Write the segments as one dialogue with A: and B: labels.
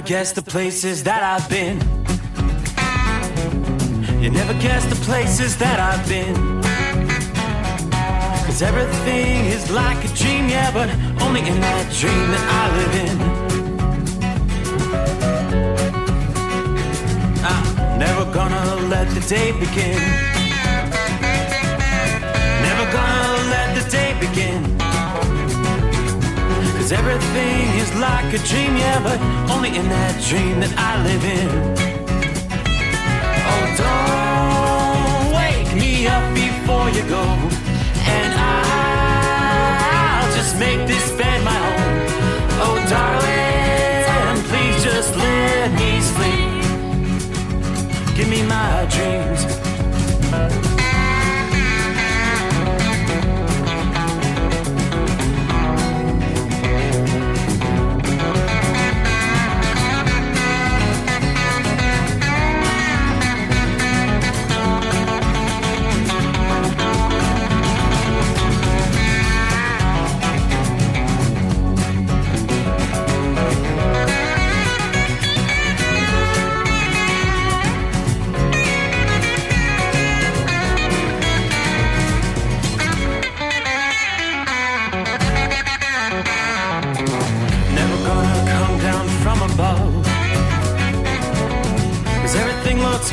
A: guess the places that I've been. You never guess the places that I've been. 'Cause everything is like a dream, yeah, but only in that dream that I live in. I'm never gonna let the day begin. Never gonna let the day begin. 'Cause everything is like a dream, yeah, but only in that dream that I live in. Oh, don't wake me up before you go, and I'll just make this bed my home. Oh, darling, please just let me sleep. Give me my dreams.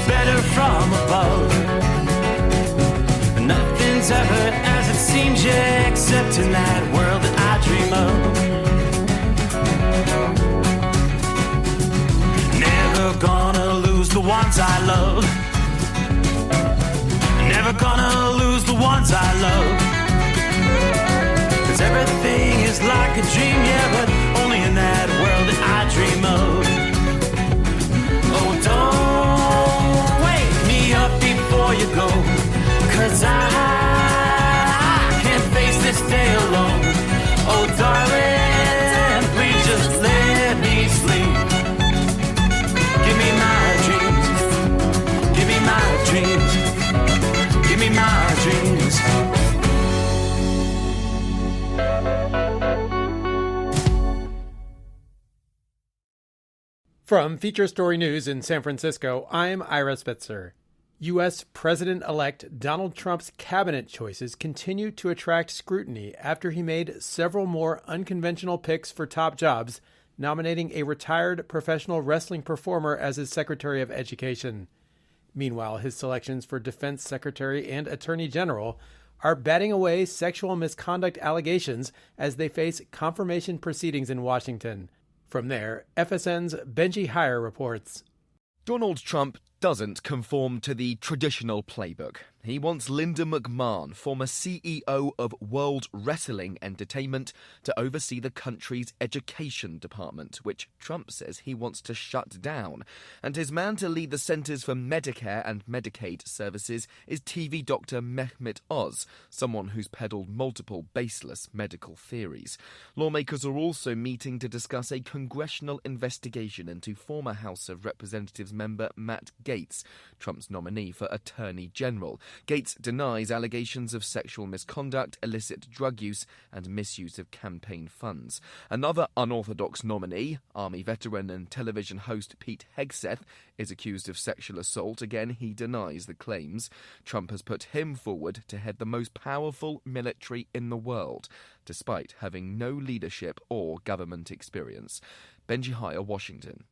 A: Better from above. Nothing's ever as it seems, yeah, except in that world that I dream of. Never gonna lose the ones I love. Never gonna lose the ones I love. 'Cause everything is like a dream, yeah, but only in that world that I dream of. Oh, don't wake me up before you go, 'cause I can't face this day alone. Oh, darling, please just let me sleep. Give me my dreams. Give me my dreams. Give me my dreams.
B: From Feature Story News in San Francisco, I'm Ira Spitzer. U.S. President-elect Donald Trump's cabinet choices continue to attract scrutiny after he made several more unconventional picks for top jobs, nominating a retired professional wrestling performer as his Secretary of Education. Meanwhile, his selections for Defense Secretary and Attorney General are batting away sexual misconduct allegations as they face confirmation proceedings in Washington. From there, FSN's Benji Heyer reports.
C: Donald Trump doesn't conform to the traditional playbook. He wants Linda McMahon, former CEO of World Wrestling Entertainment, to oversee the country's education department, which Trump says he wants to shut down. And his man to lead the Centers for Medicare and Medicaid Services is TV doctor Mehmet Oz, someone who's peddled multiple baseless medical theories. Lawmakers are also meeting to discuss a congressional investigation into former House of Representatives member Matt Gaetz, Trump's nominee for Attorney General. Gaetz denies allegations of sexual misconduct, illicit drug use and misuse of campaign funds. Another unorthodox nominee, Army veteran and television host Pete Hegseth, is accused of sexual assault. Again, he denies the claims. Trump has put him forward to head the most powerful military in the world, despite having no leadership or government experience. Benji Heyer, Washington.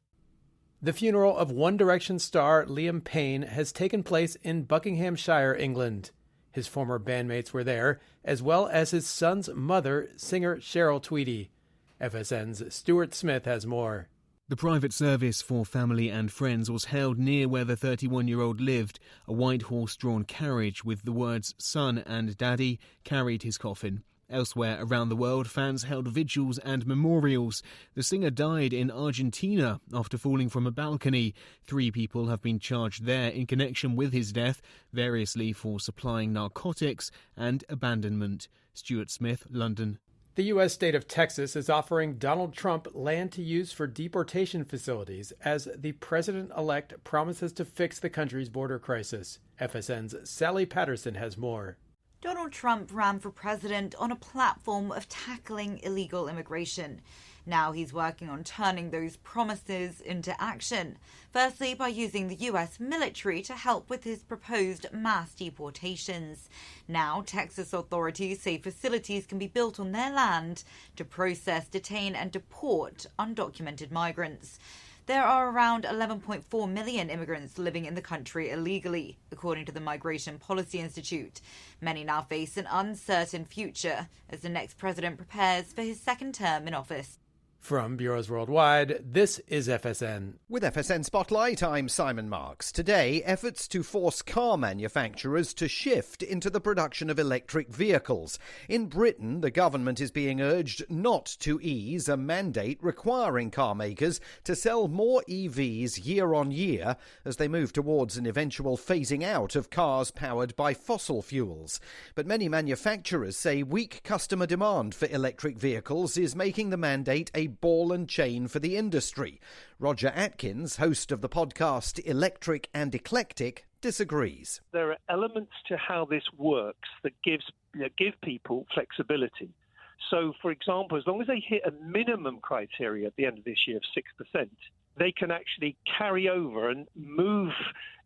B: The funeral of One Direction star Liam Payne has taken place in Buckinghamshire, England. His former bandmates were there, as well as his son's mother, singer Cheryl Tweedy. FSN's Stuart Smith has more.
D: The private service for family and friends was held near where the 31-year-old lived. A white horse-drawn carriage with the words "Son" and "Daddy" carried his coffin. Elsewhere around the world, fans held vigils and memorials. The singer died in Argentina after falling from a balcony. 3 people have been charged there in connection with his death, variously for supplying narcotics and abandonment. Stuart Smith, London.
B: The U.S. state of Texas is offering Donald Trump land to use for deportation facilities as the president-elect promises to fix the country's border crisis. FSN's Sally Patterson has more.
E: Donald Trump ran for president on a platform of tackling illegal immigration. Now he's working on turning those promises into action. Firstly, by using the US military to help with his proposed mass deportations. Now, Texas authorities say facilities can be built on their land to process, detain and deport undocumented migrants. There are around 11.4 million immigrants living in the country illegally, according to the Migration Policy Institute. Many now face an uncertain future as the next president prepares for his second term in office.
B: From Bureaus Worldwide, this is FSN.
F: With FSN Spotlight, I'm Simon Marks. Today, efforts to force car manufacturers to shift into the production of electric vehicles. In Britain, the government is being urged not to ease a mandate requiring car makers to sell more EVs year on year as they move towards an eventual phasing out of cars powered by fossil fuels. But many manufacturers say weak customer demand for electric vehicles is making the mandate a ball and chain for the industry. Roger Atkins, host of the podcast Electric and Eclectic, disagrees.
G: There are elements to how this works that give people flexibility. So, for example, as long as they hit a minimum criteria at the end of this year of 6%, they can actually carry over and move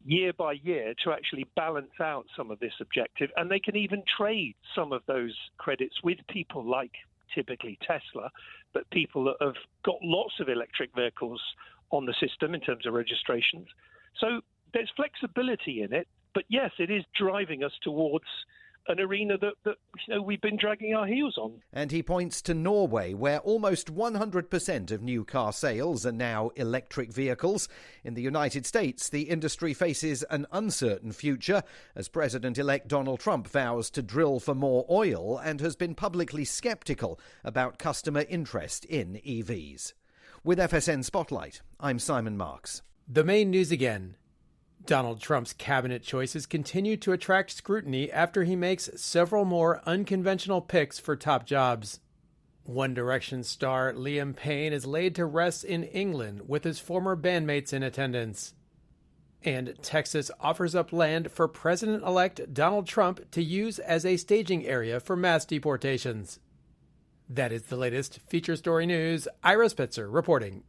G: year by year to actually balance out some of this objective. And they can even trade some of those credits with people like typically Tesla, but people that have got lots of electric vehicles on the system in terms of registrations. So there's flexibility in it, but yes, it is driving us towards an arena that we've been dragging our heels on.
F: And he points to Norway, where almost 100% of new car sales are now electric vehicles. In the United States, the industry faces an uncertain future as President-elect Donald Trump vows to drill for more oil and has been publicly skeptical about customer interest in EVs. With FSN Spotlight, I'm Simon Marks.
B: The main news again. Donald Trump's cabinet choices continue to attract scrutiny after he makes several more unconventional picks for top jobs. One Direction star Liam Payne is laid to rest in England with his former bandmates in attendance. And Texas offers up land for President-elect Donald Trump to use as a staging area for mass deportations. That is the latest feature story news. Ira Spitzer reporting.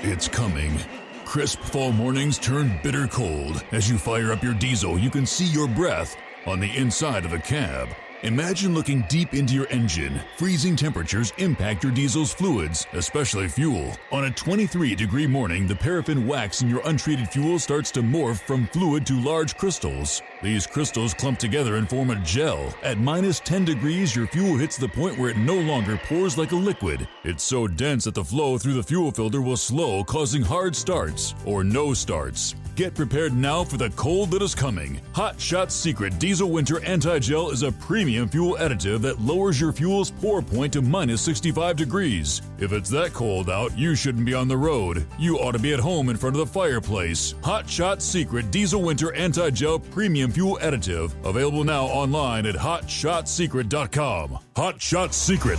H: It's coming. Crisp fall mornings turn bitter cold. As you fire up your diesel, you can see your breath on the inside of a cab. Imagine looking deep into your engine. Freezing temperatures impact your diesel's fluids, especially fuel. On a 23-degree morning, the paraffin wax in your untreated fuel starts to morph from fluid to large crystals. These crystals clump together and form a gel. At minus 10 degrees, your fuel hits the point where it no longer pours like a liquid. It's so dense that the flow through the fuel filter will slow, causing hard starts or no starts. Get prepared now for the cold that is coming. Hot Shot Secret Diesel Winter Anti-Gel is a premium fuel additive that lowers your fuel's pour point to minus 65 degrees. If it's that cold out, you shouldn't be on the road. You ought to be at home in front of the fireplace. Hot Shot Secret Diesel Winter Anti-Gel Premium Fuel Additive. Available now online at HotShotSecret.com. Hot Shot Secret.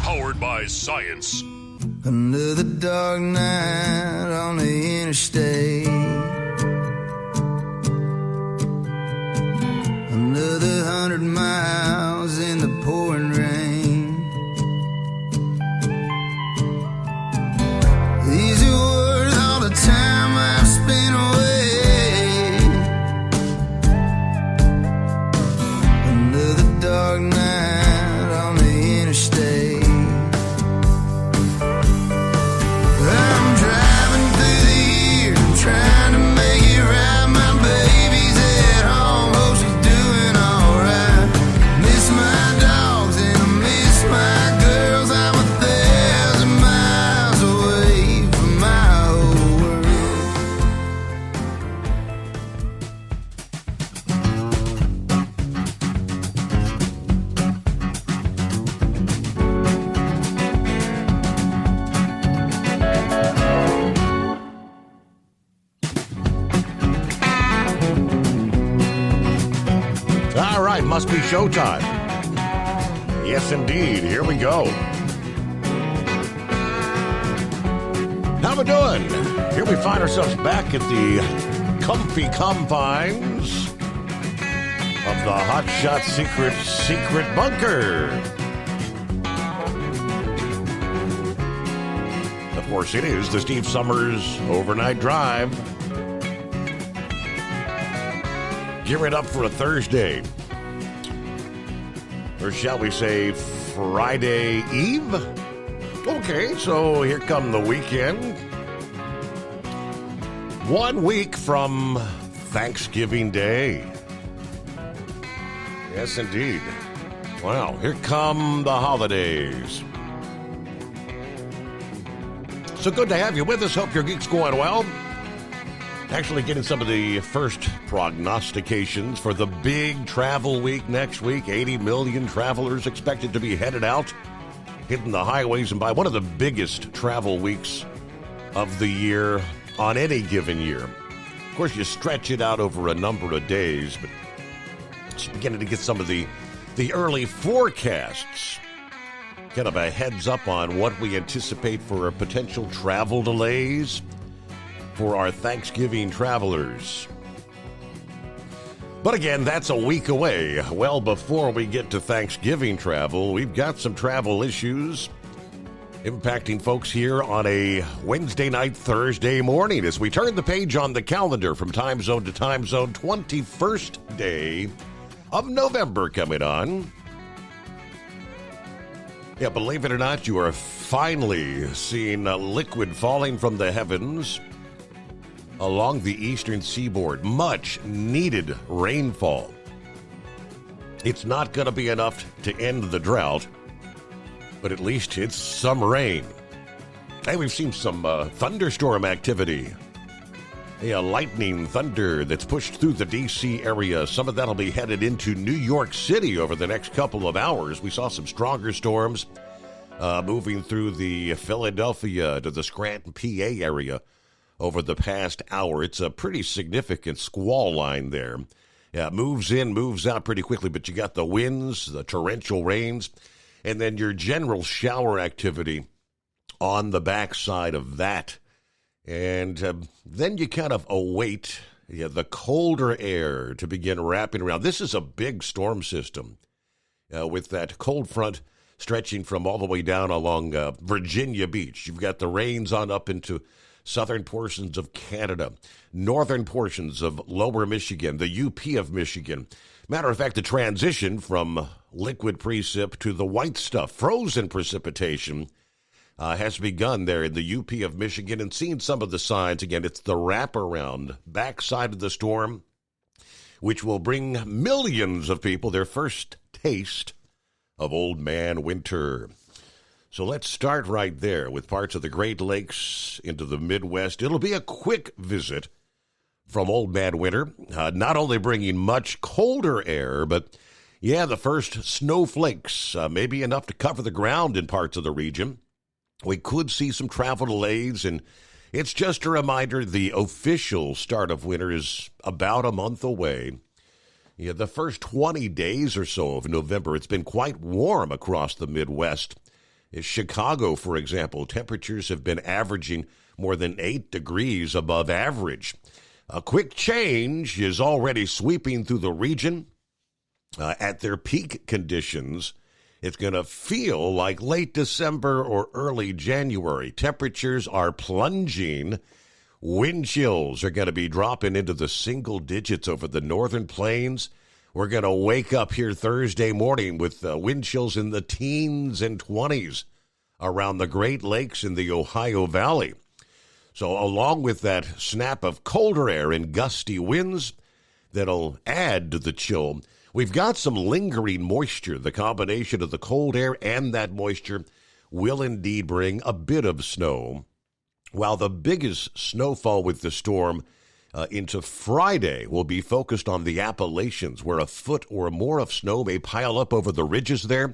H: Powered by science.
I: Under the dark night on the interstate, another 100 miles in the pouring rain. These are worth all the time I've spent away. Under the dark night on the interstate. I'm driving through the year, trying to make it right. My baby's at home, hope she's doing alright. Miss my dogs and I miss my girls. I'm 1,000 miles away from my old
J: All right, must be showtime. Yes, indeed. Here we go. How we doing? Here we find ourselves back at the comfy confines of the Hot Shot Secret bunker. course, it is the Steve Summers Overnight Drive. Gear it up for a Thursday. Or shall we say Friday Eve? Okay, so here come the weekend. 1 week from Thanksgiving Day. Yes, indeed. Wow, here come the holidays. So good to have you with us. Hope your week's going well. Actually getting some of the first prognostications for the big travel week next week. 80 million travelers expected to be headed out, hitting the highways, and by one of the biggest travel weeks of the year on any given year. Of course, you stretch it out over a number of days, but it's beginning to get some of the early forecasts. Kind of a heads up on what we anticipate for potential travel delays for our Thanksgiving travelers. But again, that's a week away. Well, before we get to Thanksgiving travel, we've got some travel issues impacting folks here on a Wednesday night, Thursday morning as we turn the page on the calendar from time zone to time zone. 21st day of November coming on. Yeah, believe it or not, you are finally seeing liquid falling from the heavens along the eastern seaboard. Much needed rainfall. It's not going to be enough to end the drought, but at least it's some rain. Hey, we've seen some thunderstorm activity. Lightning thunder that's pushed through the D.C. area. Some of that will be headed into New York City over the next couple of hours. We saw some stronger storms moving through the Philadelphia to the Scranton, PA area over the past hour. It's a pretty significant squall line there. Yeah, moves in, moves out pretty quickly, but you got the winds, the torrential rains, and then your general shower activity on the backside of that. And then you kind of await the colder air to begin wrapping around. This is a big storm system with that cold front stretching from all the way down along Virginia Beach. You've got the rains on up into southern portions of Canada, northern portions of lower Michigan, the UP of Michigan. Matter of fact, the transition from liquid precip to the white stuff, frozen precipitation, has begun there in the UP of Michigan, and seeing some of the signs. Again, it's the wraparound backside of the storm, which will bring millions of people their first taste of Old Man Winter. So let's start right there with parts of the Great Lakes into the Midwest. It'll be a quick visit from Old Man Winter, not only bringing much colder air, but the first snowflakes, maybe enough to cover the ground in parts of the region. We could see some travel delays, and it's just a reminder the official start of winter is about a month away. The first 20 days or so of November, it's been quite warm across the Midwest. In Chicago, for example, temperatures have been averaging more than 8 degrees above average. A quick change is already sweeping through the region. At their peak conditions, it's going to feel like late December or early January. Temperatures are plunging. Wind chills are going to be dropping into the single digits over the northern plains. We're going to wake up here Thursday morning with wind chills in the teens and 20s around the Great Lakes in the Ohio Valley. So along with that snap of colder air and gusty winds that'll add to the chill, we've got some lingering moisture. The combination of the cold air and that moisture will indeed bring a bit of snow. While the biggest snowfall with the storm into Friday will be focused on the Appalachians, where a foot or more of snow may pile up over the ridges there.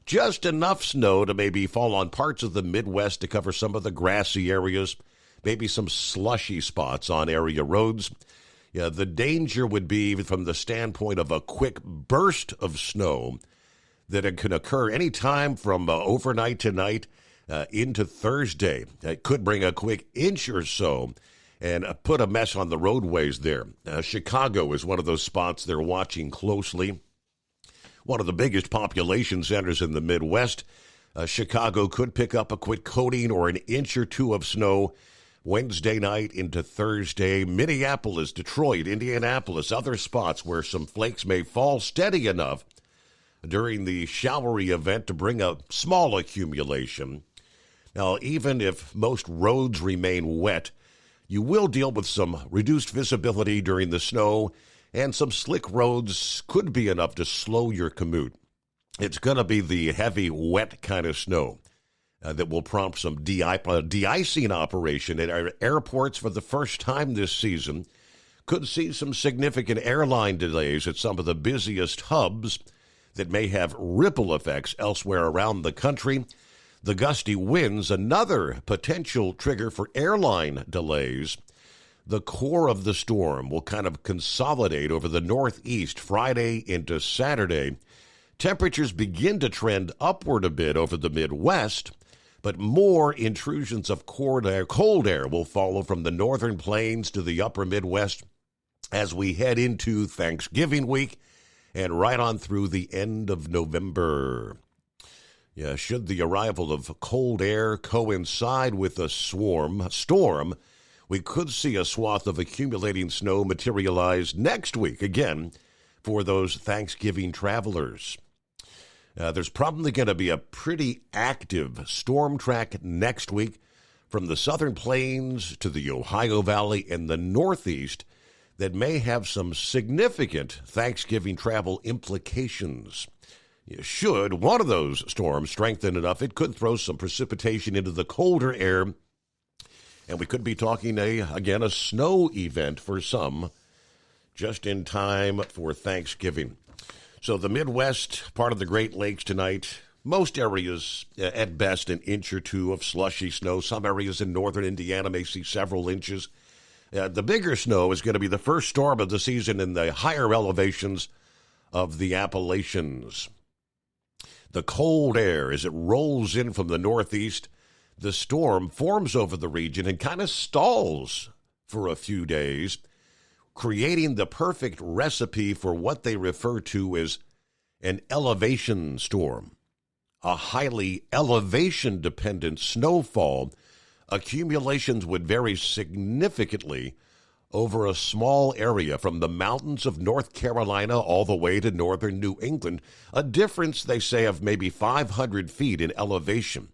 J: Just enough snow to maybe fall on parts of the Midwest to cover some of the grassy areas, maybe some slushy spots on area roads. The danger would be from the standpoint of a quick burst of snow that it can occur anytime from overnight tonight into Thursday. It could bring a quick inch or so and put a mess on the roadways there. Chicago is one of those spots they're watching closely. One of the biggest population centers in the Midwest. Chicago could pick up a quick coating or an inch or two of snow Wednesday night into Thursday. Minneapolis, Detroit, Indianapolis, other spots where some flakes may fall steady enough during the showery event to bring a small accumulation. Now, even if most roads remain wet, you will deal with some reduced visibility during the snow, and some slick roads could be enough to slow your commute. It's going to be the heavy, wet kind of snow that will prompt some de-icing operation at our airports for the first time this season. Could see some significant airline delays at some of the busiest hubs that may have ripple effects elsewhere around the country. The gusty winds, another potential trigger for airline delays. The core of the storm will kind of consolidate over the Northeast Friday into Saturday. Temperatures begin to trend upward a bit over the Midwest, but more intrusions of cold air will follow from the northern plains to the upper Midwest as we head into Thanksgiving week and right on through the end of November. Yeah, should the arrival of cold air coincide with a storm, we could see a swath of accumulating snow materialize next week again for those Thanksgiving travelers. There's probably going to be a pretty active storm track next week from the southern plains to the Ohio Valley and the Northeast that may have some significant Thanksgiving travel implications. Should one of those storms strengthen enough, it could throw some precipitation into the colder air, and we could be talking, again, a snow event for some just in time for Thanksgiving. So the Midwest, part of the Great Lakes tonight, most areas at best an inch or two of slushy snow. Some areas in northern Indiana may see several inches. The bigger snow is going to be the first storm of the season in the higher elevations of the Appalachians. The cold air, as it rolls in from the northeast, the storm forms over the region and kind of stalls for a few days, creating the perfect recipe for what they refer to as an elevation storm, a highly elevation-dependent snowfall. Accumulations would vary significantly over a small area from the mountains of North Carolina all the way to northern New England. A difference, they say, of maybe 500 feet in elevation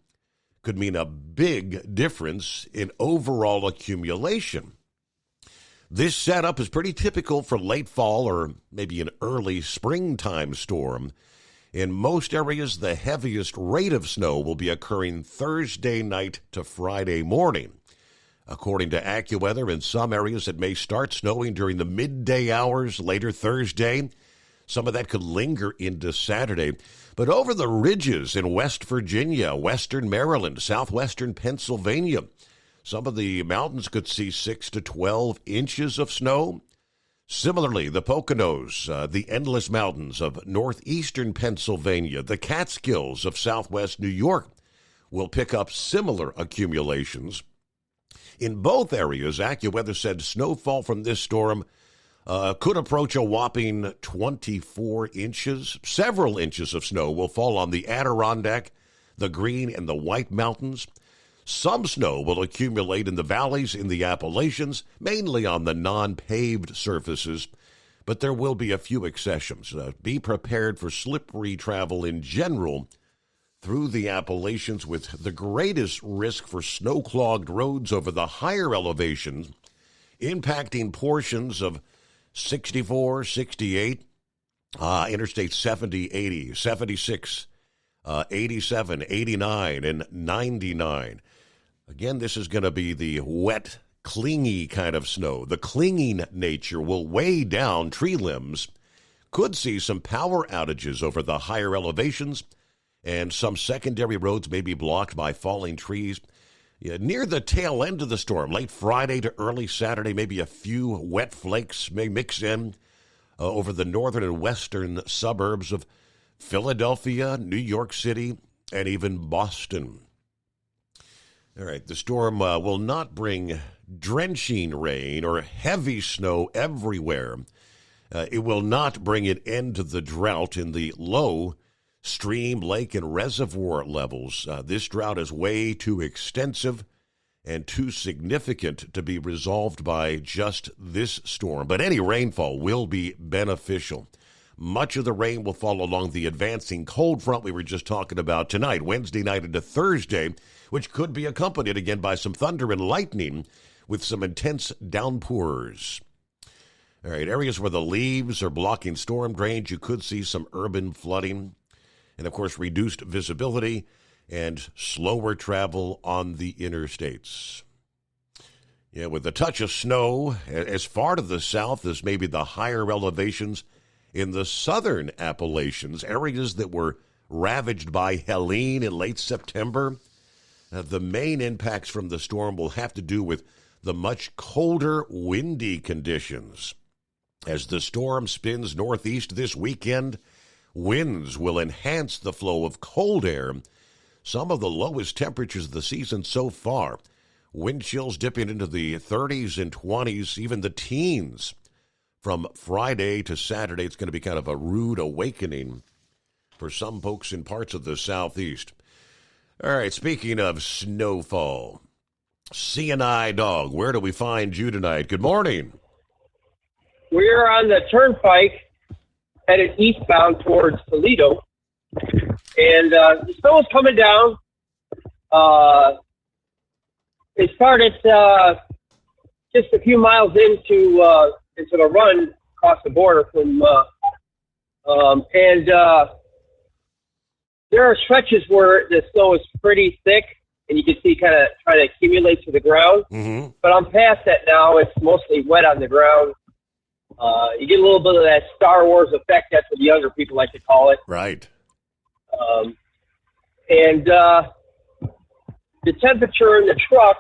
J: could mean a big difference in overall accumulation. This setup is pretty typical for late fall or maybe an early springtime storm. In most areas, the heaviest rate of snow will be occurring Thursday night to Friday morning. According to AccuWeather, in some areas it may start snowing during the midday hours later Thursday. Some of that could linger into Saturday. But over the ridges in West Virginia, western Maryland, southwestern Pennsylvania, some of the mountains could see 6 to 12 inches of snow. Similarly, the Poconos, the Endless Mountains of northeastern Pennsylvania, the Catskills of southwest New York will pick up similar accumulations. In both areas, AccuWeather said snowfall from this storm could approach a whopping 24 inches. Several inches of snow will fall on the Adirondack, the Green, and the White Mountains. Some snow will accumulate in the valleys in the Appalachians, mainly on the non-paved surfaces, but there will be a few exceptions. Be prepared for slippery travel in general through the Appalachians, with the greatest risk for snow-clogged roads over the higher elevations, impacting portions of 64, 68, Interstate 70, 80, 76, 87, 89, and 99. Again, this is going to be the wet, clingy kind of snow. The clinging nature will weigh down tree limbs. Could see some power outages over the higher elevations, and some secondary roads may be blocked by falling trees. Near the tail end of the storm, late Friday to early Saturday, maybe a few wet flakes may mix in over the northern and western suburbs of Philadelphia, New York City, and even Boston. All right, the storm will not bring drenching rain or heavy snow everywhere. It will not bring an end to the drought in the low stream, lake, and reservoir levels. This drought is way too extensive and too significant to be resolved by just this storm. But any rainfall will be beneficial. Much of the rain will fall along the advancing cold front we were just talking about tonight, Wednesday night into Thursday, which could be accompanied again by some thunder and lightning with some intense downpours. All right, areas where the leaves are blocking storm drains, you could see some urban flooding. And, of course, reduced visibility and slower travel on the interstates. Yeah, with a touch of snow as far to the south as maybe the higher elevations in the southern Appalachians, areas that were ravaged by Helene in late September. The main impacts from the storm will have to do with the much colder, windy conditions. As the storm spins northeast this weekend, winds will enhance the flow of cold air. Some of the lowest temperatures of the season so far. Wind chills dipping into the 30s and 20s, even the teens. From Friday to Saturday, it's going to be kind of a rude awakening for some folks in parts of the southeast. All right, speaking of snowfall, CNI Dog, where do we find you tonight? Good morning.
K: We're on the turnpike headed eastbound towards Toledo, and the snow is coming down. It started just a few miles into the run across the border from, and there are stretches where the snow is pretty thick, and you can see kind of trying to accumulate to the ground.
J: Mm-hmm.
K: But I'm past that now. It's mostly wet on the ground. You get a little bit of that Star Wars effect. That's what the younger people like to call it.
J: Right.
K: And the temperature in the truck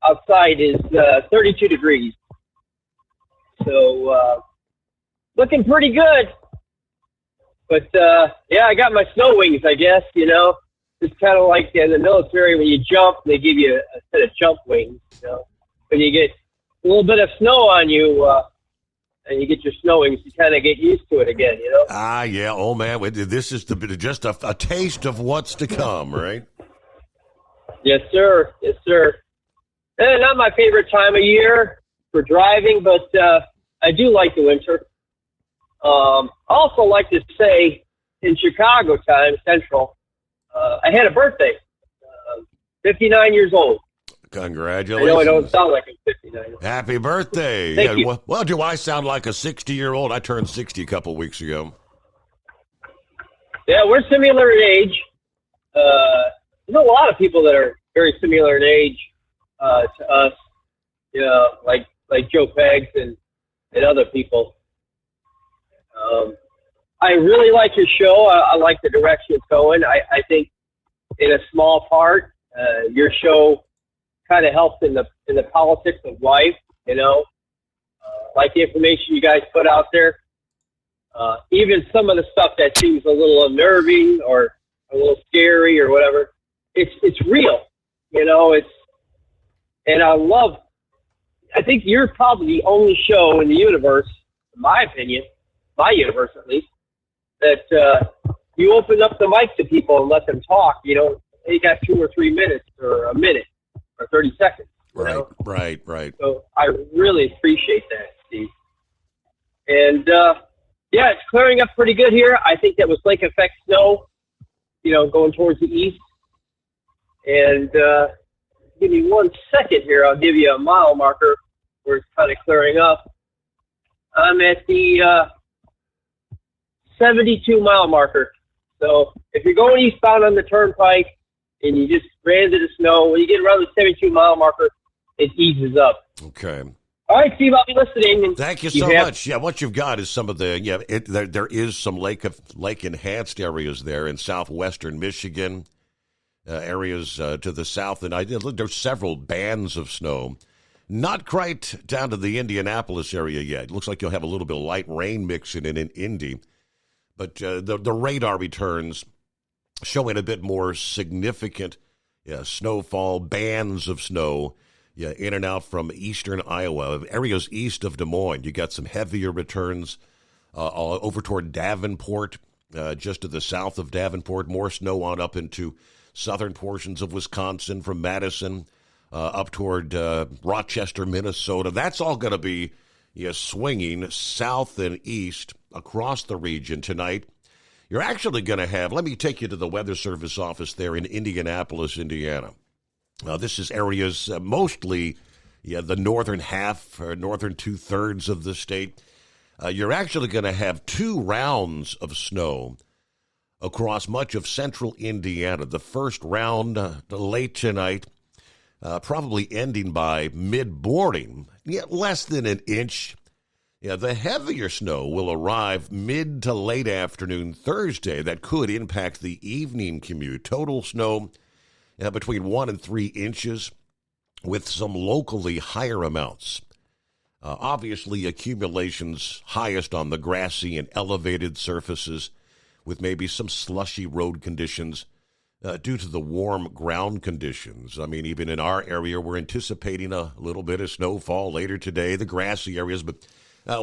K: outside is 32 degrees. So looking pretty good. But, yeah, I got my snow wings, I guess, you know. It's kind of like in the military when you jump, they give you a set of jump wings, you know. When you get a little bit of snow on you, and you get your snow wings, you kind of get used to it again, you know.
J: Ah, yeah. Oh, man, this is just a taste of what's to come, right?
K: Yes, sir. Yes, sir. Not my favorite time of year for driving, but I do like the winter. I also like to say in Chicago time, Central, I had a birthday, 59 years old.
J: Congratulations.
K: I know I don't sound like I'm 59.
J: Happy birthday.
K: Thank you.
J: Well, do I sound like a 60-year-old? I turned 60 a couple weeks ago.
K: Yeah, we're similar in age. There's a lot of people that are very similar in age to us, you know, like Joe Peggs and other people. I really like your show. I like the direction it's going. I think in a small part, your show kind of helps in the politics of life, you know, like the information you guys put out there. Even some of the stuff that seems a little unnerving or a little scary or whatever, it's real, you know. And I think you're probably the only show in the universe, in my opinion, my universe at least, that you open up the mic to people and let them talk. You know, they got 2 or 3 minutes or a minute or 30 seconds.
J: Right, right.
K: So I really appreciate that, Steve. And, yeah, it's clearing up pretty good here. I think that was lake effect snow, you know, going towards the east. And give me 1 second here. I'll give you a mile marker where it's kind of clearing up. I'm at the 72-mile marker. So if you're going eastbound on the turnpike and you just ran into the snow, when you get around the 72-mile marker, it eases up.
J: Okay.
K: All right, Steve, I'll be listening. And
J: thank you so much. Yeah, what you've got is some of the there is some lake enhanced areas there in southwestern Michigan, areas to the south, and there's several bands of snow. Not quite down to the Indianapolis area yet. It looks like you'll have a little bit of light rain mixing in Indy, but the radar returns showing a bit more significant snowfall, bands of snow. Yeah, in and out from eastern Iowa, areas east of Des Moines. You got some heavier returns over toward Davenport. just to the south of Davenport. More snow on up into southern portions of Wisconsin from Madison up toward Rochester, Minnesota. That's all going to be swinging south and east across the region tonight. You're actually going to have, let me take you to the Weather Service office there in Indianapolis, Indiana. This is areas mostly the northern half or northern two-thirds of the state. You're actually going to have 2 rounds of snow across much of central Indiana. The first round late tonight, probably ending by mid-morning, less than an inch. The heavier snow will arrive mid to late afternoon Thursday. That could impact the evening commute. Total snow between 1 and 3 inches with some locally higher amounts. Obviously, accumulations highest on the grassy and elevated surfaces with maybe some slushy road conditions due to the warm ground conditions. I mean, even in our area, we're anticipating a little bit of snowfall later today, the grassy areas, but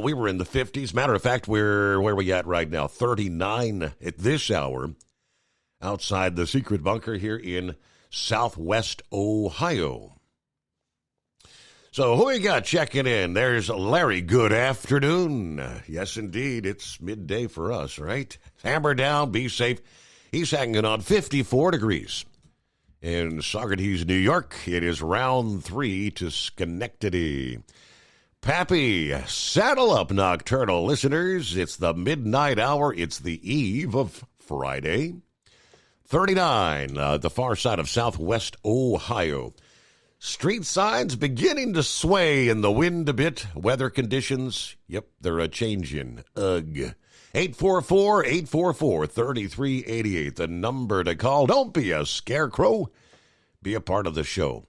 J: we were in the 50s. Matter of fact, where are we at right now? 39 at this hour outside the secret bunker here in southwest Ohio. So who we got checking in? There's Larry. Good afternoon. Yes, indeed. It's midday for us, right? Hammer down. Be safe. He's hanging on 54 degrees. In Saugerties, New York, it is round 3 to Schenectady. Pappy, saddle up, nocturnal listeners. It's the midnight hour. It's the eve of Friday. 39, the far side of southwest Ohio. Street signs beginning to sway in the wind a bit. Weather conditions, they're a changing. Ugh. 844-844-3388, the number to call. Don't be a scarecrow. Be a part of the show.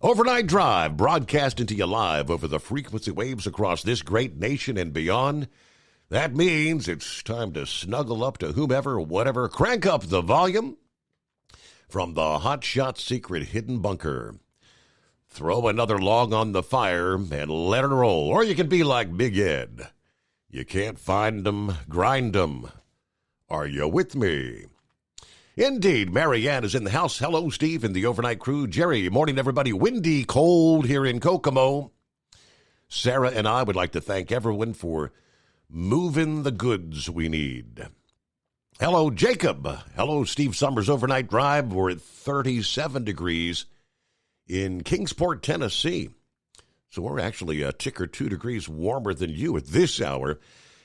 J: Overnight Drive, broadcasting to you live over the frequency waves across this great nation and beyond. That means it's time to snuggle up to whomever, whatever. Crank up the volume from the Hot Shot Secret Hidden Bunker. Throw another log on the fire and let it roll. Or you can be like Big Ed. You can't find 'em, grind 'em. Are you with me? Indeed, Marianne is in the house. Hello, Steve and the overnight crew. Jerry, morning, everybody. Windy, cold here in Kokomo. Sarah and I would like to thank everyone for moving the goods we need. Hello, Jacob. Hello, Steve Summers Overnight Drive. We're at 37 degrees in Kingsport, Tennessee. So we're actually a tick or 2 degrees warmer than you at this hour.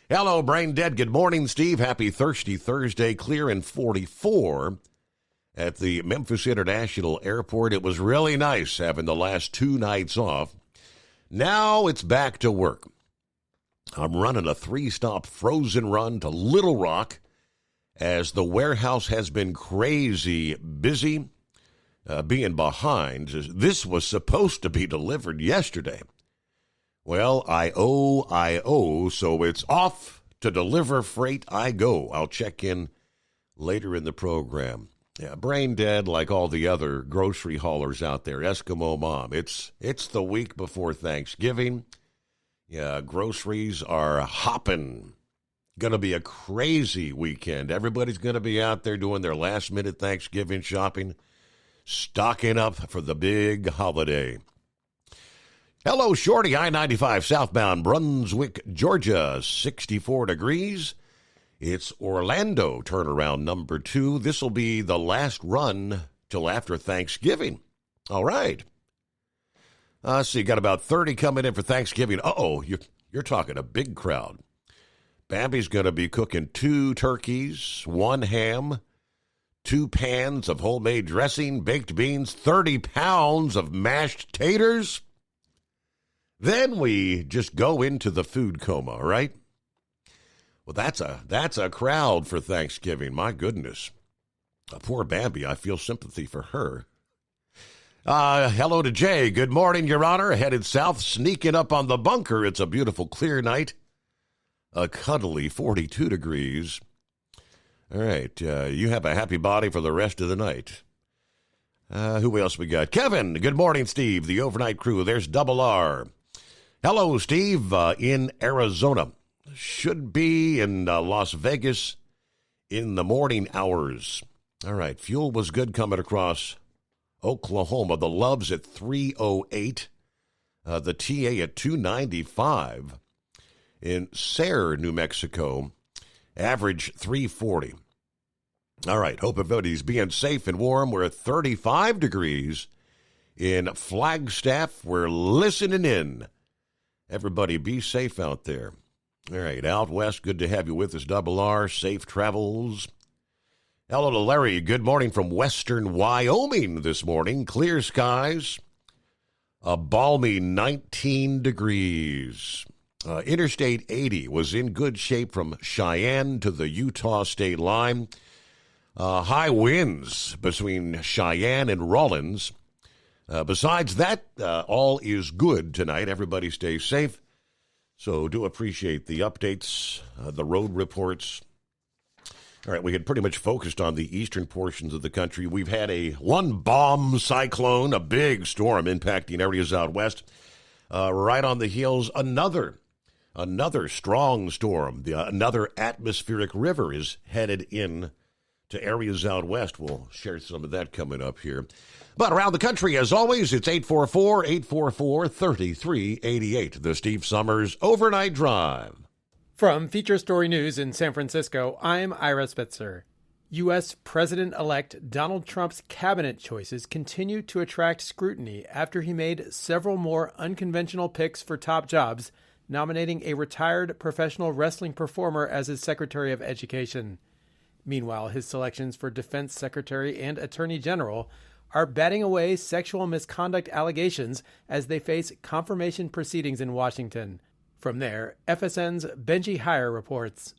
J: Hello, Brain Dead. Good morning, Steve. Happy Thirsty Thursday. Clear in 44 at the Memphis International Airport. It was really nice having the last 2 nights off. Now it's back to work. I'm running a 3-stop frozen run to Little Rock as the warehouse has been crazy busy. Being behind. This was supposed to be delivered yesterday. Well, I owe, so it's off to deliver freight I go. I'll check in later in the program. Yeah, brain dead like all the other grocery haulers out there. Eskimo Mom. It's the week before Thanksgiving. Yeah, groceries are hopping. Going to be a crazy weekend. Everybody's going to be out there doing their last-minute Thanksgiving shopping. Stocking up for the big holiday. Hello, Shorty, I-95 southbound Brunswick, Georgia, 64 degrees. It's Orlando turnaround number 2. This will be the last run till after Thanksgiving. All right. So you got about 30 coming in for Thanksgiving. Uh-oh, you're talking a big crowd. Bambi's going to be cooking 2 turkeys, 1 ham, 2 pans of homemade dressing, baked beans, 30 pounds of mashed taters. Then we just go into the food coma, right? Well, that's a crowd for Thanksgiving. My goodness. Poor Bambi, I feel sympathy for her. Hello to Jay. Good morning, Your Honor. Headed south, sneaking up on the bunker. It's a beautiful, clear night. A cuddly 42 degrees. All right, you have a happy body for the rest of the night. Who else we got? Kevin, good morning, Steve, the overnight crew. There's Double R. Hello, Steve, in Arizona. Should be in Las Vegas in the morning hours. All right, fuel was good coming across Oklahoma. The Love's at 308. The TA at 295. In Sayre, New Mexico, average 340. All right, hope everybody's being safe and warm. We're at 35 degrees in Flagstaff. We're listening in. Everybody be safe out there. All right, out west, good to have you with us, Double R. Safe travels. Hello to Larry. Good morning from western Wyoming this morning. Clear skies. A balmy 19 degrees. Interstate 80 was in good shape from Cheyenne to the Utah state line. High winds between Cheyenne and Rawlins. Besides that, all is good tonight. Everybody stay safe. So do appreciate the updates, the road reports. All right, we had pretty much focused on the eastern portions of the country. We've had one bomb cyclone, a big storm impacting areas out west. Right on the heels, another strong storm. Another atmospheric river is headed in to areas out west. We'll share some of that coming up here. But around the country, as always, it's 844-844-3388. The Steve Summers Overnight Drive.
B: From Feature Story News in San Francisco, I'm Ira Spitzer. U.S. President-elect Donald Trump's cabinet choices continue to attract scrutiny after he made several more unconventional picks for top jobs, nominating a retired professional wrestling performer as his Secretary of Education. Meanwhile, his selections for Defense Secretary and Attorney General are batting away sexual misconduct allegations as they face confirmation proceedings in Washington. From there, FSN's Benji Heyer reports.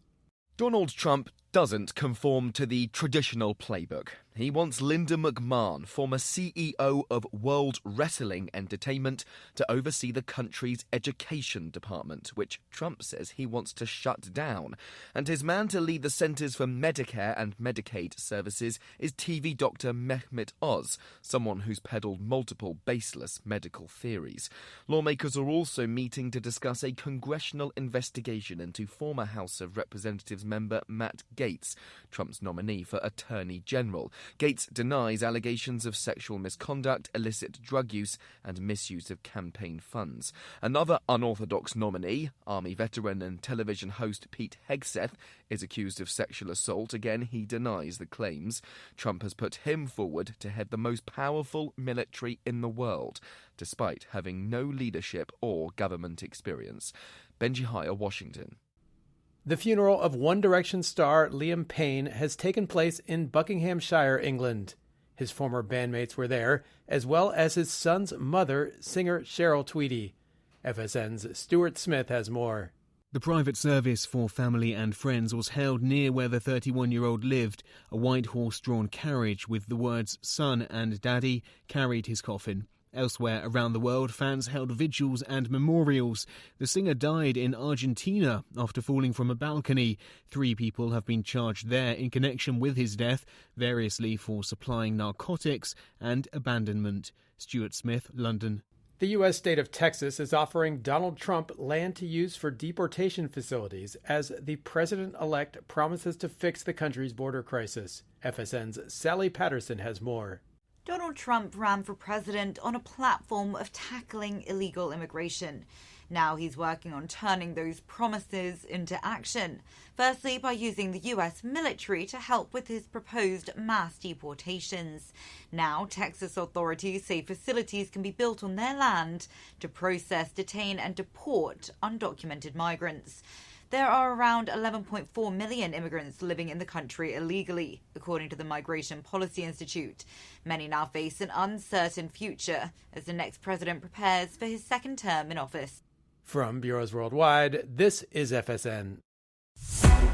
C: Donald Trump doesn't conform to the traditional playbook. He wants Linda McMahon, former CEO of World Wrestling Entertainment, to oversee the country's education department, which Trump says he wants to shut down. And his man to lead the Centers for Medicare and Medicaid Services is TV doctor Mehmet Oz, someone who's peddled multiple baseless medical theories. Lawmakers are also meeting to discuss a congressional investigation into former House of Representatives member Matt Gaetz, Trump's nominee for Attorney General. Gaetz denies allegations of sexual misconduct, illicit drug use, and misuse of campaign funds. Another unorthodox nominee, Army veteran and television host Pete Hegseth, is accused of sexual assault. Again, he denies the claims. Trump has put him forward to head the most powerful military in the world, despite having no leadership or government experience. Benji Heyer, Washington.
B: The funeral of One Direction star Liam Payne has taken place in Buckinghamshire, England. His former bandmates were there, as well as his son's mother, singer Cheryl Tweedy. FSN's Stuart Smith has more.
D: The private service for family and friends was held near where the 31-year-old lived. A white horse-drawn carriage with the words "Son" and "Daddy" carried his coffin. Elsewhere around the world, fans held vigils and memorials. The singer died in Argentina after falling from a balcony. 3 people have been charged there in connection with his death, variously for supplying narcotics and abandonment. Stuart Smith, London.
B: The U.S. state of Texas is offering Donald Trump land to use for deportation facilities as the president-elect promises to fix the country's border crisis. FSN's Sally Patterson has more.
E: Donald Trump ran for president on a platform of tackling illegal immigration. Now he's working on turning those promises into action. Firstly, by using the U.S. military to help with his proposed mass deportations. Now, Texas authorities say facilities can be built on their land to process, detain and deport undocumented migrants. There are around 11.4 million immigrants living in the country illegally, according to the Migration Policy Institute. Many now face an uncertain future as the next president prepares for his second term in office.
B: From Bureaus Worldwide, this is FSN.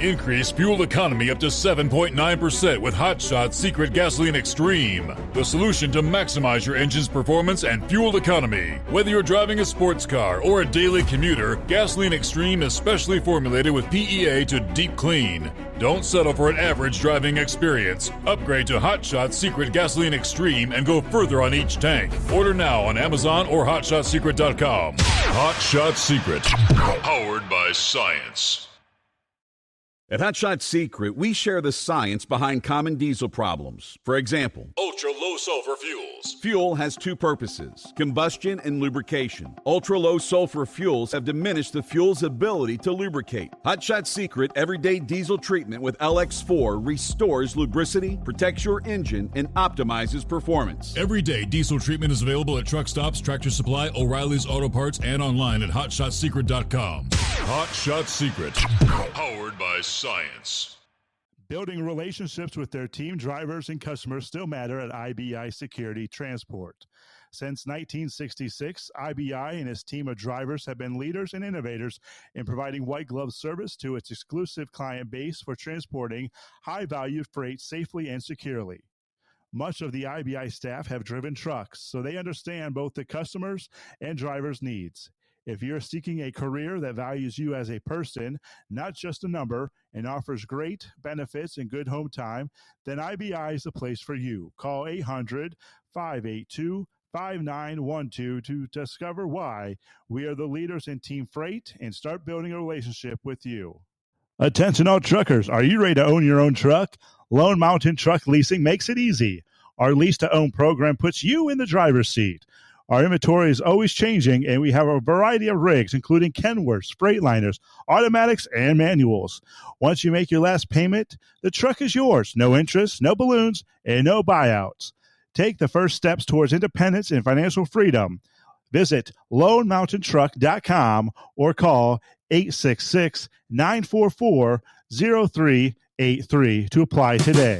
H: Increase fuel economy up to 7.9% with Hot Shots Secret Gasoline Extreme. The solution to maximize your engine's performance and fuel economy. Whether you're driving a sports car or a daily commuter, Gasoline Extreme is specially formulated with PEA to deep clean. Don't settle for an average driving experience. Upgrade to Hot Shots Secret Gasoline Extreme and go further on each tank. Order now on Amazon or HotShotSecret.com. Hot Shot Secret. Powered by science.
L: At Hot Shot Secret, we share the science behind common diesel problems. For example,
H: ultra-low sulfur fuels.
L: Fuel has two purposes, combustion and lubrication. Ultra-low sulfur fuels have diminished the fuel's ability to lubricate. Hot Shot Secret Everyday Diesel Treatment with LX4 restores lubricity, protects your engine, and optimizes performance.
H: Everyday diesel treatment is available at truck stops, Tractor Supply, O'Reilly's Auto Parts, and online at HotShotSecret.com. Hot Shot Secret, powered by science.
M: Building relationships with their team drivers and customers still matter at IBI Security Transport. Since 1966, IBI and its team of drivers have been leaders and innovators in providing white glove service to its exclusive client base for transporting high-value freight safely and securely. Much of the IBI staff have driven trucks, so they understand both the customers' and drivers' needs. If you're seeking a career that values you as a person, not just a number, and offers great benefits and good home time, then IBI is the place for you. Call 800-582-5912 to discover why we are the leaders in team freight and start building a relationship with you. Attention all truckers, are you ready to own your own truck? Lone Mountain Truck Leasing makes it easy. Our lease-to-own program puts you in the driver's seat. Our inventory is always changing, and we have a variety of rigs, including Kenworths, Freightliners, automatics, and manuals. Once you make your last payment, the truck is yours. No interest, no balloons, and no buyouts. Take the first steps towards independence and financial freedom. Visit LoneMountainTruck.com or call 866-944-0383 to apply today.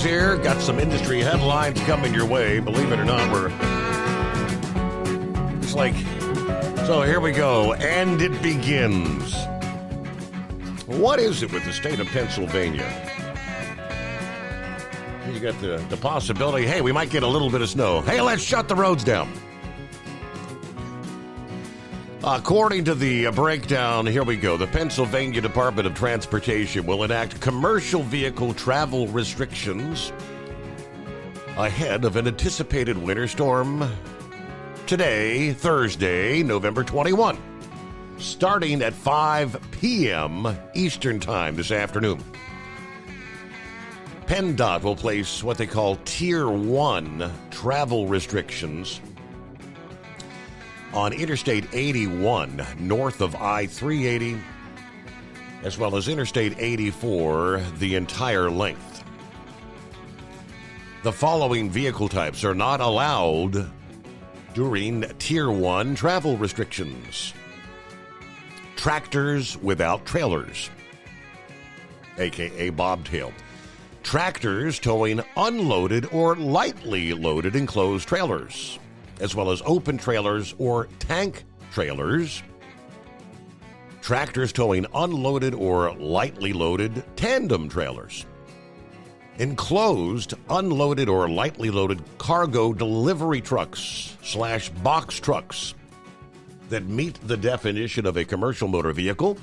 J: Here, got some industry headlines coming your way. Believe it or not, so here we go, and it begins. What is it with the state of Pennsylvania? You got the possibility, hey, we might get a little bit of snow. Hey, let's shut the roads down. According to the breakdown, here we go. The Pennsylvania Department of Transportation will enact commercial vehicle travel restrictions ahead of an anticipated winter storm today, Thursday, November 21, starting at 5 p.m. Eastern Time this afternoon. PennDOT will place what they call Tier 1 travel restrictions on Interstate 81 north of I-380, as well as Interstate 84 the entire length. The following vehicle types are not allowed during Tier 1 travel restrictions: tractors without trailers, aka bobtail, tractors towing unloaded or lightly loaded enclosed trailers, as well as open trailers or tank trailers, tractors towing unloaded or lightly loaded tandem trailers, enclosed, unloaded, or lightly loaded cargo delivery trucks / box trucks that meet the definition of a commercial motor vehicle,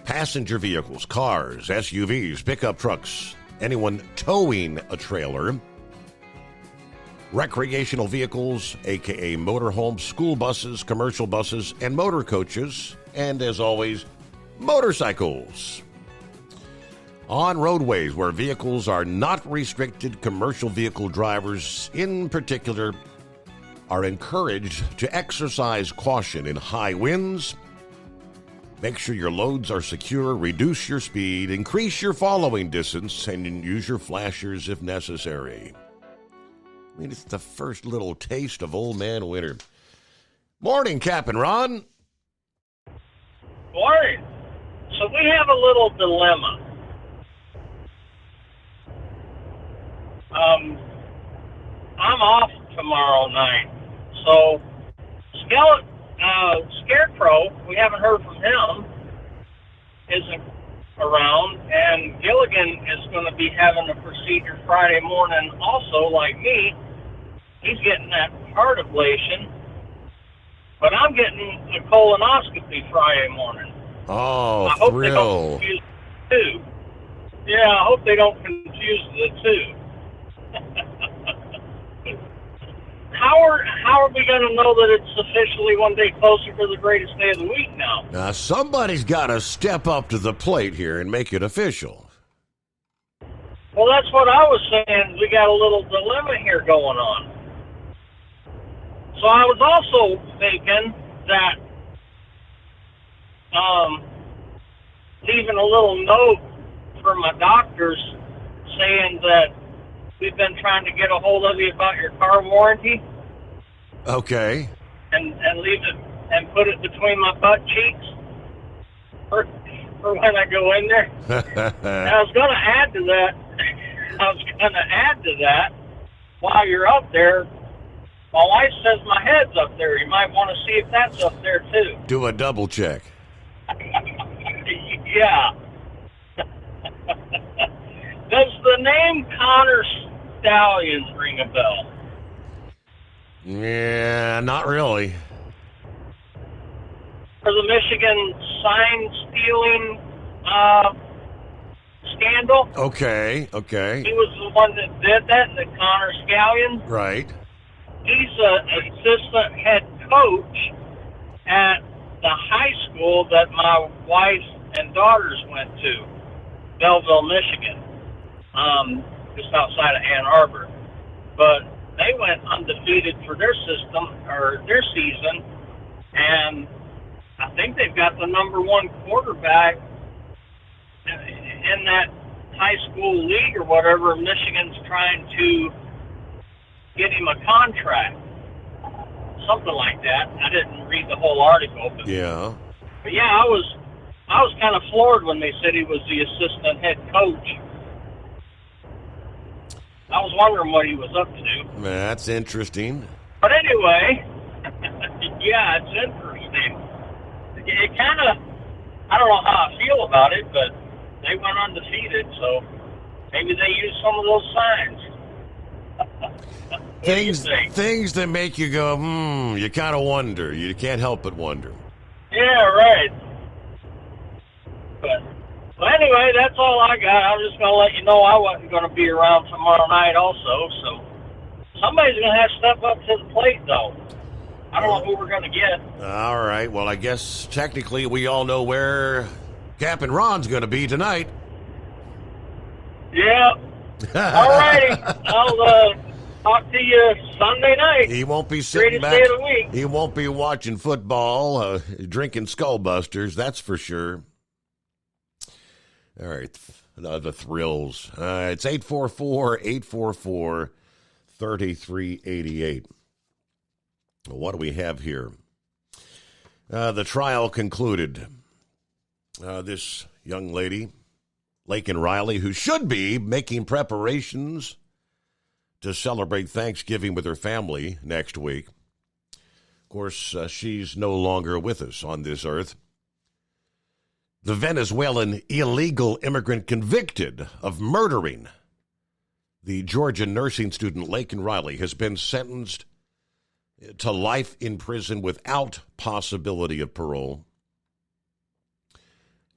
J: passenger vehicles, cars, SUVs, pickup trucks, anyone towing a trailer, recreational vehicles, aka motorhomes, school buses, commercial buses, and motor coaches, and as always, motorcycles. On roadways where vehicles are not restricted, commercial vehicle drivers in particular are encouraged to exercise caution in high winds. Make sure your loads are secure, reduce your speed, increase your following distance, and use your flashers if necessary. I mean, it's the first little taste of Old Man Winter. Morning, Captain Ron.
N: Morning. So we have a little dilemma. I'm off tomorrow night. So Scarecrow, we haven't heard from him, isn't around, and Gilligan is going to be having a procedure Friday morning also, like me. he's getting that heart ablation, but I'm getting a colonoscopy Friday morning.
J: Oh,
N: I hope
J: thrill.
N: they don't confuse the two. Yeah, I hope they don't confuse the two. How are we going to know that it's officially one day closer to the greatest day of the week now?
J: Now, somebody's got to step up to the plate here and make it official.
N: Well, that's what I was saying. We got a little dilemma here going on. So I was also thinking that leaving a little note for my doctors saying that we've been trying to get a hold of you about your car warranty.
J: Okay.
N: And leave it and put it between my butt cheeks for when I go in there. And I was going to add to that. While you're up there, my wife says my head's up there. You might want to see if that's up there too.
J: Do a double check.
N: Yeah. Does the name Connor Stallions ring a bell?
J: Yeah, not really.
N: For the Michigan sign-stealing scandal?
J: Okay.
N: He was the one that did that, the Connor Stallions.
J: Right.
N: He's an assistant head coach at the high school that my wife and daughters went to, Belleville, Michigan, just outside of Ann Arbor. But they went undefeated for their season, and I think they've got the number one quarterback in that high school league or whatever. Michigan's trying to get him a contract, something like that. I didn't read the whole article, but
J: yeah,
N: I was kind of floored when they said he was the assistant head coach. I was wondering what he was up to.
J: That's interesting.
N: But anyway, yeah, it's interesting. It kind of, I don't know how I feel about it, but they went undefeated, so maybe they used some of those signs.
J: Things that make you go, you kind of wonder. You can't help but wonder.
N: Yeah, right. But anyway, that's all I got. I'm just going to let you know I wasn't going to be around tomorrow night also, so somebody's going to have to step up to the plate, though. I don't know who we're going to get.
J: All right. Well, I guess technically we all know where Captain Ron's going to be tonight.
N: Yeah. All righty. I'll talk to you Sunday night.
J: He won't be sitting
N: Greatest
J: back.
N: day of the week.
J: He won't be watching football, drinking Skullbusters, that's for sure. All right. The thrills. It's 844-844-3388. What do we have here? The trial concluded. This young lady, Laken Riley, who should be making preparations to celebrate Thanksgiving with her family next week. Of course, she's no longer with us on this earth. The Venezuelan illegal immigrant convicted of murdering the Georgia nursing student Laken Riley has been sentenced to life in prison without possibility of parole.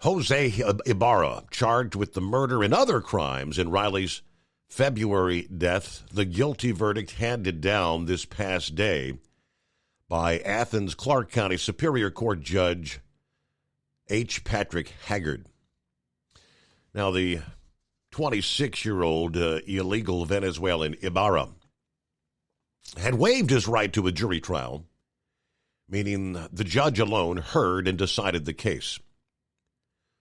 J: Jose Ibarra, charged with the murder and other crimes in Riley's February death, the guilty verdict handed down this past day by Athens Clark County Superior Court Judge H. Patrick Haggard. Now, the 26-year-old illegal Venezuelan Ibarra had waived his right to a jury trial, meaning the judge alone heard and decided the case,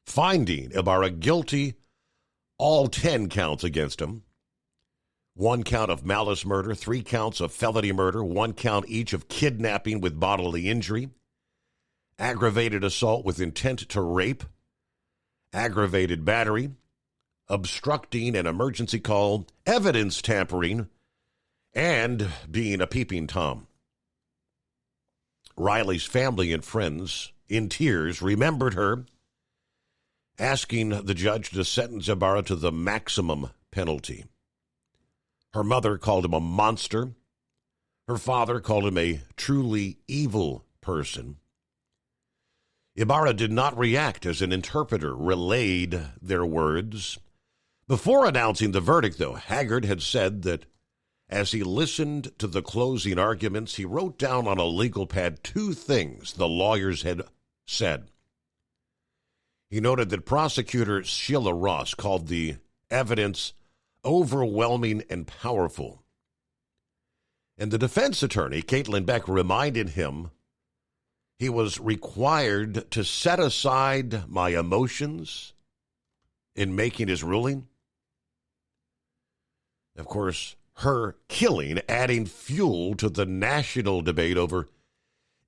J: finding Ibarra guilty all 10 counts against him, 1 count of malice murder, 3 counts of felony murder, 1 count each of kidnapping with bodily injury, aggravated assault with intent to rape, aggravated battery, obstructing an emergency call, evidence tampering, and being a peeping Tom. Riley's family and friends, in tears, remembered her, asking the judge to sentence Ibarra to the maximum penalty. Her mother called him a monster, Her father called him a truly evil person. Ibarra did not react as an interpreter relayed their words. Before announcing the verdict, though, Haggard had said that as he listened to the closing arguments, he wrote down on a legal pad 2 things the lawyers had said. He noted that prosecutor Sheila Ross called the evidence overwhelming and powerful. And the defense attorney, Caitlin Beck, reminded him he was required to set aside my emotions in making his ruling. Of course, her killing adding fuel to the national debate over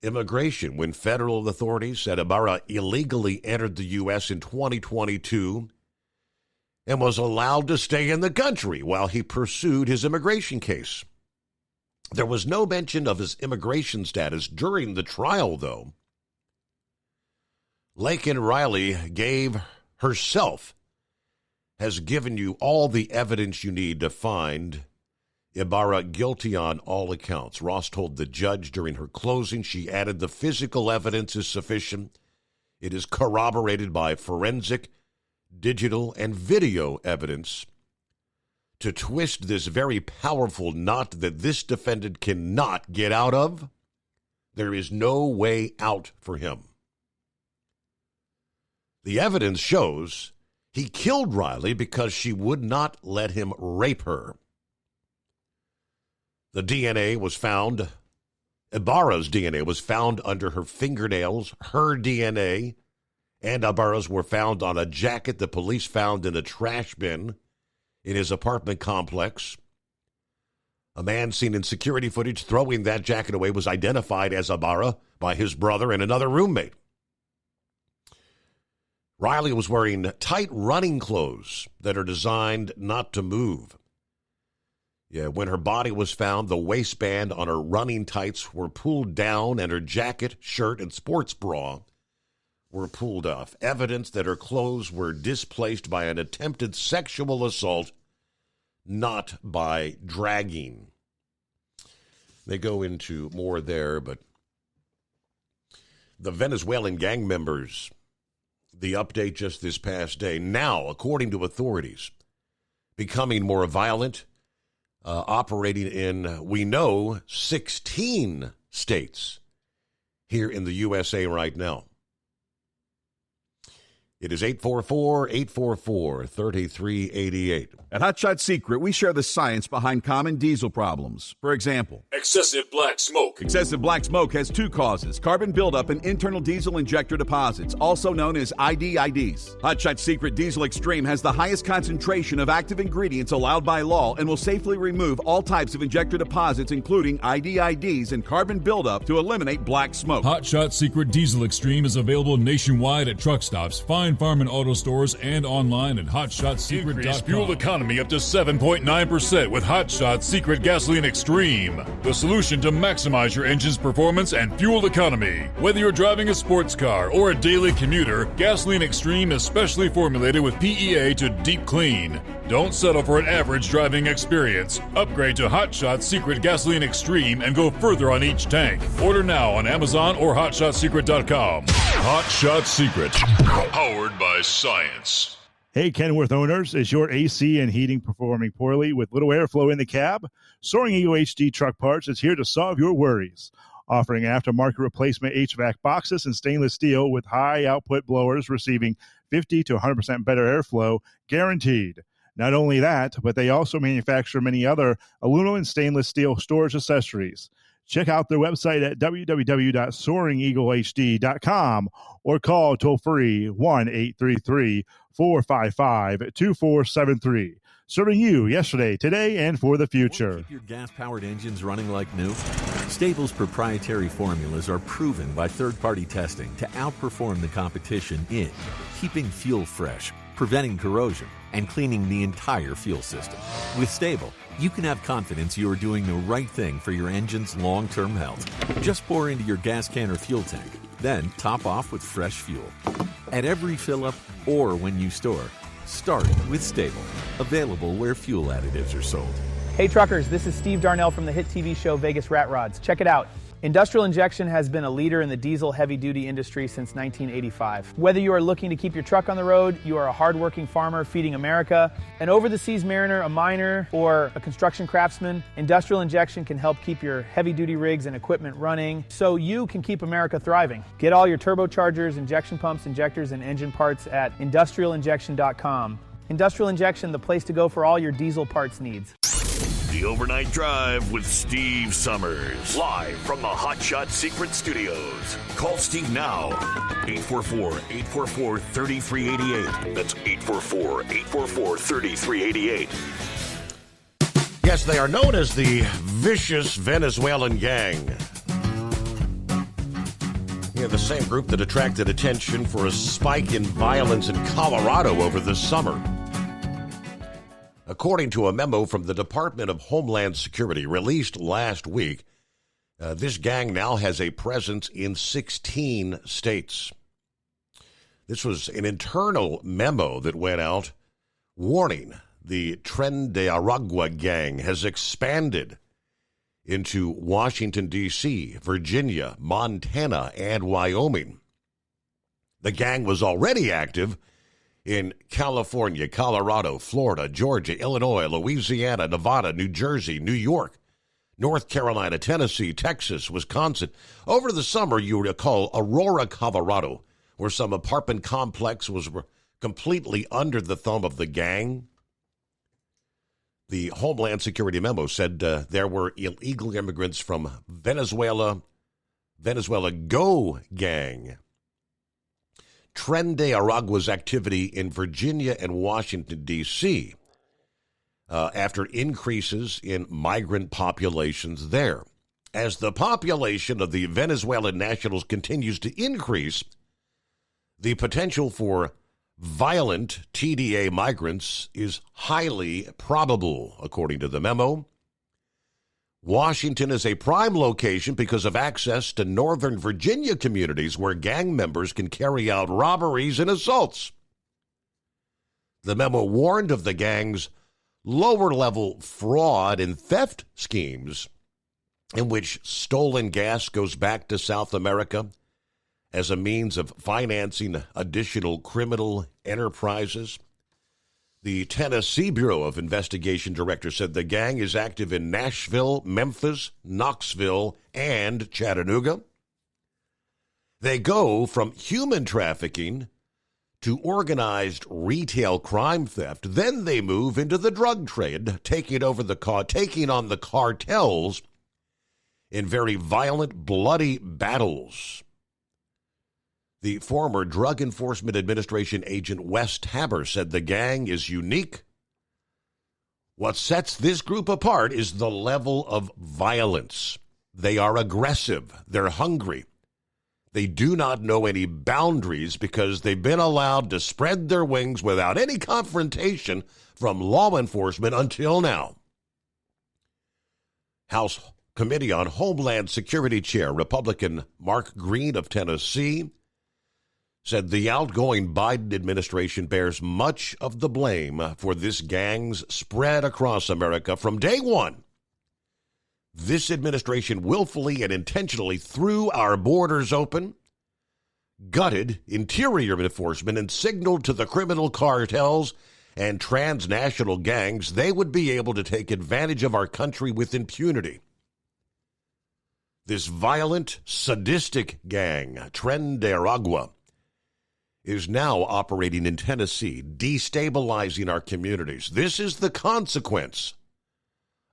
J: immigration when federal authorities said Ibarra illegally entered the U.S. in 2022 and was allowed to stay in the country while he pursued his immigration case. There was no mention of his immigration status during the trial, though. Laken Riley has given you all the evidence you need to find Ibarra guilty on all accounts. Ross told the judge during her closing. She added the physical evidence is sufficient. It is corroborated by forensic, digital, and video evidence to twist this very powerful knot that this defendant cannot get out of. There is no way out for him. The evidence shows he killed Riley because she would not let him rape her. The DNA was found, Ibarra's DNA was found under her fingernails. Her DNA and Ibarra's were found on a jacket the police found in a trash bin in his apartment complex. A man seen in security footage throwing that jacket away was identified as Ibarra by his brother and another roommate. Riley was wearing tight running clothes that are designed not to move. Yeah, when her body was found, the waistband on her running tights were pulled down and her jacket, shirt, and sports bra were pulled off. Evidence that her clothes were displaced by an attempted sexual assault, not by dragging. They go into more there, but the Venezuelan gang members, the update just this past day, now, according to authorities, becoming more violent, operating in, we know, 16 states here in the USA right now. It is 844-844-3388.
L: At Hot Shot Secret, we share the science behind common diesel problems. For example,
H: excessive black smoke.
L: Excessive black smoke has 2 causes: carbon buildup and internal diesel injector deposits, also known as IDIDs. Hot Shot Secret Diesel Extreme has the highest concentration of active ingredients allowed by law and will safely remove all types of injector deposits, including IDIDs and carbon buildup, to eliminate black smoke.
H: Hot Shot Secret Diesel Extreme is available nationwide at truck stops, fine farm and auto stores, and online at hotshotsecret.com.
O: Increase fuel economy up to 7.9% with Hot Shot Secret Gasoline Extreme, the solution to maximize your engine's performance and fuel economy. Whether you're driving a sports car or a daily commuter, Gasoline Extreme is specially formulated with PEA to deep clean. Don't settle for an average driving experience. Upgrade to Hot Shot Secret Gasoline Extreme and go further on each tank. Order now on Amazon or hotshotsecret.com. Hot Shot Secret, powered by science.
M: Hey, Kenworth owners, is your AC and heating performing poorly with little airflow in the cab? Soaring Eagle HD Truck Parts is here to solve your worries. Offering aftermarket replacement HVAC boxes and stainless steel with high output blowers receiving 50 to 100% better airflow, guaranteed. Not only that, but they also manufacture many other aluminum and stainless steel storage accessories. Check out their website at www.soaringeaglehd.com or call toll-free 1-833-455-2473. Serving you yesterday, today, and for the future.
P: Keep your gas-powered engines running like new? Stable's proprietary formulas are proven by third-party testing to outperform the competition in keeping fuel fresh, preventing corrosion, and cleaning the entire fuel system. With Stable, you can have confidence you are doing the right thing for your engine's long-term health. Just pour into your gas can or fuel tank, then top off with fresh fuel. At every fill-up or when you store, start with Stable. Available where fuel additives are sold.
Q: Hey truckers, this is Steve Darnell from the hit TV show Vegas Rat Rods. Check it out. Industrial Injection has been a leader in the diesel heavy-duty industry since 1985. Whether you are looking to keep your truck on the road, you are a hard-working farmer feeding America, an over-the-seas mariner, a miner, or a construction craftsman, Industrial Injection can help keep your heavy-duty rigs and equipment running so you can keep America thriving. Get all your turbochargers, injection pumps, injectors, and engine parts at industrialinjection.com. Industrial Injection, the place to go for all your diesel parts needs.
R: The Overnight Drive with Steve Summers. Live from the Hot Shot Secret Studios. Call Steve now. 844-844-3388. That's 844-844-3388.
J: Yes, they are known as the vicious Venezuelan gang. Yeah, the same group that attracted attention for a spike in violence in Colorado over the summer. According to a memo from the Department of Homeland Security released last week, this gang now has a presence in 16 states. This was an internal memo that went out warning the Tren de Aragua gang has expanded into Washington, D.C., Virginia, Montana, and Wyoming. The gang was already active in California, Colorado, Florida, Georgia, Illinois, Louisiana, Nevada, New Jersey, New York, North Carolina, Tennessee, Texas, Wisconsin. Over the summer, you recall Aurora, Colorado, where some apartment complex was completely under the thumb of the gang. The Homeland Security memo said there were illegal immigrants from Venezuela Go Gang. Tren de Aragua's activity in Virginia and Washington, D.C., after increases in migrant populations there. As the population of the Venezuelan nationals continues to increase, the potential for violent TDA migrants is highly probable, according to the memo. Washington is a prime location because of access to Northern Virginia communities where gang members can carry out robberies and assaults. The memo warned of the gang's lower-level fraud and theft schemes in which stolen gas goes back to South America as a means of financing additional criminal enterprises. The Tennessee Bureau of Investigation director said the gang is active in Nashville, Memphis, Knoxville, and Chattanooga. They go from human trafficking to organized retail crime theft. Then they move into the drug trade, taking on the cartels in very violent, bloody battles. The former Drug Enforcement Administration agent Wes Taber said the gang is unique. What sets this group apart is the level of violence. They are aggressive. They're hungry. They do not know any boundaries because they've been allowed to spread their wings without any confrontation from law enforcement until now. House Committee on Homeland Security Chair Republican Mark Green of Tennessee said the outgoing Biden administration bears much of the blame for this gang's spread across America from day one. This administration willfully and intentionally threw our borders open, gutted interior enforcement, and signaled to the criminal cartels and transnational gangs they would be able to take advantage of our country with impunity. This violent, sadistic gang, Tren de Aragua, is now operating in Tennessee, destabilizing our communities. This is the consequence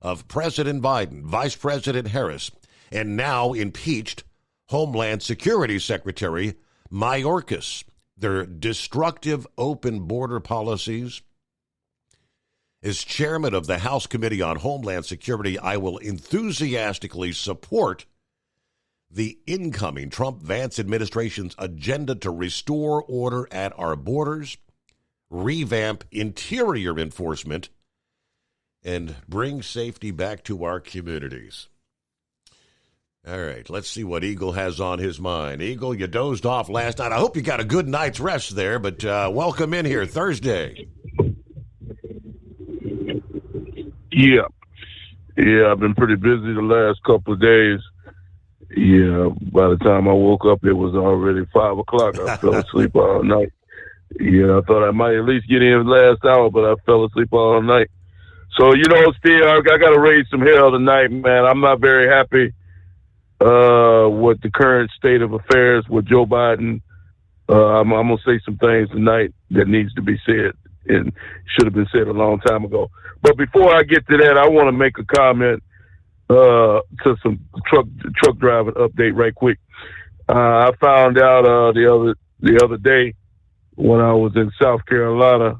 J: of President Biden, Vice President Harris, and now impeached Homeland Security Secretary Mayorkas. Their destructive open border policies. As chairman of the House Committee on Homeland Security, I will enthusiastically support the incoming Trump-Vance administration's agenda to restore order at our borders, revamp interior enforcement, and bring safety back to our communities. All right, let's see what Eagle has on his mind. Eagle, you dozed off last night. I hope you got a good night's rest there, but welcome in here Thursday.
S: Yeah. Yeah, I've been pretty busy the last couple of days. Yeah, by the time I woke up, it was already 5 o'clock. I fell asleep all night. Yeah, I thought I might at least get in last hour, but I fell asleep all night. So, Steve, I got to raise some hell tonight, man. I'm not very happy with the current state of affairs with Joe Biden. I'm going to say some things tonight that needs to be said and should have been said a long time ago. But before I get to that, I want to make a comment to some truck driving update right quick. I found out the other day when I was in South Carolina,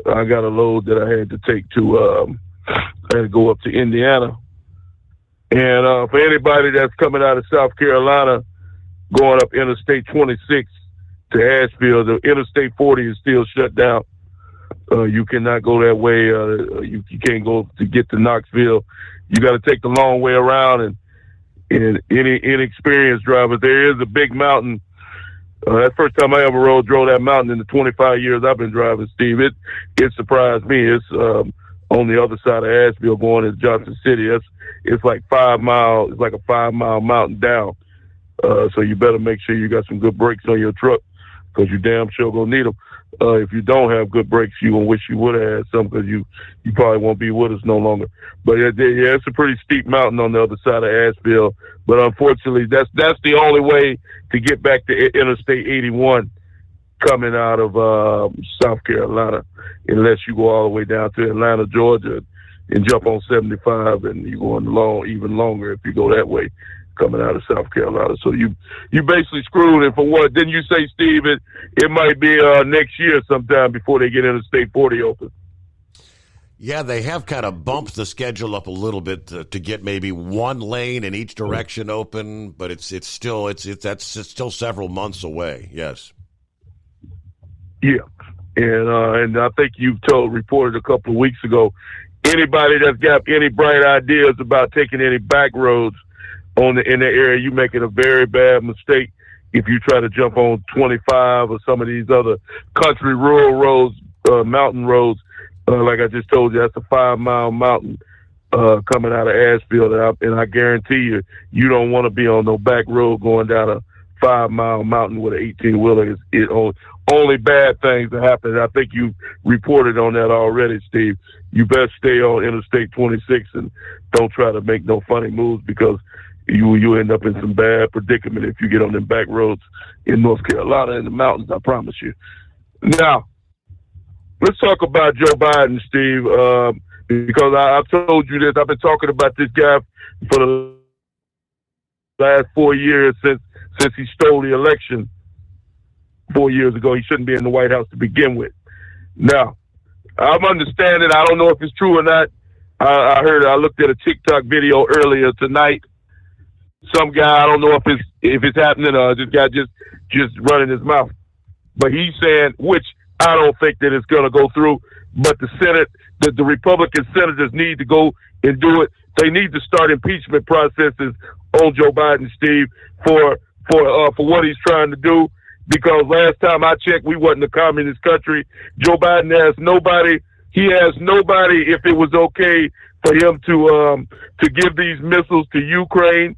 S: I got a load that I had to take I had to go up to Indiana. And for anybody that's coming out of South Carolina, going up Interstate 26 to Asheville, the Interstate 40 is still shut down. You cannot go that way. You can't go to get to Knoxville. You got to take the long way around. And any inexperienced driver, there is a big mountain. That's the first time I ever drove that mountain in the 25 years I've been driving, Steve. It surprised me. It's on the other side of Asheville going to Johnson City. It's like 5 miles. It's like a 5-mile mountain down. So you better make sure you got some good brakes on your truck because you damn sure gonna need them. If you don't have good brakes, you gonna wish you would have had some because you probably won't be with us no longer. But yeah, it's a pretty steep mountain on the other side of Asheville. But unfortunately, that's the only way to get back to Interstate 81 coming out of South Carolina, unless you go all the way down to Atlanta, Georgia, and jump on 75, and you're going even longer if you go that way coming out of South Carolina. So you basically screwed. And for what? Didn't you say, Steve, it might be next year sometime before they get Interstate 40 open?
J: Yeah, they have kind of bumped the schedule up a little bit to get maybe one lane in each direction open, but it's still several months away. Yes.
S: Yeah, and I think you reported a couple of weeks ago. Anybody that's got any bright ideas about taking any back roads in the area, you're making a very bad mistake if you try to jump on 25 or some of these other country rural roads, mountain roads. Like I just told you, that's a 5-mile mountain coming out of Asheville, and I guarantee you don't want to be on no back road going down a 5-mile mountain with an 18-wheeler. Only bad things that happen. I think you reported on that already, Steve. You best stay on Interstate 26 and don't try to make no funny moves because you end up in some bad predicament if you get on them back roads in North Carolina in the mountains, I promise you. Now, let's talk about Joe Biden, Steve, because I've told you this. I've been talking about this guy for the last 4 years since he stole the election 4 years ago. He shouldn't be in the White House to begin with. Now, I'm understanding. I don't know if it's true or not. I looked at a TikTok video earlier tonight. Some guy, I don't know if it's happening or this guy just running his mouth. But he's saying, which I don't think that it's going to go through, but the Senate, the Republican senators need to go and do it. They need to start impeachment processes on Joe Biden, Steve, for what he's trying to do. Because last time I checked, we wasn't a communist country. Joe Biden has nobody. He has nobody. If it was okay for him to give these missiles to Ukraine,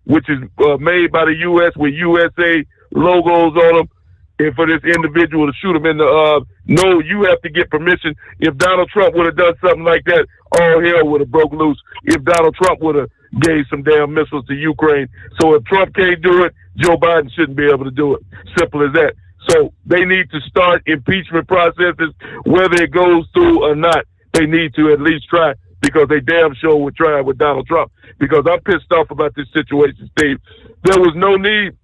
S: which is made by the U.S. with USA logos on them, and for this individual to shoot him in the no, you have to get permission. If Donald Trump would have done something like that, all hell would have broke loose. If Donald Trump would have gave some damn missiles to Ukraine. So if Trump can't do it, Joe Biden shouldn't be able to do it. Simple as that. So they need to start impeachment processes, whether it goes through or not. They need to at least try, because they damn sure would try with Donald Trump. Because I'm pissed off about this situation, Steve. There was no need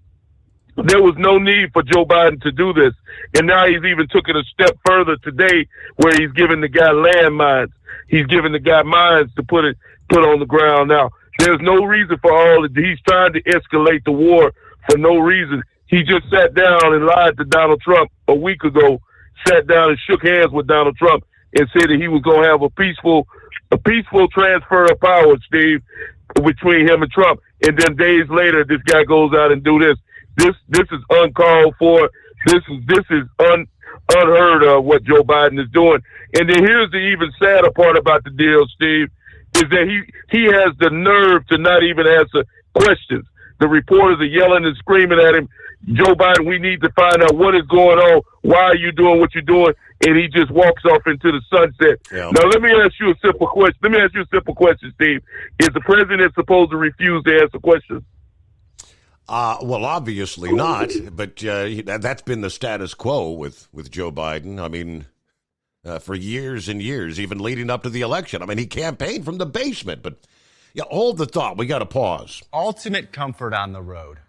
S: for Joe Biden to do this. And now he's even took it a step further today where he's giving the guy landmines. He's giving the guy mines to put on the ground. Now, there's no reason for all of it. He's trying to escalate the war for no reason. He just sat down and lied to Donald Trump a week ago, sat down and shook hands with Donald Trump and said that he was going to have a peaceful transfer of power, Steve, between him and Trump. And then days later, this guy goes out and do this. This is uncalled for. This is unheard of what Joe Biden is doing. And then here's the even sadder part about the deal, Steve. is that he has the nerve to not even answer questions. The reporters are yelling and screaming at him, Joe Biden, we need to find out what is going on. Why are you doing what you're doing? And he just walks off into the sunset.
J: Yeah.
S: Now, let me ask you a simple question. Steve. Is the president supposed to refuse to answer questions?
J: Well, obviously not, but that's been the status quo with Joe Biden. I mean, for years and years, even leading up to the election. I mean, he campaigned from the basement, but hold the thought. We got to pause.
T: Ultimate comfort on the road.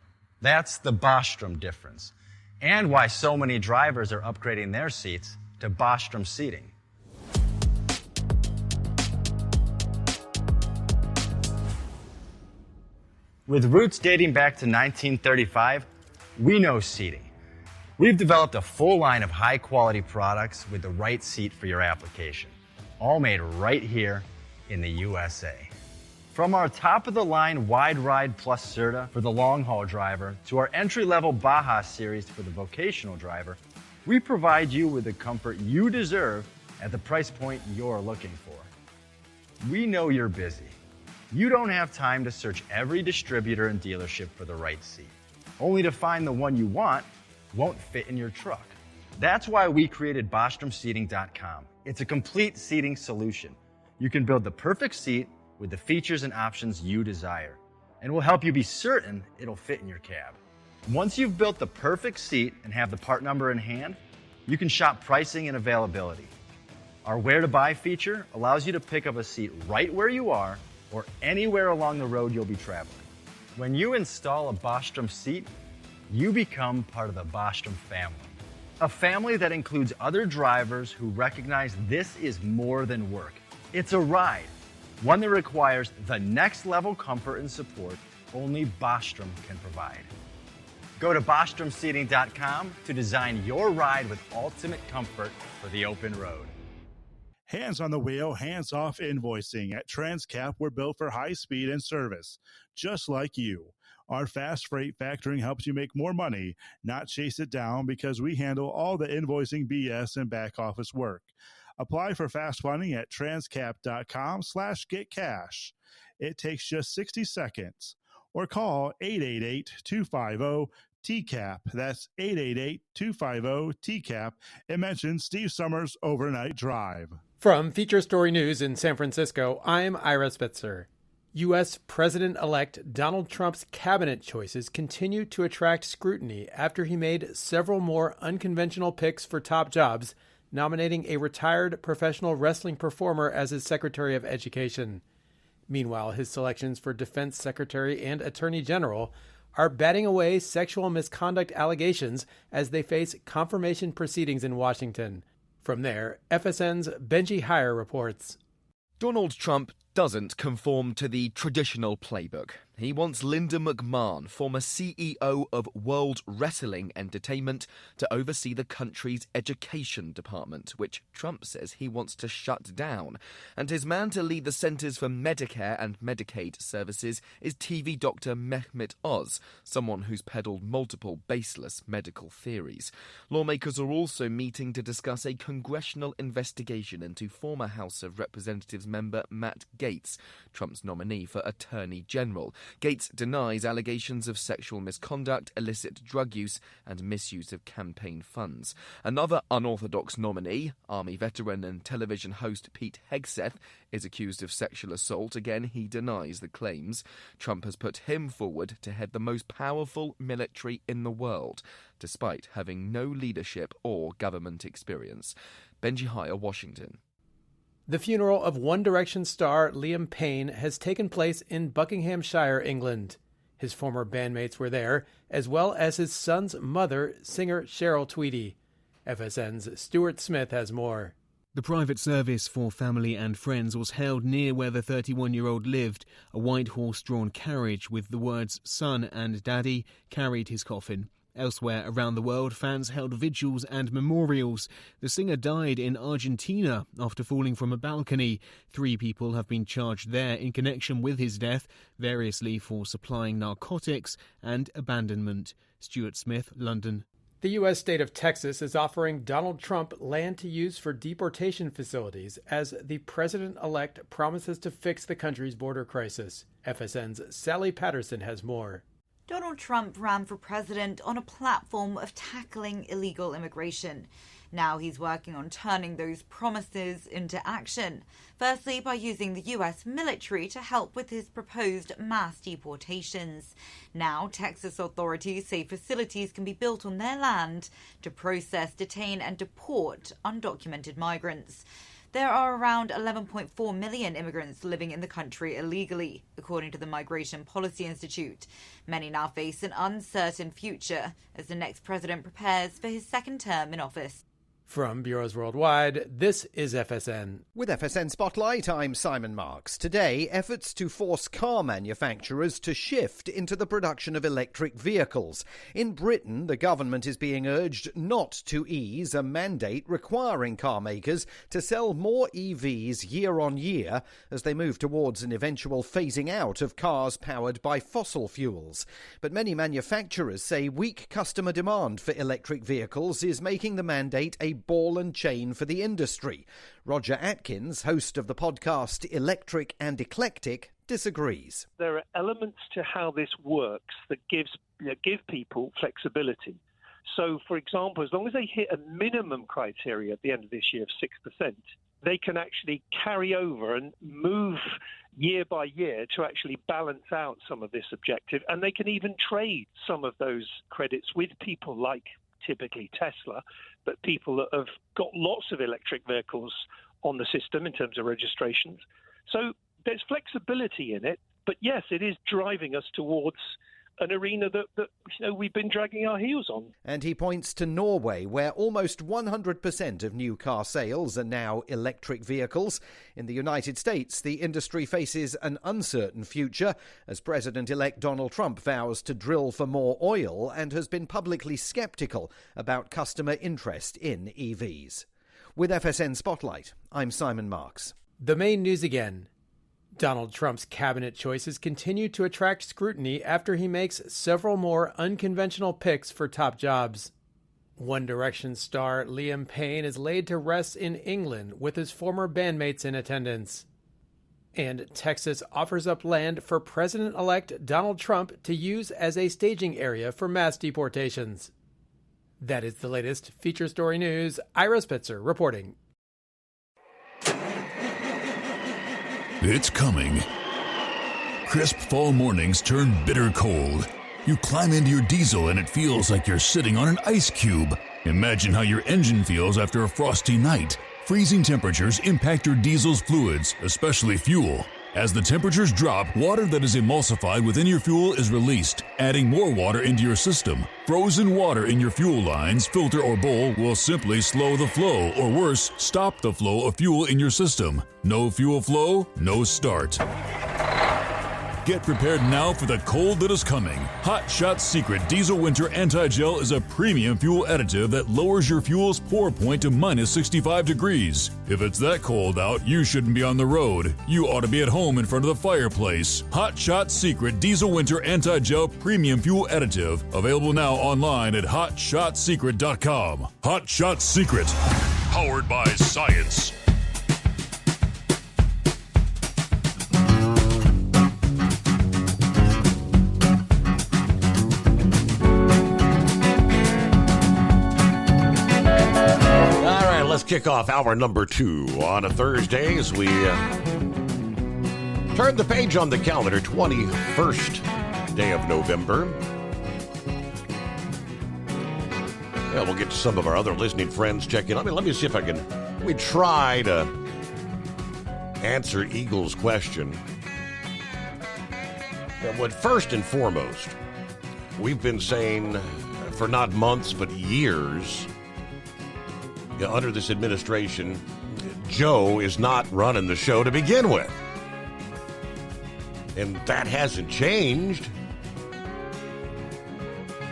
T: That's the Bostrom difference, and why so many drivers are upgrading their seats to Bostrom seating. With roots dating back to 1935, we know seating. We've developed a full line of high-quality products with the right seat for your application, all made right here in the USA. From our top-of-the-line Wide Ride Plus Certa for the long-haul driver to our entry-level Baja series for the vocational driver, we provide you with the comfort you deserve at the price point you're looking for. We know you're busy. You don't have time to search every distributor and dealership for the right seat, only to find the one you want won't fit in your truck. That's why we created BostromSeating.com. It's a complete seating solution. You can build the perfect seat with the features and options you desire, and we'll help you be certain it'll fit in your cab. Once you've built the perfect seat and have the part number in hand, you can shop pricing and availability. Our Where to Buy feature allows you to pick up a seat right where you are or anywhere along the road you'll be traveling. When you install a Bostrom seat, you become part of the Bostrom family. A family that includes other drivers who recognize this is more than work. It's a ride, one that requires the next level comfort and support only Bostrom can provide. Go to BostromSeating.com to design your ride with ultimate comfort for the open road.
M: Hands on the wheel, hands off invoicing. At Transcap, we're built for high speed and service, just like you. Our fast freight factoring helps you make more money, not chase it down, because we handle all the invoicing BS and back office work. Apply for fast funding at transcap.com/getcash. It takes just 60 seconds. Or call 888-250-TCAP. That's 888-250-TCAP and mention Steve Summers' Overnight Drive.
B: From Feature Story News in San Francisco, I'm Ira Spitzer. U.S. President-elect Donald Trump's cabinet choices continue to attract scrutiny after he made several more unconventional picks for top jobs, nominating a retired professional wrestling performer as his Secretary of Education. Meanwhile, his selections for Defense Secretary and Attorney General are batting away sexual misconduct allegations as they face confirmation proceedings in Washington. From there, FSN's Benji Heyer reports.
C: Donald Trump doesn't conform to the traditional playbook. He wants Linda McMahon, former CEO of World Wrestling Entertainment, to oversee the country's education department, which Trump says he wants to shut down. And his man to lead the Centers for Medicare and Medicaid Services is TV doctor Mehmet Oz, someone who's peddled multiple baseless medical theories. Lawmakers are also meeting to discuss a congressional investigation into former House of Representatives member Matt Gaetz, Trump's nominee for Attorney General. Gaetz denies allegations of sexual misconduct, illicit drug use, and misuse of campaign funds. Another unorthodox nominee, Army veteran and television host Pete Hegseth, is accused of sexual assault. Again, he denies the claims. Trump has put him forward to head the most powerful military in the world, despite having no leadership or government experience. Benji Heyer, Washington.
B: The funeral of One Direction star Liam Payne has taken place in Buckinghamshire, England. His former bandmates were there, as well as his son's mother, singer Cheryl Tweedy. FSN's Stuart Smith has more.
D: The private service for family and friends was held near where the 31-year-old lived. A white horse-drawn carriage with the words "Son" and "Daddy" carried his coffin. Elsewhere around the world, fans held vigils and memorials. The singer died in Argentina after falling from a balcony. 3 people have been charged there in connection with his death, variously for supplying narcotics and abandonment. Stuart Smith, London.
B: The U.S. state of Texas is offering Donald Trump land to use for deportation facilities as the president-elect promises to fix the country's border crisis. FSN's Sally Patterson has more.
E: Donald Trump ran for president on a platform of tackling illegal immigration. Now he's working on turning those promises into action. Firstly, by using the U.S. military to help with his proposed mass deportations. Now, Texas authorities say facilities can be built on their land to process, detain and deport undocumented migrants. There are around 11.4 million immigrants living in the country illegally, according to the Migration Policy Institute. Many now face an uncertain future as the next president prepares for his second term in office.
B: From Bureaus Worldwide, this is FSN.
F: With FSN Spotlight, I'm Simon Marks. Today, efforts to force car manufacturers to shift into the production of electric vehicles. In Britain, the government is being urged not to ease a mandate requiring car makers to sell more EVs year on year as they move towards an eventual phasing out of cars powered by fossil fuels. But many manufacturers say weak customer demand for electric vehicles is making the mandate a ball and chain for the industry. Roger Atkins, host of the podcast Electric and Eclectic, disagrees.
G: There are elements to how this works that give people flexibility. So, for example, as long as they hit a minimum criteria at the end of this year of 6%, they can actually carry over and move year by year to actually balance out some of this objective. And they can even trade some of those credits with people like typically Tesla, but people that have got lots of electric vehicles on the system in terms of registrations. So there's flexibility in it, but yes, it is driving us towards an arena that we've been dragging our heels on.
F: And he points to Norway, where almost 100% of new car sales are now electric vehicles. In the United States, the industry faces an uncertain future as President-elect Donald Trump vows to drill for more oil and has been publicly skeptical about customer interest in EVs. With FSN Spotlight, I'm Simon Marks.
B: The main news again. Donald Trump's cabinet choices continue to attract scrutiny after he makes several more unconventional picks for top jobs. One Direction star Liam Payne is laid to rest in England with his former bandmates in attendance. And Texas offers up land for President-elect Donald Trump to use as a staging area for mass deportations. That is the latest feature story news. Ira Spitzer reporting.
H: It's coming. Crisp fall mornings turn bitter cold. You climb into your diesel and it feels like you're sitting on an ice cube. Imagine how your engine feels after a frosty night. Freezing temperatures impact your diesel's fluids, especially fuel. As the temperatures drop, water that is emulsified within your fuel is released, adding more water into your system. Frozen water in your fuel lines, filter, or bowl will simply slow the flow, or worse, stop the flow of fuel in your system. No fuel flow, no start. Get prepared now for the cold that is coming. Hot Shot Secret Diesel Winter Anti-Gel is a premium fuel additive that lowers your fuel's pour point to minus 65 degrees. If it's that cold out, you shouldn't be on the road. You ought to be at home in front of the fireplace. Hot Shot Secret Diesel Winter Anti-Gel Premium Fuel Additive. Available now online at HotShotSecret.com. Hot Shot Secret. Powered by science.
J: Let's kick off hour number 2 on a Thursday as we turn the page on the calendar, 21st day of November. Yeah, we'll get to some of our other listening friends checking. Let me see if I can. We try to answer Eagle's question. But first and foremost, we've been saying for not months but years, under this administration, Joe is not running the show to begin with. And that hasn't changed.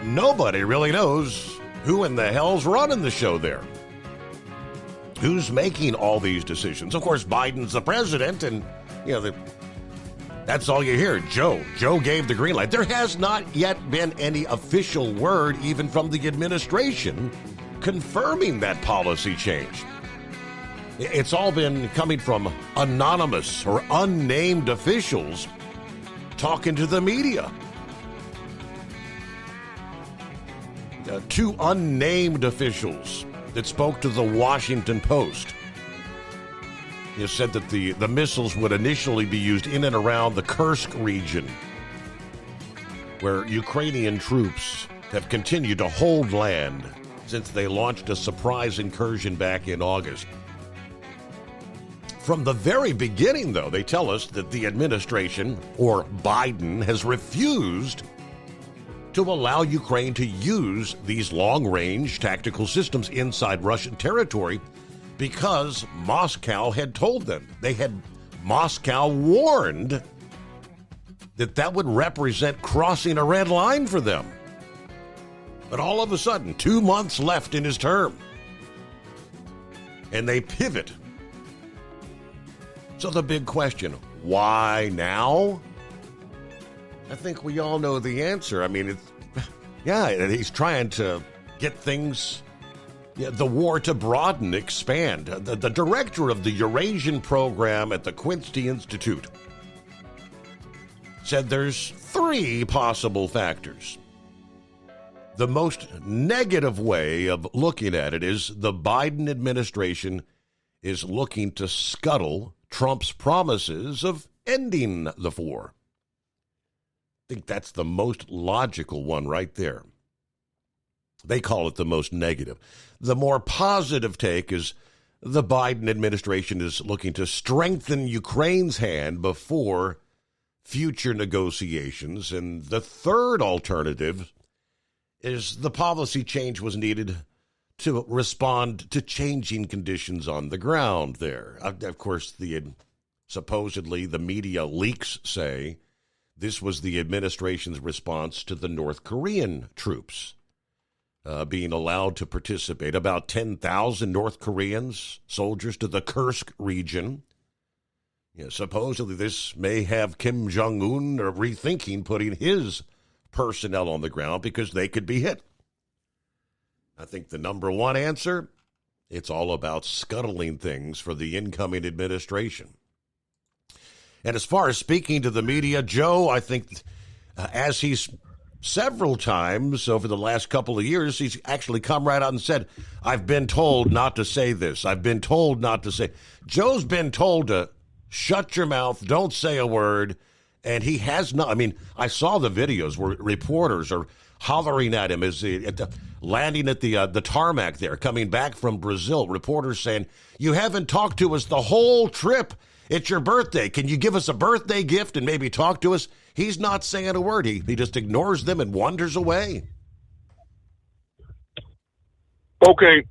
J: Nobody really knows who in the hell's running the show there. Who's making all these decisions? Of course, Biden's the president, and That's all you hear. Joe gave the green light. There has not yet been any official word, even from the administration, confirming that policy change. It's all been coming from anonymous or unnamed officials talking to the media. Two unnamed officials that spoke to the Washington Post said that the missiles would initially be used in and around the Kursk region, where Ukrainian troops have continued to hold land since they launched a surprise incursion back in August. From the very beginning, though, they tell us that the administration, or Biden, has refused to allow Ukraine to use these long-range tactical systems inside Russian territory because Moscow had told them. Moscow warned that would represent crossing a red line for them. But all of a sudden, 2 months left in his term, and they pivot. So the big question, why now? I think we all know the answer. I mean, he's trying to get things, the war to broaden, expand. The director of the Eurasian program at the Quincy Institute said there's 3 possible factors. The most negative way of looking at it is the Biden administration is looking to scuttle Trump's promises of ending the war. I think that's the most logical one right there. They call it the most negative. The more positive take is the Biden administration is looking to strengthen Ukraine's hand before future negotiations. And the third alternative is the policy change was needed to respond to changing conditions on the ground there. Of course, supposedly the media leaks say this was the administration's response to the North Korean troops being allowed to participate. About 10,000 North Koreans, soldiers to the Kursk region. Supposedly this may have Kim Jong-un rethinking putting his personnel on the ground because they could be hit. I think the number one answer, it's all about scuttling things for the incoming administration. And as far as speaking to the media, Joe, I think as he's several times over the last couple of years, he's actually come right out and said, I've been told not to say this. I've been told not to say. Joe's been told to shut your mouth, don't say a word, and he has not. I mean, I saw the videos where reporters are hollering at him as landing at the tarmac there, coming back from Brazil. Reporters saying, you haven't talked to us the whole trip. It's your birthday. Can you give us a birthday gift and maybe talk to us? He's not saying a word. He just ignores them and wanders away.
S: Okay.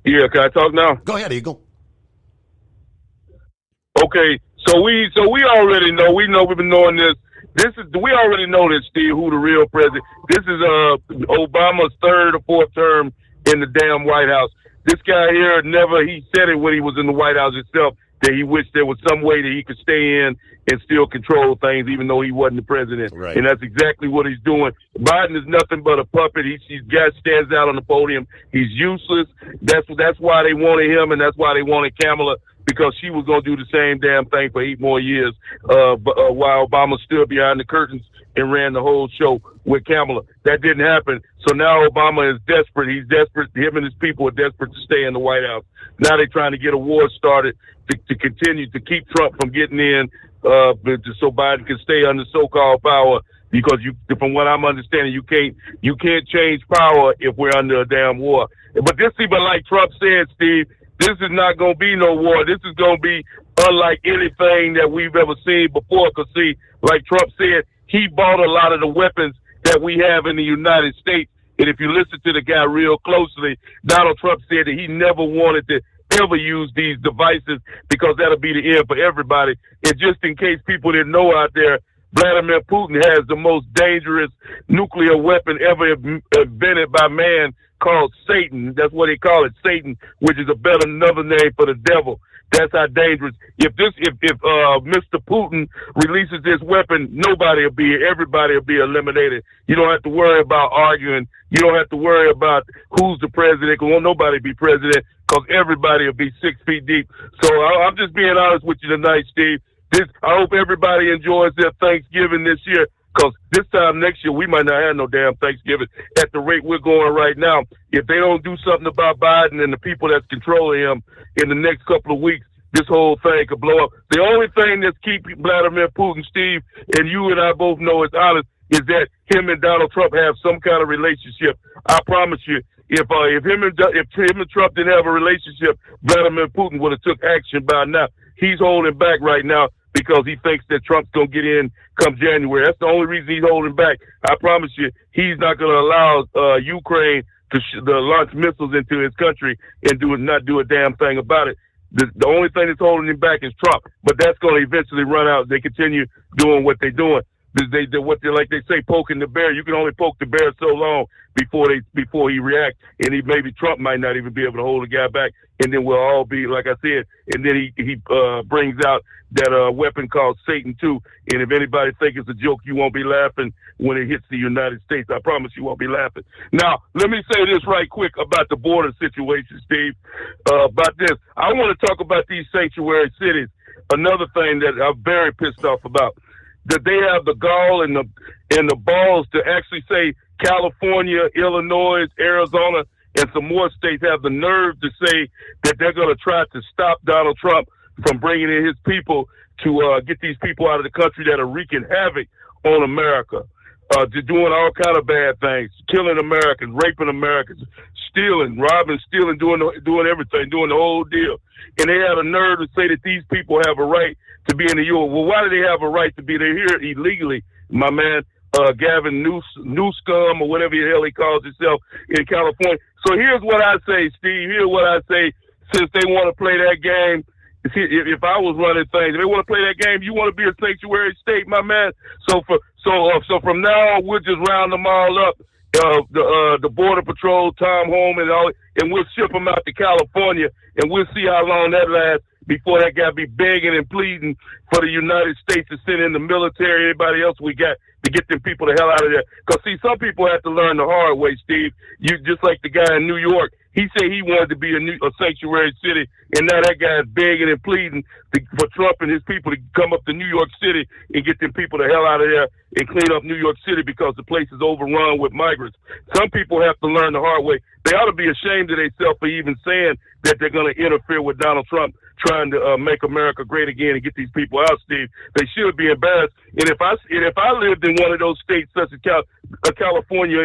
S: Yeah, can I talk now?
J: Go ahead, Eagle.
S: Okay. So we already know. We know we've been knowing this. We already know this, Steve, who the real president. This is Obama's 3rd or 4th term in the damn White House. This guy here he said it when he was in the White House itself, that he wished there was some way that he could stay in and still control things, even though he wasn't the president.
J: Right.
S: And that's exactly what he's doing. Biden is nothing but a puppet. He's stands out on the podium. He's useless. That's why they wanted him, and that's why they wanted Kamala, because she was going to do the same damn thing for 8 more years, while Obama stood behind the curtains and ran the whole show with Kamala. That didn't happen. So now Obama is desperate. He's desperate. Him and his people are desperate to stay in the White House. Now they're trying to get a war started to continue to keep Trump from getting in, so Biden can stay under so-called power. Because from what I'm understanding, you can't change power if we're under a damn war. But like Trump said, Steve, this is not going to be no war. This is going to be unlike anything that we've ever seen before. Because, see, like Trump said, he bought a lot of the weapons that we have in the United States. And if you listen to the guy real closely, Donald Trump said that he never wanted to ever use these devices because that'll be the end for everybody. And just in case people didn't know out there, Vladimir Putin has the most dangerous nuclear weapon ever invented by man, called Satan. That's what they call it, Satan, which is another name for the devil. That's how dangerous. If Mr. Putin releases this weapon, everybody will be eliminated. You don't have to worry about arguing. You don't have to worry about who's the president. Won't nobody be president because everybody will be 6 feet deep. So I'm just being honest with you tonight, Steve. I hope everybody enjoys their Thanksgiving this year, because this time next year we might not have no damn Thanksgiving at the rate we're going right now. If they don't do something about Biden and the people that's controlling him in the next couple of weeks, this whole thing could blow up. The only thing that's keeping Vladimir Putin, Steve, and you and I both know is honest, is that him and Donald Trump have some kind of relationship. I promise you, if him and Trump didn't have a relationship, Vladimir Putin would have took action by now. He's holding back right now because he thinks that Trump's going to get in come January. That's the only reason he's holding back. I promise you, he's not going to allow Ukraine to launch missiles into his country and not do a damn thing about it. The only thing that's holding him back is Trump, but that's going to eventually run out. They continue doing what they're doing. Like they say, poking the bear. You can only poke the bear so long before he reacts, and maybe Trump might not even be able to hold the guy back, and then we'll all be, like I said, and then he brings out that weapon called Satan II, and if anybody thinks it's a joke, you won't be laughing when it hits the United States. I promise you won't be laughing. Now, let me say this right quick about the border situation, Steve, about this. I want to talk about these sanctuary cities. Another thing that I'm very pissed off about, that they have the gall and the balls to actually say California, Illinois, Arizona, and some more states have the nerve to say that they're going to try to stop Donald Trump from bringing in his people to get these people out of the country that are wreaking havoc on America, doing all kind of bad things, killing Americans, raping Americans, stealing, robbing, stealing, doing everything, doing the whole deal. And they have the nerve to say that these people have a right to be in the U.S. Well, why do they have a right to be there here illegally, my man? Gavin Newscomb or whatever the hell he calls himself in California. So here's what I say, Steve. Here's what I say. Since they want to play that game, if I was running things, if they want to play that game, you want to be a sanctuary state, my man. So from now on, we'll just round them all up. The Border Patrol, Tom Homan, and we'll ship them out to California, and we'll see how long that lasts before that guy be begging and pleading for the United States to send in the military, everybody else we got, to get them people the hell out of there. Because, see, some people have to learn the hard way, Steve. You just like the guy in New York. He said he wanted to be a sanctuary city, and now that guy is begging and pleading for Trump and his people to come up to New York City and get them people the hell out of there and clean up New York City because the place is overrun with migrants. Some people have to learn the hard way. They ought to be ashamed of themselves for even saying that they're going to interfere with Donald Trump trying to make America great again and get these people out, Steve. They should be embarrassed. And if I lived in one of those states such as California,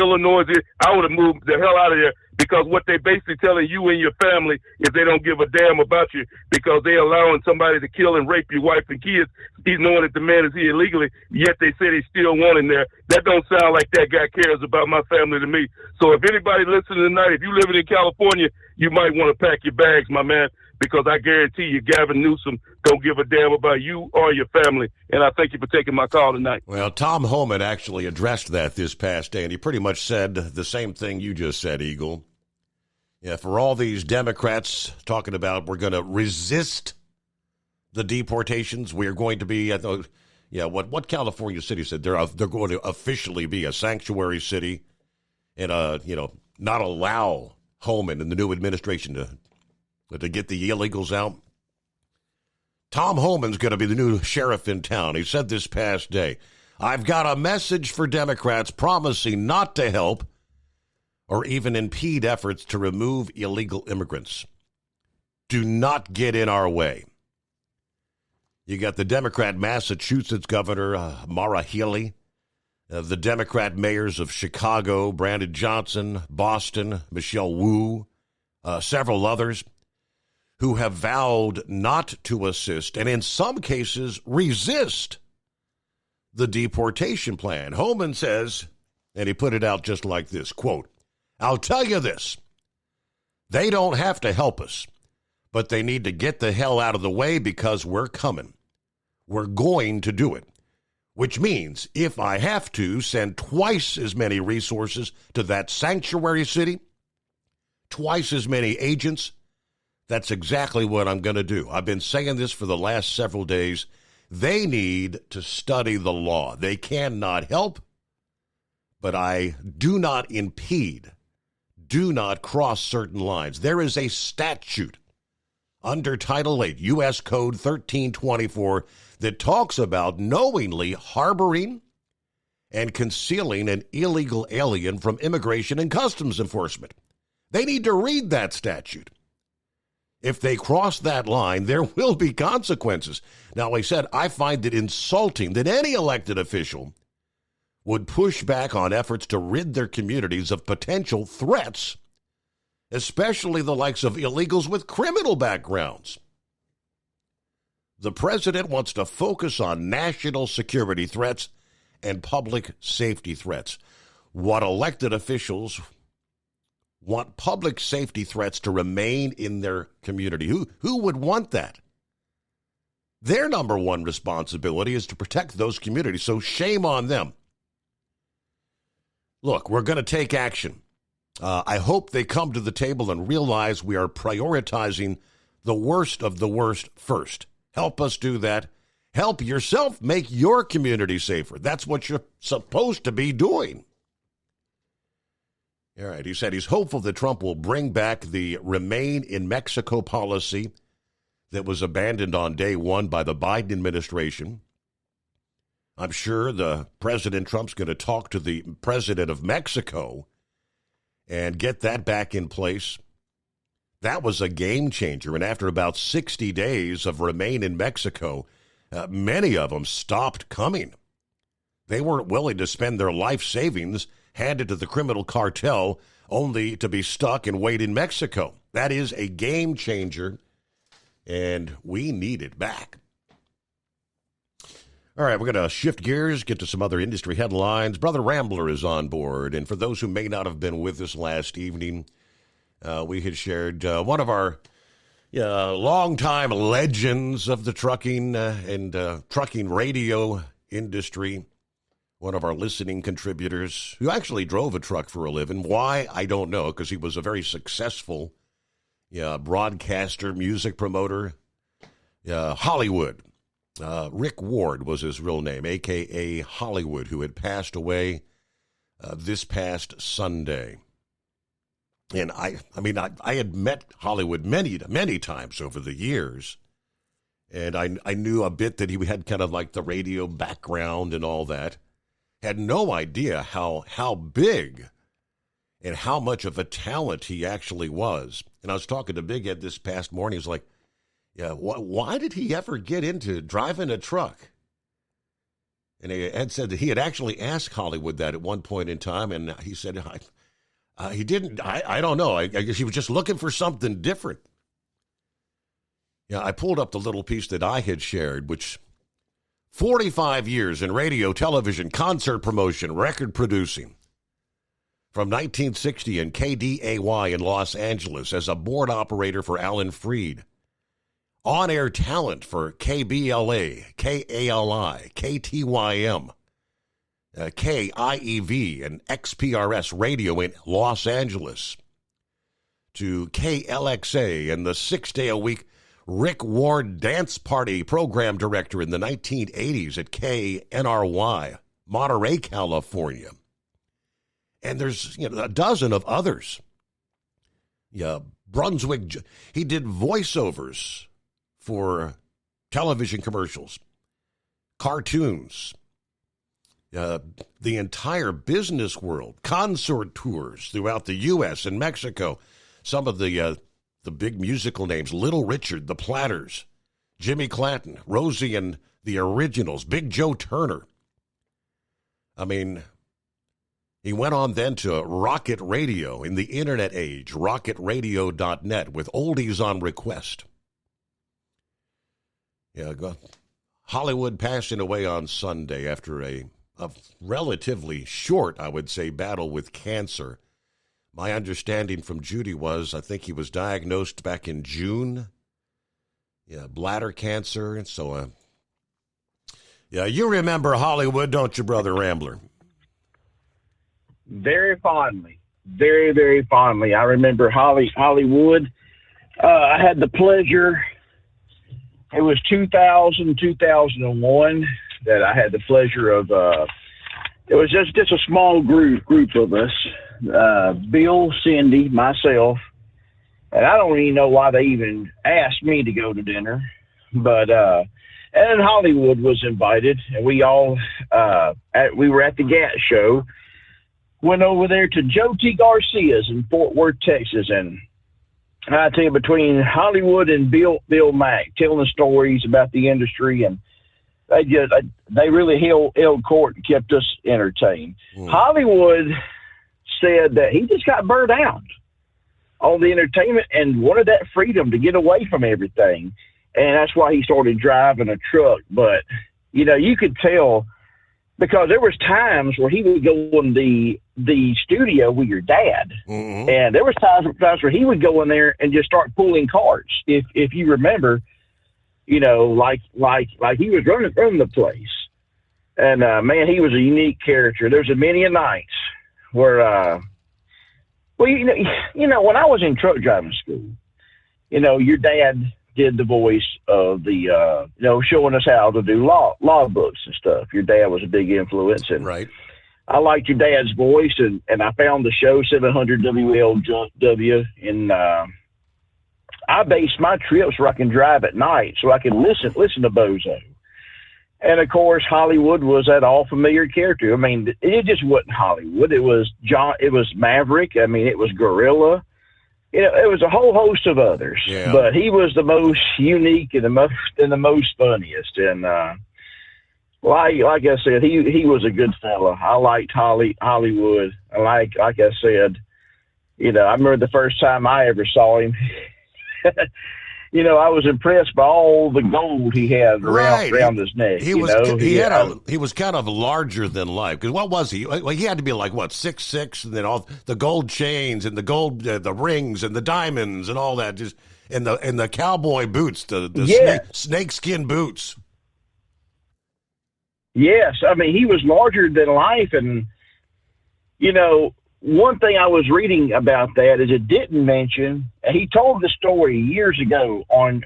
S: Illinois, I would have moved the hell out of there, because what they basically telling you and your family is they don't give a damn about you, because they're allowing somebody to kill and rape your wife and kids, even knowing that the man is here illegally, yet they say they still want him there. That don't sound like that guy cares about my family to me. So if anybody listening tonight, if you living in California, you might want to pack your bags, my man, because I guarantee you Gavin Newsom don't give a damn about you or your family. And I thank you for taking my call tonight.
J: Well, Tom Homan actually addressed that this past day, and he pretty much said the same thing you just said, Eagle. Yeah, for all these Democrats talking about we're going to resist the deportations, we're going to be at the, what California city said they're going to officially be a sanctuary city and not allow Homan and the new administration to get the illegals out. Tom Homan's going to be the new sheriff in town. He said this past day, I've got a message for Democrats promising not to help or even impede efforts to remove illegal immigrants. Do not get in our way. You got the Democrat Massachusetts Governor Maura Healey, the Democrat mayors of Chicago, Brandon Johnson, Boston, Michelle Wu, several others who have vowed not to assist and in some cases resist the deportation plan. Homan says, and he put it out just like this, quote, I'll tell you this, they don't have to help us, but they need to get the hell out of the way because we're coming. We're going to do it, which means if I have to send twice as many resources to that sanctuary city, twice as many agents That's exactly what I'm going to do. I've been saying this for the last several days. They need to study the law. They cannot help, but I do not impede, do not cross certain lines. There is a statute under Title 8, U.S. Code 1324, that talks about knowingly harboring and concealing an illegal alien from Immigration and Customs Enforcement. They need to read that statute. If they cross that line, there will be consequences. Now, like I said, I find it insulting that any elected official would push back on efforts to rid their communities of potential threats, especially the likes of illegals with criminal backgrounds. The president wants to focus on national security threats and public safety threats. What elected officials want public safety threats to remain in their community. Who would want that? Their number one responsibility is to protect those communities, so shame on them. Look, we're going to take action. I hope they come to the table and realize we are prioritizing the worst of the worst first. Help us do that. Help yourself make your community safer. That's what you're supposed to be doing. All right, he said he's hopeful that Trump will bring back the Remain in Mexico policy that was abandoned on day one by the Biden administration. I'm sure the President Trump's going to talk to the president of Mexico and get that back in place. That was a game changer, and after about 60 days of Remain in Mexico, many of them stopped coming. They weren't willing to spend their life savings handed to the criminal cartel only to be stuck and wait in Mexico. That is a game changer, and we need it back. All right, we're going to shift gears, get to some other industry headlines. Brother Rambler is on board, and for those who may not have been with us last evening, we had shared one of our longtime legends of the trucking and trucking radio industry, one of our listening contributors, who actually drove a truck for a living. Why? I don't know, because he was a very successful broadcaster, music promoter, Hollywood. Rick Ward was his real name, a.k.a. Hollywood, who had passed away this past Sunday. And I had met Hollywood many times over the years, and I knew a bit that he had kind of like the radio background and all that. Had no idea how big and how much of a talent he actually was. And I was talking to Big Ed this past morning. He was like, yeah, why did he ever get into driving a truck? And Ed said that he had actually asked Hollywood that at one point in time, and he said he didn't. I don't know. I guess he was just looking for something different. Yeah, I pulled up the little piece that I had shared, which 45 years in radio, television, concert promotion, record producing. From 1960 in KDAY in Los Angeles as a board operator for Alan Freed. On-air talent for KBLA, KALI, KTYM, KIEV, and XPRS radio in Los Angeles. To KLXA and the 6-day-a-week Rick Ward Dance Party program director in the 1980s at KNRY, Monterey, California. And there's a dozen of others. Yeah, Brunswick, he did voiceovers for television commercials, cartoons, the entire business world, concert tours throughout the U.S. and Mexico. Some of the big musical names, Little Richard, the Platters, Jimmy Clanton, Rosie and the Originals, Big Joe Turner. I mean, he went on then to Rocket Radio in the internet age, rocketradio.net, with oldies on request. Yeah, Hollywood passing away on Sunday after a relatively short, I would say, battle with cancer. My understanding from Judy was, I think he was diagnosed back in June. Yeah, bladder cancer. And so, yeah, you remember Hollywood, don't you, Brother Rambler?
U: Very fondly. Very, very fondly. I remember Hollywood. I had the pleasure. It was 2001 that I had the pleasure of. It was just a small group of us. Bill, Cindy, myself, and I don't even know why they even asked me to go to dinner, but and Hollywood was invited, and we all we were at the GAT show. Went over there to Joe T. Garcia's in Fort Worth, Texas, and I tell you, between Hollywood and Bill Mack telling the stories about the industry, and they really held court and kept us entertained. Hollywood said that he just got burned out on the entertainment and wanted that freedom to get away from everything, and that's why he started driving a truck. But you could tell, because there was times where he would go in the studio with your dad, and there was times where he would go in there and just start pulling carts. If you remember, like he was running the place, and man, he was a unique character. There's many a nights where, when I was in truck driving school, your dad did the voice of the, showing us how to do law books and stuff. Your dad was a big influence, and I liked your dad's voice, and I found the show 700 WLW, and I based my trips where I can drive at night so I can listen to Bozo. And of course, Hollywood was that all familiar character. I mean, it just wasn't Hollywood. It was it was Maverick. I mean, it was Gorilla. It was a whole host of others, but he was the most unique and the most funniest. And like I said, he was a good fella. I liked Hollywood. Like I said, I remember the first time I ever saw him. I was impressed by all the gold he had around his neck.
J: He was he was kind of larger than life. Because what was he? Well, he had to be like 6'6", and then all the gold chains and the gold the rings and the diamonds and all that. Just and the cowboy boots, the snakeskin boots.
U: Yes, I mean, he was larger than life, and one thing I was reading about that is it didn't mention, he told the story years ago on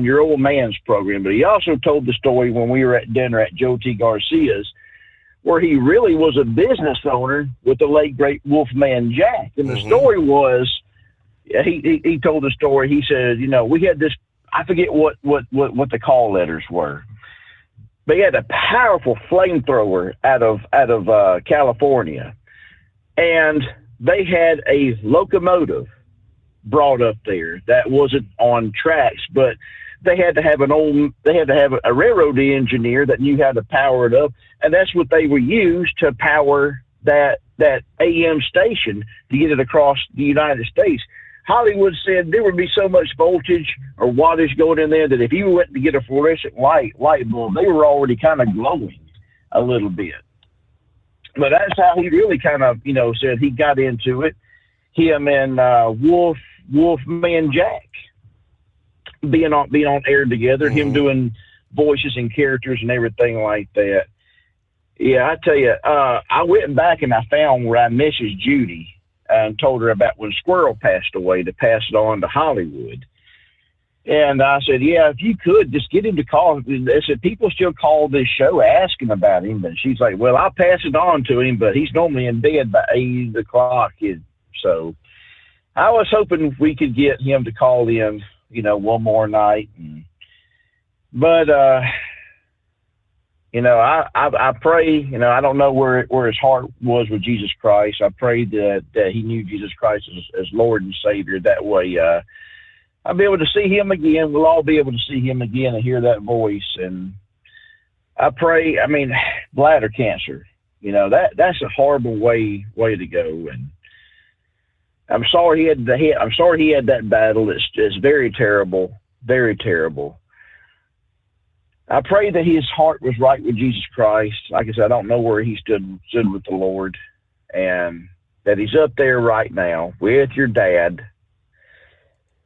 U: your old man's program, but he also told the story when we were at dinner at Joe T. Garcia's, where he really was a business owner with the late great Wolfman Jack. And the story was, he told the story, he said, we had this, I forget what the call letters were, but he had a powerful flamethrower out of California. And they had a locomotive brought up there that wasn't on tracks, but they had to have a railroad engineer that knew how to power it up, and that's what they were used to power that AM station to get it across the United States. Hollywood said there would be so much voltage or wattage going in there that if you went to get a fluorescent light bulb, they were already kind of glowing a little bit. But that's how he really kind of, said he got into it. Him and Wolfman Jack being on air together, him doing voices and characters and everything like that. Yeah, I tell you, I went back and I found where I Mrs. Judy and told her about when Squirrel passed away to pass it on to Hollywood. And I said, yeah, if you could just get him to call. I said, people still call this show asking about him. And she's like, well, I'll pass it on to him, but he's normally in bed by 8 o'clock. So I was hoping we could get him to call in, one more night. But I pray, I don't know where his heart was with Jesus Christ. I pray that he knew Jesus Christ as Lord and Savior. That way, I'll be able to see him again. We'll all be able to see him again and hear that voice. And I pray, bladder cancer, that's a horrible way to go. And I'm sorry he had that battle. It's very terrible, very terrible. I pray that his heart was right with Jesus Christ. Like I said, I don't know where he stood with the Lord, and that he's up there right now with your dad,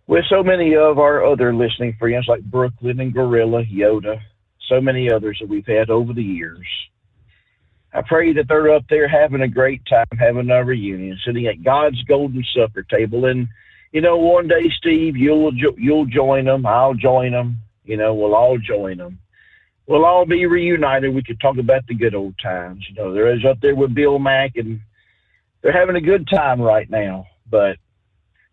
U: with so many of our other listening friends like Brooklyn and Gorilla, Yoda, so many others that we've had over the years. I pray that they're up there having a great time, having a reunion, sitting at God's golden supper table. And one day, Steve, you'll join them. I'll join them. We'll all join them. We'll all be reunited. We could talk about the good old times. They're up there with Bill Mack, and they're having a good time right now. But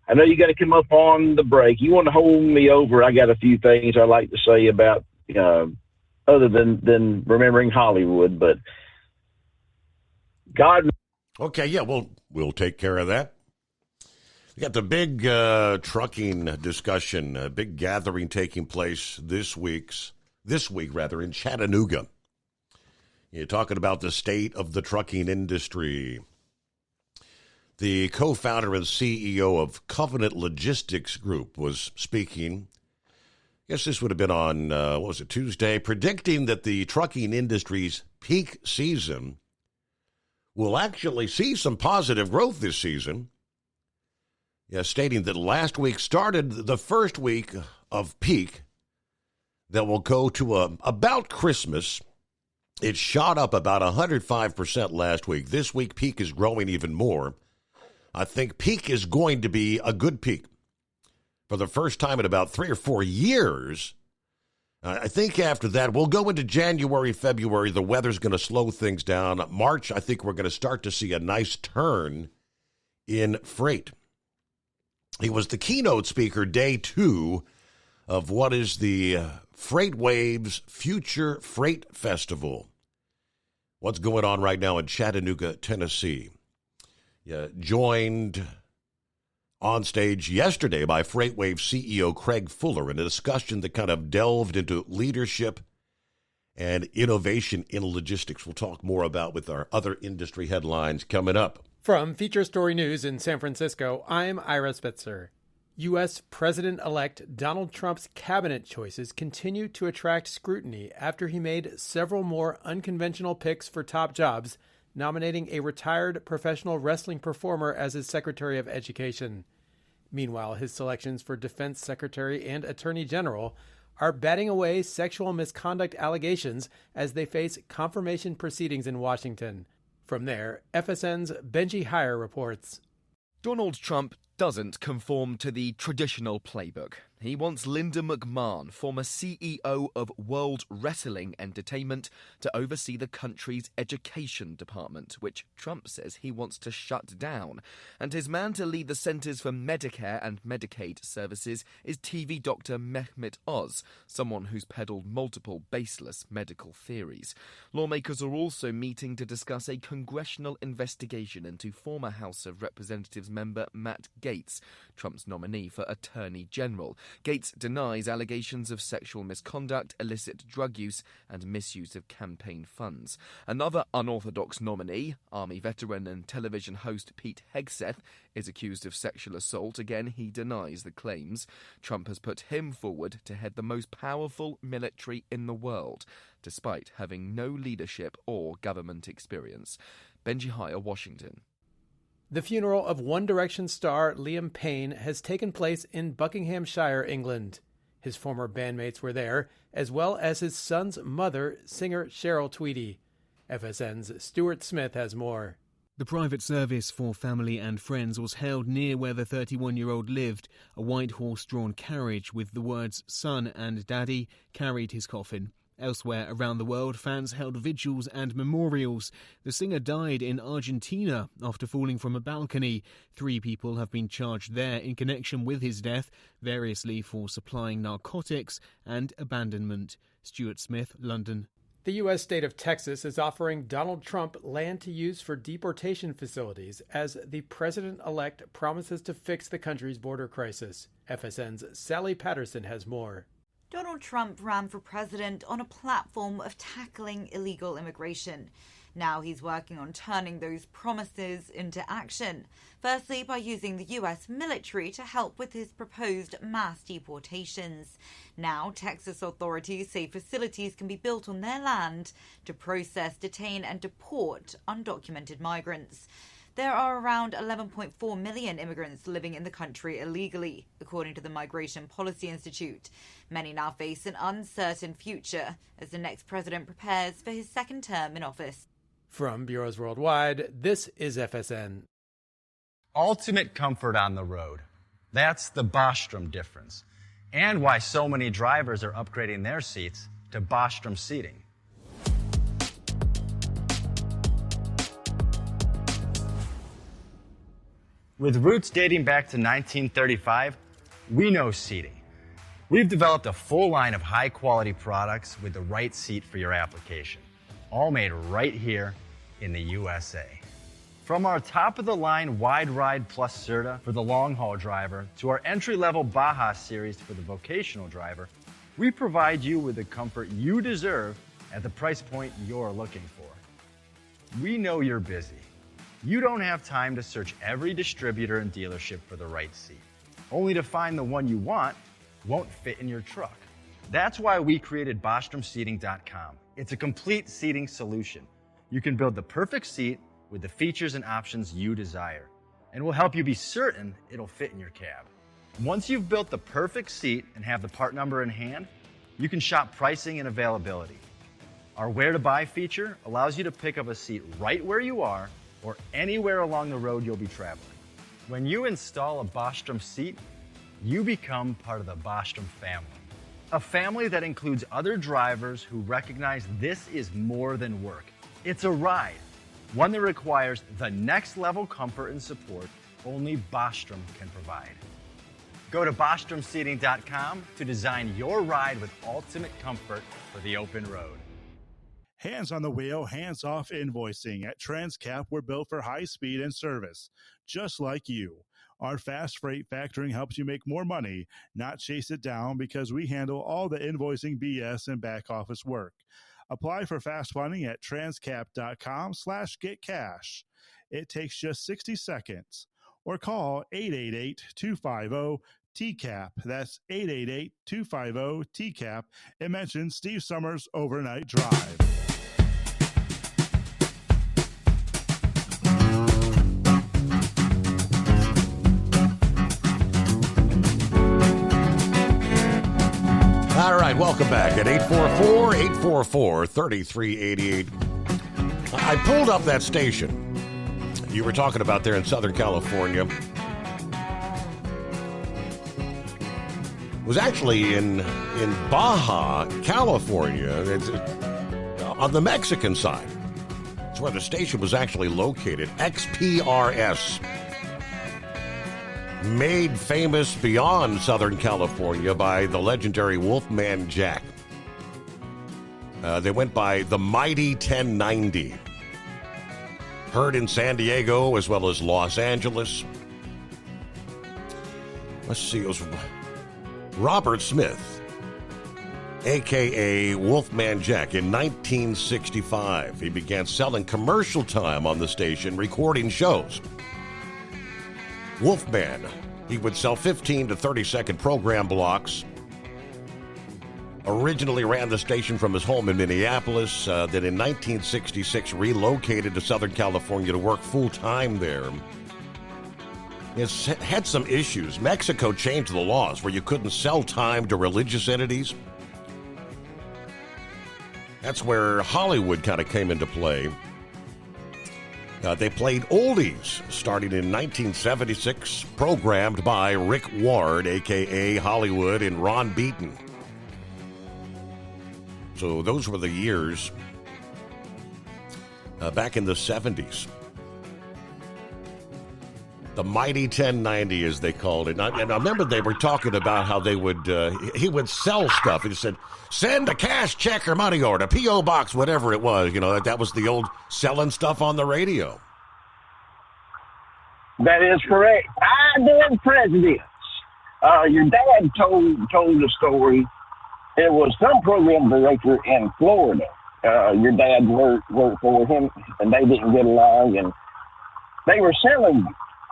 U: I know you got to come up on the break. You want to hold me over? I got a few things I'd like to say about other than remembering Hollywood. But God.
J: Okay, yeah, we'll take care of that. We got the big trucking discussion, a big gathering taking place this week in Chattanooga. You're talking about the state of the trucking industry. The co-founder and CEO of Covenant Logistics Group was speaking. I guess this would have been on, Tuesday, predicting that the trucking industry's peak season will actually see some positive growth this season. Yeah, stating that last week started the first week of peak that will go to about Christmas. It shot up about 105% last week. This week, peak is growing even more. I think peak is going to be a good peak. For the first time in about 3 or 4 years, I think after that, we'll go into January, February. The weather's going to slow things down. March, I think we're going to start to see a nice turn in freight. He was the keynote speaker day 2 of what is the Freight Waves Future Freight Festival. What's going on right now in Chattanooga, Tennessee? Joined on stage yesterday by FreightWave CEO Craig Fuller in a discussion that kind of delved into leadership and innovation in logistics. We'll talk more about with our other industry headlines coming up.
B: From Feature Story News in San Francisco, I'm Ira Spitzer. U.S. President-elect Donald Trump's cabinet choices continue to attract scrutiny after he made several more unconventional picks for top jobs, nominating a retired professional wrestling performer as his Secretary of Education. Meanwhile, his selections for Defense Secretary and Attorney General are batting away sexual misconduct allegations as they face confirmation proceedings in Washington. From there, FSN's Benji Heyer reports.
C: Donald Trump doesn't conform to the traditional playbook. He wants Linda McMahon, former CEO of World Wrestling Entertainment, to oversee the country's education department, which Trump says he wants to shut down. And his man to lead the Centers for Medicare and Medicaid Services is TV doctor Mehmet Oz, someone who's peddled multiple baseless medical theories. Lawmakers are also meeting to discuss a congressional investigation into former House of Representatives member Matt Gaetz, Trump's nominee for Attorney General. Gaetz denies allegations of sexual misconduct, illicit drug use, and misuse of campaign funds. Another unorthodox nominee, Army veteran and television host Pete Hegseth, is accused of sexual assault. Again, he denies the claims. Trump has put him forward to head the most powerful military in the world, despite having no leadership or government experience. Benji Heyer, Washington.
B: The funeral of One Direction star Liam Payne has taken place in Buckinghamshire, England. His former bandmates were there, as well as his son's mother, singer Cheryl Tweedy. FSN's Stuart Smith has more.
D: The private service for family and friends was held near where the 31-year-old lived. A white horse-drawn carriage with the words "Son" and "Daddy" carried his coffin. Elsewhere around the world, fans held vigils and memorials. The singer died in Argentina after falling from a balcony. 3 people have been charged there in connection with his death, variously for supplying narcotics and abandonment. Stuart Smith, London.
B: The U.S. state of Texas is offering Donald Trump land to use for deportation facilities as the president-elect promises to fix the country's border crisis. FSN's Sally Patterson has more.
E: Donald Trump ran for president on a platform of tackling illegal immigration. Now he's working on turning those promises into action. Firstly, by using the U.S. military to help with his proposed mass deportations. Now, Texas authorities say facilities can be built on their land to process, detain and deport undocumented migrants. There are around 11.4 million immigrants living in the country illegally, according to the Migration Policy Institute. Many now face an uncertain future as the next president prepares for his second term in office.
B: From Bureaus Worldwide, this is FSN.
T: Ultimate comfort on the road. That's the Bostrom difference, and why so many drivers are upgrading their seats to Bostrom seating. With roots dating back to 1935, we know seating. We've developed a full line of high-quality products with the right seat for your application, all made right here in the USA. From our top-of-the-line Wide Ride Plus Certa for the long-haul driver to our entry-level Baja series for the vocational driver, we provide you with the comfort you deserve at the price point you're looking for. We know you're busy. You don't have time to search every distributor and dealership for the right seat, only to find the one you want won't fit in your truck. That's why we created BostromSeating.com. It's a complete seating solution. You can build the perfect seat with the features and options you desire, and we'll help you be certain it'll fit in your cab. Once you've built the perfect seat and have the part number in hand, you can shop pricing and availability. Our Where to Buy feature allows you to pick up a seat right where you are or anywhere along the road you'll be traveling. When you install a Bostrom seat, you become part of the Bostrom family. A family that includes other drivers who recognize this is more than work. It's a ride, one that requires the next level comfort and support only Bostrom can provide. Go to BostromSeating.com to design your ride with ultimate comfort for the open road.
M: Hands on the wheel, hands off invoicing. At Transcap, we're built for high speed and service, just like you. Our fast freight factoring helps you make more money, not chase it down, because we handle all the invoicing BS and back office work. Apply for fast funding at transcap.com/getcash. It takes just 60 seconds. Or call 888-250-TCAP. That's 888-250-TCAP. And mention Steve Summers Overnight Drive.
J: All right, welcome back at 844-844-3388. I pulled up that station you were talking about there in Southern California. It was actually in Baja, California. It's on the Mexican side. It's where the station was actually located. XPRS. Made famous beyond Southern California by the legendary Wolfman Jack. They went by the Mighty 1090. Heard in San Diego as well as Los Angeles. Let's see, it was Robert Smith, a.k.a. Wolfman Jack, in 1965. He began selling commercial time on the station, recording shows. Wolfman, he would sell 15 to 30-second program blocks. Originally ran the station from his home in Minneapolis, then in 1966 relocated to Southern California to work full-time there. It's had some issues. Mexico changed the laws where you couldn't sell time to religious entities. That's where Hollywood kind of came into play. They played oldies starting in 1976, programmed by Rick Ward, a.k.a. Hollywood, and Ron Beaton. So those were the years back in the 70s. The Mighty 1090, as they called it. And I remember they were talking about how they would, he would sell stuff. He said, send a cash, check, or money order, P.O. Box, whatever it was. You know, that was the old selling stuff on the radio.
U: That is correct. Ideal presidents. Your dad told the story. It was some program director in Florida. Your dad worked for him, and they didn't get along, and they were selling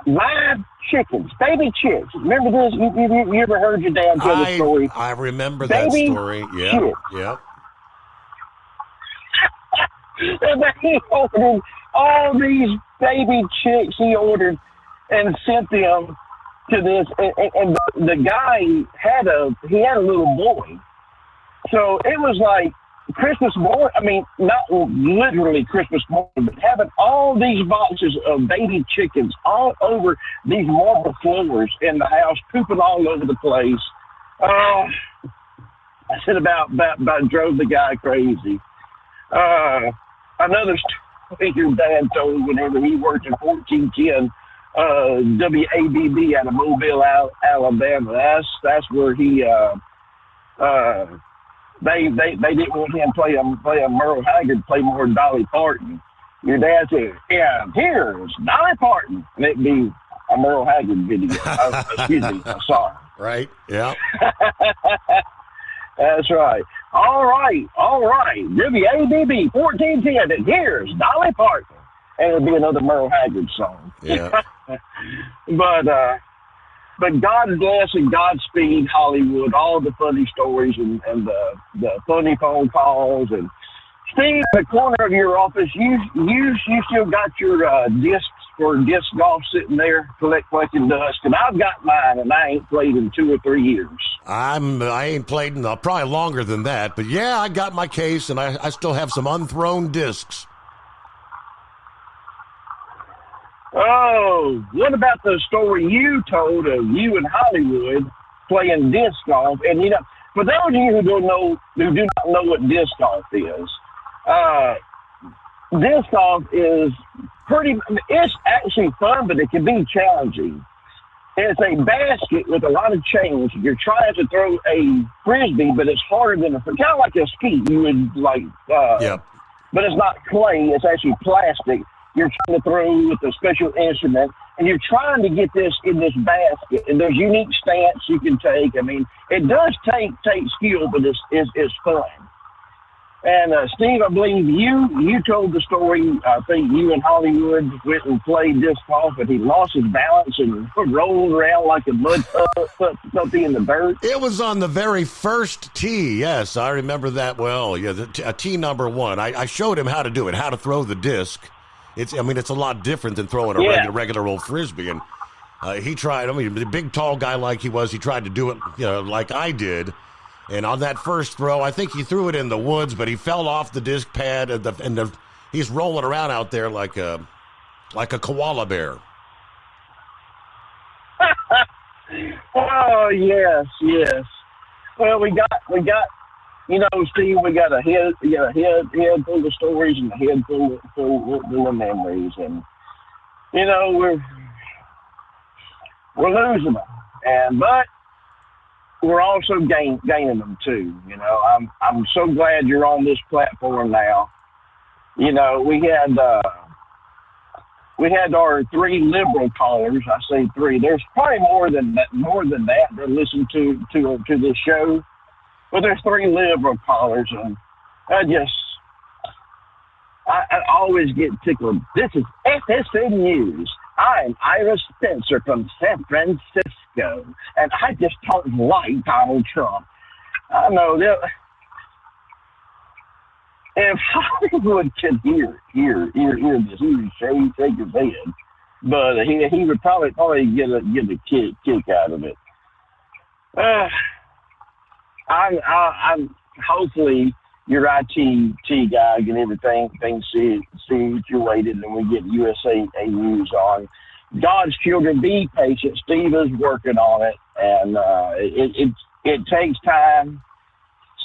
U: live chickens, baby chicks. Remember this? You ever heard your dad tell the story?
J: I remember that story. Yeah, yeah.
U: And he ordered all these baby chicks. He ordered and sent them to this. And the guy had a little boy. So it was like Christmas morning, I mean, not literally Christmas morning, but having all these boxes of baby chickens all over these marble floors in the house, pooping all over the place. I said about drove the guy crazy. Another story your dad told whenever he worked in 1410 WABB out of Mobile, Alabama. That's where he they didn't want him playing Merle Haggard, play more Dolly Parton. Your dad said, "Yeah, here's Dolly Parton," and it'd be a Merle Haggard video. Excuse me, a song.
J: Right? Yeah.
U: That's right. All right. WABB 1410, and here's Dolly Parton. And it'll be another Merle Haggard song.
J: Yeah.
U: But God bless and Godspeed Hollywood, all the funny stories and the funny phone calls. And Steve, in the corner of your office, you still got your discs for disc golf sitting there collecting dust, and I've got mine, and I ain't played in 2 or 3 years.
J: I ain't played in probably longer than that, but yeah, I got my case, and I still have some unthrown discs.
U: Oh, what about the story you told of you in Hollywood playing disc golf? And you know, for those of you who do not know what disc golf is, disc golf is it's actually fun, but it can be challenging. It's a basket with a lot of chains. You're trying to throw a frisbee, but it's harder than kind of like a ski. You would but it's not clay. It's actually plastic. You're trying to throw with a special instrument, and you're trying to get this in this basket. And there's unique stance you can take. I mean, it does take skill, but it's fun. And Steve, I believe you told the story. I think you in Hollywood went and played disc golf, and he lost his balance and rolled around like a mud puppy in the dirt.
J: It was on the very first tee. Yes, I remember that well. Yeah, tee number 1. I showed him how to do it, how to throw the disc. It's a lot different than throwing a regular old frisbee. And he tried. I mean, the big, tall guy like he was, he tried to do it, like I did. And on that first throw, I think he threw it in the woods, but he fell off the disc pad, and he's rolling around out there like a koala bear.
U: Oh yes. Well, we got. Steve, we got a head full of stories and a head full of memories, and we're losing them, but we're also gaining them too. I'm so glad you're on this platform now. We had our 3 liberal callers. I say 3. There's probably more than that that listen to this show. But there's 3 liberal callers, and I always get tickled. This is FSN News. I'm Ira Spencer from San Francisco, and I just don't like Donald Trump. I know that if Hollywood could hear this, he would shake his head, but he would probably get a kick out of it. I'm hopefully your IT guy get everything situated, and we get USA News on. God's children, be patient. Steve is working on it, and it takes time.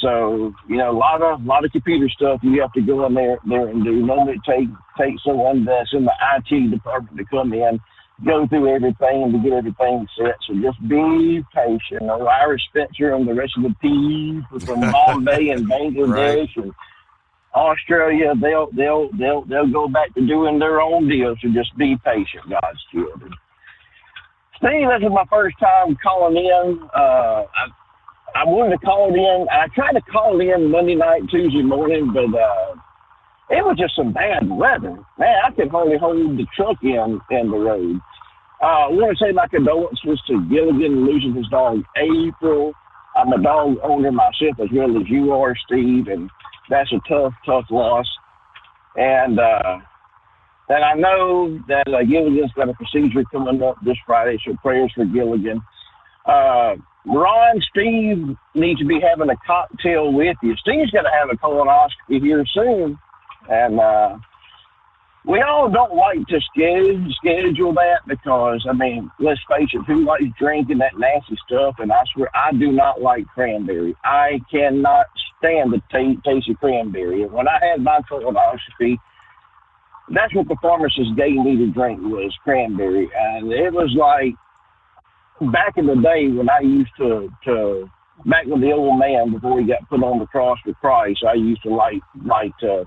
U: So a lot of computer stuff you have to go in there and do. Normally it takes someone that's in the IT department to come in, go through everything and to get everything set. So just be patient. Ira Spencer and the rest of the team from Bombay and Bangladesh and Australia, they'll go back to doing their own deal. So just be patient, God's children. Steve, this is my first time calling in. I wanted to call in. I tried to call in Monday night, Tuesday morning, but it was just some bad weather. Man, I could hardly hold the truck in the road. I want to say my condolences to Gilligan losing his dog, April. I'm a dog owner myself as well as you are, Steve, and that's a tough loss. And I know that Gilligan's got a procedure coming up this Friday, so prayers for Gilligan. Ron, Steve needs to be having a cocktail with you. Steve's going to have a colonoscopy here soon. And we all don't like to schedule that because, I mean, let's face it, who likes drinking that nasty stuff? And I swear, I do not like cranberry. I cannot stand the taste of cranberry. And when I had my colonoscopy, that's what the pharmacist gave me to drink was cranberry. And it was like, back in the day when I used to back with the old man before he got put on the cross with Christ, I used to like to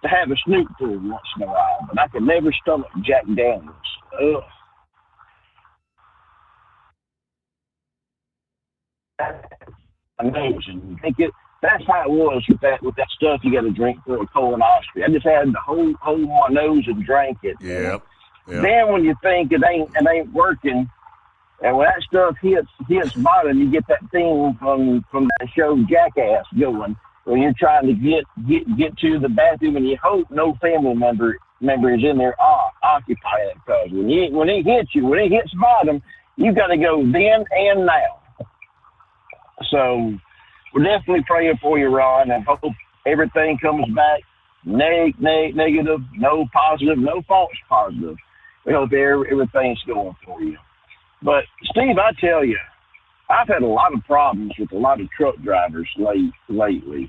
U: have a snootful once in a while, but I could never stomach Jack Daniels. Ugh. Amazing. That's how it was with that stuff you got to drink for a colonoscopy. I just had to hold my nose and drank it.
J: Yep.
U: Then when you think it ain't working, and when that stuff hits bottom, you get that thing from the show Jackass going, when you're trying to get to the bathroom and you hope no family member is in there occupying it. Because when it hits bottom, you got to go then and now. So we're definitely praying for you, Ron, and hope everything comes back negative, no positive, no false positive. We hope everything's going for you. But, Steve, I tell you, I've had a lot of problems with a lot of truck drivers lately.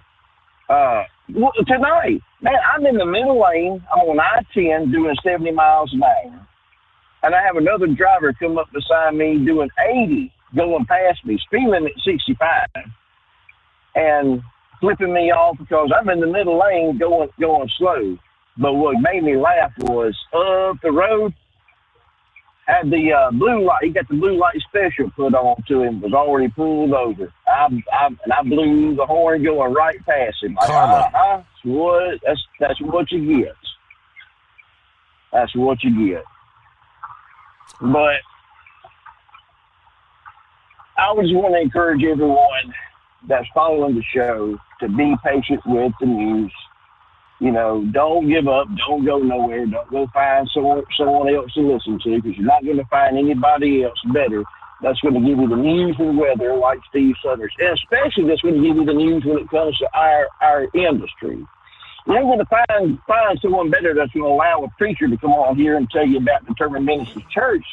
U: Tonight, man, I'm in the middle lane. I'm on I-10 doing 70 miles an hour. And I have another driver come up beside me doing 80, going past me, speed limit 65, and flipping me off because I'm in the middle lane going slow. But what made me laugh was up the road, had the blue light. He got the blue light special put on to him. Was already pulled over. I blew the horn going right past him. Like,
J: Karma.
U: That's what you get. That's what you get. But I just want to encourage everyone that's following the show to be patient with the news. You know, don't give up. Don't go nowhere. Don't go find someone else to listen to because you're not going to find anybody else better that's going to give you the news and weather like Steve Summers. And especially that's going to give you the news when it comes to our industry. You're going to find someone better that's going to allow a preacher to come on here and tell you about Determined Ministries Church,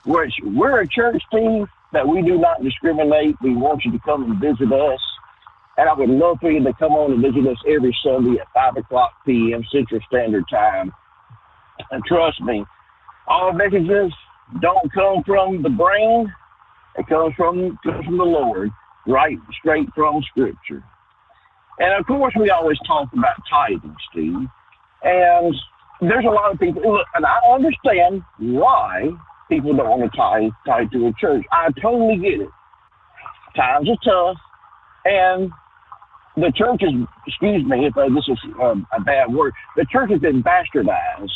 U: which we're a church, Steve, that we do not discriminate. We want you to come and visit us. And I would love for you to come on and visit us every Sunday at 5 o'clock p.m. Central Standard Time. And trust me, all messages don't come from the brain. It comes from the Lord, right straight from Scripture. And, of course, we always talk about tithing, Steve. And there's a lot of people, look, and I understand why people don't want to tithe to a church. I totally get it. Times are tough. And the church is, excuse me if this is a bad word, the church has been bastardized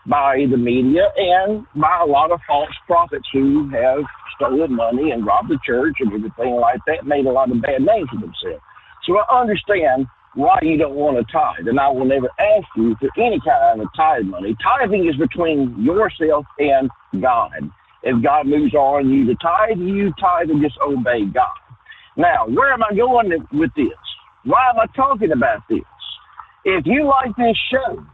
U: by the media and by a lot of false prophets who have stolen money and robbed the church and everything like that, made a lot of bad names for themselves. So I understand why you don't want to tithe, and I will never ask you for any kind of tithe money. Tithing is between yourself and God. If God moves on you to tithe, you tithe and just obey God. Now, where am I going with this? Why am I talking about this? If you like this show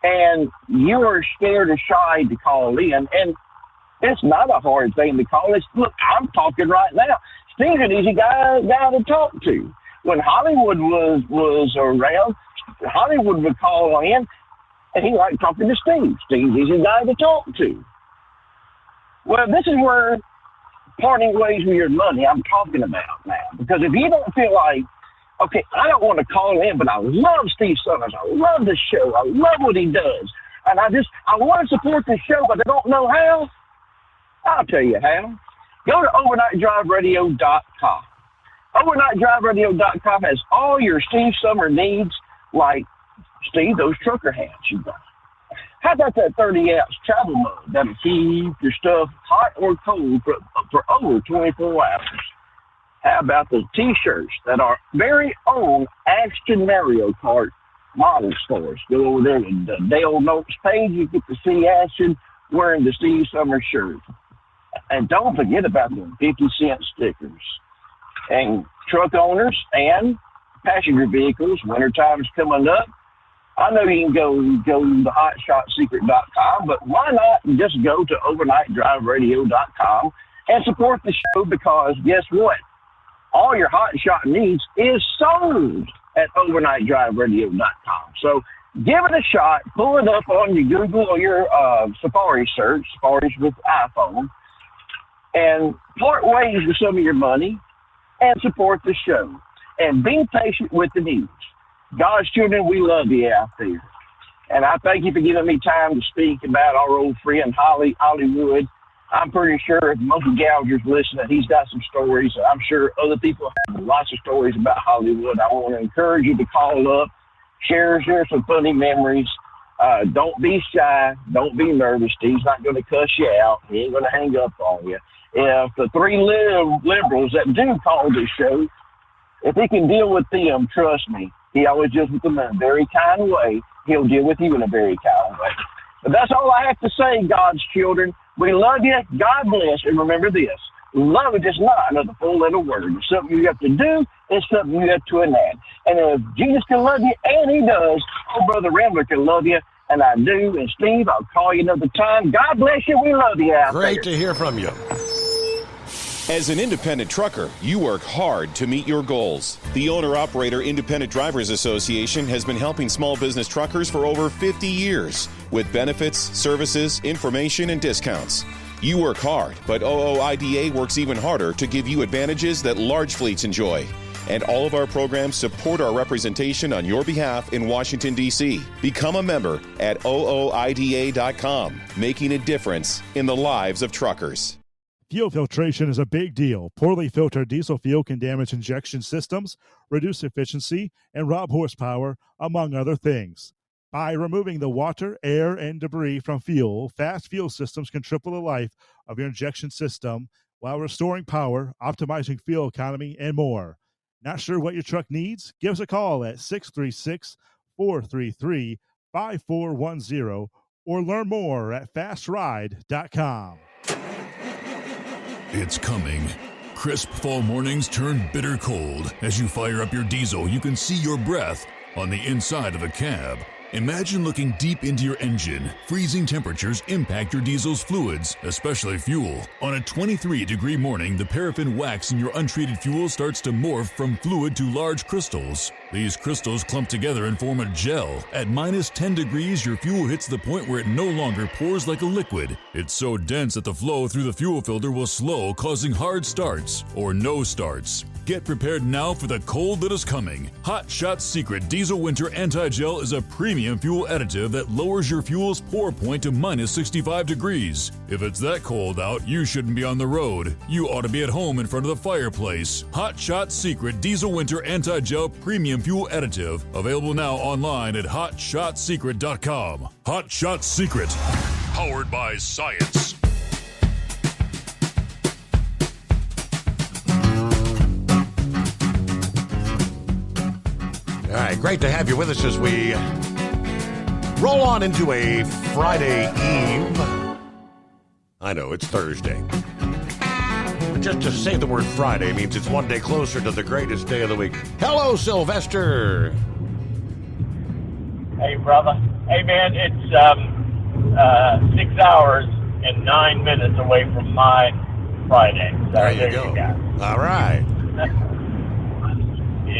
U: and you are scared or shy to call in, and it's not a hard thing to call. Look, I'm talking right now. Steve's an easy guy to talk to. When Hollywood was around, Hollywood would call in, and he liked talking to Steve. Steve's an easy guy to talk to. Well, this is where parting ways with your money I'm talking about now. Because if you don't feel like, okay, I don't want to call in, but I love Steve Summers. I love the show. I love what he does. And I want to support this show, but I don't know how. I'll tell you how. Go to OvernightDriveRadio.com. OvernightDriveRadio.com has all your Steve Summer needs, like, Steve, those trucker hats you got. How about that 30-ounce travel mug that'll keep your stuff hot or cold for over 24 hours? How about the T-shirts that are very own Action Mario Kart model stores? Go over there to the Dale Notes page. You get to see Ashton wearing the Steve Summer shirt. And don't forget about the 50-cent stickers. And truck owners and passenger vehicles, wintertime's coming up. I know you can go to the hotshotsecret.com, but why not just go to overnightdriveradio.com and support the show, because guess what? All your hot shot needs is sold at overnightdriveradio.com. So give it a shot. Pull it up on your Google or your Safari search, Safari's with iPhone, and part ways with some of your money and support the show. And be patient with the news. God's children, we love you out there. And I thank you for giving me time to speak about our old friend Hollywood. I'm pretty sure if most Gallagher's listening, he's got some stories. I'm sure other people have lots of stories about Hollywood. I want to encourage you to call up, share some funny memories. Don't be shy. Don't be nervous. Steve's not going to cuss you out. He ain't going to hang up on you. If the three liberals that do call this show, if he can deal with them, trust me, he always deals with them in a very kind way. He'll deal with you in a very kind way. But that's all I have to say, God's children. We love you. God bless. And remember this. Love is just not another four-letter word. It's something you have to do. It's something you have to enact. And if Jesus can love you, and he does, oh, Brother Rambler can love you, and I do. And Steve, I'll call you another time. God bless you. We love you out there.
J: Great to hear from you.
A: As an independent trucker, you work hard to meet your goals. The Owner-Operator Independent Drivers Association has been helping small business truckers for over 50 years with benefits, services, information, and discounts. You work hard, but OOIDA works even harder to give you advantages that large fleets enjoy. And all of our programs support our representation on your behalf in Washington, D.C. Become a member at OOIDA.com, making a difference in the lives of truckers.
M: Fuel filtration is a big deal. Poorly filtered diesel fuel can damage injection systems, reduce efficiency, and rob horsepower, among other things. By removing the water, air, and debris from fuel, fast fuel systems can triple the life of your injection system while restoring power, optimizing fuel economy, and more. Not sure what your truck needs? Give us a call at 636-433-5410 or learn more at fastride.com.
H: It's coming. Crisp fall mornings turn bitter cold. As you fire up your diesel, you can see your breath on the inside of a cab. Imagine looking deep into your engine. Freezing temperatures impact your diesel's fluids, especially fuel. On a 23-degree morning, the paraffin wax in your untreated fuel starts to morph from fluid to large crystals. These crystals clump together and form a gel. At minus 10 degrees, your fuel hits the point where it no longer pours like a liquid. It's so dense that the flow through the fuel filter will slow, causing hard starts or no starts. Get prepared now for the cold that is coming. Hot Shot Secret Diesel Winter Anti-Gel is a premium fuel additive that lowers your fuel's pour point to minus 65 degrees. If it's that cold out, you shouldn't be on the road. You ought to be at home in front of the fireplace. Hot Shot Secret Diesel Winter Anti-Gel Premium Fuel Additive. Available now online at hotshotsecret.com. Hot Shot Secret. Powered by science.
J: All right, great to have you with us as we roll on into a Friday Eve. I know, it's Thursday. But just to say the word Friday means it's one day closer to the greatest day of the week. Hello, Sylvester.
N: Hey, brother. Hey, man, it's 6 hours and 9 minutes away from my Friday. So
J: there you go. All right.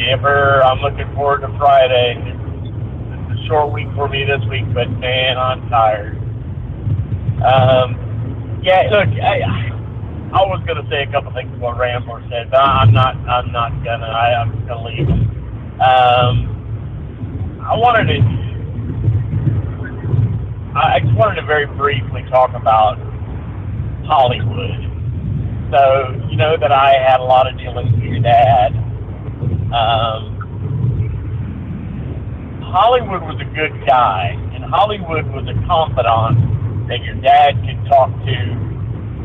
N: I'm looking forward to Friday. It's a short week for me this week, but man, I'm tired. Look, I was going to say a couple things what Rambler said, but I'm not gonna. I'm just going to leave them. I just wanted to very briefly talk about Hollywood. So, you know that I had a lot of dealings with your dad. Hollywood was a good guy, and Hollywood was a confidant that your dad could talk to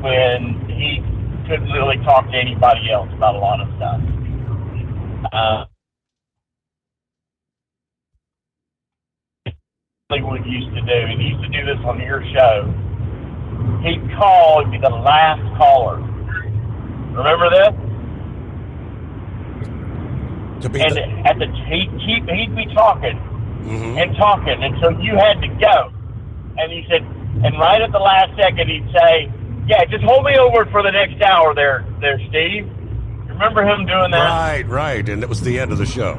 N: when he couldn't really talk to anybody else about a lot of stuff. Hollywood used to do, and he used to do this on your show. He'd call and be the last caller. Remember this?
I: And he'd be talking and talking until you had to go. And he said, and right at the last second, he'd say, "Yeah, just hold me over for the next hour there, Steve." Remember him doing that?
J: Right. And it was the end of the show.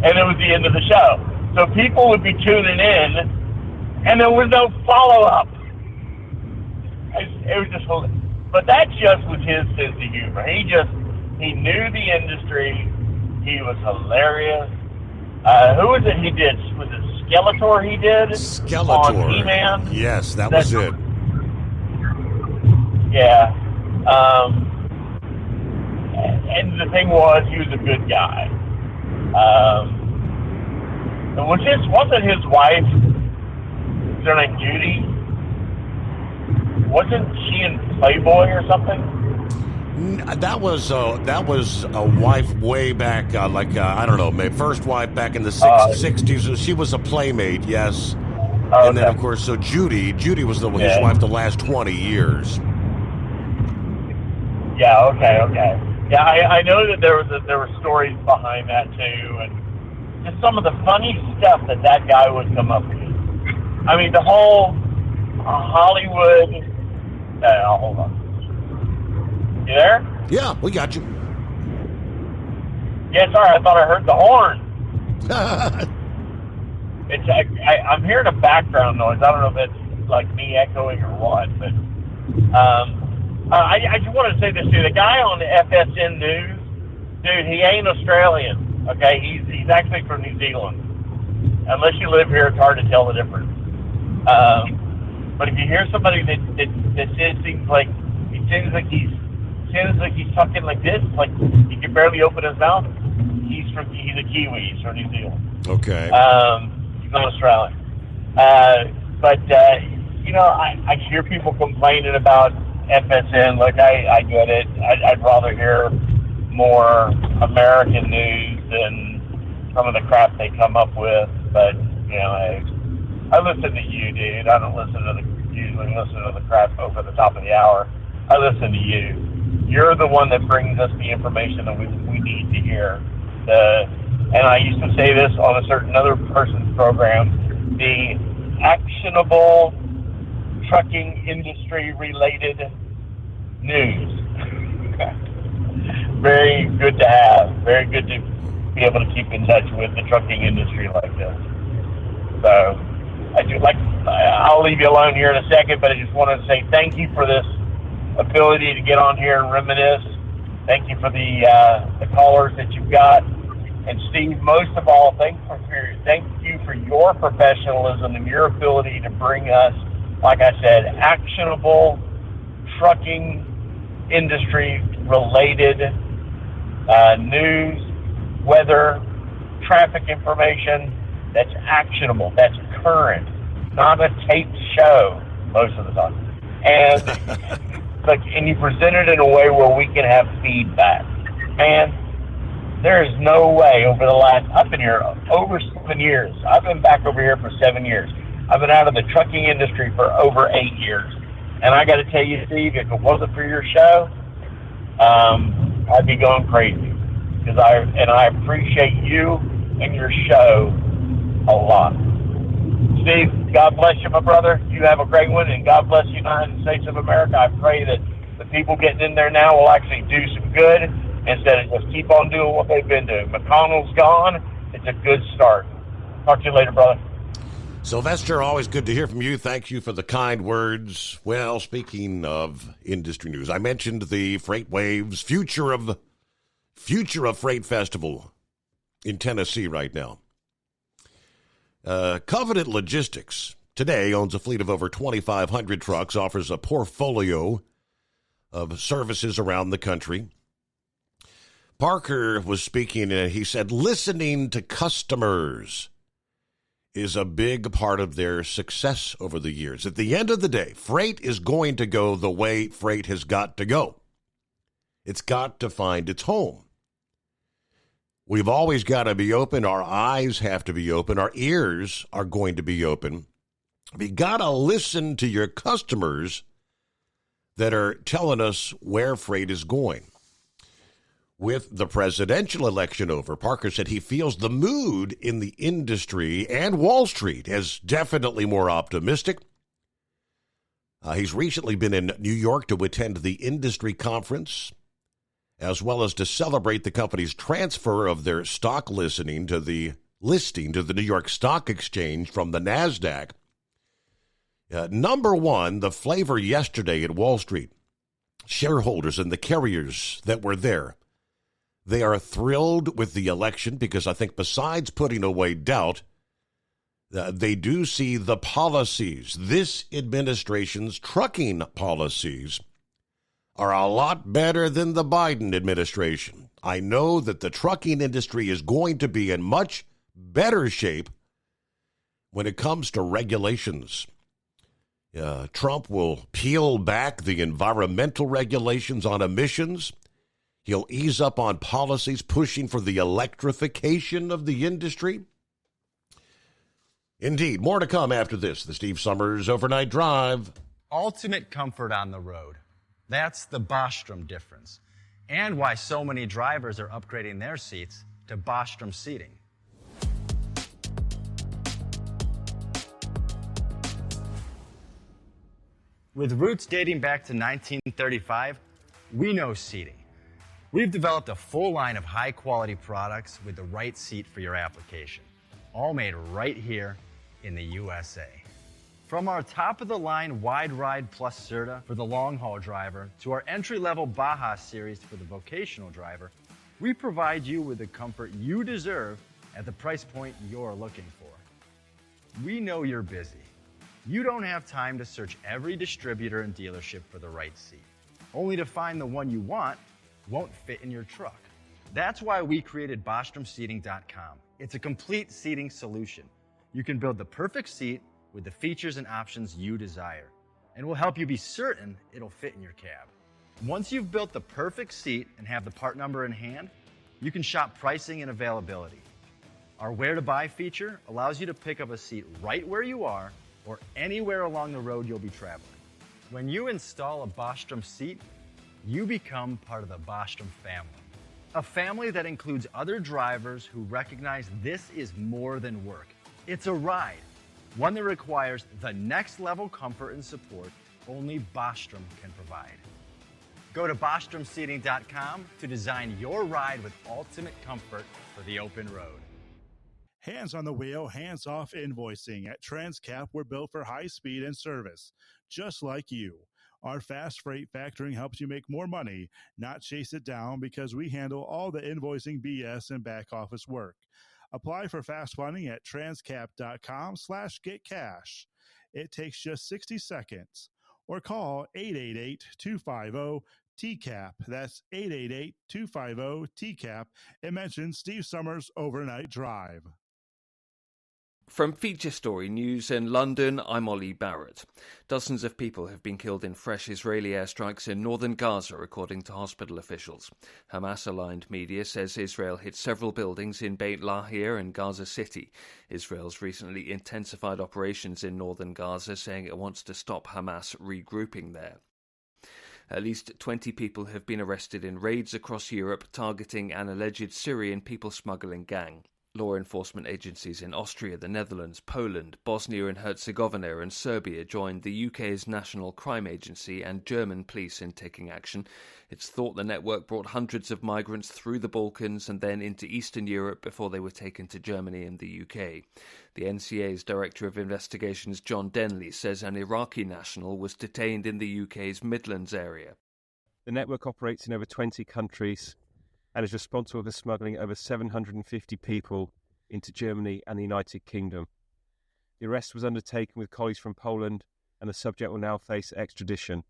I: And it was the end of the show. So people would be tuning in, and there was no follow-up. It was just, but that just was his sense of humor. He knew the industry. He was hilarious. Who was it he did? Was it Skeletor he did?
J: Skeletor.
I: On He-Man?
J: Yes, that was it.
I: Yeah. And the thing was, he was a good guy. Wasn't his wife, was her name Judy? Wasn't she in Playboy or something?
J: That was a wife way back, I don't know, maybe first wife back in the 60s. She was a Playmate, yes. And then, of course, so Judy was his wife the last 20 years.
I: Yeah, okay. Yeah, I know that there were stories behind that, too, and just some of the funny stuff that guy would come up with. I mean, the whole Hollywood... hold on. You there?
J: Yeah, we got you.
I: Yeah, sorry, I thought I heard the horn. I'm hearing a background noise. I don't know if it's like me echoing or what, but I just want to say this too. The guy on the FSN News, dude, he ain't Australian. Okay, he's actually from New Zealand. Unless you live here, it's hard to tell the difference. But if you hear somebody that seems like he's talking like this, like he can barely open his mouth, he's a Kiwi. He's from New Zealand.
J: Okay.
I: He's not Australian. But I hear people complaining about FSN. Like I get it. I'd rather hear more American news than some of the crap they come up with. But I listen to you, dude. I don't usually listen to the crap over the top of the hour. I listen to you. You're the one that brings us the information that we need to hear. And I used to say this on a certain other person's program, the actionable trucking industry related news. Very good to have. Very good to be able to keep in touch with the trucking industry like this. So I'll leave you alone here in a second, but I just wanted to say thank you for this ability to get on here and reminisce. Thank you for the callers that you've got. And Steve, most of all, thank you for your professionalism and your ability to bring us, like I said, actionable trucking industry related news, weather, traffic information that's actionable, that's current, not a taped show most of the time. And and you present it in a way where we can have feedback. Man, there is no way I've been here over 7 years. I've been back over here for 7 years. I've been out of the trucking industry for over 8 years. And I got to tell you, Steve, if it wasn't for your show, I'd be going crazy. I appreciate you and your show a lot. Steve, God bless you, my brother. You have a great one, and God bless the United States of America. I pray that the people getting in there now will actually do some good instead of just keep on doing what they've been doing. McConnell's gone. It's a good start. Talk to you later, brother.
J: Sylvester, always good to hear from you. Thank you for the kind words. Well, speaking of industry news, I mentioned the Freight Waves Future of Freight Festival in Tennessee right now. Covenant Logistics today owns a fleet of over 2,500 trucks, offers a portfolio of services around the country. Parker was speaking, and he said listening to customers is a big part of their success over the years. At the end of the day, freight is going to go the way freight has got to go. It's got to find its home. We've always got to be open. Our eyes have to be open. Our ears are going to be open. We got to listen to your customers that are telling us where freight is going. With the presidential election over, Parker said he feels the mood in the industry and Wall Street is definitely more optimistic. He's recently been in New York to attend the industry conference, as well as to celebrate the company's transfer of their stock listing to the New York Stock Exchange from the NASDAQ. Number one, the flavor yesterday at Wall Street. Shareholders and the carriers that were there, they are thrilled with the election because I think besides putting away doubt, they do see the policies. This administration's trucking policies are a lot better than the Biden administration. I know that the trucking industry is going to be in much better shape when it comes to regulations. Trump will peel back the environmental regulations on emissions. He'll ease up on policies pushing for the electrification of the industry. Indeed, more to come after this. The Steve Summers Overnight Drive.
T: Ultimate comfort on the road. That's the Bostrom difference. And why so many drivers are upgrading their seats to Bostrom seating. With roots dating back to 1935, we know seating. We've developed a full line of high-quality products with the right seat for your application, all made right here in the USA. From our top-of-the-line Wide Ride Plus Certa for the long-haul driver to our entry-level Baja series for the vocational driver, we provide you with the comfort you deserve at the price point you're looking for. We know you're busy. You don't have time to search every distributor and dealership for the right seat, only to find the one you want won't fit in your truck. That's why we created BostromSeating.com. It's a complete seating solution. You can build the perfect seat with the features and options you desire, and we'll help you be certain it'll fit in your cab. Once you've built the perfect seat and have the part number in hand, you can shop pricing and availability. Our Where to Buy feature allows you to pick up a seat right where you are or anywhere along the road you'll be traveling. When you install a Bostrom seat, you become part of the Bostrom family. A family that includes other drivers who recognize this is more than work. It's a ride, one that requires the next level comfort and support only Bostrom can provide. Go to BostromSeating.com to design your ride with ultimate comfort for the open road.
M: Hands on the wheel, hands off invoicing. At Transcap, we're built for high speed and service, just like you. Our fast freight factoring helps you make more money, not chase it down, because we handle all the invoicing BS and back office work. Apply for fast funding at transcap.com/getcash. It takes just 60 seconds. Or call 888-250-TCAP. That's 888-250-TCAP and mention Steve Summers Overnight Drive.
K: From Feature Story News in London, I'm Ollie Barrett. Dozens of people have been killed in fresh Israeli airstrikes in northern Gaza, according to hospital officials. Hamas-aligned media says Israel hit several buildings in Beit Lahia and Gaza City. Israel's recently intensified operations in northern Gaza, saying it wants to stop Hamas regrouping there. At least 20 people have been arrested in raids across Europe targeting an alleged Syrian people smuggling gang. Law enforcement agencies in Austria, the Netherlands, Poland, Bosnia and Herzegovina and Serbia joined the UK's National Crime Agency and German police in taking action. It's thought the network brought hundreds of migrants through the Balkans and then into Eastern Europe before they were taken to Germany and the UK. The NCA's Director of Investigations, John Denley, says an Iraqi national was detained in the UK's Midlands area.
V: The network operates in over 20 countries and is responsible for smuggling over 750 people into Germany and the United Kingdom. The arrest was undertaken with colleagues from Poland, and the subject will now face extradition.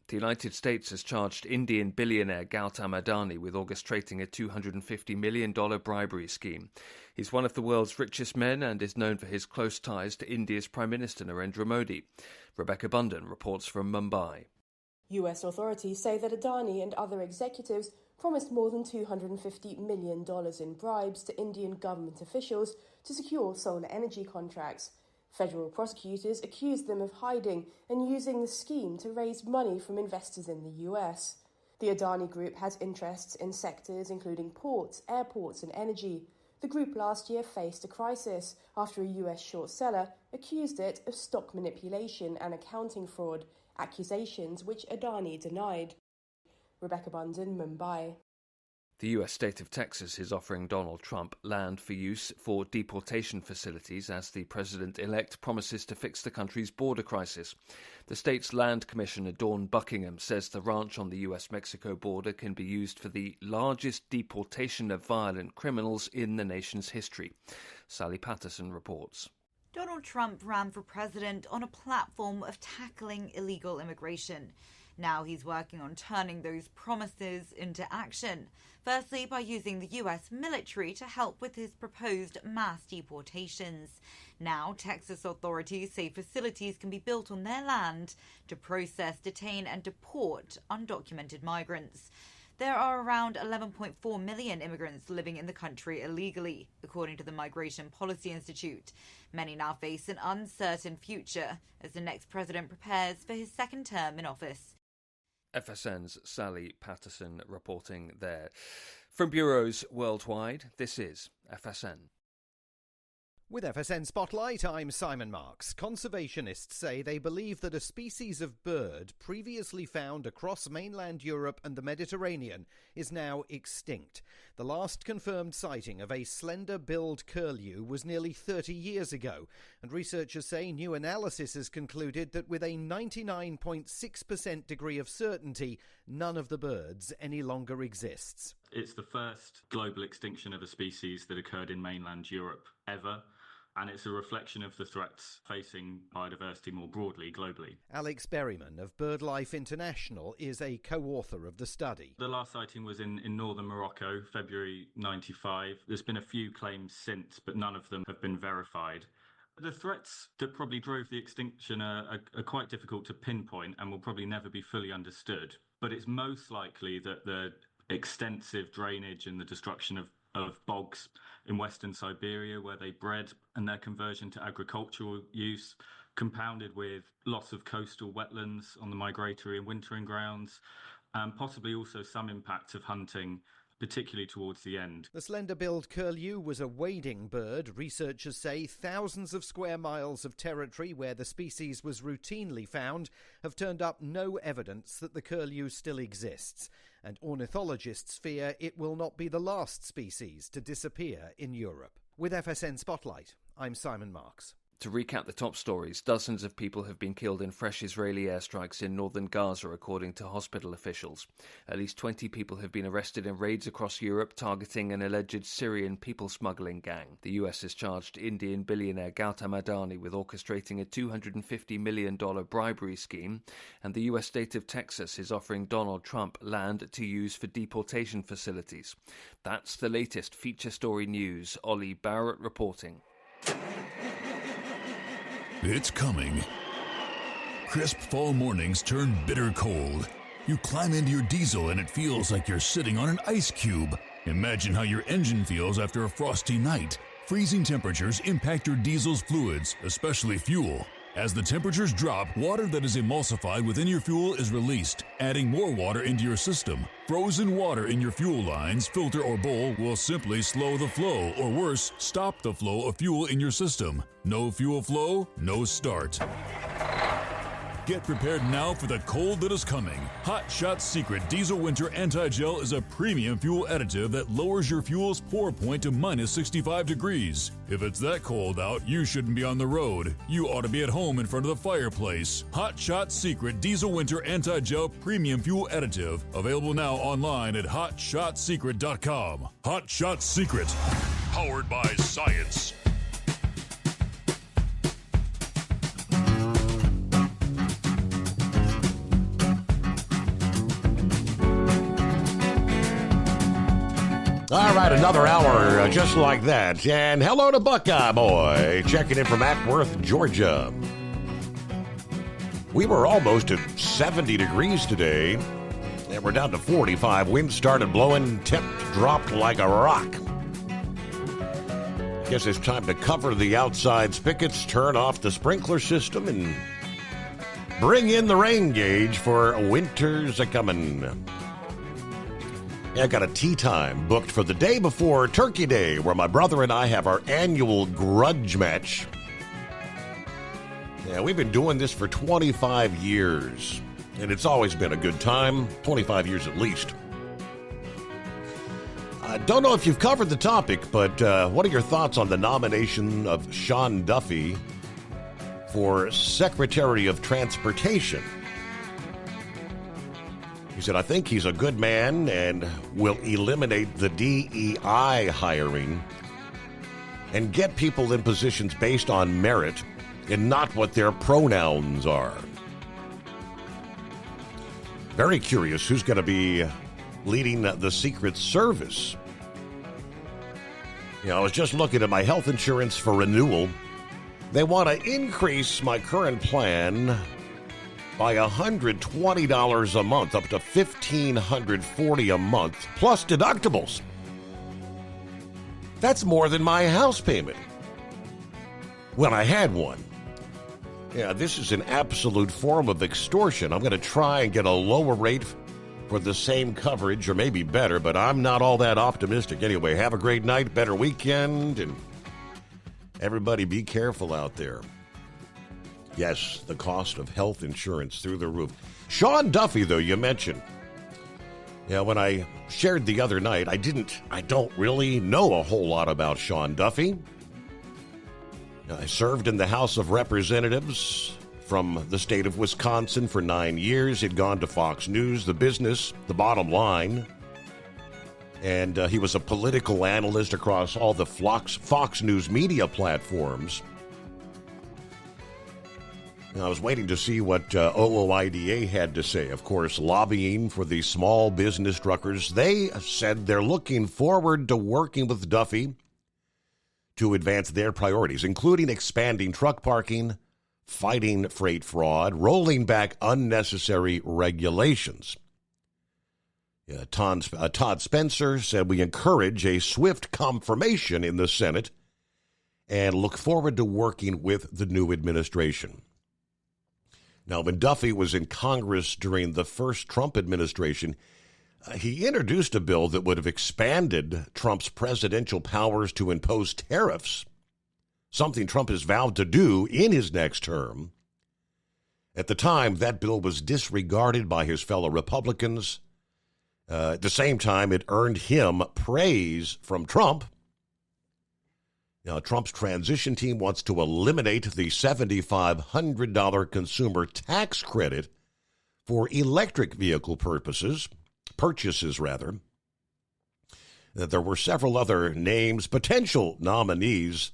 K: The United States has charged Indian billionaire Gautam Adani with orchestrating a $250 million bribery scheme. He's one of the world's richest men and is known for his close ties to India's Prime Minister Narendra Modi. Rebecca Bunden reports from Mumbai.
W: US authorities say that Adani and other executives promised more than $250 million in bribes to Indian government officials to secure solar energy contracts. Federal prosecutors accused them of hiding and using the scheme to raise money from investors in the US. The Adani Group has interests in sectors including ports, airports and energy. The group last year faced a crisis after a US short seller accused it of stock manipulation and accounting fraud, accusations which Adani denied. Rebecca Bunden, Mumbai.
K: The US state of Texas is offering Donald Trump land for use for deportation facilities as the president-elect promises to fix the country's border crisis. The state's land commissioner, Dawn Buckingham, says the ranch on the US-Mexico border can be used for the largest deportation of violent criminals in the nation's history. Sally Patterson reports.
E: Donald Trump ran for president on a platform of tackling illegal immigration. Now he's working on turning those promises into action. Firstly, by using the US military to help with his proposed mass deportations. Now, Texas authorities say facilities can be built on their land to process, detain and deport undocumented migrants. There are around 11.4 million immigrants living in the country illegally, according to the Migration Policy Institute. Many now face an uncertain future as the next president prepares for his second term in office.
K: FSN's Sally Patterson reporting there. From bureaus worldwide, this is FSN.
F: With FSN Spotlight, I'm Simon Marks. Conservationists say they believe that a species of bird previously found across mainland Europe and the Mediterranean is now extinct. The last confirmed sighting of a slender-billed curlew was nearly 30 years ago, and researchers say new analysis has concluded that with a 99.6% degree of certainty, none of the birds any longer exists.
L: It's the first global extinction of a species that occurred in mainland Europe ever. And it's a reflection of the threats facing biodiversity more broadly, globally.
F: Alex Berryman of BirdLife International is a co-author of the study.
L: The last sighting was in northern Morocco, February 95. There's been a few claims since, but none of them have been verified. The threats that probably drove the extinction are quite difficult to pinpoint and will probably never be fully understood. But it's most likely that the extensive drainage and the destruction of bogs in western Siberia where they bred and their conversion to agricultural use, compounded with loss of coastal wetlands on the migratory and wintering grounds, and possibly also some impact of hunting, particularly towards the end.
F: The slender-billed curlew was a wading bird. Researchers say thousands of square miles of territory where the species was routinely found have turned up no evidence that the curlew still exists. And ornithologists fear it will not be the last species to disappear in Europe. With FSN Spotlight, I'm Simon Marks.
K: To recap the top stories, dozens of people have been killed in fresh Israeli airstrikes in northern Gaza, according to hospital officials. At least 20 people have been arrested in raids across Europe targeting an alleged Syrian people smuggling gang. The US has charged Indian billionaire Gautam Adani with orchestrating a $250 million bribery scheme, and the US state of Texas is offering Donald Trump land to use for deportation facilities. That's the latest feature story news. Ollie Barrett reporting.
H: It's coming. Crisp fall mornings turn bitter cold. You climb into your diesel and it feels like you're sitting on an ice cube. Imagine how your engine feels after a frosty night. Freezing temperatures impact your diesel's fluids, especially fuel. As the temperatures drop, water that is emulsified within your fuel is released, adding more water into your system. Frozen water in your fuel lines, filter, or bowl will simply slow the flow, or worse, stop the flow of fuel in your system. No fuel flow, no start. Get prepared now for the cold that is coming. Hot Shot Secret Diesel Winter Anti-Gel is a premium fuel additive that lowers your fuel's pour point to minus 65 degrees. If it's that cold out, you shouldn't be on the road. You ought to be at home in front of the fireplace. Hot Shot Secret Diesel Winter Anti-Gel Premium Fuel Additive. Available now online at hotshotsecret.com. Hot Shot Secret. Powered by science.
J: All right, another hour just like that. And hello to Buckeye Boy, checking in from Acworth, Georgia. We were almost at 70 degrees today, and we're down to 45. Wind started blowing, temp dropped like a rock. Guess it's time to cover the outside spigots, turn off the sprinkler system, and bring in the rain gauge for winter's a-coming. I got a tea time booked for the day before Turkey Day, where my brother and I have our annual grudge match. Yeah, we've been doing this for 25 years, and it's always been a good time, 25 years at least. I don't know if you've covered the topic, but what are your thoughts on the nomination of Sean Duffy for Secretary of Transportation? He said, I think he's a good man and will eliminate the DEI hiring and get people in positions based on merit and not what their pronouns are. Very curious who's going to be leading the Secret Service. You know, I was just looking at my health insurance for renewal. They want to increase my current plan by $120 a month, up to $1,540 a month, plus deductibles. That's more than my house payment when I had one. Yeah, this is an absolute form of extortion. I'm going to try and get a lower rate for the same coverage, or maybe better, but I'm not all that optimistic. Anyway, have a great night, better weekend, and everybody be careful out there. Yes, the cost of health insurance through the roof. Sean Duffy, though, you mentioned. Yeah, when I shared the other night, I don't really know a whole lot about Sean Duffy. I served in the House of Representatives from the state of Wisconsin for 9 years. He'd gone to Fox News, The Business, The Bottom Line. And he was a political analyst across all the Fox News media platforms. I was waiting to see what OOIDA had to say. Of course, lobbying for the small business truckers. They said they're looking forward to working with Duffy to advance their priorities, including expanding truck parking, fighting freight fraud, rolling back unnecessary regulations. Todd Spencer said we encourage a swift confirmation in the Senate and look forward to working with the new administration. Now, when Duffy was in Congress during the first Trump administration, he introduced a bill that would have expanded Trump's presidential powers to impose tariffs, something Trump has vowed to do in his next term. At the time, that bill was disregarded by his fellow Republicans. At the same time, it earned him praise from Trump. Now, Trump's transition team wants to eliminate the $7,500 consumer tax credit for electric vehicle purchases. There were several other names, potential nominees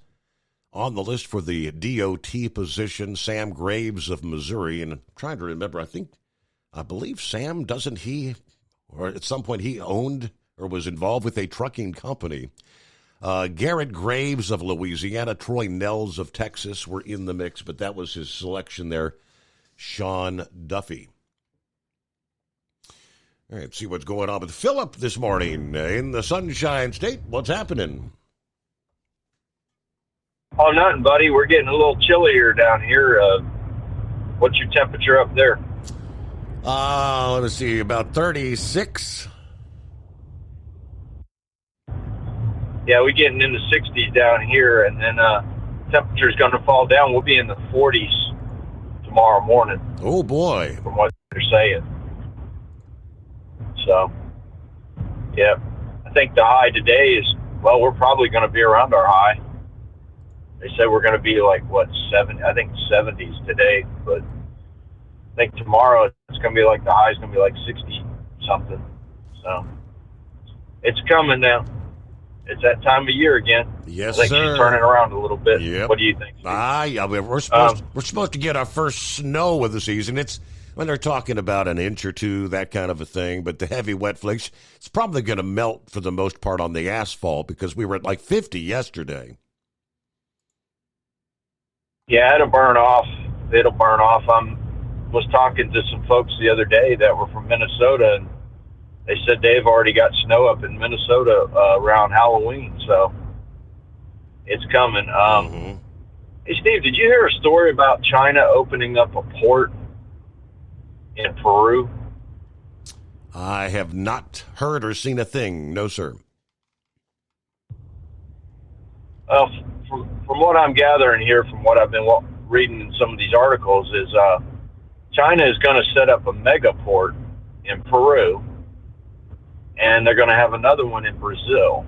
J: on the list for the DOT position. Sam Graves of Missouri, and I'm trying to remember, I believe Sam, doesn't he, or at some point he owned or was involved with a trucking company. Garrett Graves of Louisiana, Troy Nels of Texas were in the mix, but that was his selection there, Sean Duffy. All right, see what's going on with Philip this morning in the Sunshine State. What's happening?
O: Oh, nothing, buddy. We're getting a little chillier down here. What's your temperature up there?
J: Let's see, about 36.
O: Yeah, we're getting in the 60s down here, and then temperature's going to fall down. We'll be in the 40s tomorrow morning.
J: Oh, boy.
O: From what they're saying. So, yeah, I think the high today is, well, we're probably going to be around our high. They said we're going to be like, 70s today, but I think tomorrow it's going to be like, the high is going to be like 60-something. So, it's coming now. It's that time of year again.
J: Yes,
O: I think
J: sir.
O: She's turning around a little bit.
J: Yep.
O: What do you think?
J: Yeah, we're supposed to get our first snow of the season. It's when they're talking about an inch or two, that kind of a thing. But the heavy wet flakes, it's probably going to melt for the most part on the asphalt because we were at like 50 yesterday.
O: Yeah, it'll burn off. I was talking to some folks the other day that were from Minnesota, and they said they've already got snow up in Minnesota around Halloween, so it's coming. Hey, Steve, did you hear a story about China opening up a port in Peru?
J: I have not heard or seen a thing. No, sir.
O: Well, from what I'm gathering here, from what I've been reading in some of these articles, is China is going to set up a mega port in Peru, and they're going to have another one in Brazil.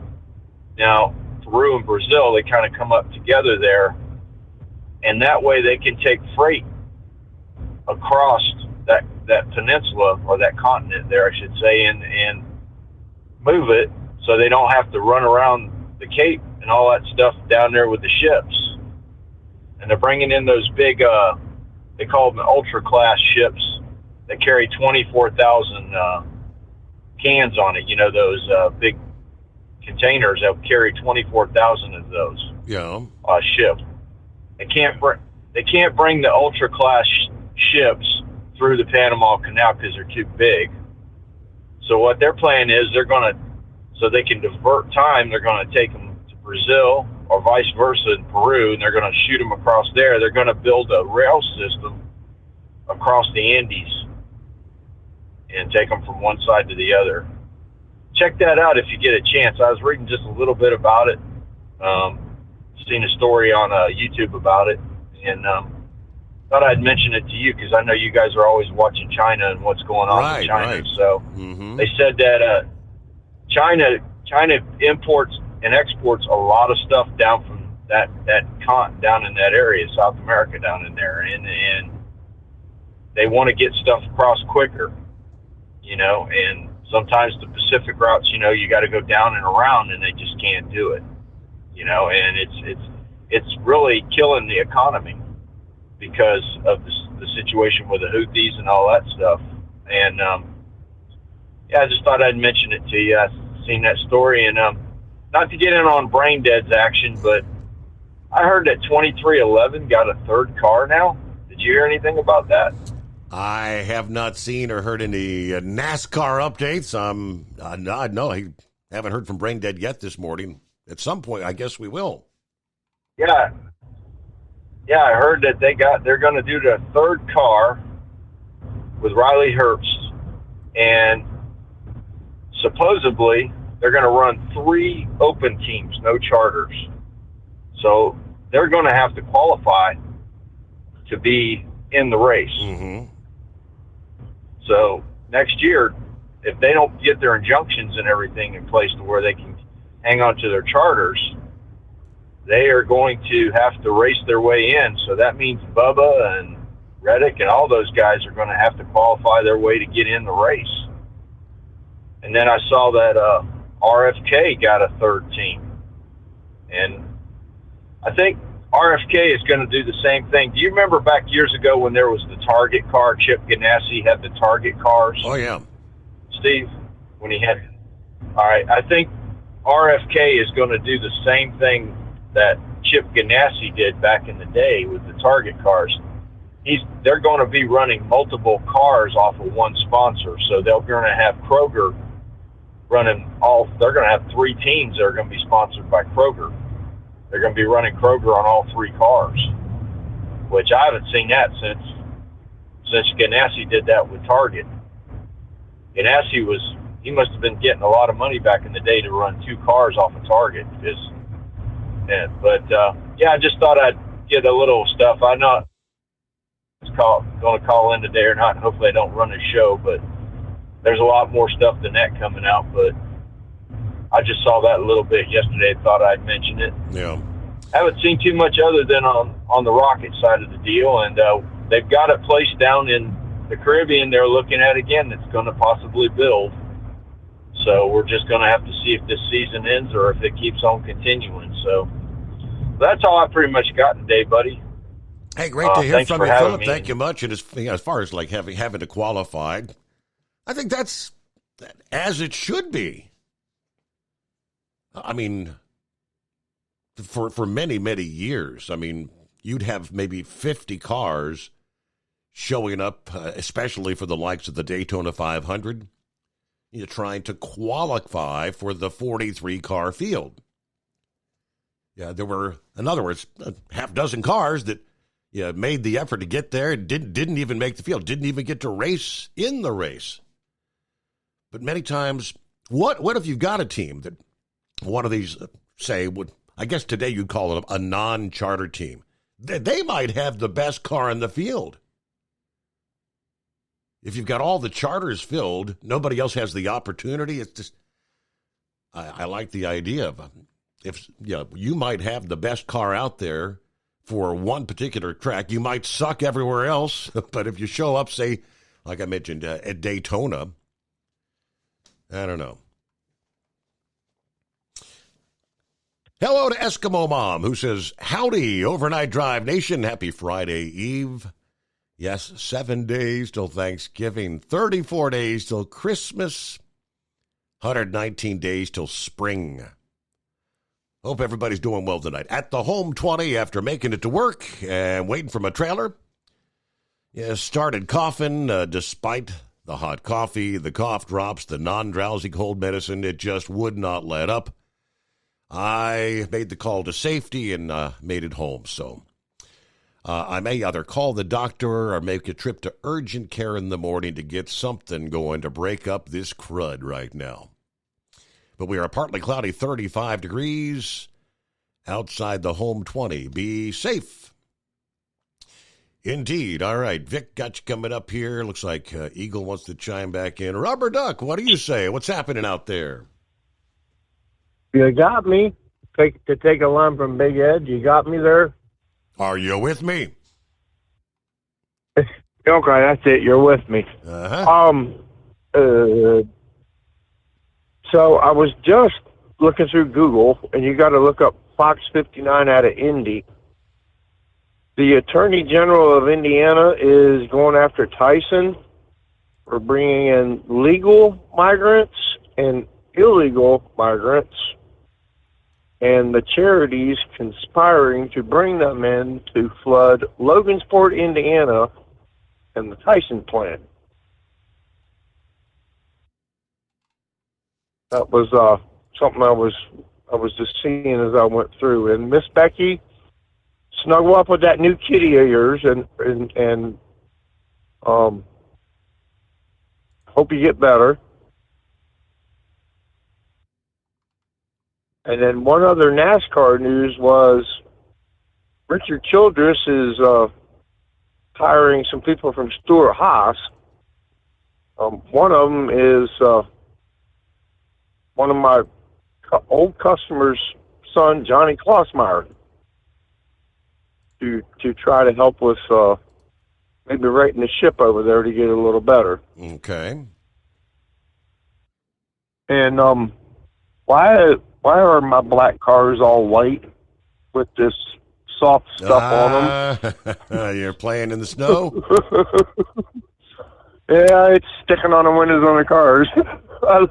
O: Now, Peru and Brazil, they kind of come up together there, and that way they can take freight across that peninsula, or that continent there, I should say, and move it so they don't have to run around the Cape and all that stuff down there with the ships. And they're bringing in those big, they call them ultra-class ships that carry 24,000 cans on it. You know, those big containers that carry 24,000 of those ships. They can't bring the ultra-class ships through the Panama Canal because they're too big. So what their plan is, so they can divert time, they're going to take them to Brazil or vice versa in Peru, and they're going to shoot them across there. They're going to build a rail system across the Andes and take them from one side to the other. Check that out if you get a chance. I was reading just a little bit about it. Seen a story on YouTube about it, and thought I'd mention it to you because I know you guys are always watching China and what's going on in China. Right. So they said that China imports and exports a lot of stuff down from that continent, down in that area, South America, down in there, and they want to get stuff across quicker, you know. And sometimes the Pacific routes, you know, you got to go down and around, and they just can't do it, you know. And it's really killing the economy because of the situation with the Houthis and all that stuff. And I just thought I'd mention it to you. I've seen that story, and not to get in on Brain Dead's action, but I heard that 2311 got a third car now. Did you hear anything about that?
J: I have not seen or heard any NASCAR updates. No, I haven't heard from Brain Dead yet this morning. At some point, I guess we will. Yeah, I heard that they're going to do the third car with Riley Herbst, and supposedly they're going to run 3 open teams, no charters. So they're going to have to qualify to be in the race. Mm-hmm. So next year, if they don't get their injunctions and everything in place to where they can hang on to their charters, they are going to have to race their way in. So that means Bubba and Reddick and all those guys are going to have to qualify their way to get in the race. And then I saw that RFK got a third team. And I think RFK is going to do the same thing. Do you remember back years ago when there was the Target car? Chip Ganassi had the Target cars. Oh, yeah.
O: Steve, when he had... All right, I think RFK is going to do the same thing that Chip Ganassi did back in the day with the Target cars. They're going to be running multiple cars off of one sponsor. So they're going to have Kroger running they're going to have 3 teams that are going to be sponsored by Kroger. They're going to be running Kroger on all 3 cars, which I haven't seen that since Ganassi did that with Target. Ganassi he must have been getting a lot of money back in the day to run 2 cars off of Target. I just thought I'd get a little stuff. I'm not going to call in today or not. Hopefully I don't run a show, but there's a lot more stuff than that coming out. But I just saw that a little bit yesterday. Thought I'd mention it.
J: Yeah.
O: Haven't seen too much other than on the rocket side of the deal, and they've got a place down in the Caribbean they're looking at again that's going to possibly build. So we're just going to have to see if this season ends or if it keeps on continuing. So that's all I pretty much got today, buddy.
J: Hey, great to hear from you, Philip. Thank you much. And as far as like having to qualify, I think that's as it should be. I mean, for many, many years, I mean, you'd have maybe 50 cars showing up, especially for the likes of the Daytona 500. You're trying to qualify for the 43-car field. Yeah, there were, in other words, a half dozen cars that made the effort to get there, didn't even make the field, didn't even get to race in the race. But many times, what if you've got a team that one of these, I guess today you'd call it a non-charter team. They might have the best car in the field. If you've got all the charters filled, nobody else has the opportunity. It's just, I like the idea of you might have the best car out there for one particular track. You might suck everywhere else, but if you show up, say, like I mentioned, at Daytona, I don't know. Hello to Eskimo Mom, who says, howdy, Overnight Drive Nation. Happy Friday Eve. Yes, 7 days till Thanksgiving, 34 days till Christmas, 119 days till spring. Hope everybody's doing well tonight. At the home 20 after making it to work and waiting for my trailer. Started coughing despite the hot coffee, the cough drops, the non-drowsy cold medicine. It just would not let up. I made the call to safety and made it home. So I may either call the doctor or make a trip to urgent care in the morning to get something going to break up this crud right now. But we are partly cloudy, 35 degrees outside the home 20. Be safe. Indeed. All right, Vic, got you coming up here. Looks like Eagle wants to chime back in. Rubber Duck, what do you say? What's happening out there?
P: You got me. To take a line from Big Ed, you got me there?
J: Are you with me?
P: Okay, that's it. You're with me. So I was just looking through Google, and you got to look up Fox 59 out of Indy. The Attorney General of Indiana is going after Tyson for bringing in legal migrants and illegal migrants, and the charities conspiring to bring them in to flood Logansport, Indiana, and the Tyson plant. That was something I was just seeing as I went through. And Miss Becky, snuggle up with that new kitty of yours, and hope you get better. And then one other NASCAR news was Richard Childress is hiring some people from Stewart-Haas. One of them is one of my old customers' son, Johnny Klossmeyer, to try to help with maybe righting the ship over there to get it a little better.
J: Okay.
P: And why are my black cars all white with this soft stuff on them?
J: You're playing in the snow?
P: Yeah, it's sticking on the windows on the cars. I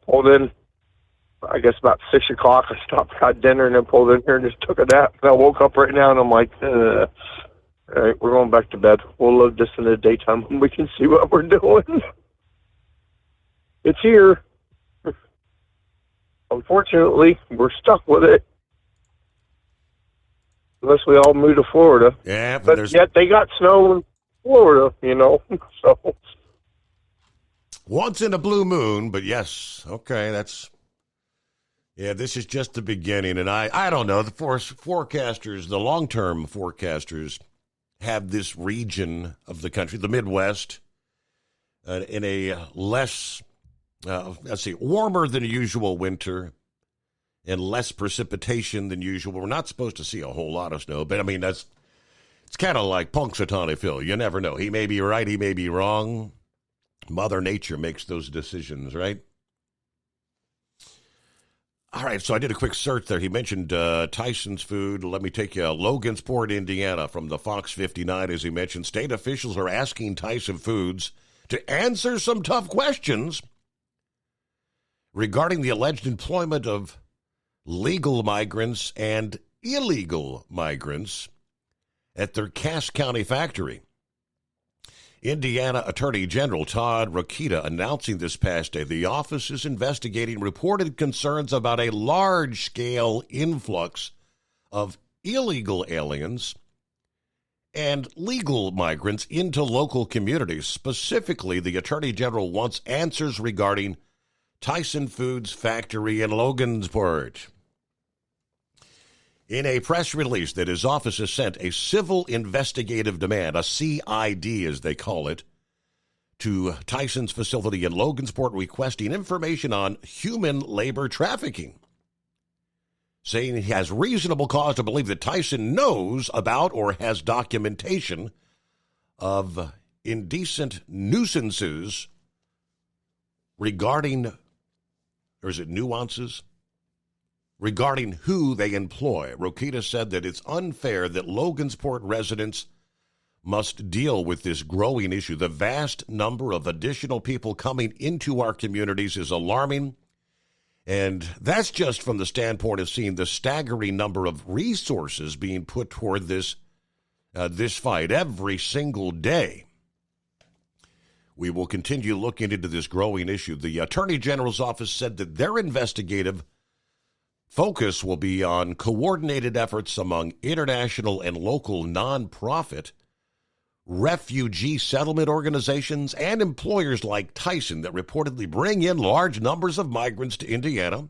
P: pulled in, I guess, about 6 o'clock. I stopped, got dinner, and then pulled in here and just took a nap. And I woke up right now, and I'm like, all right, we're going back to bed. We'll load this in the daytime, and we can see what we're doing. It's here. Unfortunately, we're stuck with it. Unless we all move to Florida.
J: Yeah,
P: but yet they got snow in Florida, you know. So
J: once in a blue moon, but yes, okay, this is just the beginning. And I don't know, the forecasters, the long-term forecasters have this region of the country, the Midwest, in a less, warmer than usual winter and less precipitation than usual. We're not supposed to see a whole lot of snow, but I mean, it's kind of like Punxsutawney Phil. You never know. He may be right, he may be wrong. Mother Nature makes those decisions, right? All right, so I did a quick search there. He mentioned Tyson's food. Let me take you Logansport, Indiana, from the Fox 59. As he mentioned, state officials are asking Tyson Foods to answer some tough questions regarding the alleged employment of legal migrants and illegal migrants at their Cass County factory. Indiana Attorney General Todd Rokita announcing this past day the office is investigating reported concerns about a large-scale influx of illegal aliens and legal migrants into local communities. Specifically, the Attorney General wants answers regarding Tyson Foods factory in Logansport. In a press release that his office has sent, a civil investigative demand, a CID as they call it, to Tyson's facility in Logansport requesting information on human labor trafficking, saying he has reasonable cause to believe that Tyson knows about or has documentation of indecent nuisances regarding, or is it nuances? Regarding who they employ. Rokita said that it's unfair that Logansport residents must deal with this growing issue. The vast number of additional people coming into our communities is alarming, and that's just from the standpoint of seeing the staggering number of resources being put toward this fight every single day. We will continue looking into this growing issue. The Attorney General's office said that their investigative focus will be on coordinated efforts among international and local nonprofit refugee settlement organizations and employers like Tyson that reportedly bring in large numbers of migrants to Indiana.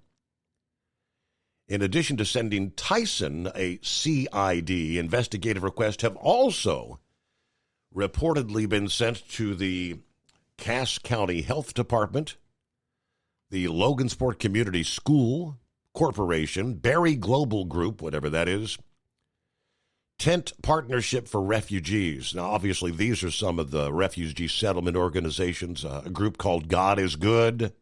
J: In addition to sending Tyson a CID, investigative requests have also reportedly been sent to the Cass County Health Department, the Logansport Community School Corporation, Berry Global Group, whatever that is, Tent Partnership for Refugees. Now, obviously, these are some of the refugee settlement organizations. A group called God is Good.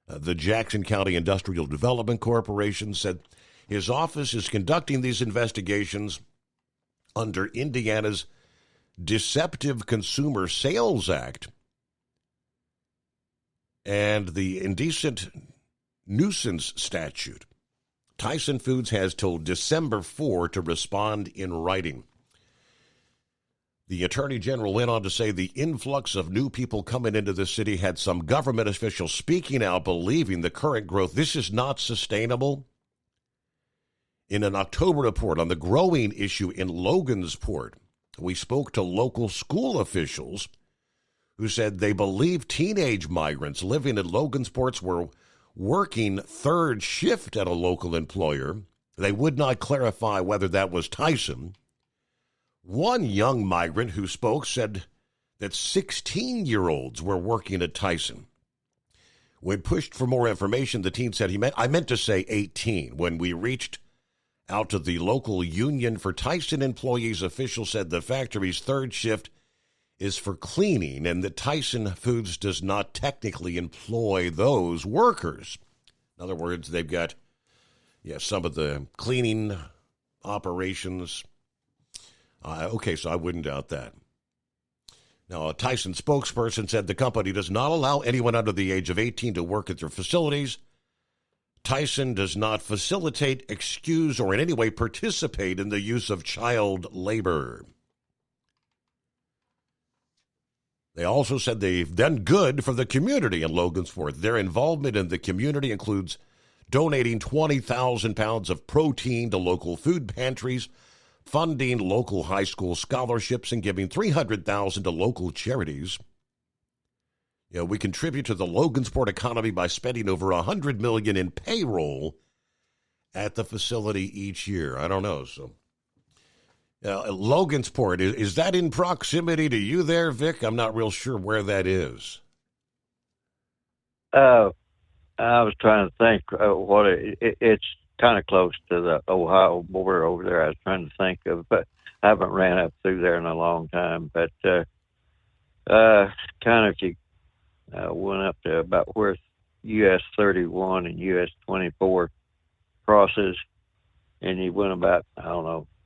J: The Jackson County Industrial Development Corporation said his office is conducting these investigations under Indiana's Deceptive Consumer Sales Act and the Indecent Nuisance Statute. Tyson Foods has till December 4 to respond in writing. The Attorney General went on to say the influx of new people coming into the city had some government officials speaking out, believing the current growth. This is not sustainable. In an October report on the growing issue in Logansport, we spoke to local school officials who said they believe teenage migrants living in Logansport were working third shift at a local employer. They would not clarify whether that was Tyson. One young migrant who spoke said that 16-year-olds were working at Tyson. When pushed for more information, the teen said, I meant to say 18. When we reached out to the local union for Tyson employees, officials said the factory's third shift is for cleaning and that Tyson Foods does not technically employ those workers. In other words, they've got some of the cleaning operations. Okay, so I wouldn't doubt that. Now, a Tyson spokesperson said the company does not allow anyone under the age of 18 to work at their facilities. Tyson does not facilitate, excuse, or in any way participate in the use of child labor. They also said they've done good for the community in Logansport. Their involvement in the community includes donating 20,000 pounds of protein to local food pantries, funding local high school scholarships, and giving $300,000 to local charities. We contribute to the Logansport economy by spending over $100 million in payroll at the facility each year. I don't know, so... Logansport, is that in proximity to you there, Vic? I'm not real sure where that is.
U: I was trying to think it's kind of close to the Ohio border over there. I was trying to think of, but I haven't ran up through there in a long time. But kind of you went up to about where US 31 and US 24 crosses, and you went about,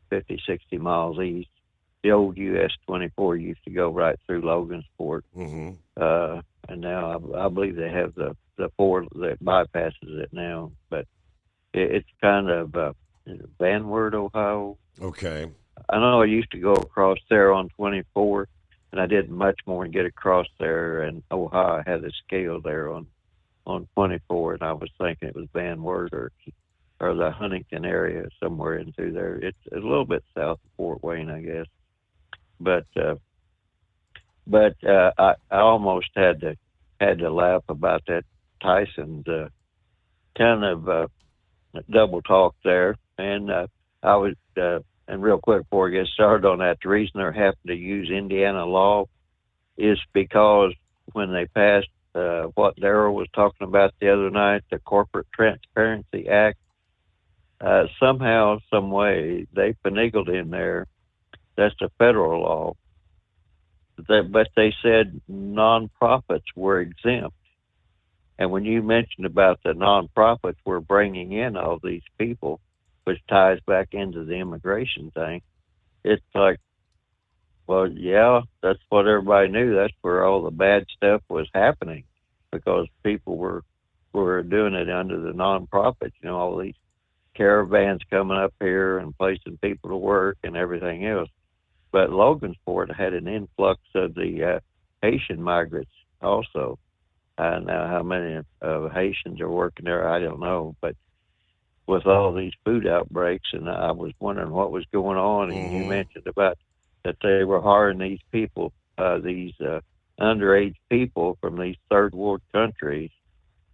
U: 50, 60 miles east. The old US 24 used to go right through Logansport.
J: Mm-hmm.
U: And now I believe they have the 4 that bypasses it now. But it's kind of Van Wert, Ohio.
J: Okay.
U: I know I used to go across there on 24, and I didn't much more than get across there. And Ohio had a scale there on 24, and I was thinking it was Van Wert or the Huntington area, somewhere in through there. It's a little bit south of Fort Wayne, I guess.
G: but I almost had to laugh about that Tyson's kind of double talk there, and I was and real quick before I get started on that, the reason they're having to use Indiana law is because when they passed what Darrell was talking about the other night, the Corporate Transparency Act, somehow, some way, they finagled in there. That's the federal law. But they said nonprofits were exempt. And when you mentioned about the nonprofits were bringing in all these people, which ties back into the immigration thing, it's like, well, yeah, that's what everybody knew. That's where all the bad stuff was happening, because people were doing it under the nonprofits, all these caravans coming up here and placing people to work and everything else. But Logansport had an influx of the Haitian migrants also. Now, how many Haitians are working there, I don't know. But with all these food outbreaks, and I was wondering what was going on, and you mentioned about that they were hiring these people, these underage people from these third world countries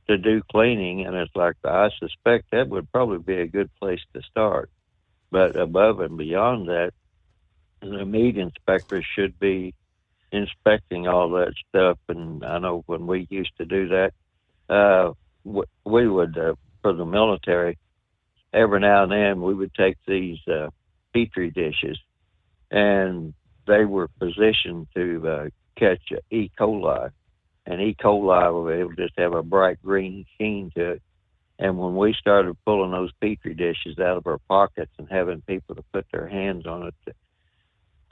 G: to do cleaning, and it's like, I suspect that would probably be a good place to start. But above and beyond that, the meat inspectors should be inspecting all that stuff. And I know when we used to do that, we would, for the military, every now and then we would take these Petri dishes, and they were positioned to catch E. coli. And E. coli will just have a bright green sheen to it. And when we started pulling those Petri dishes out of our pockets and having people to put their hands on it,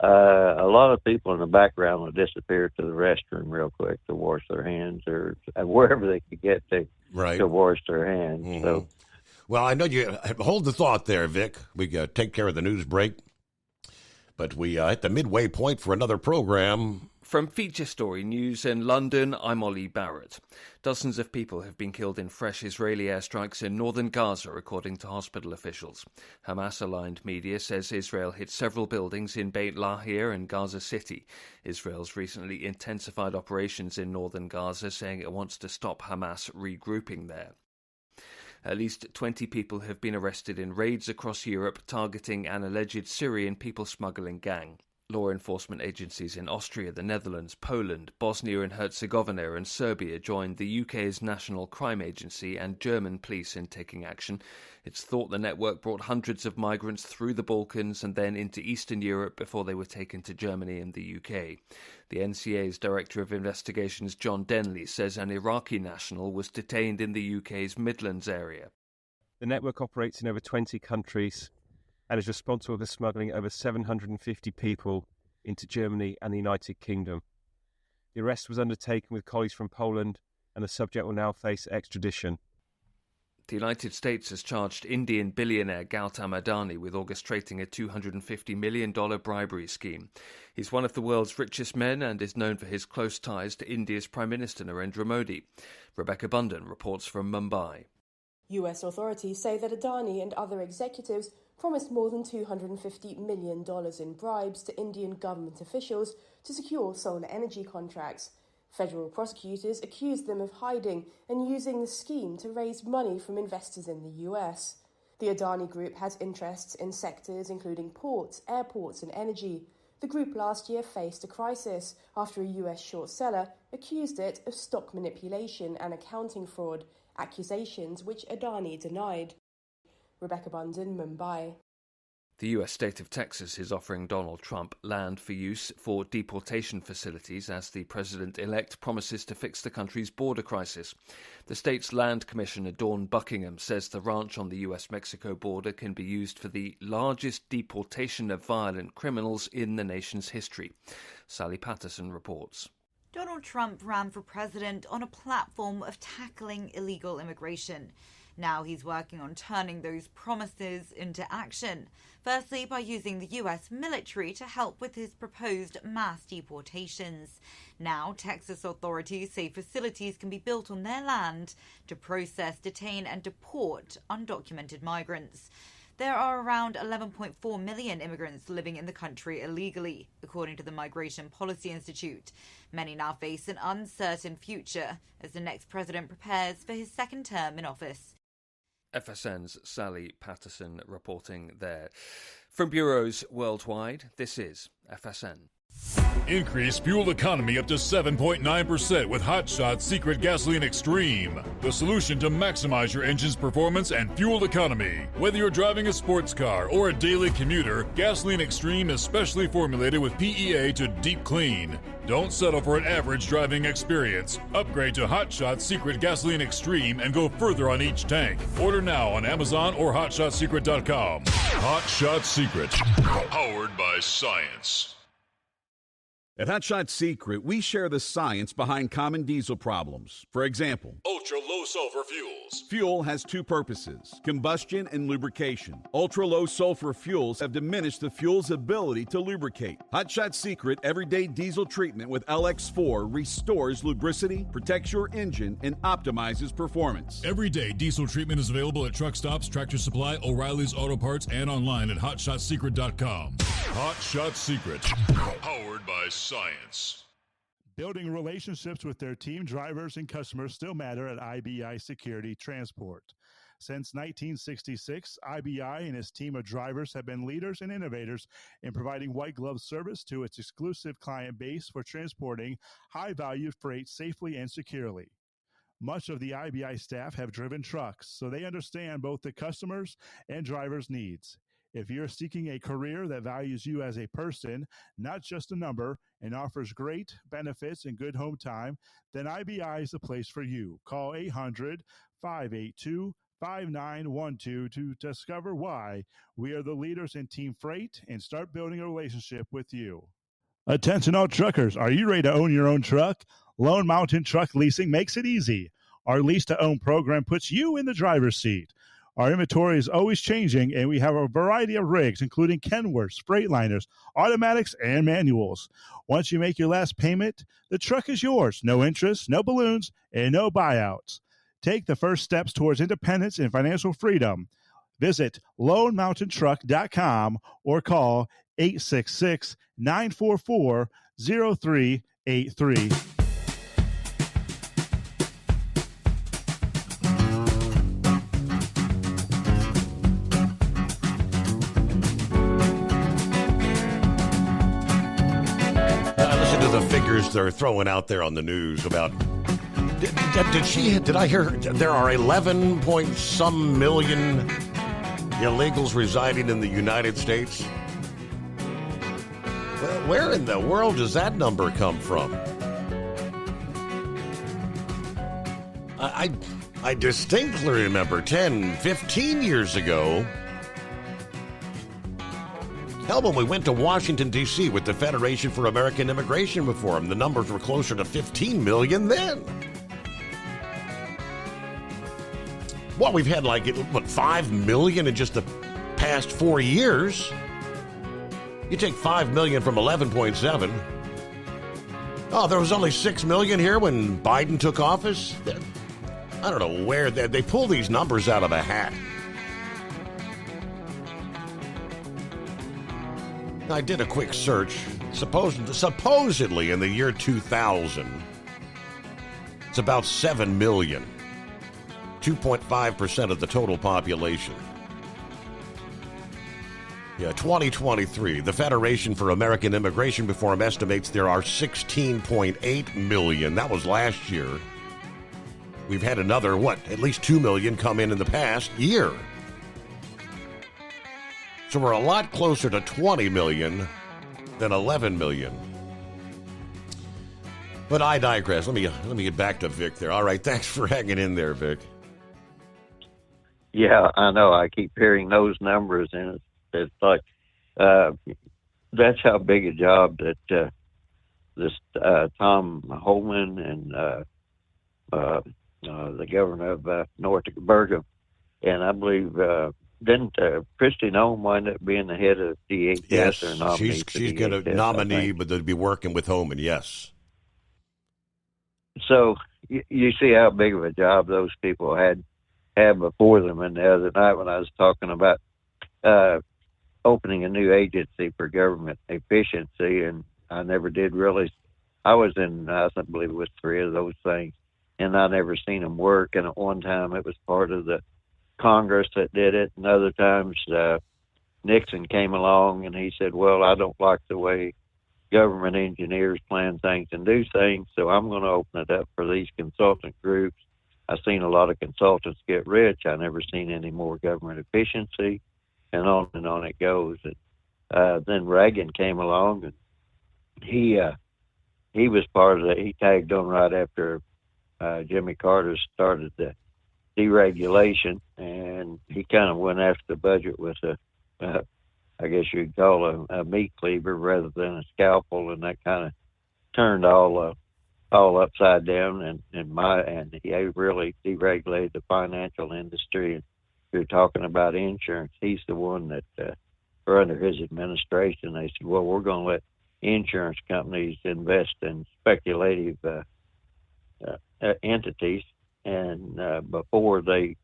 G: a lot of people in the background would disappear to the restroom real quick to wash their hands, or wherever they could get to wash their hands. So,
J: well, I know you hold the thought there, Vic. We take care of the news break, but we at the midway point for another program.
K: From Feature Story News in London, I'm Ollie Barrett. Dozens of people have been killed in fresh Israeli airstrikes in northern Gaza, according to hospital officials. Hamas-aligned media says Israel hit several buildings in Beit Lahia and Gaza City. Israel's recently intensified operations in northern Gaza, saying it wants to stop Hamas regrouping there. At least 20 people have been arrested in raids across Europe targeting an alleged Syrian people smuggling gang. Law enforcement agencies in Austria, the Netherlands, Poland, Bosnia and Herzegovina and Serbia joined the UK's National Crime Agency and German police in taking action. It's thought the network brought hundreds of migrants through the Balkans and then into Eastern Europe before they were taken to Germany and the UK. The NCA's Director of Investigations, John Denley, says an Iraqi national was detained in the UK's Midlands area.
V: The network operates in over 20 countries and is responsible for smuggling over 750 people into Germany and the United Kingdom. The arrest was undertaken with colleagues from Poland, and the subject will now face extradition.
K: The United States has charged Indian billionaire Gautam Adani with orchestrating a $250 million bribery scheme. He's one of the world's richest men and is known for his close ties to India's Prime Minister Narendra Modi. Rebecca Bunden reports from Mumbai.
W: US authorities say that Adani and other executives promised more than $250 million in bribes to Indian government officials to secure solar energy contracts. Federal prosecutors accused them of hiding and using the scheme to raise money from investors in the US. The Adani Group has interests in sectors including ports, airports and energy. The group last year faced a crisis after a US short seller accused it of stock manipulation and accounting fraud, accusations which Adani denied. Rebecca Bunden, Mumbai.
K: The US state of Texas is offering Donald Trump land for use for deportation facilities as the president-elect promises to fix the country's border crisis. The state's land commissioner, Dawn Buckingham, says the ranch on the US-Mexico border can be used for the largest deportation of violent criminals in the nation's history. Sally Patterson reports.
E: Donald Trump ran for president on a platform of tackling illegal immigration. Now he's working on turning those promises into action. Firstly, by using the US military to help with his proposed mass deportations. Now, Texas authorities say facilities can be built on their land to process, detain and deport undocumented migrants. There are around 11.4 million immigrants living in the country illegally, according to the Migration Policy Institute. Many now face an uncertain future as the next president prepares for his second term in office.
K: FSN's Sally Patterson reporting there. From bureaus worldwide, this is FSN.
H: Increase fuel economy up to 7.9% with Hot Shots Secret Gasoline Extreme. The solution to maximize your engine's performance and fuel economy. Whether you're driving a sports car or a daily commuter, Gasoline Extreme is specially formulated with PEA to deep clean. Don't settle for an average driving experience. Upgrade to Hot Shots Secret Gasoline Extreme and go further on each tank. Order now on Amazon or HotShotSecret.com. Hot Shots Secret. Powered by science.
Q: At Hot Shot Secret, we share the science behind common diesel problems. For example,
H: ultra-low sulfur fuels.
Q: Fuel has two purposes, combustion and lubrication. Ultra-low sulfur fuels have diminished the fuel's ability to lubricate. Hot Shot Secret Everyday Diesel Treatment with LX4 restores lubricity, protects your engine, and optimizes performance.
H: Everyday diesel treatment is available at truck stops, Tractor Supply, O'Reilly's Auto Parts, and online at HotShotSecret.com. Hot Shot Secret. Powered by science.
M: Building relationships with their team drivers and customers still matter at IBI Security Transport. Since 1966, IBI and its team of drivers have been leaders and innovators in providing white glove service to its exclusive client base for transporting high-value freight safely and securely. Much of the IBI staff have driven trucks, so they understand both the customers' and drivers' needs. If you're seeking a career that values you as a person, not just a number, and offers great benefits and good home time, then IBI is the place for you. Call 800-582-5912 to discover why we are the leaders in team freight and start building a relationship with you. Attention all truckers, are you ready to own your own truck? Lone Mountain Truck Leasing makes it easy. Our lease-to-own program puts you in the driver's seat. Our inventory is always changing, and we have a variety of rigs, including Kenworths, Freightliners, automatics, and manuals. Once you make your last payment, the truck is yours. No interest, no balloons, and no buyouts. Take the first steps towards independence and financial freedom. Visit LoneMountainTruck.com or call 866-944-0383.
J: They're throwing out there on the news about did I hear there are 11 point some million illegals residing in the United States? Well, where in the world does that number come from? I distinctly remember 10, 15 years ago, hell, when we went to Washington, D.C. with the Federation for American Immigration Reform, the numbers were closer to 15 million then. Well, we've had 5 million in just the past 4 years. You take 5 million from 11.7. Oh, there was only 6 million here when Biden took office? I don't know where they pull these numbers out of a hat. I did a quick search. Supposedly in the year 2000, it's about 7 million, 2.5% of the total population. Yeah, 2023, the Federation for American Immigration Reform estimates there are 16.8 million. That was last year. We've had another, at least 2 million come in the past year. So we're a lot closer to 20 million than 11 million. But I digress. Let me get back to Vic there. All right, thanks for hanging in there, Vic.
G: Yeah, I know. I keep hearing those numbers, and it's like that's how big a job that this Tom Homan and the governor of North Dakota, and I believe didn't Kristi Noem wind up being the head of DHS?
J: Yes,
G: or nominee
J: she's going to nominee, but they'll be working with Homan, yes.
G: So you see how big of a job those people had before them. And the other night when I was talking about opening a new agency for government efficiency, and I never did really. I was in, I believe it was 3 of those things, and I never seen them work. And at one time, it was part of the Congress that did it, and other times Nixon came along and he said, "Well, I don't like the way government engineers plan things and do things, so I'm going to open it up for these consultant groups." I've seen a lot of consultants get rich. I never seen any more government efficiency, and on it goes. And then Reagan came along, and he was part of he tagged on right after Jimmy Carter started the deregulation, and he kind of went after the budget with I guess you'd call a meat cleaver rather than a scalpel, and that kind of turned all upside down. And he really deregulated the financial industry. And you're talking about insurance. He's the one that, or under his administration, they said, "Well, we're going to let insurance companies invest in speculative entities," and before they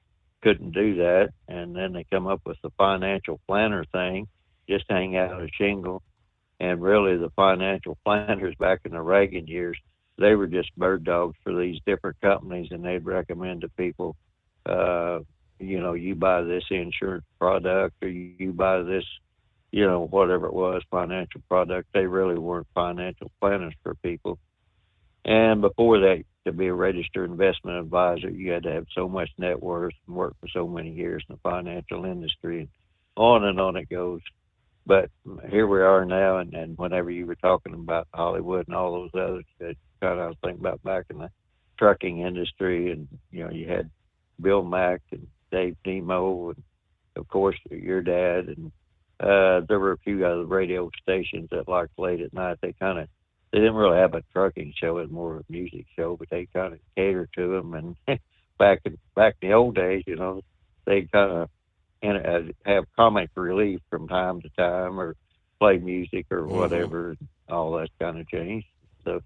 G: couldn't do that, and then they come up with the financial planner thing, just hang out a shingle. And really the financial planners back in the Reagan years, they were just bird dogs for these different companies, and they'd recommend to people, you buy this insurance product, or you buy this, whatever it was, financial product. They really weren't financial planners for people. And before that, to be a registered investment advisor, you had to have so much net worth and work for so many years in the financial industry, and on it goes. But here we are now, and whenever you were talking about Hollywood and all those others, that kind of I was thinking about back in the trucking industry, and you had Bill Mack and Dave Nemo, and of course your dad, and there were a few other radio stations that, like, late at night, they didn't really have a trucking show; it was more of a music show, but they kind of catered to them. And back in the old days, they kind of have comic relief from time to time, or play music or whatever. And all that kind of changed. So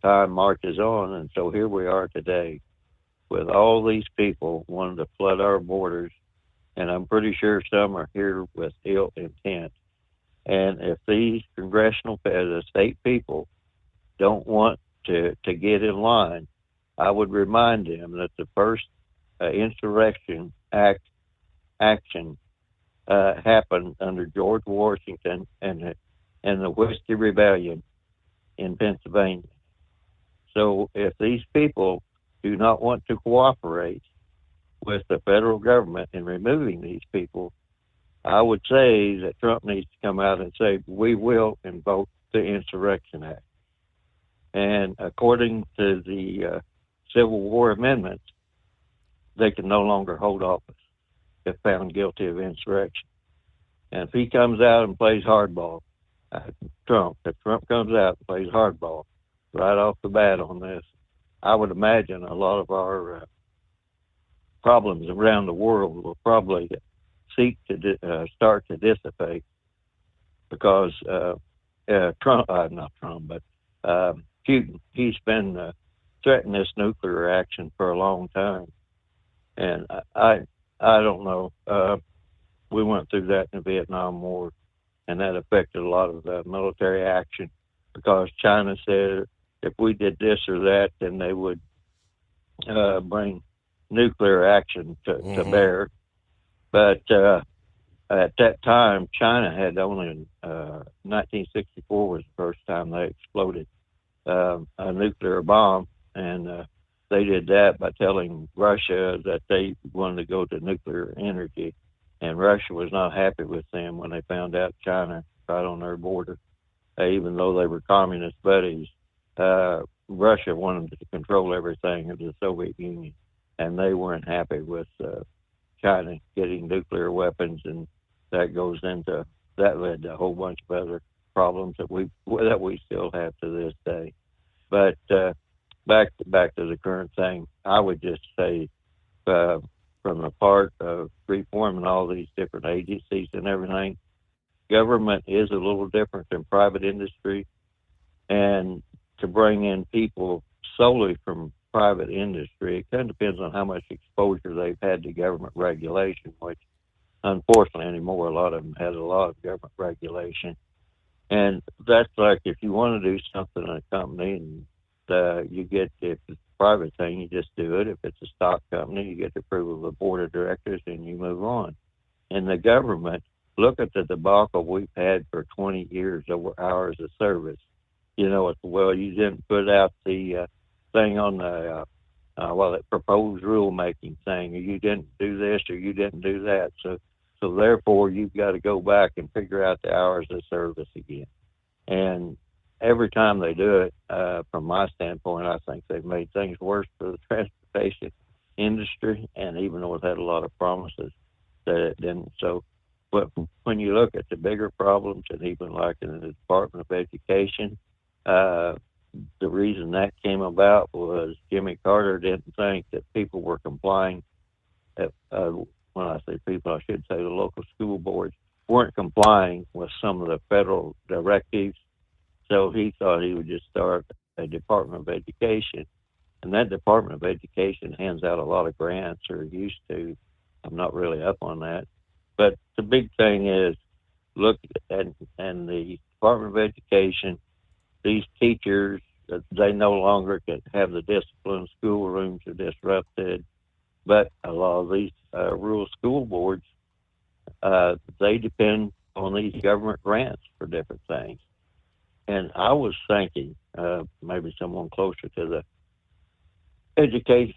G: time marches on, and so here we are today, with all these people wanting to flood our borders, and I'm pretty sure some are here with ill intent. And if these the state people don't want to get in line, I would remind them that the first insurrection action happened under George Washington and the Whiskey Rebellion in Pennsylvania. So if these people do not want to cooperate with the federal government in removing these people, I would say that Trump needs to come out and say, "We will invoke the Insurrection Act." And according to the Civil War amendments, they can no longer hold office if found guilty of insurrection. And if he comes out and plays hardball, if Trump comes out and plays hardball right off the bat on this, I would imagine a lot of our problems around the world will probably seek to start to dissipate, because Putin, he's been threatening this nuclear action for a long time, and I don't know. We went through that in the Vietnam War, and that affected a lot of the military action, because China said if we did this or that, then they would bring nuclear action to bear. But at that time, China had only 1964 was the first time they exploded a nuclear bomb, and they did that by telling Russia that they wanted to go to nuclear energy, and Russia was not happy with them when they found out China right on their border. Even though they were communist buddies, Russia wanted to control everything of the Soviet Union, and they weren't happy with China getting nuclear weapons, and that led to a whole bunch of other problems that we still have to this day. But back to the current thing, I would just say, from the part of reforming all these different agencies and everything, government is a little different than private industry, and to bring in people solely from private industry, it kind of depends on how much exposure they've had to government regulation, which unfortunately anymore. A lot of them had a lot of government regulation. And that's like if you want to do something in a company and you get, if it's a private thing, you just do it. If it's a stock company, you get the approval of the board of directors and you move on. In the government, look at the debacle we've had for 20 years over hours of service. You know, it's, well, you didn't put out the thing on the, the proposed rulemaking thing, or you didn't do this, or you didn't do that. So therefore, you've got to go back and figure out the hours of service again. And every time they do it, from my standpoint, I think they've made things worse for the transportation industry, and even though it had a lot of promises that it didn't. So, but when you look at the bigger problems, and even like in the Department of Education, the reason that came about was Jimmy Carter didn't think that people were complying. When I say people, I should say the local school boards weren't complying with some of the federal directives. So he thought he would just start a Department of Education. And that Department of Education hands out a lot of grants, or used to. I'm not really up on that. But the big thing is, look at and the Department of Education, these teachers, they no longer can have the discipline. Schoolrooms are disrupted. But a lot of these rural school boards, they depend on these government grants for different things. And I was thinking, maybe someone closer to the education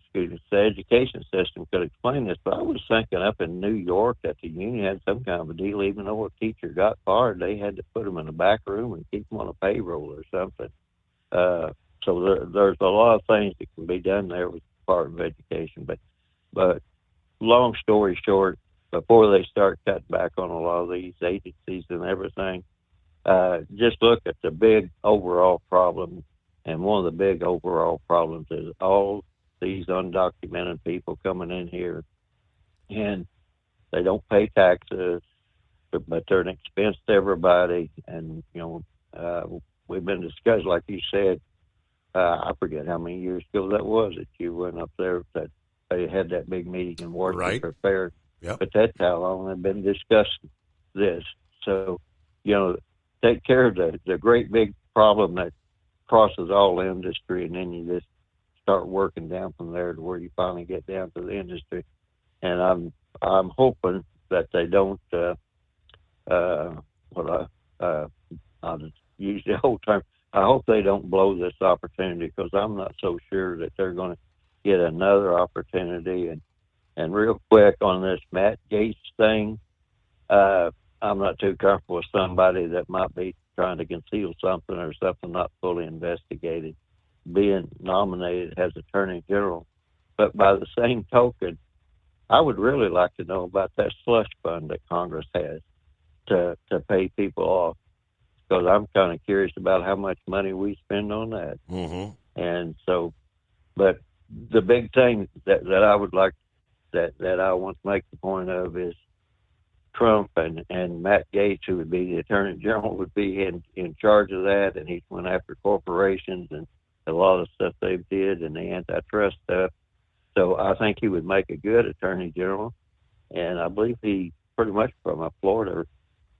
G: system could explain this, but I was thinking up in New York that the union had some kind of a deal. Even though a teacher got fired, they had to put them in a back room and keep them on a payroll or something. So there's a lot of things that can be done there with the Department of Education. But long story short, before they start cutting back on a lot of these agencies and everything, just look at the big overall problem. And one of the big overall problems is all these undocumented people coming in here, and they don't pay taxes, but they're an expense to everybody. And, you know, we've been discussing, like you said, I forget how many years ago that was that you went up there, that they had that big meeting in Washington Fair.
J: Yep.
G: But that's how long they've been discussing this. So, you know, take care of the great big problem that crosses all industry, and then you just start working down from there to where you finally get down to the industry. And I'm hoping that they don't I'll just use the whole term. I hope they don't blow this opportunity, because I'm not so sure that they're going to get another opportunity. And real quick on this Matt Gaetz thing, I'm not too comfortable with somebody that might be trying to conceal something or something not fully investigated being nominated as Attorney General. But by the same token, I would really like to know about that slush fund that Congress has to pay people off, because I'm kind of curious about how much money we spend on that.
J: Mm-hmm.
G: And so, but the big thing that I would like, that I want to make the point of, is Trump and Matt Gaetz, who would be the Attorney General, would be in charge of that, and he went after corporations and a lot of stuff they did and the antitrust stuff. So I think he would make a good Attorney General, and I believe he pretty much from a Florida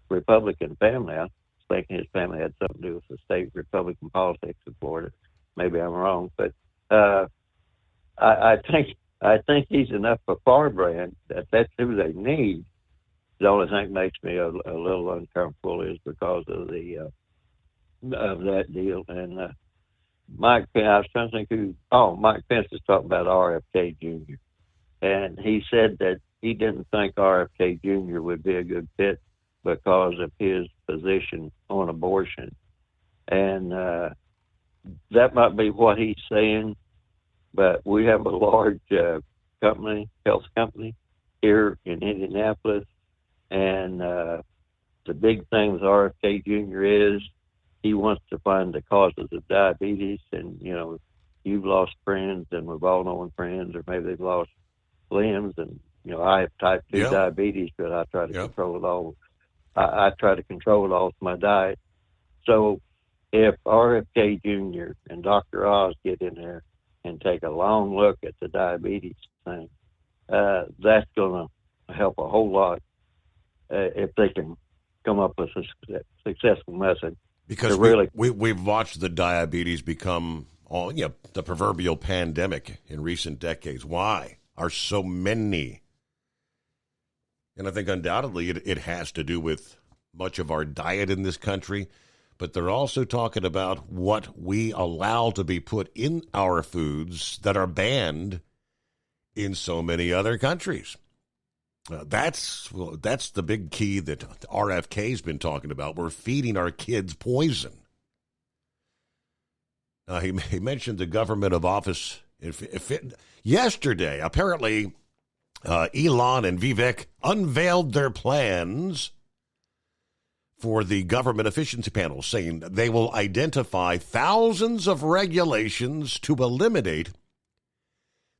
G: Republican family. I was thinking his family had something to do with the state Republican politics in Florida. Maybe I'm wrong, but I think he's enough of a firebrand that that's who they need. The only thing that makes me a little uncomfortable is because of the of that deal. And Mike Pence, I was trying to think Mike Pence is talking about RFK Jr. And he said that he didn't think RFK Jr. would be a good fit because of his position on abortion. And that might be what he's saying, but we have a large health company here in Indianapolis. And the big thing with RFK Jr. is he wants to find the causes of diabetes. And, you know, you've lost friends, and we've all known friends, or maybe they've lost limbs. And, you know, I have type 2 diabetes, but I try to control it all. I try to control it all with my diet. So if RFK Jr. and Dr. Oz get in there and take a long look at the diabetes thing, that's going to help a whole lot if they can come up with a successful message.
J: Because we've watched the diabetes become the proverbial pandemic in recent decades. Why are so many? And I think undoubtedly it has to do with much of our diet in this country, but they're also talking about what we allow to be put in our foods that are banned in so many other countries. That's the big key that RFK's been talking about. We're feeding our kids poison. He mentioned the government of office. Yesterday, apparently, Elon and Vivek unveiled their plans for the government efficiency panel, saying they will identify thousands of regulations to eliminate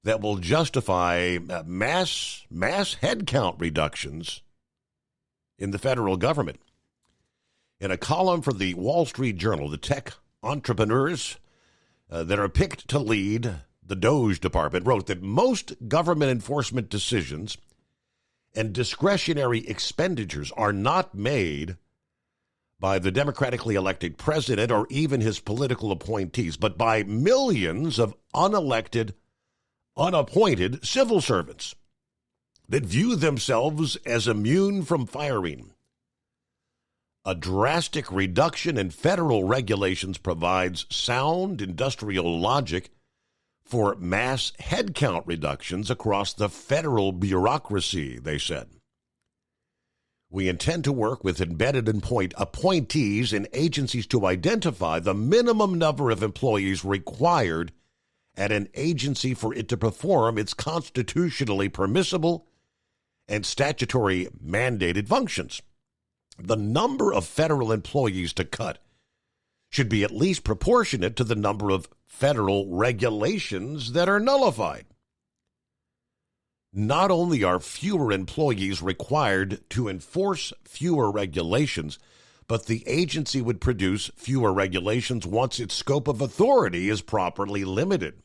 J: that will justify mass headcount reductions in the federal government. In a column for the Wall Street Journal, the tech entrepreneurs that are picked to lead the DOGE department wrote that most government enforcement decisions and discretionary expenditures are not made by the democratically elected president or even his political appointees, but by millions of unappointed civil servants that view themselves as immune from firing. A drastic reduction in federal regulations provides sound industrial logic for mass headcount reductions across the federal bureaucracy, they said. We intend to work with embedded appointees in agencies to identify the minimum number of employees required at an agency for it to perform its constitutionally permissible and statutory mandated functions. The number of federal employees to cut should be at least proportionate to the number of federal regulations that are nullified. Not only are fewer employees required to enforce fewer regulations, but the agency would produce fewer regulations once its scope of authority is properly limited.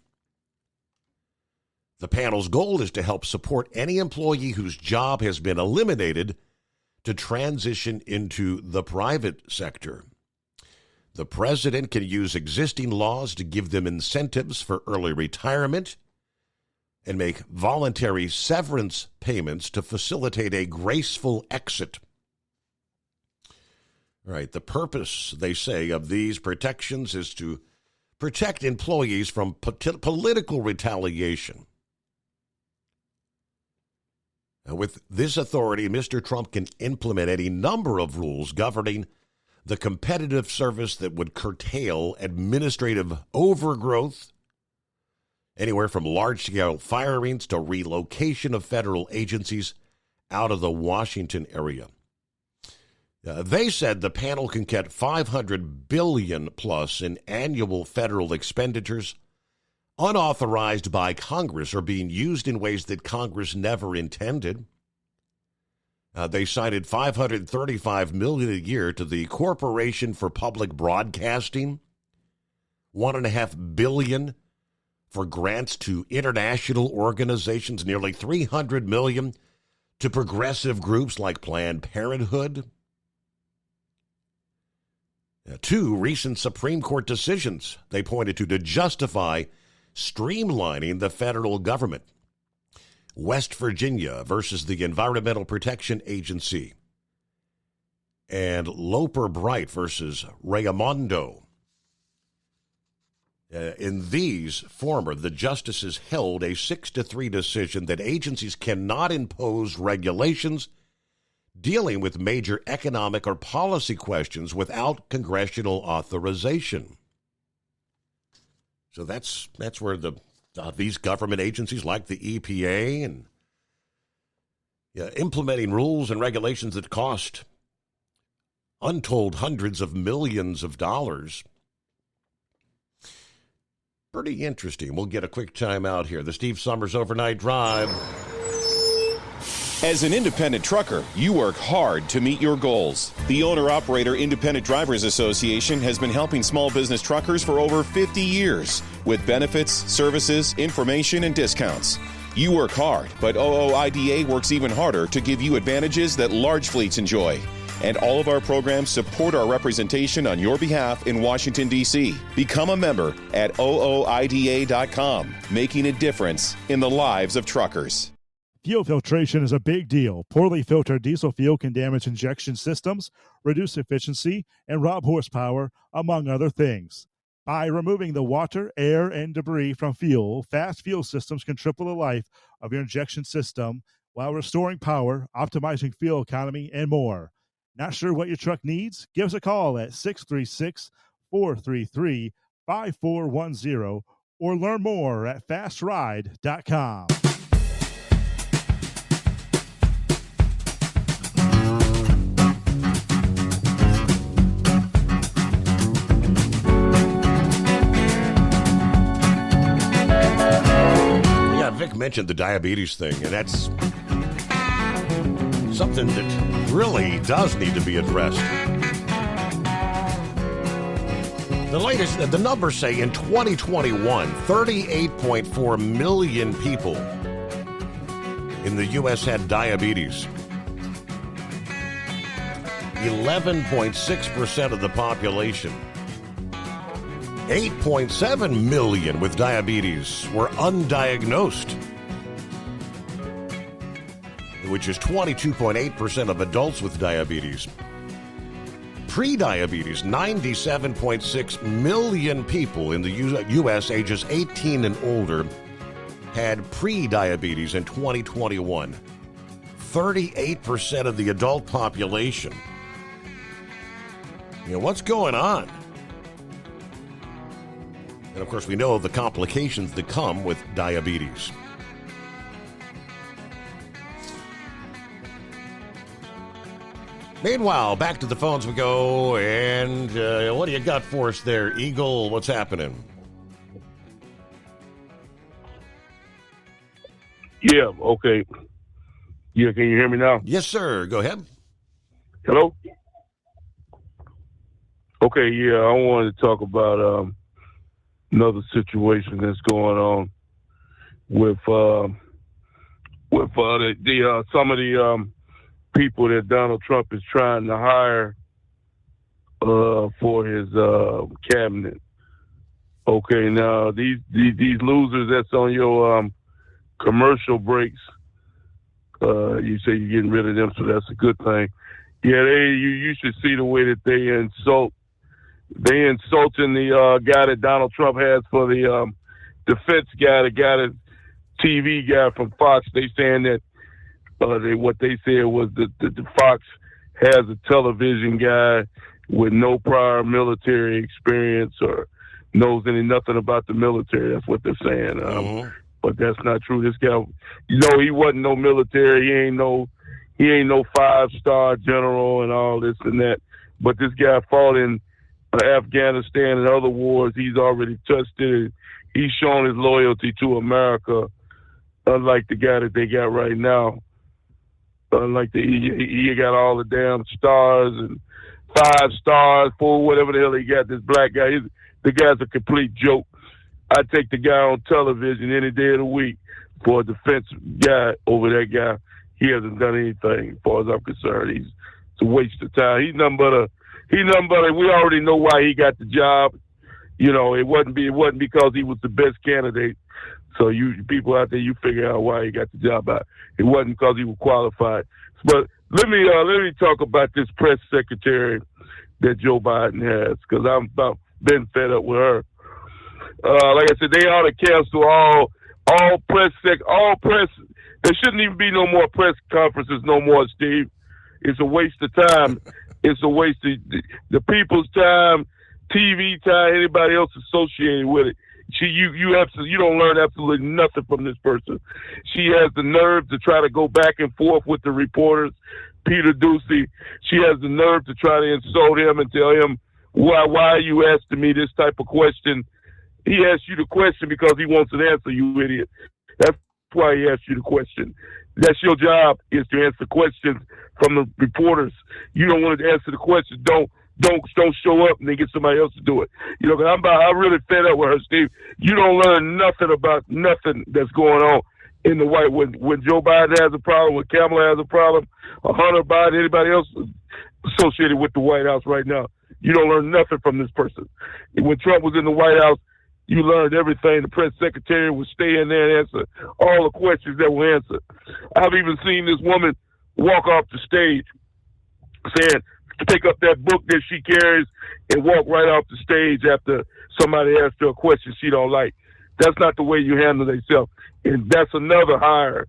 J: The panel's goal is to help support any employee whose job has been eliminated to transition into the private sector. The president can use existing laws to give them incentives for early retirement and make voluntary severance payments to facilitate a graceful exit. All right, the purpose, they say, of these protections is to protect employees from political retaliation. Now, with this authority, Mr. Trump can implement any number of rules governing the competitive service that would curtail administrative overgrowth, anywhere from large-scale firings to relocation of federal agencies out of the Washington area. They said the panel can cut $500 billion plus in annual federal expenditures unauthorized by Congress or being used in ways that Congress never intended. They cited $535 million a year to the Corporation for Public Broadcasting, $1.5 billion for grants to international organizations, nearly $300 million to progressive groups like Planned Parenthood. Two recent Supreme Court decisions they pointed to justify streamlining the federal government. West Virginia versus the Environmental Protection Agency and Loper Bright versus Raimondo. In these former, the justices held a 6-3 decision that agencies cannot impose regulations dealing with major economic or policy questions without congressional authorization. So that's where these government agencies like the EPA and implementing rules and regulations that cost untold hundreds of millions of dollars. Pretty interesting. We'll get a quick time out here. The Steve Summers Overnight Drive.
A: As an independent trucker, you work hard to meet your goals. The Owner-Operator Independent Drivers Association has been helping small business truckers for over 50 years with benefits, services, information, and discounts. You work hard, but OOIDA works even harder to give you advantages that large fleets enjoy. And all of our programs support our representation on your behalf in Washington, D.C. Become a member at OOIDA.com, making a difference in the lives of truckers.
M: Fuel filtration is a big deal. Poorly filtered diesel fuel can damage injection systems, reduce efficiency, and rob horsepower, among other things. By removing the water, air, and debris from fuel, fast fuel systems can triple the life of your injection system while restoring power, optimizing fuel economy, and more. Not sure what your truck needs? Give us a call at 636-433-5410 or learn more at fastride.com.
J: Vic mentioned the diabetes thing, and that's something that really does need to be addressed. The latest, the numbers say in 2021, 38.4 million people in the U.S. had diabetes. 11.6% of the population. 8.7 million with diabetes were undiagnosed, which is 22.8% of adults with diabetes. Pre-diabetes, 97.6 million people in the U.S. ages 18 and older had pre-diabetes in 2021. 38% of the adult population. You know, what's going on? And of course, we know the complications that come with diabetes. Meanwhile, back to the phones we go. And what do you got for us there, Eagle? What's happening?
C: Yeah, okay. Yeah, can you hear me now?
J: Yes, sir. Go ahead.
C: Hello? Okay, yeah, I wanted to talk about another situation that's going on with some of the people that Donald Trump is trying to hire for his cabinet. Okay, now these losers that's on your commercial breaks, you say you're getting rid of them, so that's a good thing. Yeah, you should see the way that they insulting the guy that Donald Trump has for the defense guy, the guy that TV guy from Fox. They saying that what they said was that the Fox has a television guy with no prior military experience or knows nothing about the military. That's what they're saying. But that's not true. This guy, he wasn't no military. He ain't no 5-star general and all this and that. But this guy fought in Afghanistan and other wars. He's already touched it. He's shown his loyalty to America, unlike the guy that they got right now. He got all the damn stars and 5 stars, 4, whatever the hell he got. This black guy, the guy's a complete joke. I take the guy on television any day of the week for a defense guy over that guy. He hasn't done anything, as far as I'm concerned. It's a waste of time. He's nothing but we already know why he got the job. It wasn't because he was the best candidate. So you people out there, you figure out why he got the job out. It wasn't because he was qualified. But let me talk about this press secretary that Joe Biden has, because I'm about been fed up with her. Like I said, they ought to cancel all press. There shouldn't even be no more press conferences no more, Steve. It's a waste of time. It's a waste of the people's time, TV time, anybody else associated with it. You don't learn absolutely nothing from this person. She has the nerve to try to go back and forth with the reporters, Peter Doocy. She has the nerve to try to insult him and tell him, why are you asking me this type of question? He asked you the question because he wants an answer, you idiot. That's why he asked you the question. That's your job, is to answer questions from the reporters. You don't want to answer the questions. Don't show up and then get somebody else to do it. I'm really fed up with her, Steve. You don't learn nothing about nothing that's going on. in the White when Joe Biden has a problem, when Kamala has a problem, or Hunter Biden, anybody else associated with the White House right now. You don't learn nothing from this person. When Trump was in the White House, you learned everything. The press secretary would stay in there and answer all the questions that were answered. I've even seen this woman walk off the stage saying, take up that book that she carries and walk right off the stage after somebody asked her a question she don't like. That's not the way you handle yourself. And that's another hire,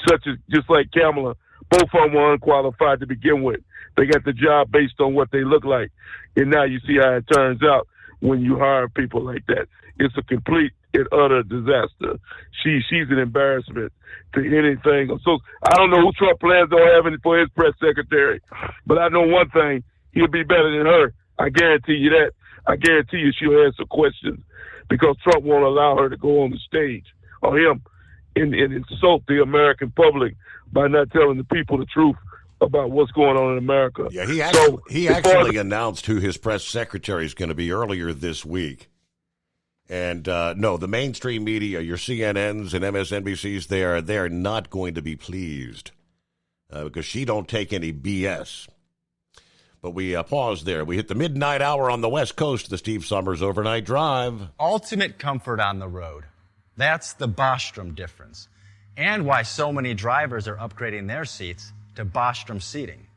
C: such as just like Kamala. Both of them were unqualified to begin with. They got the job based on what they look like. And now you see how it turns out when you hire people like that. It's a complete and utter disaster. She's an embarrassment to anything. So I don't know who Trump plans on having for his press secretary, but I know one thing, he'll be better than her. I guarantee you that. I guarantee you she'll answer questions because Trump won't allow her to go on the stage or him and insult the American public by not telling the people the truth about what's going on in America.
J: Yeah, he actually announced who his press secretary is going to be earlier this week. And no, the mainstream media, your CNNs and MSNBCs, they are not going to be pleased because she don't take any BS. But we pause there. We hit the midnight hour on the West Coast, the Steve Summers Overnight Drive.
T: Ultimate comfort on the road. That's the Bostrom difference. And why so many drivers are upgrading their seats to Bostrom seating.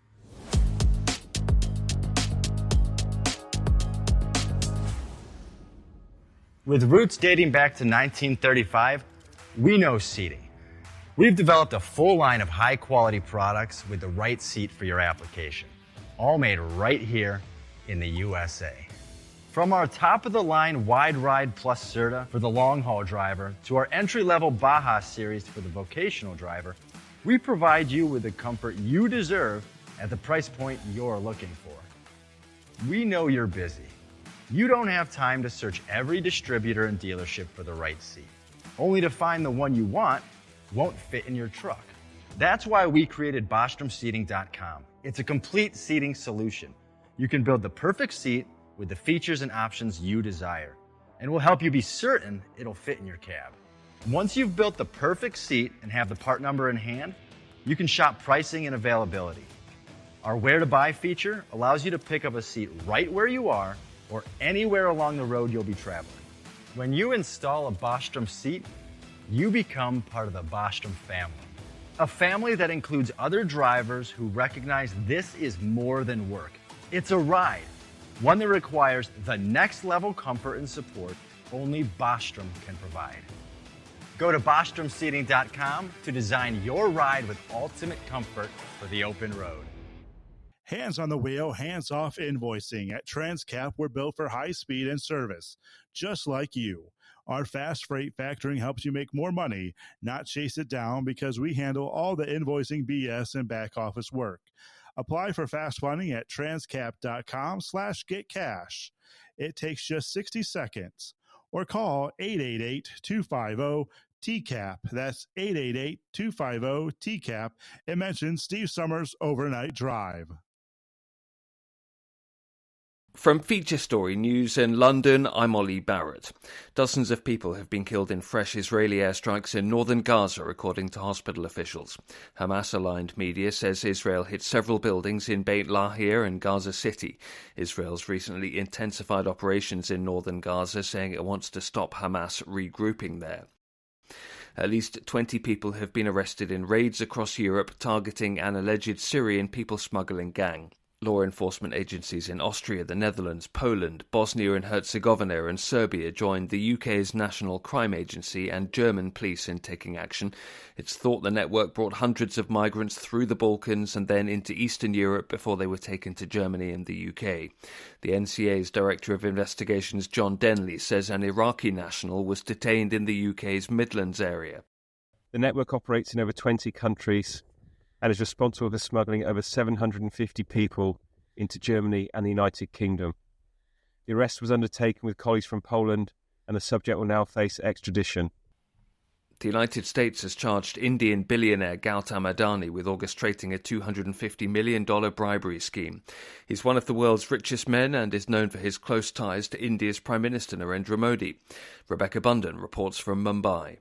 T: With roots dating back to 1935, we know seating. We've developed a full line of high-quality products with the right seat for your application, all made right here in the USA. From our top-of-the-line Wide Ride Plus Certa for the long-haul driver to our entry-level Baja series for the vocational driver, we provide you with the comfort you deserve at the price point you're looking for. We know you're busy. You don't have time to search every distributor and dealership for the right seat, only to find the one you want won't fit in your truck. That's why we created BostromSeating.com. It's a complete seating solution. You can build the perfect seat with the features and options you desire, and we'll help you be certain it'll fit in your cab. Once you've built the perfect seat and have the part number in hand, you can shop pricing and availability. Our Where to Buy feature allows you to pick up a seat right where you are or anywhere along the road you'll be traveling. When you install a Bostrom seat, you become part of the Bostrom family. A family that includes other drivers who recognize this is more than work. It's a ride, one that requires the next level comfort and support only Bostrom can provide. Go to BostromSeating.com to design your ride with ultimate comfort for the open road.
M: Hands on the wheel, hands off invoicing. At Transcap, we're built for high speed and service, just like you. Our fast freight factoring helps you make more money, not chase it down, because we handle all the invoicing BS and back office work. Apply for fast funding at transcap.com/getcash. It takes just 60 seconds. Or call 888-250-TCAP. That's 888-250-TCAP. And mention Steve Summers Overnight Drive.
K: From Feature Story News in London, I'm Ollie Barrett. Dozens of people have been killed in fresh Israeli airstrikes in northern Gaza, according to hospital officials. Hamas-aligned media says Israel hit several buildings in Beit Lahir and Gaza City. Israel's recently intensified operations in northern Gaza, saying it wants to stop Hamas regrouping there. At least 20 people have been arrested in raids across Europe targeting an alleged Syrian people smuggling gang. Law enforcement agencies in Austria, the Netherlands, Poland, Bosnia and Herzegovina and Serbia joined the UK's National Crime Agency and German police in taking action. It's thought the network brought hundreds of migrants through the Balkans and then into Eastern Europe before they were taken to Germany and the UK. The NCA's Director of Investigations, John Denley, says an Iraqi national was detained in the UK's Midlands area.
V: The network operates in over 20 countries and is responsible for smuggling over 750 people into Germany and the United Kingdom. The arrest was undertaken with colleagues from Poland, and the subject will now face extradition.
K: The United States has charged Indian billionaire Gautam Adani with orchestrating a $250 million bribery scheme. He's one of the world's richest men and is known for his close ties to India's Prime Minister Narendra Modi. Rebecca Bundan reports from Mumbai.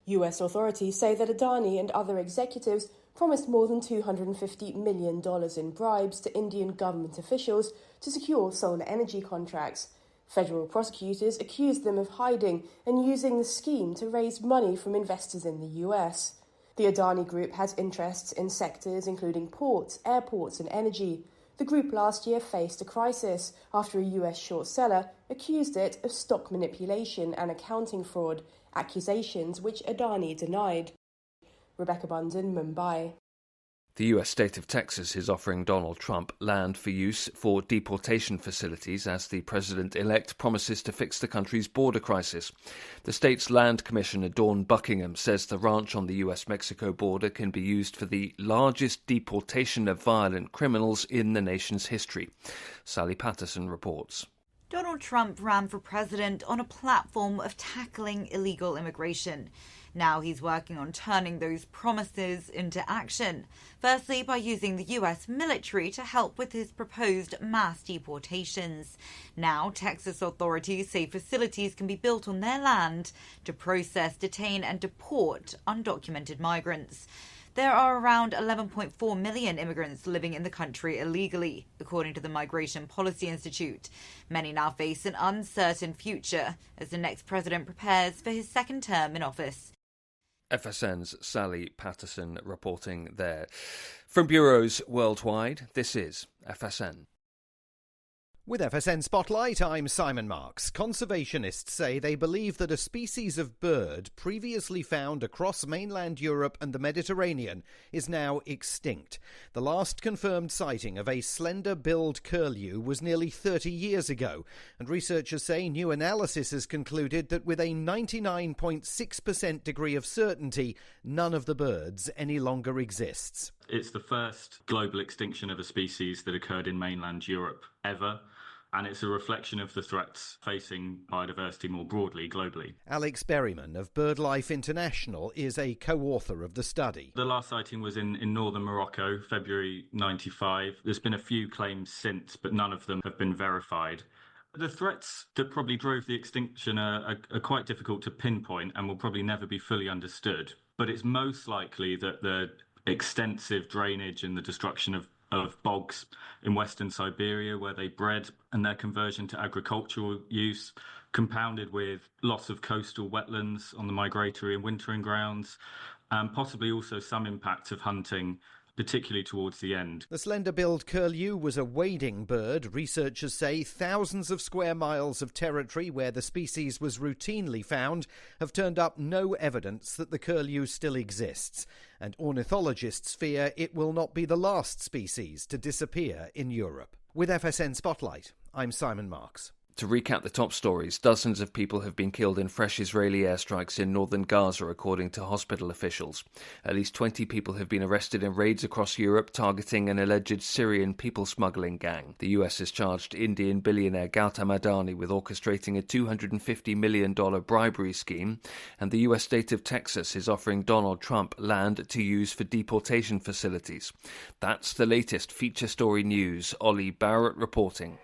W: US authorities say that Adani and other executives promised more than $250 million in bribes to Indian government officials to secure solar energy contracts. Federal prosecutors accused them of hiding and using the scheme to raise money from investors in the US. The Adani Group has interests in sectors including ports, airports and energy. The group last year faced a crisis after a US short seller accused it of stock manipulation and accounting fraud, accusations which Adani denied. Rebecca Bunden, Mumbai.
K: The US state of Texas is offering Donald Trump land for use for deportation facilities as the president-elect promises to fix the country's border crisis. The state's land commissioner, Dawn Buckingham, says the ranch on the US-Mexico border can be used for the largest deportation of violent criminals in the nation's history. Sally Patterson reports.
E: Donald Trump ran for president on a platform of tackling illegal immigration. Now he's working on turning those promises into action. Firstly, by using the US military to help with his proposed mass deportations. Now, Texas authorities say facilities can be built on their land to process, detain and deport undocumented migrants. There are around 11.4 million immigrants living in the country illegally, according to the Migration Policy Institute. Many now face an uncertain future as the next president prepares for his second term in office.
K: FSN's Sally Patterson reporting there. From bureaus worldwide, this is FSN.
F: With FSN Spotlight, I'm Simon Marks. Conservationists say they believe that a species of bird previously found across mainland Europe and the Mediterranean is now extinct. The last confirmed sighting of a slender-billed curlew was nearly 30 years ago, and researchers say new analysis has concluded that with a 99.6% degree of certainty, none of the birds any longer exists.
L: It's the first global extinction of a species that occurred in mainland Europe ever, and it's a reflection of the threats facing biodiversity more broadly globally.
F: Alex Berryman of BirdLife International is a co-author of the study.
L: The last sighting was in northern Morocco, February 95. There's been a few claims since, but none of them have been verified. The threats that probably drove the extinction are quite difficult to pinpoint and will probably never be fully understood. But it's most likely that the extensive drainage and the destruction of bogs in western Siberia where they bred and their conversion to agricultural use, compounded with loss of coastal wetlands on the migratory and wintering grounds, and possibly also some impact of hunting, particularly towards the end.
F: The slender-billed curlew was a wading bird. Researchers say thousands of square miles of territory where the species was routinely found have turned up no evidence that the curlew still exists. And ornithologists fear it will not be the last species to disappear in Europe. With FSN Spotlight, I'm Simon Marks.
K: To recap the top stories, dozens of people have been killed in fresh Israeli airstrikes in northern Gaza, according to hospital officials. At least 20 people have been arrested in raids across Europe targeting an alleged Syrian people smuggling gang. The US has charged Indian billionaire Gautam Adani with orchestrating a $250 million bribery scheme, and the US state of Texas is offering Donald Trump land to use for deportation facilities. That's the latest feature story news. Ollie Barrett reporting.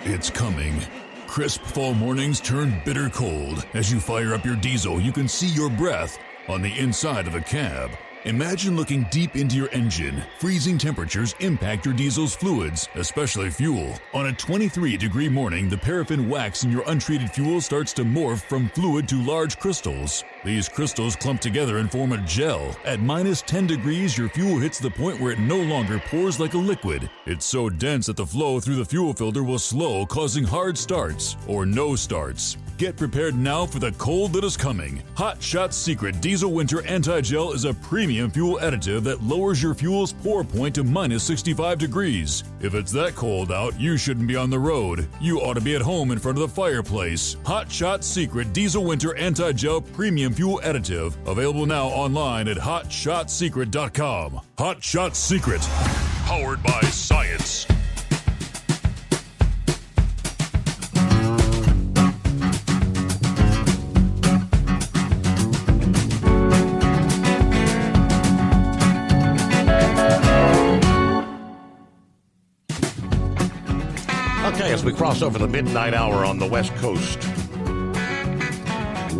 H: It's coming. Crisp fall mornings turn bitter cold. As you fire up your diesel, you can see your breath on the inside of a cab. Imagine looking deep into your engine. Freezing temperatures impact your diesel's fluids, especially fuel. On a 23-degree morning, the paraffin wax in your untreated fuel starts to morph from fluid to large crystals. These crystals clump together and form a gel. At minus 10 degrees, your fuel hits the point where it no longer pours like a liquid. It's so dense that the flow through the fuel filter will slow, causing hard starts or no starts. Get prepared now for the cold that is coming. Hot Shot Secret Diesel Winter Anti-Gel is a premium fuel additive that lowers your fuel's pour point to minus 65 degrees. If it's that cold out, you shouldn't be on the road. You ought to be at home in front of the fireplace. Hot Shot Secret Diesel Winter Anti-Gel Premium Fuel Additive. Available now online at hotshotsecret.com. Hot Shot Secret. Powered by science.
J: Okay, as we cross over the midnight hour on the West Coast,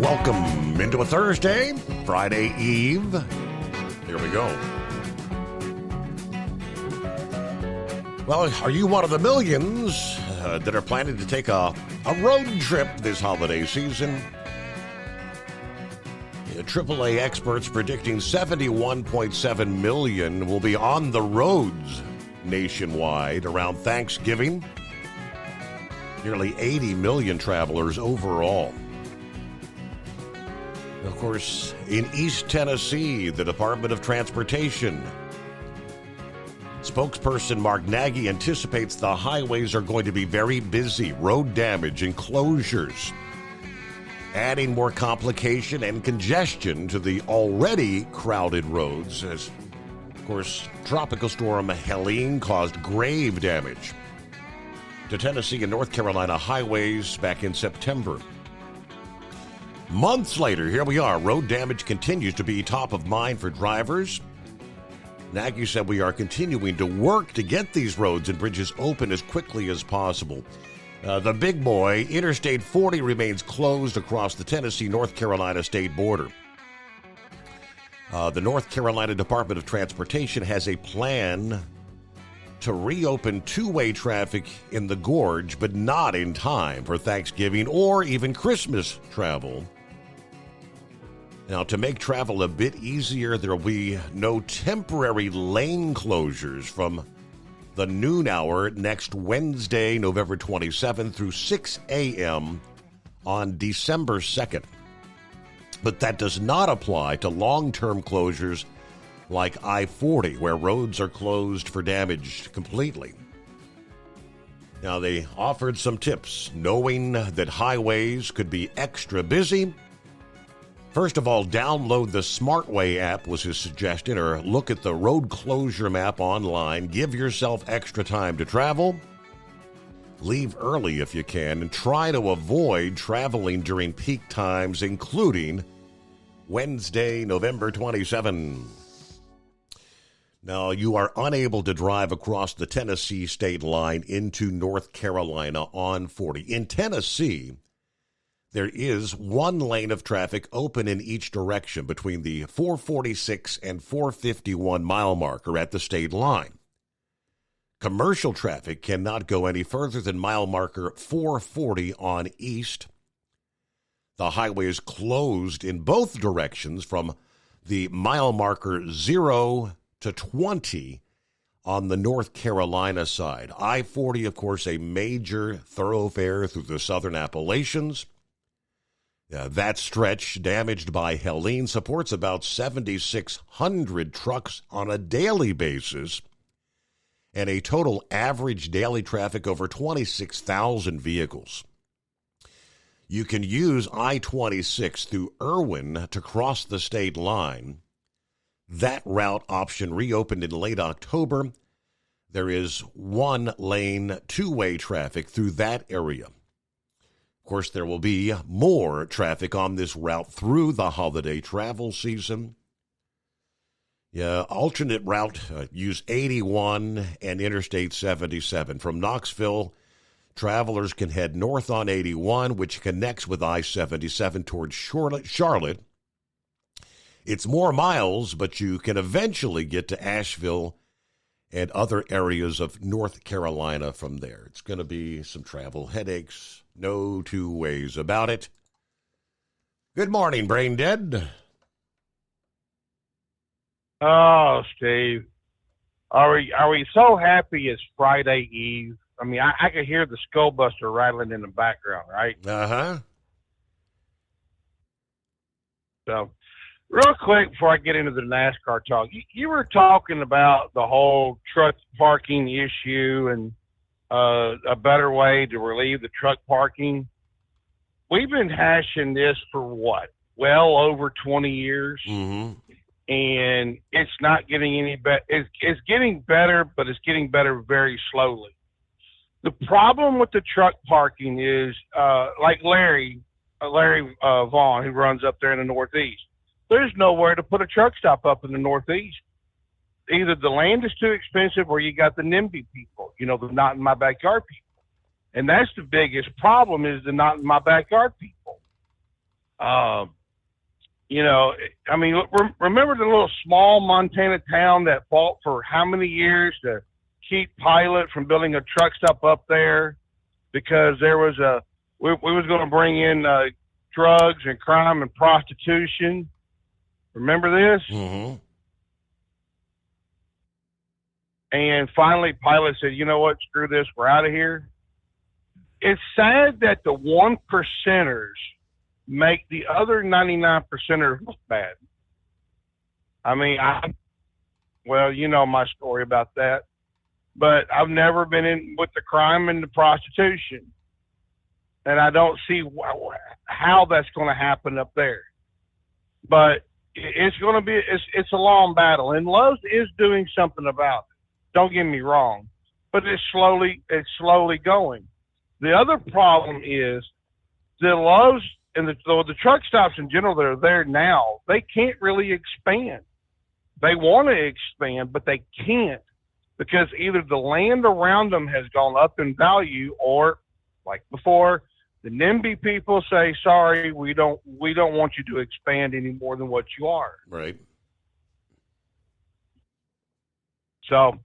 J: Welcome into a Thursday, Friday Eve. Here we go. Well, are you one of the millions that are planning to take a road trip this holiday season? AAA experts predicting 71.7 million will be on the roads nationwide around Thanksgiving. Nearly 80 million travelers overall. Of course, in East Tennessee, the Department of Transportation spokesperson Mark Nagy anticipates the highways are going to be very busy. Road damage and closures, adding more complication and congestion to the already crowded roads as, of course, Tropical Storm Helene caused grave damage to Tennessee and North Carolina highways back in September. Months later, here we are. Road damage continues to be top of mind for drivers. Nagy said we are continuing to work to get these roads and bridges open as quickly as possible. The big boy, Interstate 40, remains closed across the Tennessee-North Carolina state border. The North Carolina Department of Transportation has a plan to reopen two-way traffic in the gorge, but not in time for Thanksgiving or even Christmas travel. Now, to make travel a bit easier, there will be no temporary lane closures from the noon hour next Wednesday, November 27th through 6 a.m. on December 2nd. But that does not apply to long-term closures like I-40, where roads are closed for damage completely. Now, they offered some tips, knowing that highways could be extra busy. First of all, download the SmartWay app was his suggestion, or look at the road closure map online. Give yourself extra time to travel. Leave early if you can, and try to avoid traveling during peak times, including Wednesday, November 27. Now, you are unable to drive across the Tennessee state line into North Carolina on 40. In Tennessee, there is one lane of traffic open in each direction between the 446 and 451 mile marker at the state line. Commercial traffic cannot go any further than mile marker 440 on east. The highway is closed in both directions from the mile marker 0 to 20 on the North Carolina side. I-40, of course, a major thoroughfare through the southern Appalachians. That stretch, damaged by Helene, supports about 7,600 trucks on a daily basis and a total average daily traffic over 26,000 vehicles. You can use I-26 through Irwin to cross the state line. That route option reopened in late October. There is one lane, two-way traffic through that area. Of course, there will be more traffic on this route through the holiday travel season. Alternate route, use 81 and Interstate 77. From Knoxville, travelers can head north on 81, which connects with I-77 towards Charlotte. It's more miles, but you can eventually get to Asheville and other areas of North Carolina from there. It's going to be some travel headaches. No two ways about it. Good morning, Brain Dead.
D: Oh, Steve. Are we so happy it's Friday Eve? I mean, I could hear the Skull Buster rattling in the background, right?
J: Uh-huh.
D: So, real quick before I get into the NASCAR talk, you were talking about the whole truck parking issue and a better way to relieve the truck parking. We've been hashing this for what? Well over 20 years.
J: Mm-hmm.
D: And it's not getting any better. It's getting better, but it's getting better very slowly. The problem with the truck parking is, like Larry Vaughn, who runs up there in the Northeast, there's nowhere to put a truck stop up in the Northeast. Either the land is too expensive or you got the NIMBY people, the not in my backyard people. And that's the biggest problem is the not in my backyard people. You know, I mean, remember the little small Montana town that fought for how many years to keep Pilot from building a truck stop up there because there was we was going to bring in drugs and crime and prostitution. Remember this?
J: Mm-hmm.
D: And finally, Pilot said, you know what, screw this, we're out of here. It's sad that the 1%ers make the other 99%ers look bad. I mean, well, you know my story about that. But I've never been in with the crime and the prostitution. And I don't see how that's going to happen up there. But it's going to be, it's a long battle. And Lowe's is doing something about it. Don't get me wrong, but it's slowly going. The other problem is the Lowe's and the truck stops in general that are there now, they can't really expand. They want to expand, but they can't because either the land around them has gone up in value or, like before, the NIMBY people say, sorry, we don't want you to expand any more than what you are.
J: Right.
D: So,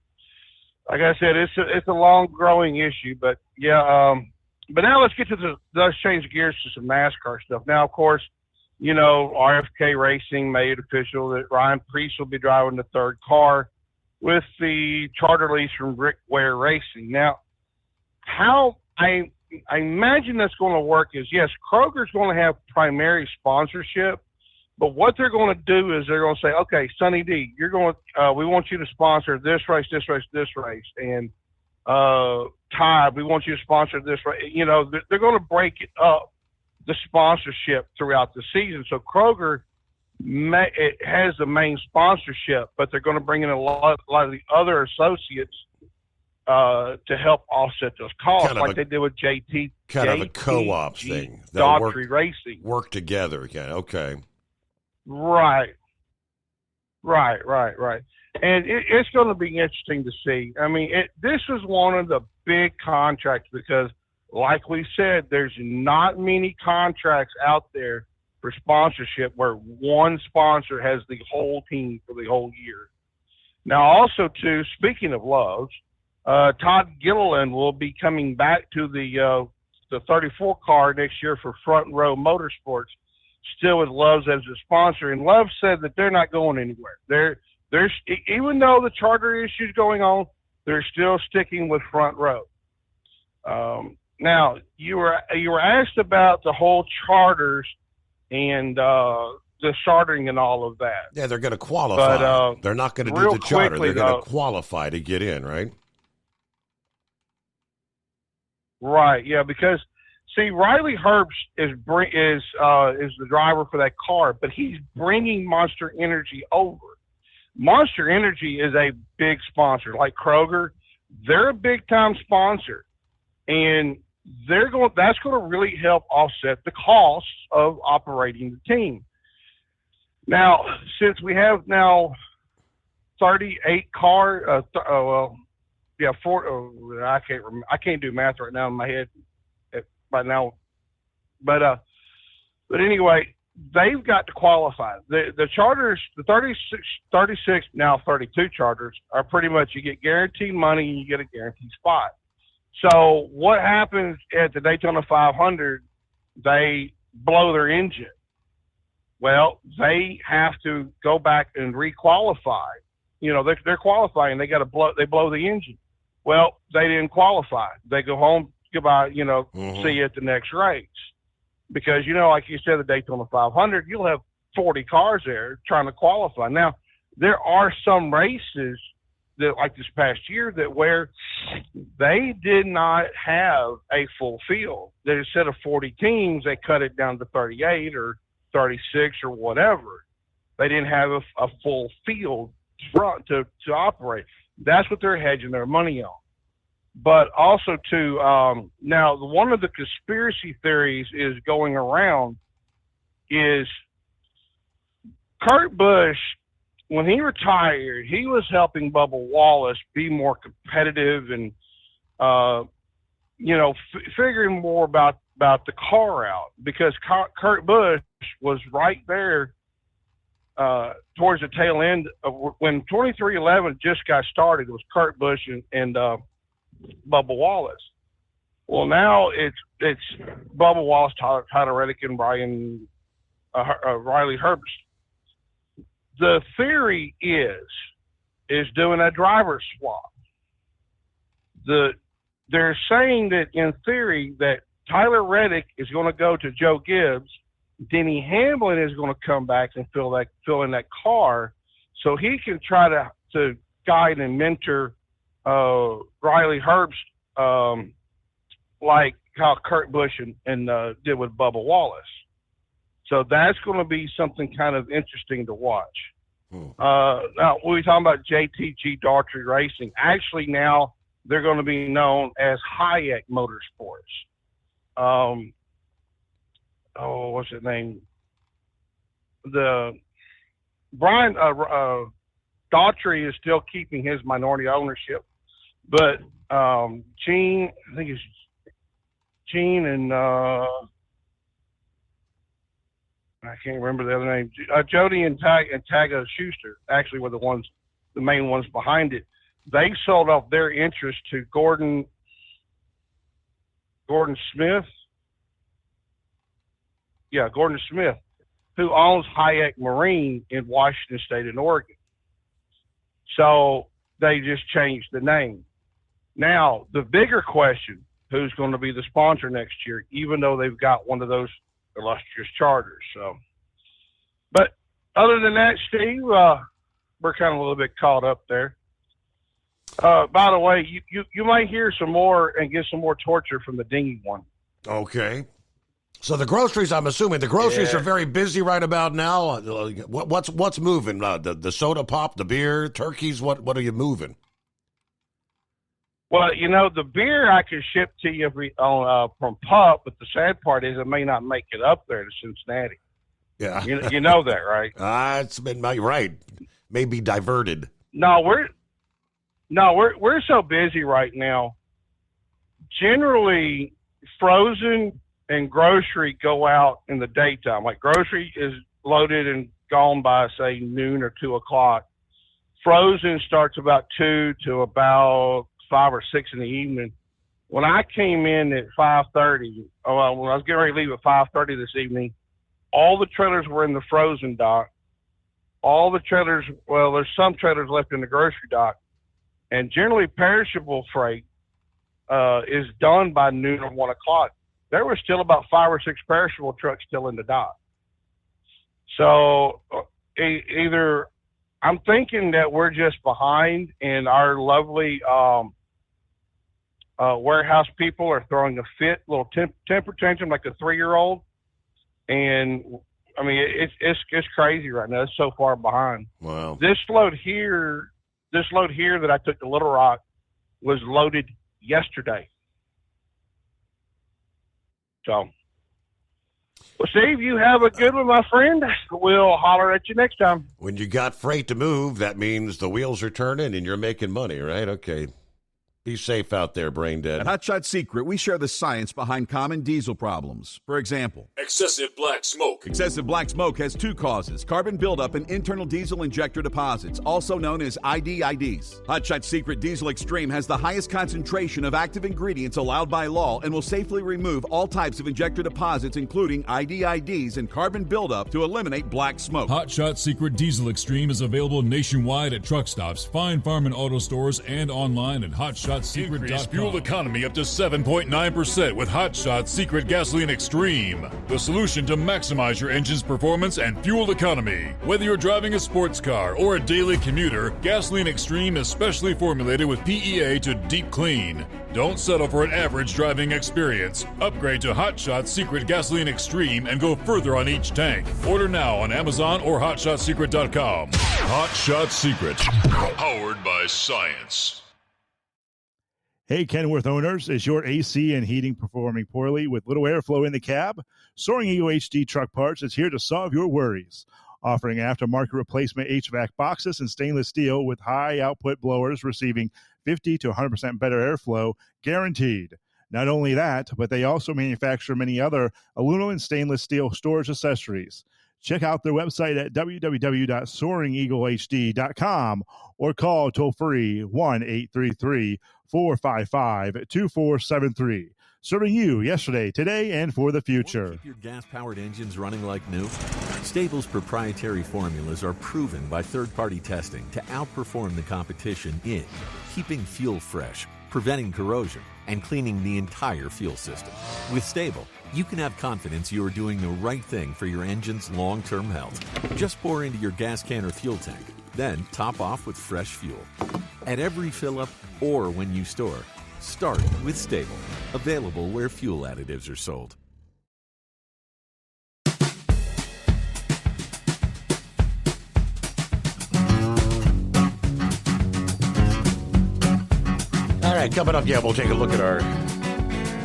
D: like I said, it's a long growing issue, but yeah. But now let's get to let's change gears to some NASCAR stuff. Now, of course, you know, RFK Racing made it official that Ryan Preece will be driving the third car with the charter lease from Rick Ware Racing. Now, how I imagine that's going to work is, yes, Kroger's going to have primary sponsorship, but what they're going to do is they're going to say, okay, Sonny D, you're going, we want you to sponsor this race, and Tide, we want you to sponsor this race. You know, they're going to break it up, the sponsorship throughout the season. So Kroger it has the main sponsorship, but they're going to bring in a lot of the other associates to help offset those costs, like they did with JT.
J: Kind of a co-op thing.
D: Daughtry Racing.
J: Work together again. Okay.
D: Right. And it's going to be interesting to see. I mean, this is one of the big contracts because, like we said, there's not many contracts out there for sponsorship where one sponsor has the whole team for the whole year. Now, also, too, speaking of Lowe's, Todd Gilliland will be coming back to the 34 car next year for Front Row Motorsports, still with Lowe's as a sponsor. And Love said that they're not going anywhere. There's even though the charter issue is going on, they're still sticking with Front Row. Now, you were asked about the whole charters and the chartering and all of that.
J: Yeah, they're going to qualify. But, they're not going to do the charter. They're going to qualify to get in, right?
D: Right. Yeah, because see, Riley Herbst is the driver for that car, but he's bringing Monster Energy over. Monster Energy is a big sponsor, like Kroger. They're a big time sponsor, and that's going to really help offset the costs of operating the team. Now, since we have now 38 car, I can't do math right now in my head right now, but anyway, they've got to qualify. The charters, the 36, now 32 charters are pretty much you get guaranteed money and you get a guaranteed spot. So what happens at the Daytona 500? They blow their engine. Well, they have to go back and requalify. You know, they're qualifying. They blow the engine. Well, they didn't qualify. They go home, goodbye, see you at the next race. Because, like you said, the Daytona 500, you'll have 40 cars there trying to qualify. Now, there are some races that, like this past year, that where they did not have a full field. That instead of 40 teams, they cut it down to 38 or 36 or whatever. They didn't have a full field front to operate. That's what they're hedging their money on. But also, too, now one of the conspiracy theories is going around is Kurt Busch, when he retired, he was helping Bubba Wallace be more competitive and figuring more about the car out, because Kurt Busch was right there towards the tail end of when 2311 just got started. It was Kurt Busch and Bubba Wallace. Well, now it's Bubba Wallace, Tyler Reddick, and Riley Herbst. The theory is doing a driver swap. They're saying that in theory that Tyler Reddick is going to go to Joe Gibbs, Denny Hamlin is going to come back and fill in that car, so he can try to guide and mentor Riley Herbst, like how Kurt Busch and did with Bubba Wallace. So that's going to be something kind of interesting to watch. Now, we were talking about JTG Daughtry Racing. Actually, now they're going to be known as Hayek Motorsports. What's his name? The Brian Daughtry is still keeping his minority ownership, but Gene, I think it's Gene and I can't remember the other name. Jody and Taga Schuster actually were the main ones behind it. They sold off their interest to Gordon Smith. Yeah, Gordon Smith, who owns Hayek Marine in Washington State and Oregon. So they just changed the name. Now, the bigger question, who's going to be the sponsor next year, even though they've got one of those illustrious charters. So, but other than that, Steve, we're kind of a little bit caught up there. By the way, you might hear some more and get some more torture from the dinghy one.
J: Okay. So the groceries, I'm assuming the groceries are very busy right about now. What's moving? The soda pop, the beer, turkeys. What are you moving?
D: Well, the beer I can ship to you from Pup, but the sad part is it may not make it up there to Cincinnati.
J: Yeah,
D: you know that, right?
J: It's been right. Maybe diverted.
D: No, we're so busy right now. Generally, frozen and grocery go out in the daytime. Like grocery is loaded and gone by, say, noon or 2 o'clock. Frozen starts about 2 to about 5 or 6 in the evening. When I came in at 5:30, when I was getting ready to leave at 5:30 this evening, all the trailers were in the frozen dock. All the trailers, well, there's some trailers left in the grocery dock, and generally perishable freight is done by noon or 1 o'clock. There were still about 5 or 6 perishable trucks still in the dock. So either I'm thinking that we're just behind and our lovely warehouse people are throwing a fit, little temper tantrum like a 3-year-old. And I mean, it's crazy right now. It's so far behind.
J: Wow.
D: This load here that I took to Little Rock was loaded yesterday. So, well, Steve, you have a good one, my friend. We'll holler at you next time.
J: When you got freight to move, that means the wheels are turning and you're making money, right? Okay. Be safe out there, brain dead.
Q: At Hot Shot Secret, we share the science behind common diesel problems. For example,
H: excessive black smoke.
Q: Excessive black smoke has 2 causes: carbon buildup and internal diesel injector deposits, also known as IDIDs. Hot Shot Secret Diesel Extreme has the highest concentration of active ingredients allowed by law and will safely remove all types of injector deposits, including IDIDs and carbon buildup, to eliminate black smoke.
H: Hot Shot Secret Diesel Extreme is available nationwide at truck stops, fine farm and auto stores, and online at hotshotsecret.com. Increase fuel economy up to 7.9% with Hot Shot Secret Gasoline Extreme, the solution to maximize your engine's performance and fuel economy. Whether you're driving a sports car or a daily commuter, Gasoline Extreme is specially formulated with PEA to deep clean. Don't settle for an average driving experience. Upgrade to Hot Shot Secret Gasoline Extreme and go further on each tank. Order now on Amazon or hotshotsecret.com. Hot Shot Secret, powered by science.
M: Hey, Kenworth owners, is your AC and heating performing poorly with little airflow in the cab? Soaring Eagle HD Truck Parts is here to solve your worries. Offering aftermarket replacement HVAC boxes and stainless steel with high output blowers receiving 50 to 100% better airflow, guaranteed. Not only that, but they also manufacture many other aluminum and stainless steel storage accessories. Check out their website at www.soaringeaglehd.com or call toll-free 1-833-455-2473. Serving you yesterday, today, and for the future.
B: Keep your gas-powered engines running like new? Stable's proprietary formulas are proven by third-party testing to outperform the competition in keeping fuel fresh, preventing corrosion, and cleaning the entire fuel system. With Stable, you can have confidence you are doing the right thing for your engine's long-term health. Just pour into your gas can or fuel tank, then top off with fresh fuel. At every fill-up or when you store, start with Stable. Available where fuel additives are sold.
J: All right, coming up, we'll take a look at our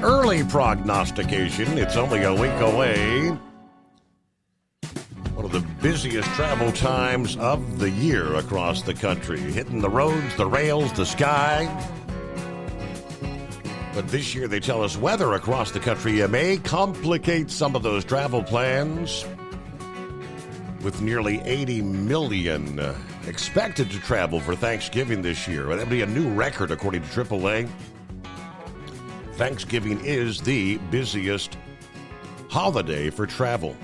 J: early prognostication. It's only a week away. One of the busiest travel times of the year across the country. Hitting the roads, the rails, the sky. But this year, they tell us weather across the country may complicate some of those travel plans. With nearly 80 million expected to travel for Thanksgiving this year. That'll be a new record, according to AAA. Thanksgiving is the busiest holiday for travel.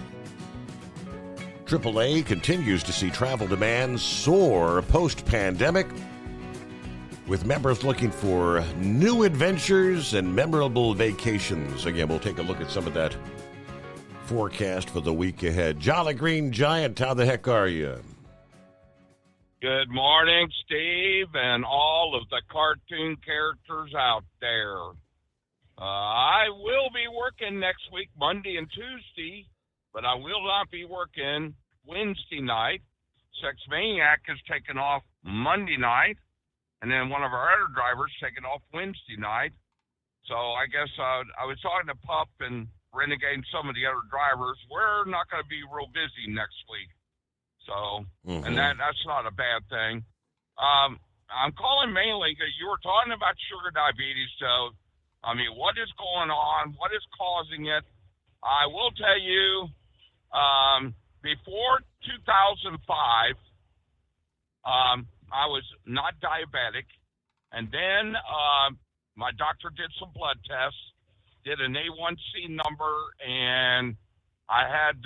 J: AAA continues to see travel demand soar post-pandemic, with members looking for new adventures and memorable vacations. Again, we'll take a look at some of that forecast for the week ahead. Jolly Green Giant, how the heck are you?
D: Good morning, Steve, and all of the cartoon characters out there. I will be working next week, Monday and Tuesday, but I will not be working Wednesday night. Sex Maniac is taking off Monday night, and then one of our other drivers taking off Wednesday night. So I guess I was talking to Pup and Renegade and some of the other drivers. We're not going to be real busy next week. So, and that's not a bad thing. I'm calling mainly because you were talking about sugar diabetes. So, I mean, what is going on? What is causing it? I will tell you, before 2005, I was not diabetic. And then my doctor did some blood tests, did an A1C number, and I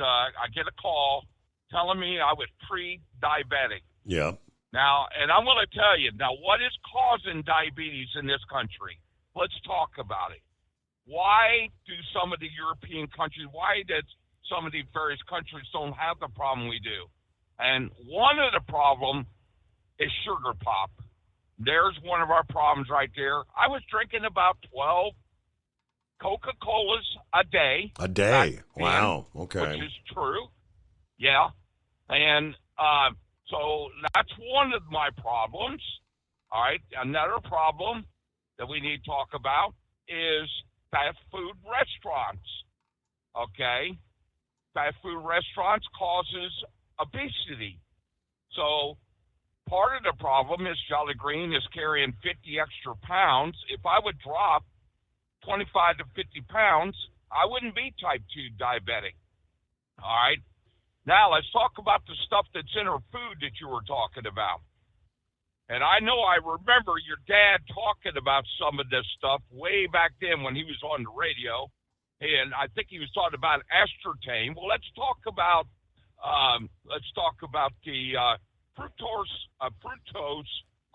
D: get a call telling me I was pre-diabetic.
J: Yeah.
D: Now, and I'm going to tell you, now what is causing diabetes in this country? Let's talk about it. Why do some of the European countries, why does some of the various countries don't have the problem we do? And one of the problem is sugar pop. There's one of our problems right there. I was drinking about 12 Coca-Colas a day.
J: A day? Wow. Okay.
D: Which is true. Yeah. And so that's one of my problems. All right. Another problem that we need to talk about is fast food restaurants. Okay. Fast food restaurants causes obesity. So part of the problem is Jolly Green is carrying 50 extra pounds. If I would drop 25 to 50 pounds, I wouldn't be type 2 diabetic. All right. Now let's talk about the stuff that's in our food that you were talking about. And I know I remember your dad talking about some of this stuff way back then when he was on the radio. And I think he was talking about aspartame. Well, let's talk about the fructose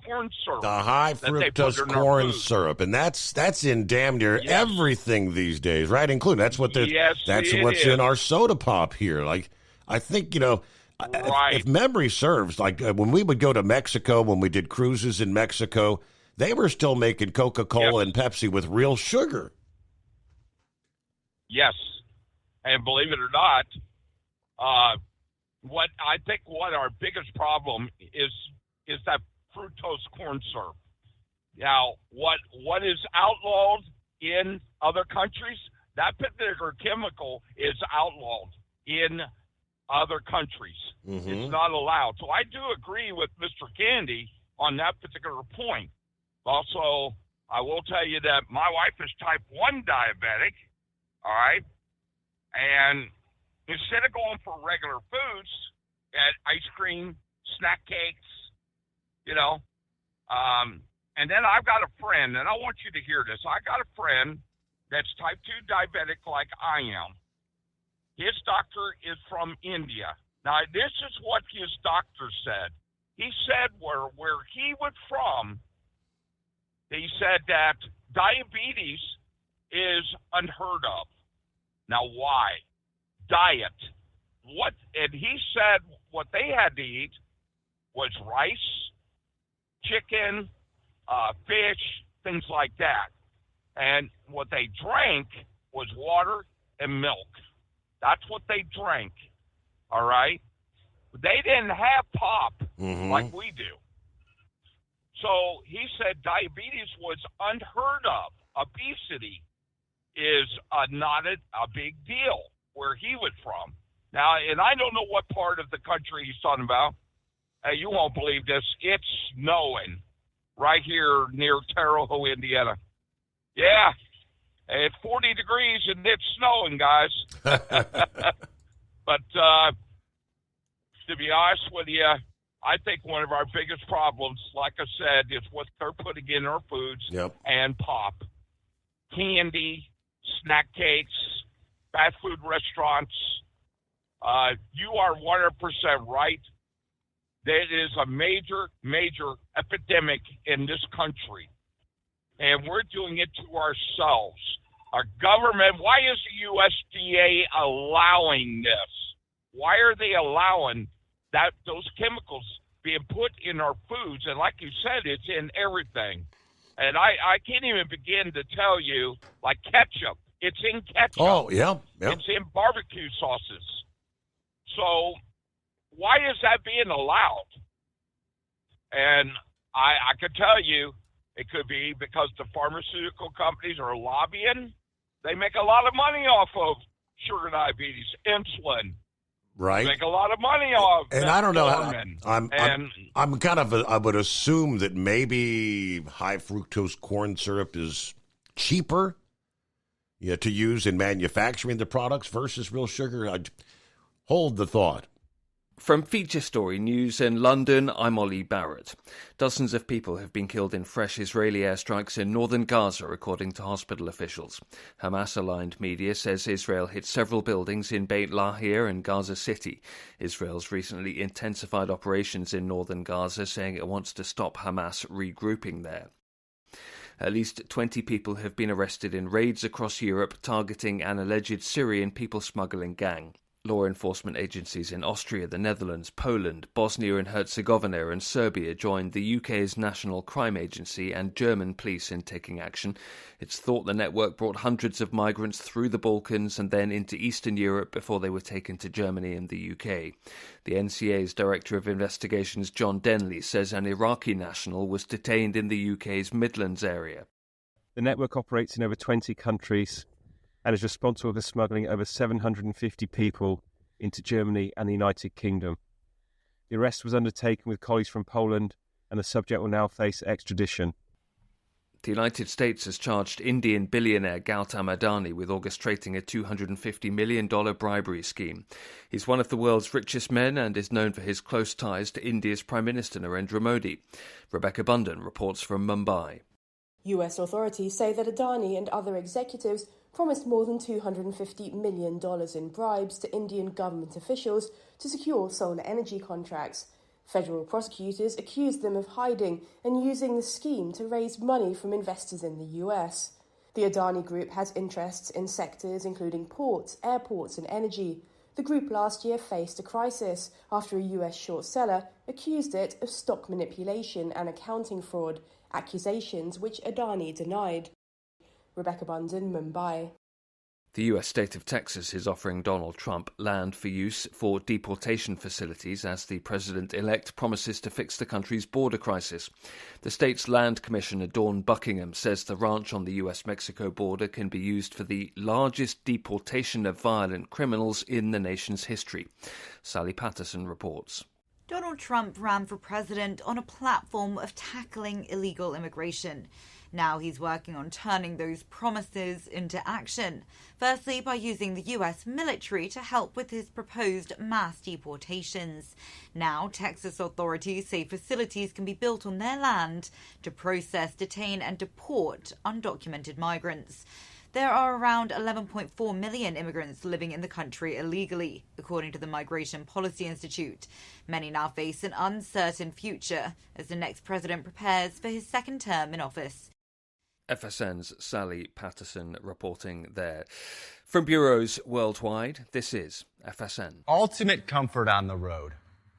D: corn syrup.
J: The high fructose corn syrup, and that's in damn near everything these days, right? Including that's what's in our soda pop here. Like, I think if memory serves, like when we would go to Mexico, when we did cruises in Mexico, they were still making Coca-Cola and Pepsi with real sugar.
D: Yes, and believe it or not, what our biggest problem is that fructose corn syrup. Now, what is outlawed in other countries, that particular chemical is outlawed in other countries. Mm-hmm. It's not allowed. So I do agree with Mr. Candy on that particular point. Also,
N: I will tell you that my wife is type 1 diabetic, all right? And instead of going for regular foods, at ice cream, snack cakes, and then I've got a friend, and I want you to hear this. I got a friend that's type 2 diabetic like I am. His doctor is from India. Now, this is what his doctor said. He said where he was from, he said that diabetes is unheard of. Now, why? Diet. And he said what they had to eat was rice, chicken, fish, things like that. And what they drank was water and milk. That's what they drank, all right? They didn't have pop like we do. So he said diabetes was unheard of. Obesity is not a big deal where he was from. Now, and I don't know what part of the country he's talking about. Hey, you won't believe this. It's snowing right here near Terre Haute, Indiana. Yeah, it's 40 degrees and it's snowing, guys. But to be honest with you, I think one of our biggest problems, like I said, is what they're putting in our foods and pop. Candy, snack cakes, fast food restaurants. You are 100% right. There is a major, major epidemic in this country, and we're doing it to ourselves. Our government, why is the USDA allowing this? Why are they allowing those chemicals being put in our foods? And like you said, it's in everything. And I can't even begin to tell you, like ketchup. It's in ketchup.
J: Oh, yeah.
N: It's in barbecue sauces. So why is that being allowed? And I could tell you it could be because the pharmaceutical companies are lobbying. They make a lot of money off of sugar diabetes, insulin.
J: Right.
N: They make a lot of money off.
J: And I don't know.
N: I'm
J: kind of. I would assume that maybe high fructose corn syrup is cheaper, to use in manufacturing the products versus real sugar. I'd hold the thought.
K: From Feature Story News in London, I'm Ollie Barrett. Dozens of people have been killed in fresh Israeli airstrikes in northern Gaza, according to hospital officials. Hamas-aligned media says Israel hit several buildings in Beit Lahia and Gaza City. Israel's recently intensified operations in northern Gaza, saying it wants to stop Hamas regrouping there. At least 20 people have been arrested in raids across Europe targeting an alleged Syrian people smuggling gang. Law enforcement agencies in Austria, the Netherlands, Poland, Bosnia and Herzegovina and Serbia joined the UK's National Crime Agency and German police in taking action. It's thought the network brought hundreds of migrants through the Balkans and then into Eastern Europe before they were taken to Germany and the UK. The NCA's Director of Investigations, John Denley, says an Iraqi national was detained in the UK's Midlands area.
V: The network operates in over 20 countries and is responsible for smuggling over 750 people into Germany and the United Kingdom. The arrest was undertaken with colleagues from Poland, and the subject will now face extradition.
K: The United States has charged Indian billionaire Gautam Adani with orchestrating a $250 million bribery scheme. He's one of the world's richest men and is known for his close ties to India's Prime Minister Narendra Modi. Rebecca Bunden reports from Mumbai.
W: US authorities say that Adani and other executives promised more than $250 million in bribes to Indian government officials to secure solar energy contracts. Federal prosecutors accused them of hiding and using the scheme to raise money from investors in the US. The Adani Group has interests in sectors including ports, airports and energy. The group last year faced a crisis after a US short seller accused it of stock manipulation and accounting fraud, accusations which Adani denied. Rebecca Bunden, Mumbai.
K: The US state of Texas is offering Donald Trump land for use for deportation facilities as the president-elect promises to fix the country's border crisis. The state's land commissioner, Dawn Buckingham, says the ranch on the US-Mexico border can be used for the largest deportation of violent criminals in the nation's history. Sally Patterson reports.
E: Donald Trump ran for president on a platform of tackling illegal immigration. Now he's working on turning those promises into action. Firstly, by using the US military to help with his proposed mass deportations. Now, Texas authorities say facilities can be built on their land to process, detain and deport undocumented migrants. There are around 11.4 million immigrants living in the country illegally, according to the Migration Policy Institute. Many now face an uncertain future as the next president prepares for his second term in office.
K: FSN's Sally Patterson reporting there. From bureaus worldwide, this is FSN.
T: Ultimate comfort on the road.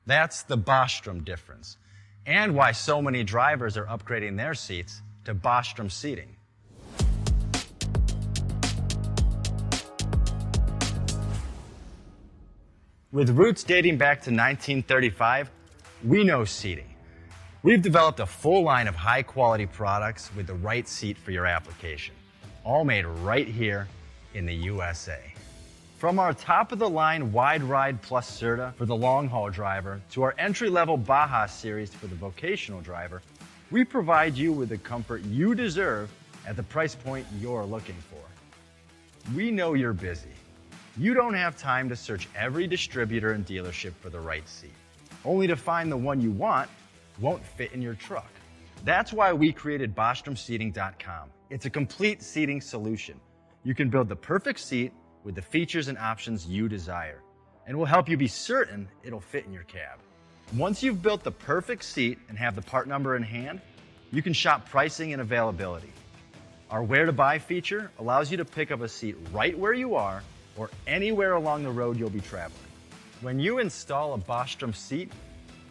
T: That's the Bostrom difference. And why so many drivers are upgrading their seats to Bostrom seating. With roots dating back to 1935, we know seating. We've developed a full line of high-quality products with the right seat for your application, all made right here in the USA. From our top-of-the-line Wide Ride Plus Certa for the long-haul driver to our entry-level Baja series for the vocational driver, we provide you with the comfort you deserve at the price point you're looking for. We know you're busy. You don't have time to search every distributor and dealership for the right seat, only to find the one you want won't fit in your truck. That's why we created BostromSeating.com. It's a complete seating solution. You can build the perfect seat with the features and options you desire, and we'll help you be certain it'll fit in your cab. Once you've built the perfect seat and have the part number in hand, you can shop pricing and availability. Our Where to Buy feature allows you to pick up a seat right where you are or anywhere along the road you'll be traveling. When you install a Bostrom seat,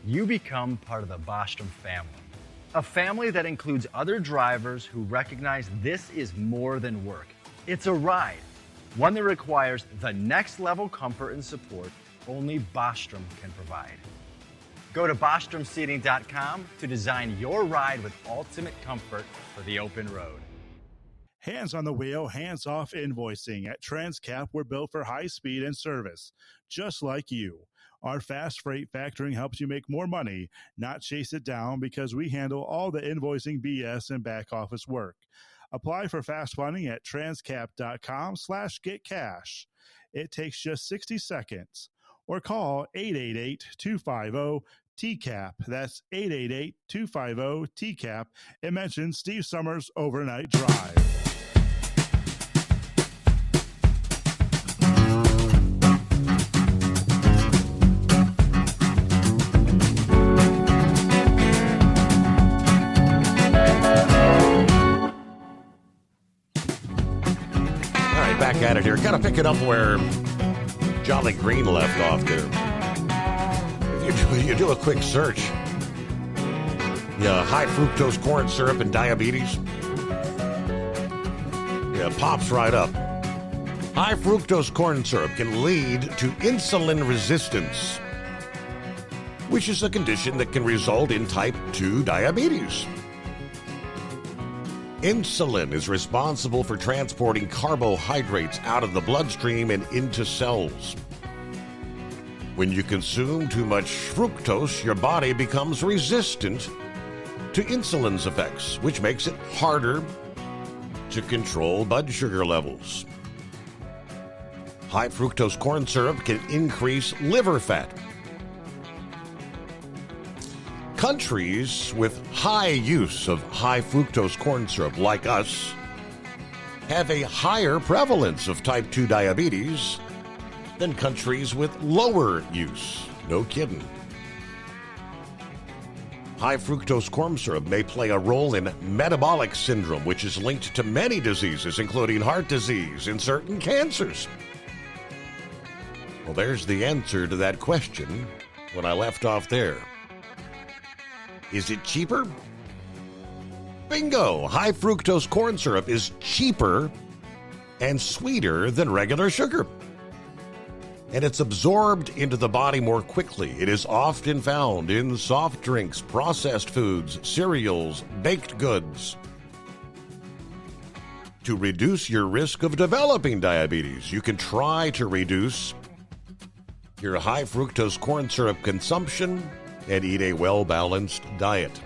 T: you become part of the Bostrom family. A family that includes other drivers who recognize this is more than work. It's a ride, one that requires the next level comfort and support only Bostrom can provide. Go to BostromSeating.com to design your ride with ultimate comfort for the open road.
M: Hands on the wheel, hands off invoicing. At Transcap, we're built for high speed and service, just like you. Our fast freight factoring helps you make more money, not chase it down, because we handle all the invoicing BS and back office work. Apply for fast funding at transcap.com/getcash. It takes just 60 seconds. Or call 888-250-TCAP. That's 888-250-TCAP. And mention Steve Summers Overnight Drive.
J: Back at it here. Got to pick it up where Jolly Green left off there. If you do a quick search, high fructose corn syrup and diabetes, pops right up. High fructose corn syrup can lead to insulin resistance, which is a condition that can result in type 2 diabetes. Insulin is responsible for transporting carbohydrates out of the bloodstream and into cells. When you consume too much fructose, your body becomes resistant to insulin's effects, which makes it harder to control blood sugar levels. High fructose corn syrup can increase liver fat. Countries with high use of high fructose corn syrup, like us, have a higher prevalence of type 2 diabetes than countries with lower use. No kidding. High fructose corn syrup may play a role in metabolic syndrome, which is linked to many diseases, including heart disease and certain cancers. Well, there's the answer to that question when I left off there. Is it cheaper? Bingo! High fructose corn syrup is cheaper and sweeter than regular sugar. And it's absorbed into the body more quickly. It is often found in soft drinks, processed foods, cereals, baked goods. To reduce your risk of developing diabetes, you can try to reduce your high fructose corn syrup consumption and eat a well-balanced diet.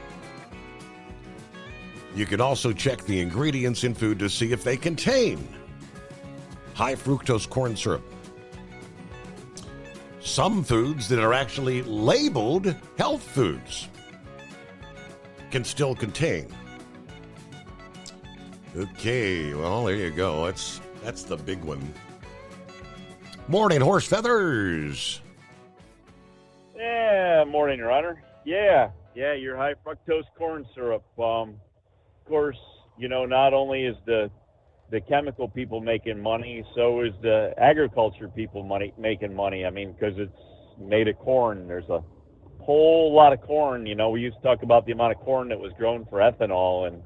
J: You can also check the ingredients in food to see if they contain high fructose corn syrup. Some foods that are actually labeled health foods can still contain. Okay, well, there you go. That's the big one. Morning, Horse Feathers.
I: Yeah, morning, Runner. Yeah, your high fructose corn syrup. Of course, not only is the chemical people making money, so is the agriculture people making money. I mean, because it's made of corn. There's a whole lot of corn. We used to talk about the amount of corn that was grown for ethanol, and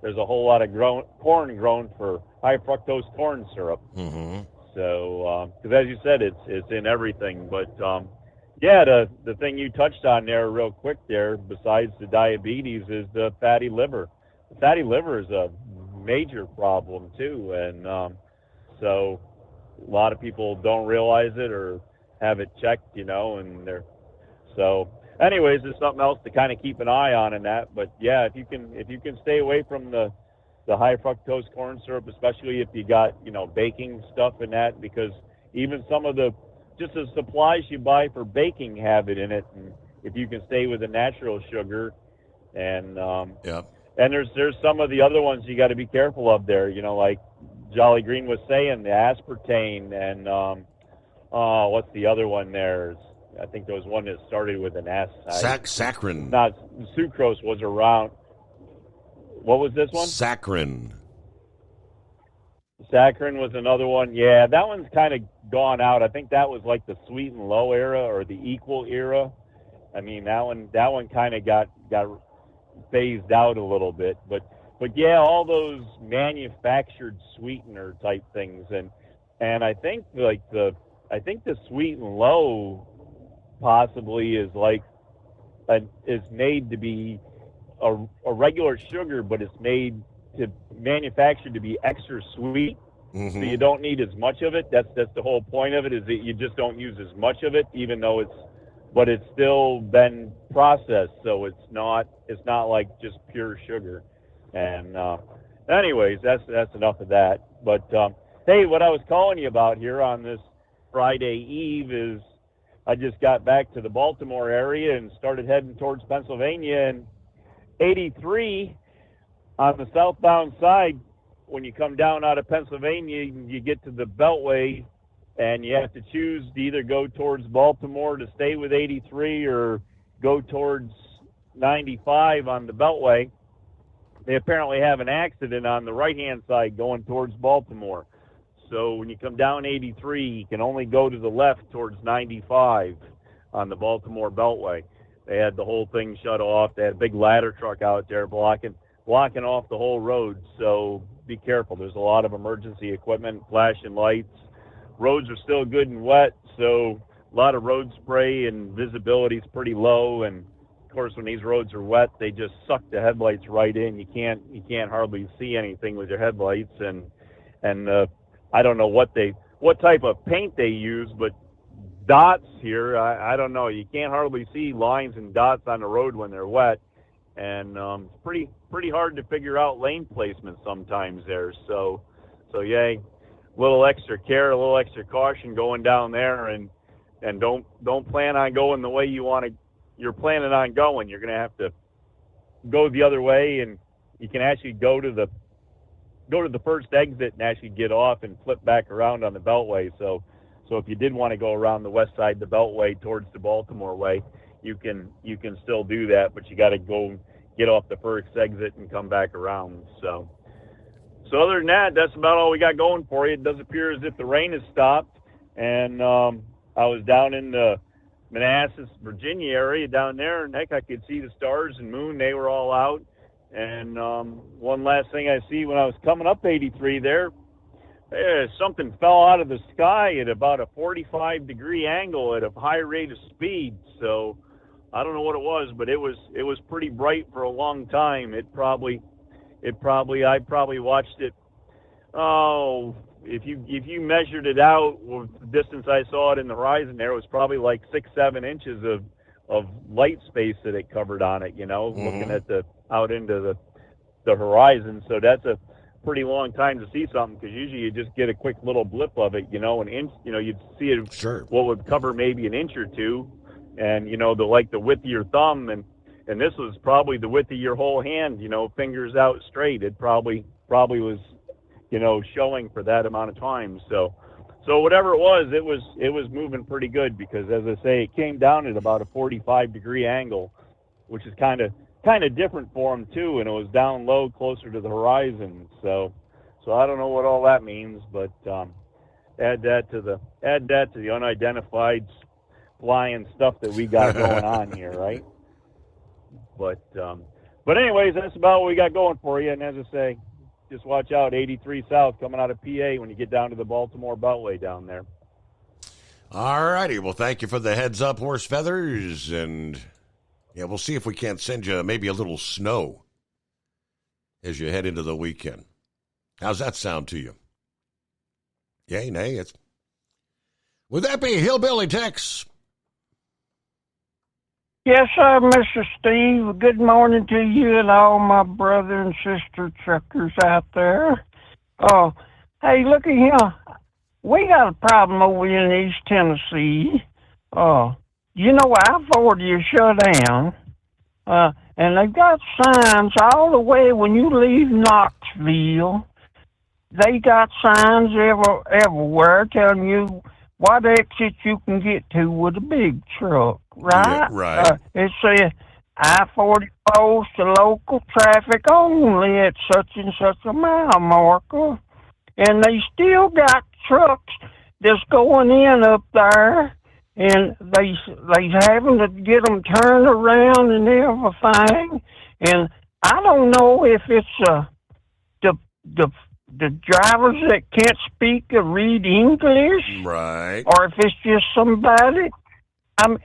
I: there's a whole lot of corn grown for high fructose corn syrup.
J: Mm-hmm.
I: So, because as you said, it's in everything. But the thing you touched on there real quick there, besides the diabetes, is the fatty liver. The fatty liver is a major problem too, and so a lot of people don't realize it or have it checked, and they're so. Anyways, there's something else to kind of keep an eye on in that. But yeah, if you can stay away from the high fructose corn syrup, especially if you got baking stuff in that, because even some of the supplies you buy for baking have it in it, and if you can stay with the natural sugar, and and there's some of the other ones you got to be careful of there, like Jolly Green was saying, the aspartame, and what's the other one there? I think there was one that started with an S.
J: Saccharin.
I: Not sucrose was around. What was this one?
J: Saccharin.
I: Saccharin was another one. Yeah, that one's kind of gone out. I think that was like the sweet and low era or the equal era. I mean, that one kind of got phased out a little bit. But yeah, all those manufactured sweetener type things, and I think the sweet and low possibly is is made to be a regular sugar, but it's manufactured to be extra sweet.
J: Mm-hmm.
I: So you don't need as much of it. That's the whole point of it, is that you just don't use as much of it, even though it's still been processed, so it's not like just pure sugar. And anyways, that's enough of that. But hey, what I was calling you about here on this Friday Eve is I just got back to the Baltimore area and started heading towards Pennsylvania, and 83 on the southbound side, when you come down out of Pennsylvania, you get to the Beltway, and you have to choose to either go towards Baltimore to stay with 83 or go towards 95 on the Beltway. They apparently have an accident on the right-hand side going towards Baltimore. So when you come down 83, you can only go to the left towards 95 on the Baltimore Beltway. They had the whole thing shut off. They had a big ladder truck out there blocking off the whole road. So be careful. There's a lot of emergency equipment, flashing lights. Roads are still good and wet, so a lot of road spray, and visibility is pretty low. And of course, when these roads are wet, they just suck the headlights right in. You can't hardly see anything with your headlights. And I don't know what type of paint they use, but dots here, I don't know. You can't hardly see lines and dots on the road when they're wet, and it's pretty hard to figure out lane placement sometimes there. So yeah, a little extra care, a little extra caution going down there, and don't plan on going the way you're planning on going. You're going to have to go the other way, and you can actually go to the first exit and actually get off and flip back around on the Beltway. So if you did want to go around the west side of the Beltway towards the Baltimore way, you can still do that, but you got to go get off the first exit and come back around. So other than that, that's about all we got going for you. It does appear as if the rain has stopped, and I was down in the Manassas, Virginia area down there, and heck, I could see the stars and moon. They were all out. And one last thing I see when I was coming up 83 there, something fell out of the sky at about a 45-degree angle at a high rate of speed. So I don't know what it was, but it was pretty bright for a long time. I probably watched it. Oh, if you measured it out with the distance I saw it in the horizon, there was probably like 6-7 inches light space that it covered on it, looking at out into the horizon. So that's a pretty long time to see something, because usually you just get a quick little blip of it, an inch, you'd see it,
J: sure,
I: what would cover maybe an inch or two, and the width of your thumb, and this was probably the width of your whole hand, fingers out straight. It probably was, showing for that amount of time. So whatever it was moving pretty good, because as I say, it came down at about a 45-degree angle, which is kind of different for them too, and it was down low, closer to the horizon. So I don't know what all that means, but add that to the unidentified flying stuff that we got going on here, right? But anyways, that's about what we got going for you. And as I say, just watch out, 83 South coming out of PA when you get down to the Baltimore Beltway down there.
J: All righty. Well, thank you for the heads up, Horse Feathers. And, yeah, we'll see if we can't send you maybe a little snow as you head into the weekend. How's that sound to you? Yay, nay? Would that be Hillbilly Tex?
O: Yes, sir, Mr. Steve. Good morning to you and all my brother and sister truckers out there. Hey, look at here. We got a problem over in East Tennessee. I-40 is shut down, and they've got signs all the way when you leave Knoxville. They got signs everywhere telling you what exit you can get to with a big truck, right?
J: Yeah, right.
O: It says I-40 post to local traffic only at such and such a mile marker. And they still got trucks that's going in up there, and they having to get them turned around and everything. And I don't know if it's the drivers that can't speak or read English,
J: right,
O: or if it's just somebody.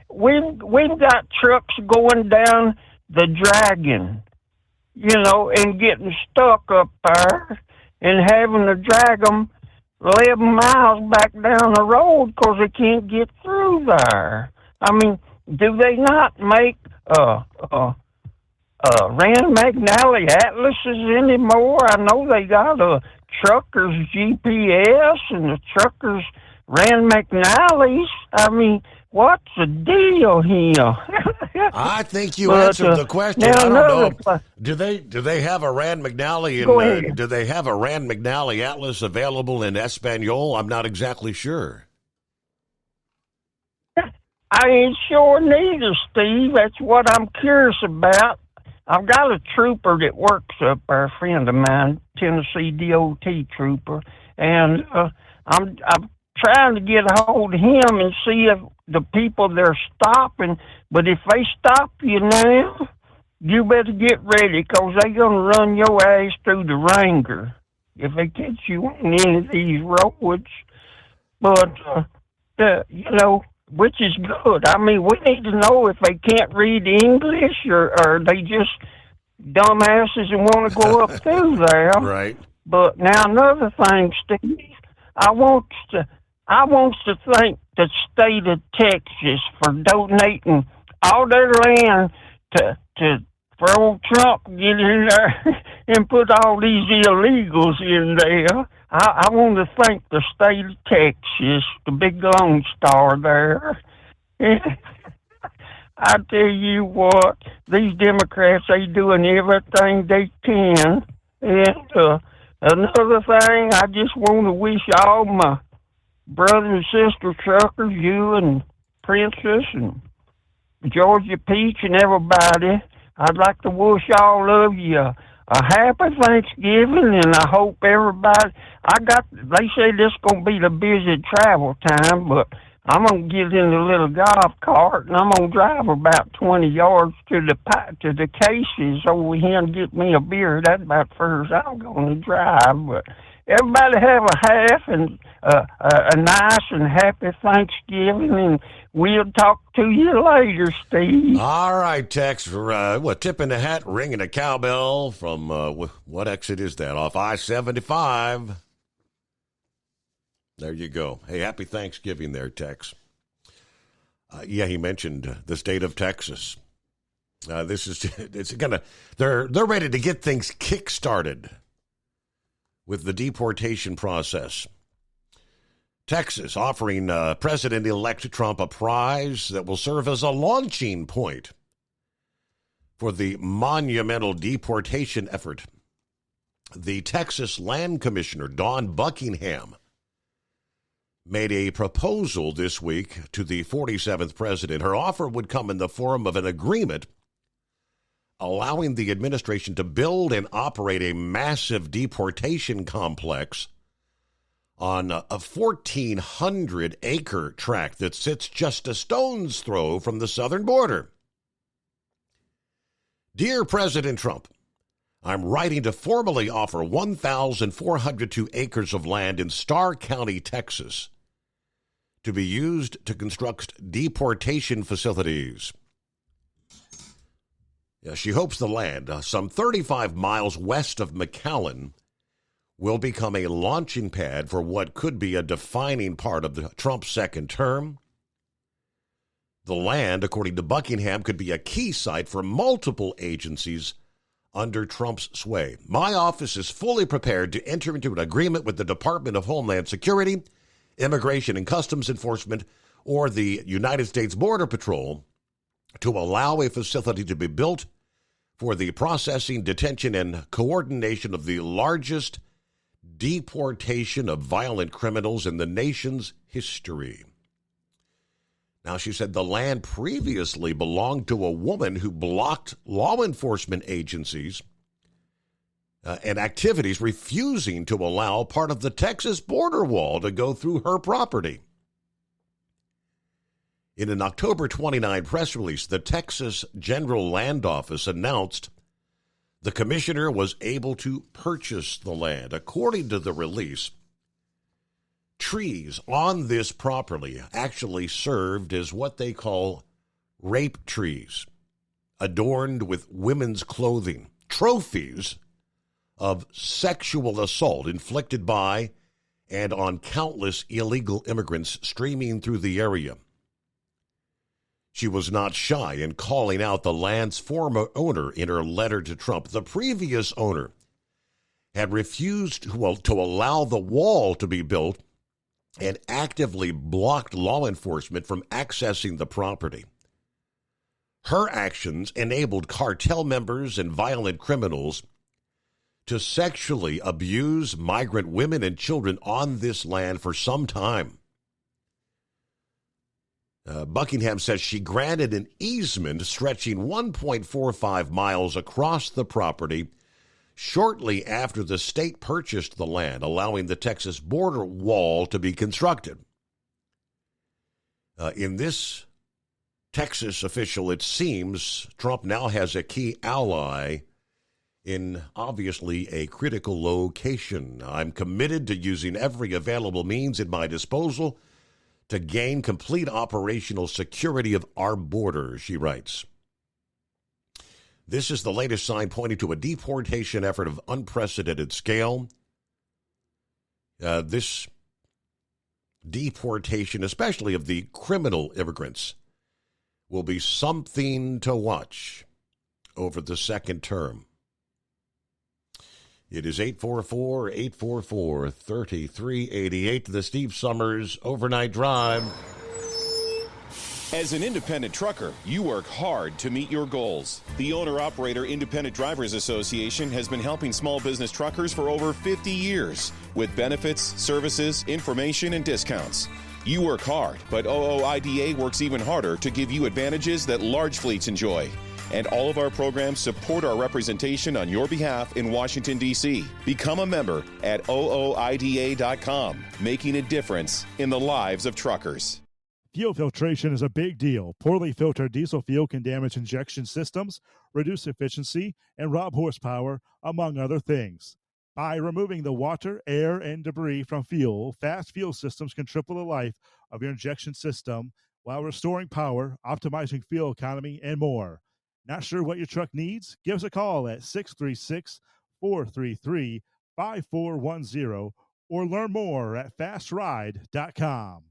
O: We've got trucks going down the Dragon, and getting stuck up there and having to drag them 11 miles back down the road because they can't get through there. I mean, do they not make Rand McNally atlases anymore? I know they got a trucker's GPS and the trucker's Rand McNally's. I mean, what's the deal here?
J: I think you answered the question. I don't know. Do they have a Rand McNally do they have a Rand McNally atlas available in Espanol? I'm not exactly sure.
O: I ain't sure neither, Steve. That's what I'm curious about. I've got a trooper that works up there, a friend of mine, Tennessee DOT trooper, and I'm trying to get a hold of him and see if the people they're stopping. But if they stop you now, you better get ready, because they're going to run your ass through the ringer if they catch you on any of these roads. But, which is good. I mean, we need to know if they can't read English or they just dumbasses and want to go up through there.
J: Right.
O: But now another thing, Steve, I want to thank the state of Texas for donating all their land for old Trump to get in there and put all these illegals in there. I want to thank the state of Texas, the big Lone Star there. I tell you what, these Democrats, they doing everything they can. And another thing, I just want to wish all my brother and sister truckers, you and Princess and Georgia Peach and everybody, I'd like to wish all of you a happy Thanksgiving, and I hope everybody, they say this is going to be the busy travel time, but I'm going to get in the little golf cart and I'm going to drive about 20 yards to the Casey's over here and get me a beer. That's about the first I'm going to drive, but everybody have a nice and happy Thanksgiving, and we'll talk to you later, Steve.
J: All right, Tex. Tipping the hat, ringing a cowbell from, what exit is that? Off I-75. There you go. Hey, happy Thanksgiving there, Tex. He mentioned the state of Texas. They're ready to get things kick-started with the deportation process. Texas offering President-elect Trump a prize that will serve as a launching point for the monumental deportation effort. The Texas Land Commissioner, Dawn Buckingham, made a proposal this week to the 47th president. Her offer would come in the form of an agreement allowing the administration to build and operate a massive deportation complex on a 1,400-acre tract that sits just a stone's throw from the southern border. Dear President Trump, I'm writing to formally offer 1,402 acres of land in Starr County, Texas, to be used to construct deportation facilities. She hopes the land, some 35 miles west of McAllen, will become a launching pad for what could be a defining part of the Trump second term. The land, according to Buckingham, could be a key site for multiple agencies under Trump's sway. My office is fully prepared to enter into an agreement with the Department of Homeland Security, Immigration and Customs Enforcement, or the United States Border Patrol to allow a facility to be built for the processing, detention, and coordination of the largest deportation of violent criminals in the nation's history. Now, she said the land previously belonged to a woman who blocked law enforcement agencies and activities, refusing to allow part of the Texas border wall to go through her property. In an October 29 press release, the Texas General Land Office announced the commissioner was able to purchase the land. According to the release, trees on this property actually served as what they call rape trees, adorned with women's clothing, trophies of sexual assault inflicted by and on countless illegal immigrants streaming through the area. She was not shy in calling out the land's former owner in her letter to Trump. The previous owner had refused to allow the wall to be built and actively blocked law enforcement from accessing the property. Her actions enabled cartel members and violent criminals to sexually abuse migrant women and children on this land for some time. Buckingham says she granted an easement stretching 1.45 miles across the property shortly after the state purchased the land, allowing the Texas border wall to be constructed. In this Texas official, it seems Trump now has a key ally in obviously a critical location. I'm committed to using every available means at my disposal to gain complete operational security of our border, she writes. This is the latest sign pointing to a deportation effort of unprecedented scale. This deportation, especially of the criminal immigrants, will be something to watch over the second term. It is 844-844-3388, the Steve Summers Overnight Drive.
A: As an independent trucker, you work hard to meet your goals. The Owner-Operator Independent Drivers Association has been helping small business truckers for over 50 years with benefits, services, information, and discounts. You work hard, but OOIDA works even harder to give you advantages that large fleets enjoy. And all of our programs support our representation on your behalf in Washington, D.C. Become a member at OOIDA.com, making a difference in the lives of truckers.
M: Fuel filtration is a big deal. Poorly filtered diesel fuel can damage injection systems, reduce efficiency, and rob horsepower, among other things. By removing the water, air, and debris from fuel, fast fuel systems can triple the life of your injection system while restoring power, optimizing fuel economy, and more. Not sure what your truck needs? Give us a call at 636-433-5410 or learn more at fastride.com.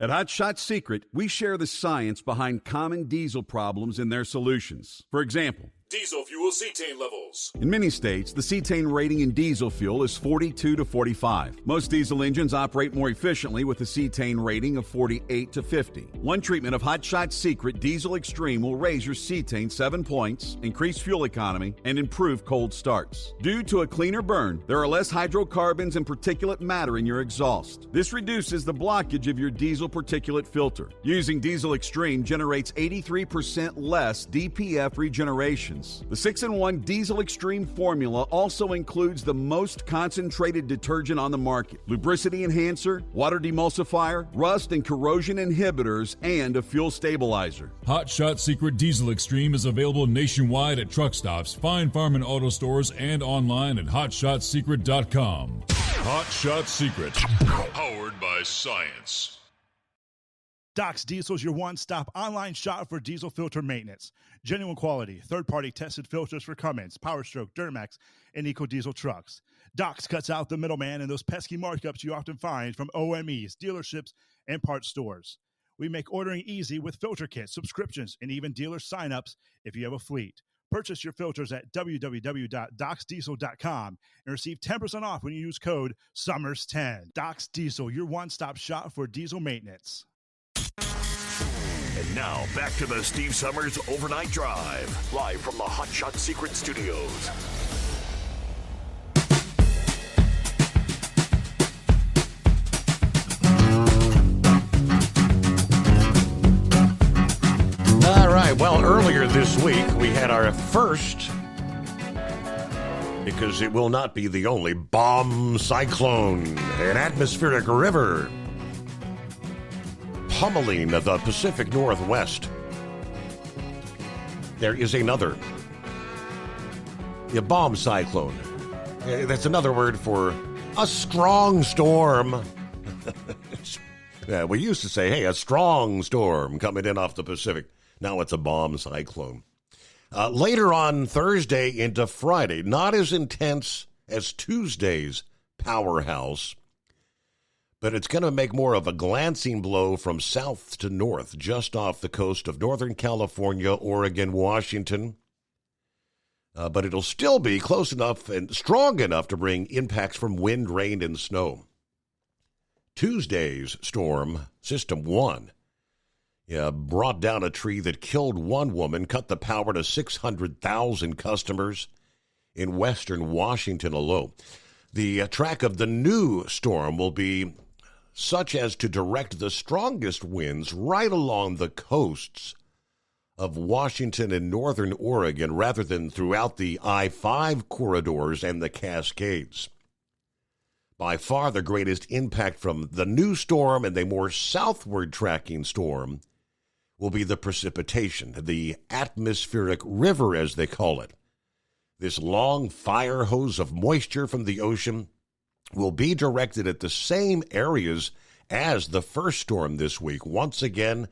Q: At Hot Shot Secret, we share the science behind common diesel problems and their solutions. For example,
H: Diesel fuel cetane levels.
Q: in many states, the cetane rating in diesel fuel is 42 to 45. Most diesel engines operate more efficiently with a cetane rating of 48 to 50. One treatment of Hot Shot Secret Diesel Extreme will raise your cetane 7 points, increase fuel economy, and improve cold starts. Due to a cleaner burn, there are less hydrocarbons and particulate matter in your exhaust. This reduces the blockage of your diesel particulate filter. Using Diesel Extreme generates 83% less DPF regeneration. The 6-in-1 Diesel Extreme formula also includes the most concentrated detergent on the market, lubricity enhancer, water demulsifier, rust and corrosion inhibitors, and a fuel stabilizer.
H: Hot Shot Secret Diesel Extreme is available nationwide at truck stops, Fine Farm and auto stores, and online at hotshotsecret.com. Hot Shot Secret, powered by science.
M: Doc's Diesel is your one-stop online shop for diesel filter maintenance. Genuine quality, third-party tested filters for Cummins, PowerStroke, Duramax, and EcoDiesel trucks. Doc's cuts out the middleman and those pesky markups you often find from OMEs, dealerships, and parts stores. We make ordering easy with filter kits, subscriptions, and even dealer sign-ups if you have a fleet. Purchase your filters at www.docsdiesel.com and receive 10% off when you use code SUMMERS10. Doc's Diesel, your one-stop shop for diesel maintenance.
P: And now, back to the Steve Summers Overnight Drive, live from the Hot Shot Secret Studios.
J: All right, well, earlier this week, we had our first, because it will not be the only, bomb cyclone, an atmospheric river pummeling the Pacific Northwest. There is another. A bomb cyclone. That's another word for a strong storm. We used to say, hey, a strong storm coming in off the Pacific. Now it's a bomb cyclone. Later on Thursday into Friday, not as intense as Tuesday's powerhouse, but it's going to make more of a glancing blow from south to north, just off the coast of Northern California, Oregon, Washington. But it'll still be close enough and strong enough to bring impacts from wind, rain, and snow. Tuesday's storm, System 1, brought down a tree that killed one woman, cut the power to 600,000 customers in western Washington alone. The track of the new storm will be such as to direct the strongest winds right along the coasts of Washington and northern Oregon rather than throughout the I-5 corridors and the Cascades. By far the greatest impact from the new storm and the more southward tracking storm will be the precipitation, the atmospheric river as they call it. This long fire hose of moisture from the ocean will be directed at the same areas as the first storm this week. Once again,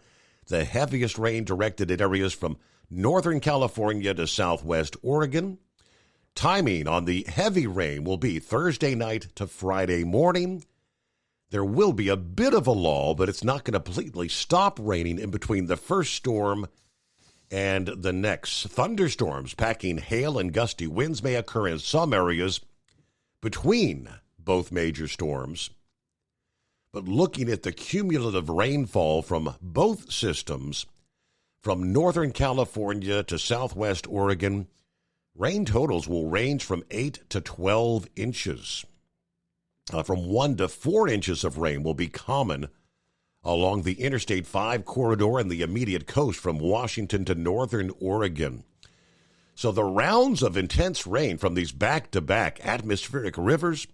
J: the heaviest rain directed at areas from northern California to southwest Oregon. Timing on the heavy rain will be Thursday night to Friday morning. There will be a bit of a lull, but it's not going to completely stop raining in between the first storm and the next. Thunderstorms packing hail and gusty winds may occur in some areas between both major storms. But looking at the cumulative rainfall from both systems, from Northern California to Southwest Oregon, rain totals will range from 8 to 12 inches. From 1 to 4 inches of rain will be common along the Interstate 5 corridor and the immediate coast from Washington to northern Oregon. So the rounds of intense rain from these back-to-back atmospheric rivers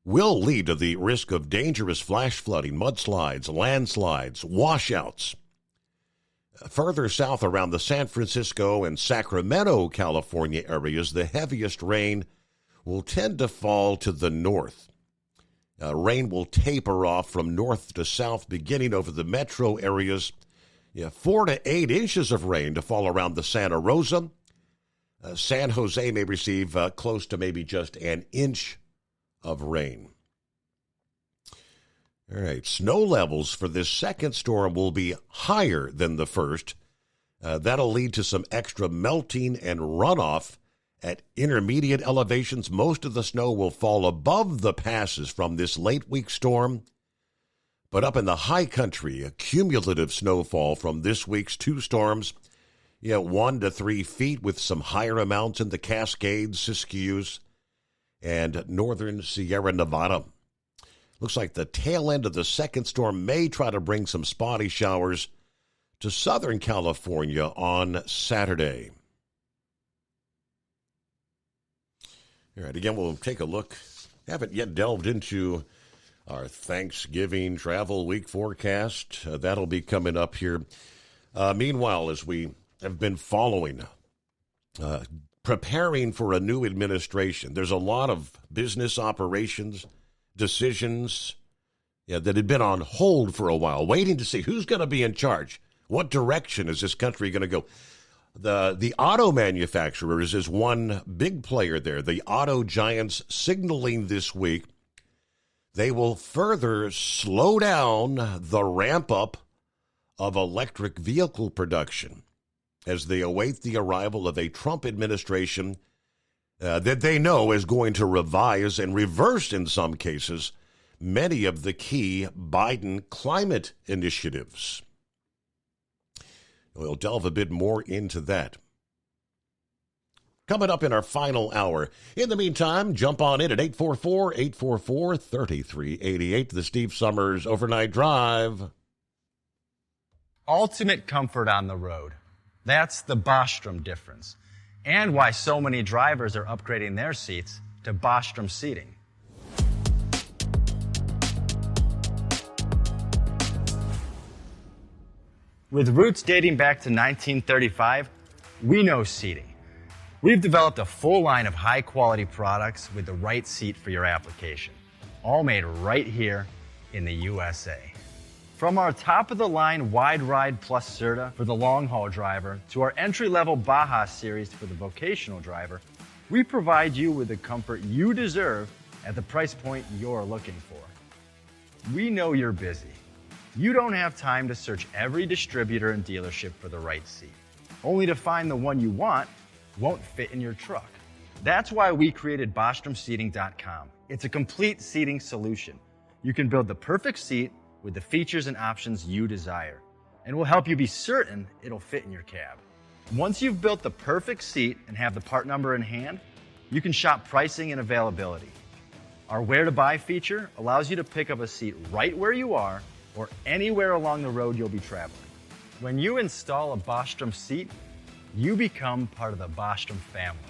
J: will lead to the risk of dangerous flash flooding, mudslides, landslides, washouts. Further south around the San Francisco and Sacramento, California areas, the heaviest rain will tend to fall to the north. Rain will taper off from north to south, beginning over the metro areas. 4 to 8 inches of rain to fall around the Santa Rosa. San Jose may receive close to maybe just an inch of rain. All right, snow levels for this second storm will be higher than the first. That'll lead to some extra melting and runoff at intermediate elevations. Most of the snow will fall above the passes from this late week storm. But up in the high country, a cumulative snowfall from this week's two storms, 1 to 3 feet with some higher amounts in the Cascades, Siskiyous, and northern Sierra Nevada. Looks like the tail end of the second storm may try to bring some spotty showers to Southern California on Saturday. All right, again, we'll take a look. Haven't yet delved into our Thanksgiving travel week forecast. That'll be coming up here. Meanwhile, as we have been following, preparing for a new administration, there's a lot of business operations, decisions that had been on hold for a while, waiting to see who's going to be in charge. What direction is this country going to go? The auto manufacturers is one big player there. The auto giants signaling this week they will further slow down the ramp up of electric vehicle production as they await the arrival of a Trump administration that they know is going to revise and reverse, in some cases, many of the key Biden climate initiatives. We'll delve a bit more into that coming up in our final hour. In the meantime, jump on in at 844-844-3388, the Steve Summers Overnight Drive.
T: Ultimate comfort on the road. That's the Bostrom difference, and why so many drivers are upgrading their seats to Bostrom seating. With roots dating back to 1935, we know seating. We've developed a full line of high-quality products with the right seat for your application, all made right here in the USA. From our top-of-the-line Wide Ride Plus Certa for the long-haul driver to our entry-level Baja series for the vocational driver, we provide you with the comfort you deserve at the price point you're looking for. We know you're busy. You don't have time to search every distributor and dealership for the right seat, only to find the one you want won't fit in your truck. That's why we created BostromSeating.com. It's a complete seating solution. You can build the perfect seat with the features and options you desire, and we'll help you be certain it'll fit in your cab. Once you've built the perfect seat and have the part number in hand, you can shop pricing and availability. Our Where to Buy feature allows you to pick up a seat right where you are or anywhere along the road you'll be traveling. When you install a Bostrom seat, you become part of the Bostrom family.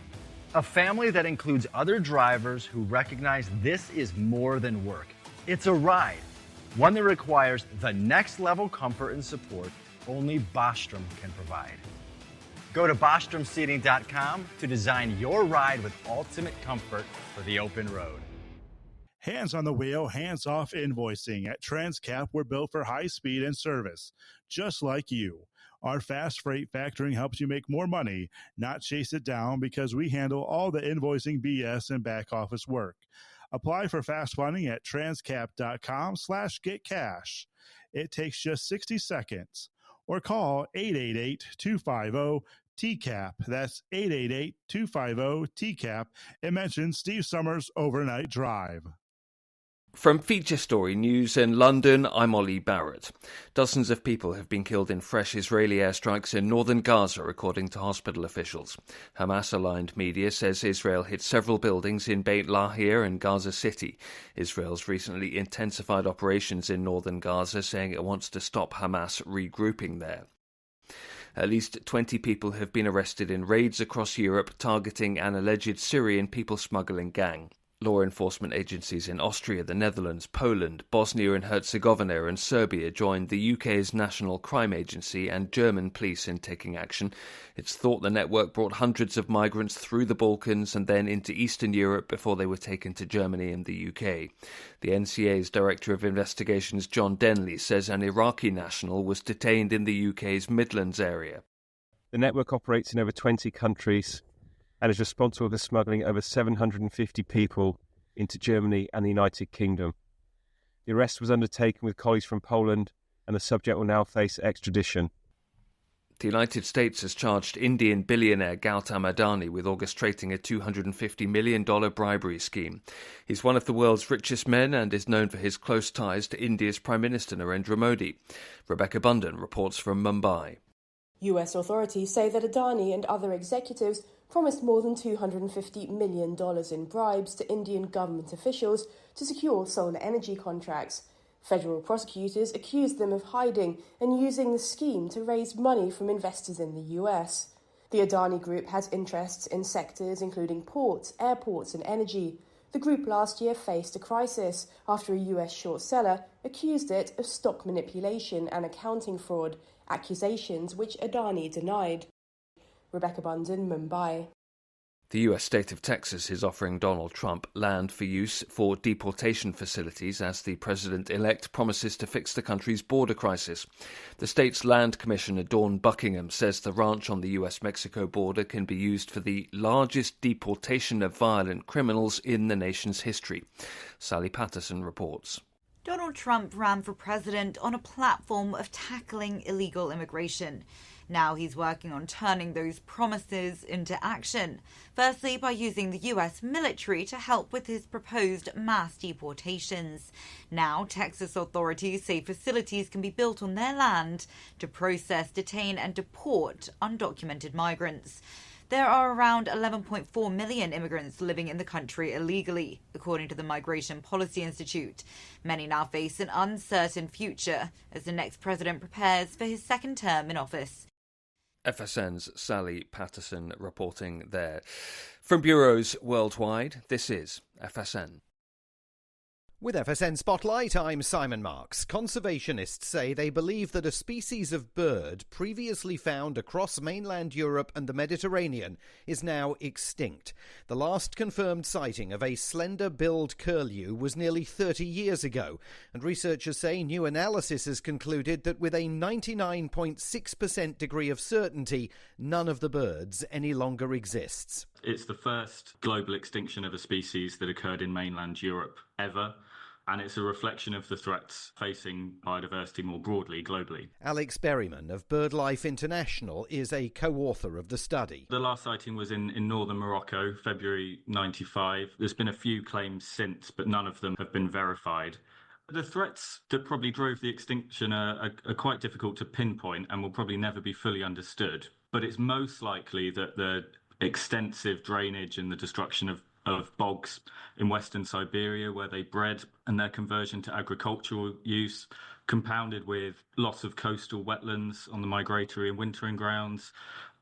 T: A family that includes other drivers who recognize this is more than work. It's a ride, one that requires the next level comfort and support only Bostrom can provide. Go to BostromSeating.com to design your ride with ultimate comfort for the open road.
M: Hands on the wheel, hands off invoicing. At Transcap, we're built for high speed and service, just like you. Our fast freight factoring helps you make more money, not chase it down, because we handle all the invoicing BS and back office work. Apply for fast funding at transcap.com/getcash. It takes just 60 seconds. Or call 888-250-TCAP. That's 888-250-TCAP and mention Steve Summers Overnight Drive.
K: From Feature Story News in London, I'm Ollie Barrett. Dozens of people have been killed in fresh Israeli airstrikes in northern Gaza, according to hospital officials. Hamas-aligned media says Israel hit several buildings in Beit Lahia and Gaza City. Israel's recently intensified operations in northern Gaza, saying it wants to stop Hamas regrouping there. At least 20 people have been arrested in raids across Europe targeting an alleged Syrian people smuggling gang. Law enforcement agencies in Austria, the Netherlands, Poland, Bosnia and Herzegovina and Serbia joined the UK's National Crime Agency and German police in taking action. It's thought the network brought hundreds of migrants through the Balkans and then into Eastern Europe before they were taken to Germany and the UK. The NCA's Director of Investigations, John Denley, says an Iraqi national was detained in the UK's Midlands area.
V: The network operates in over 20 countries and is responsible for smuggling over 750 people into Germany and the United Kingdom. The arrest was undertaken with colleagues from Poland, and the subject will now face extradition.
K: The United States has charged Indian billionaire Gautam Adani with orchestrating a $250 million bribery scheme. He's one of the world's richest men and is known for his close ties to India's Prime Minister Narendra Modi. Rebecca Bunden reports from Mumbai.
W: US authorities say that Adani and other executives promised more than $250 million in bribes to Indian government officials to secure solar energy contracts. Federal prosecutors accused them of hiding and using the scheme to raise money from investors in the US. The Adani Group has interests in sectors including ports, airports and energy. The group last year faced a crisis after a US short seller accused it of stock manipulation and accounting fraud, accusations which Adani denied. Rebecca Bunden, Mumbai.
K: The US state of Texas is offering Donald Trump land for use for deportation facilities as the president-elect promises to fix the country's border crisis. The state's land commissioner, Dawn Buckingham, says the ranch on the US-Mexico border can be used for the largest deportation of violent criminals in the nation's history. Sally Patterson reports.
E: Donald Trump ran for president on a platform of tackling illegal immigration. Now he's working on turning those promises into action. Firstly, by using the US military to help with his proposed mass deportations. Now, Texas authorities say facilities can be built on their land to process, detain and deport undocumented migrants. There are around 11.4 million immigrants living in the country illegally, according to the Migration Policy Institute. Many now face an uncertain future as the next president prepares for his second term in office.
K: FSN's Sally Patterson reporting there. From bureaus worldwide, this is FSN.
F: With FSN Spotlight, I'm Simon Marks. Conservationists say they believe that a species of bird previously found across mainland Europe and the Mediterranean is now extinct. The last confirmed sighting of a slender-billed curlew was nearly 30 years ago, and researchers say new analysis has concluded that with a 99.6% degree of certainty, none of the birds any longer exists.
L: It's the first global extinction of a species that occurred in mainland Europe ever, and it's a reflection of the threats facing biodiversity more broadly globally.
F: Alex Berryman of BirdLife International is a co-author of the study.
L: The last sighting was in northern Morocco, February 95. There's been a few claims since, but none of them have been verified. The threats that probably drove the extinction are quite difficult to pinpoint and will probably never be fully understood. But it's most likely that the extensive drainage and the destruction of bogs in western Siberia where they bred and their conversion to agricultural use, compounded with loss of coastal wetlands on the migratory and wintering grounds,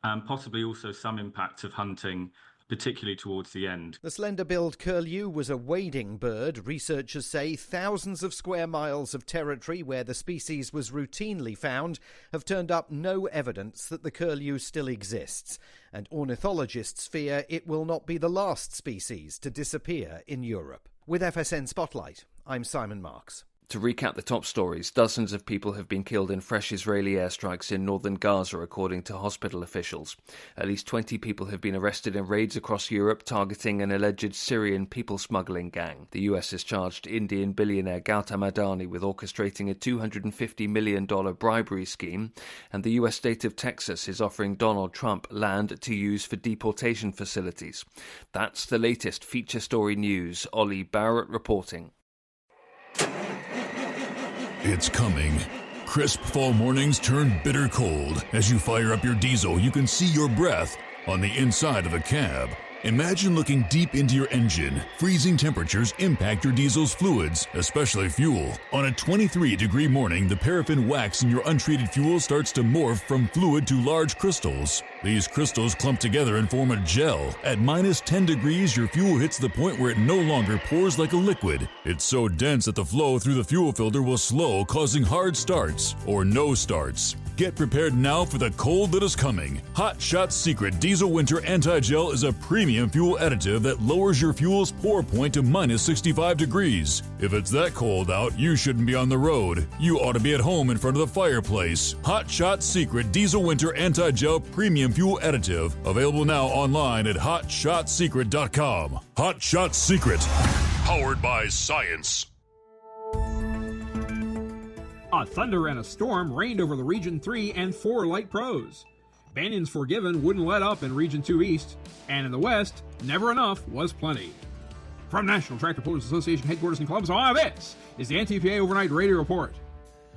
L: and possibly also some impact of hunting, particularly towards the end.
F: The slender-billed curlew was a wading bird. Researchers say thousands of square miles of territory where the species was routinely found have turned up no evidence that the curlew still exists. And ornithologists fear it will not be the last species to disappear in Europe. With FSN Spotlight, I'm Simon Marks.
K: To recap the top stories, dozens of people have been killed in fresh Israeli airstrikes in northern Gaza, according to hospital officials. At least 20 people have been arrested in raids across Europe targeting an alleged Syrian people smuggling gang. The US has charged Indian billionaire Gautam Adani with orchestrating a $250 million bribery scheme, and the US state of Texas is offering Donald Trump land to use for deportation facilities. That's the latest feature story news. Ollie Barrett reporting.
H: It's coming. Crisp fall mornings turn bitter cold. As you fire up your diesel, you can see your breath on the inside of a cab. Imagine looking deep into your engine. Freezing temperatures impact your diesel's fluids, especially fuel. On a 23-degree morning, the paraffin wax in your untreated fuel starts to morph from fluid to large crystals. These crystals clump together and form a gel. At minus 10 degrees, your fuel hits the point where it no longer pours like a liquid. It's so dense that the flow through the fuel filter will slow, causing hard starts or no starts. Get prepared now for the cold that is coming. Hot Shot Secret Diesel Winter Anti-Gel is a premium fuel additive that lowers your fuel's pour point to minus 65 degrees. If it's that cold out, you shouldn't be on the road. You ought to be at home in front of the fireplace. Hot Shot Secret Diesel Winter Anti-Gel Premium Fuel Additive. Available now online at hotshotsecret.com. Hot Shot Secret. Powered by science.
R: A thunder and a storm reigned over the Region 3 and 4 light pros. Banyan's Forgiven wouldn't let up in Region 2 East, and in the West, Never Enough was plenty. From National Tractor Pullers Association headquarters and clubs, this is the NTPA Overnight Radio Report.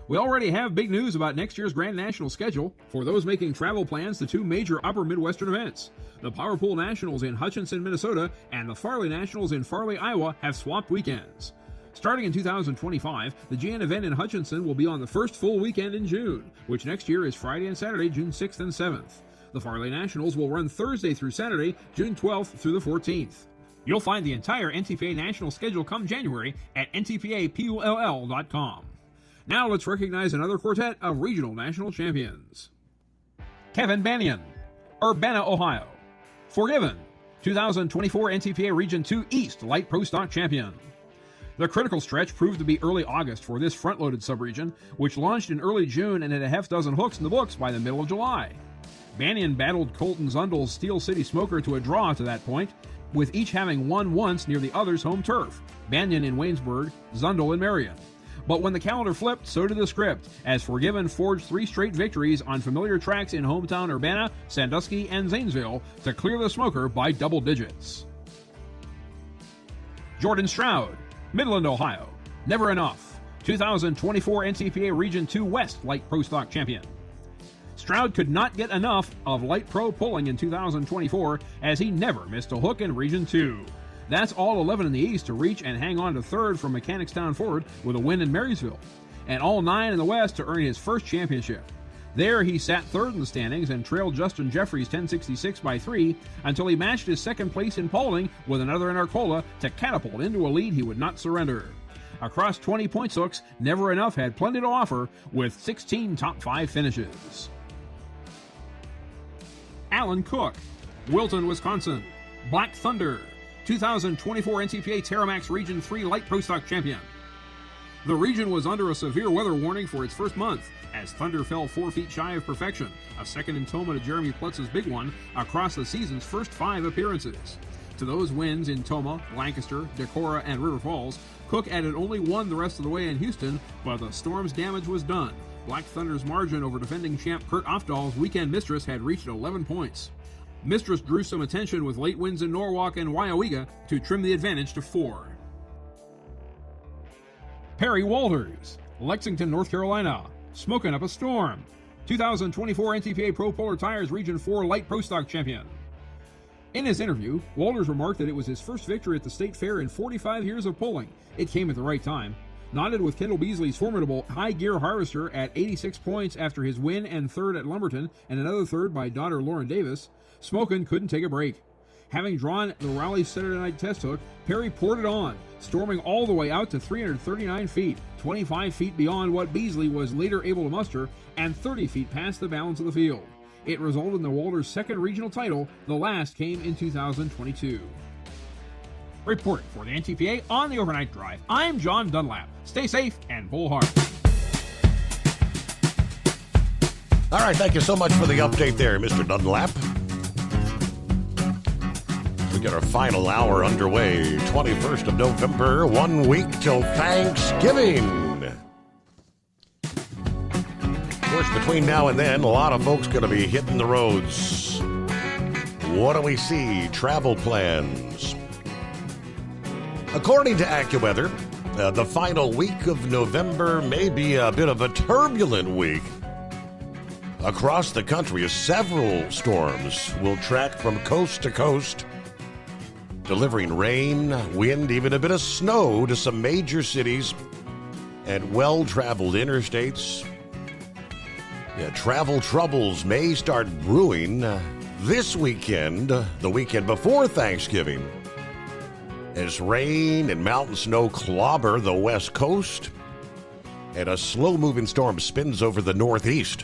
R: We already have big news about next year's Grand National schedule. For those making travel plans to 2 major upper Midwestern events, the Power Pool Nationals in Hutchinson, Minnesota, and the Farley Nationals in Farley, Iowa have swapped weekends. Starting in 2025, the GN event in Hutchinson will be on the first full weekend in June, which next year is Friday and Saturday, June 6th and 7th. The Farley Nationals will run Thursday through Saturday, June 12th through the 14th. You'll find the entire NTPA national schedule come January at ntpapull.com. Now let's recognize another quartet of regional national champions. Kevin Banyan, Urbana, Ohio. Forgiven, 2024 NTPA Region 2 East Light Pro Stock Champion. The critical stretch proved to be early August for this front-loaded subregion, which launched in early June and had a half-dozen hooks in the books by the middle of July. Banyan battled Colton Zundel's Steel City Smoker to a draw to that point, with each having won once near the other's home turf, Banyan in Waynesburg, Zundel in Marion. But when the calendar flipped, so did the script, as Forgiven forged 3 straight victories on familiar tracks in hometown Urbana, Sandusky, and Zanesville to clear the smoker by double digits. Jordan Stroud, Midland, Ohio. Never Enough, 2024 NTPA Region 2 West Light Pro Stock Champion. Stroud could not get enough of light pro pulling in 2024, as he never missed a hook in Region 2. That's all 11 in the East to reach and hang on to third from Mechanicstown forward with a win in Marysville, and all 9 in the West to earn his first championship. There he sat third in the standings and trailed Justin Jeffries 1066 by 3 until he matched his second place in Paulding with another in Arcola to catapult into a lead he would not surrender. Across 20 points hooks, Never Enough had plenty to offer with 16 top 5 finishes. Alan Cook, Wilton, Wisconsin. Black Thunder, 2024 NTPA Terramax Region 3 Light Pro Stock Champion. The region was under a severe weather warning for its first month, as Thunder fell 4 feet shy of perfection, a second in Toma to Jeremy Plutz's big one, across the season's first 5 appearances. To those wins in Toma, Lancaster, Decorah, and River Falls, Cook added only 1 the rest of the way in Houston, but the storm's damage was done. Black Thunder's margin over defending champ Kurt Ofdahl's weekend mistress had reached 11 points. Mistress drew some attention with late wins in Norwalk and Waiawega to trim the advantage to 4. Perry Walters, Lexington, North Carolina. Smoking Up a Storm, 2024 NTPA Pro Polar Tires Region 4 Light Pro Stock Champion. In his interview, Walters remarked that it was his first victory at the State Fair in 45 years of pulling. It came at the right time. Nodded with Kendall Beasley's formidable high-gear harvester at 86 points after his win and third at Lumberton and another third by daughter Lauren Davis, Smokin' couldn't take a break. Having drawn the Raleigh Saturday night test hook, Perry poured it on, storming all the way out to 339 feet, 25 feet beyond what Beasley was later able to muster, and 30 feet past the balance of the field. It resulted in the Walters' second regional title. The last came in 2022. Reporting for the NTPA on the Overnight Drive, I'm John Dunlap. Stay safe and pull hard.
J: All right, thank you so much for the update there, Mr. Dunlap. We get our final hour underway, 21st of November, 1 week till Thanksgiving. Of course, between now and then, a lot of folks going to be hitting the roads. What do we see? Travel plans. According to AccuWeather, the final week of November may be a bit of a turbulent week. Across the country, several storms will track from coast to coast, delivering rain, wind, even a bit of snow to some major cities and well-traveled interstates. Travel troubles may start brewing this weekend, the weekend before Thanksgiving, as rain and mountain snow clobber the west coast and a slow-moving storm spins over the northeast,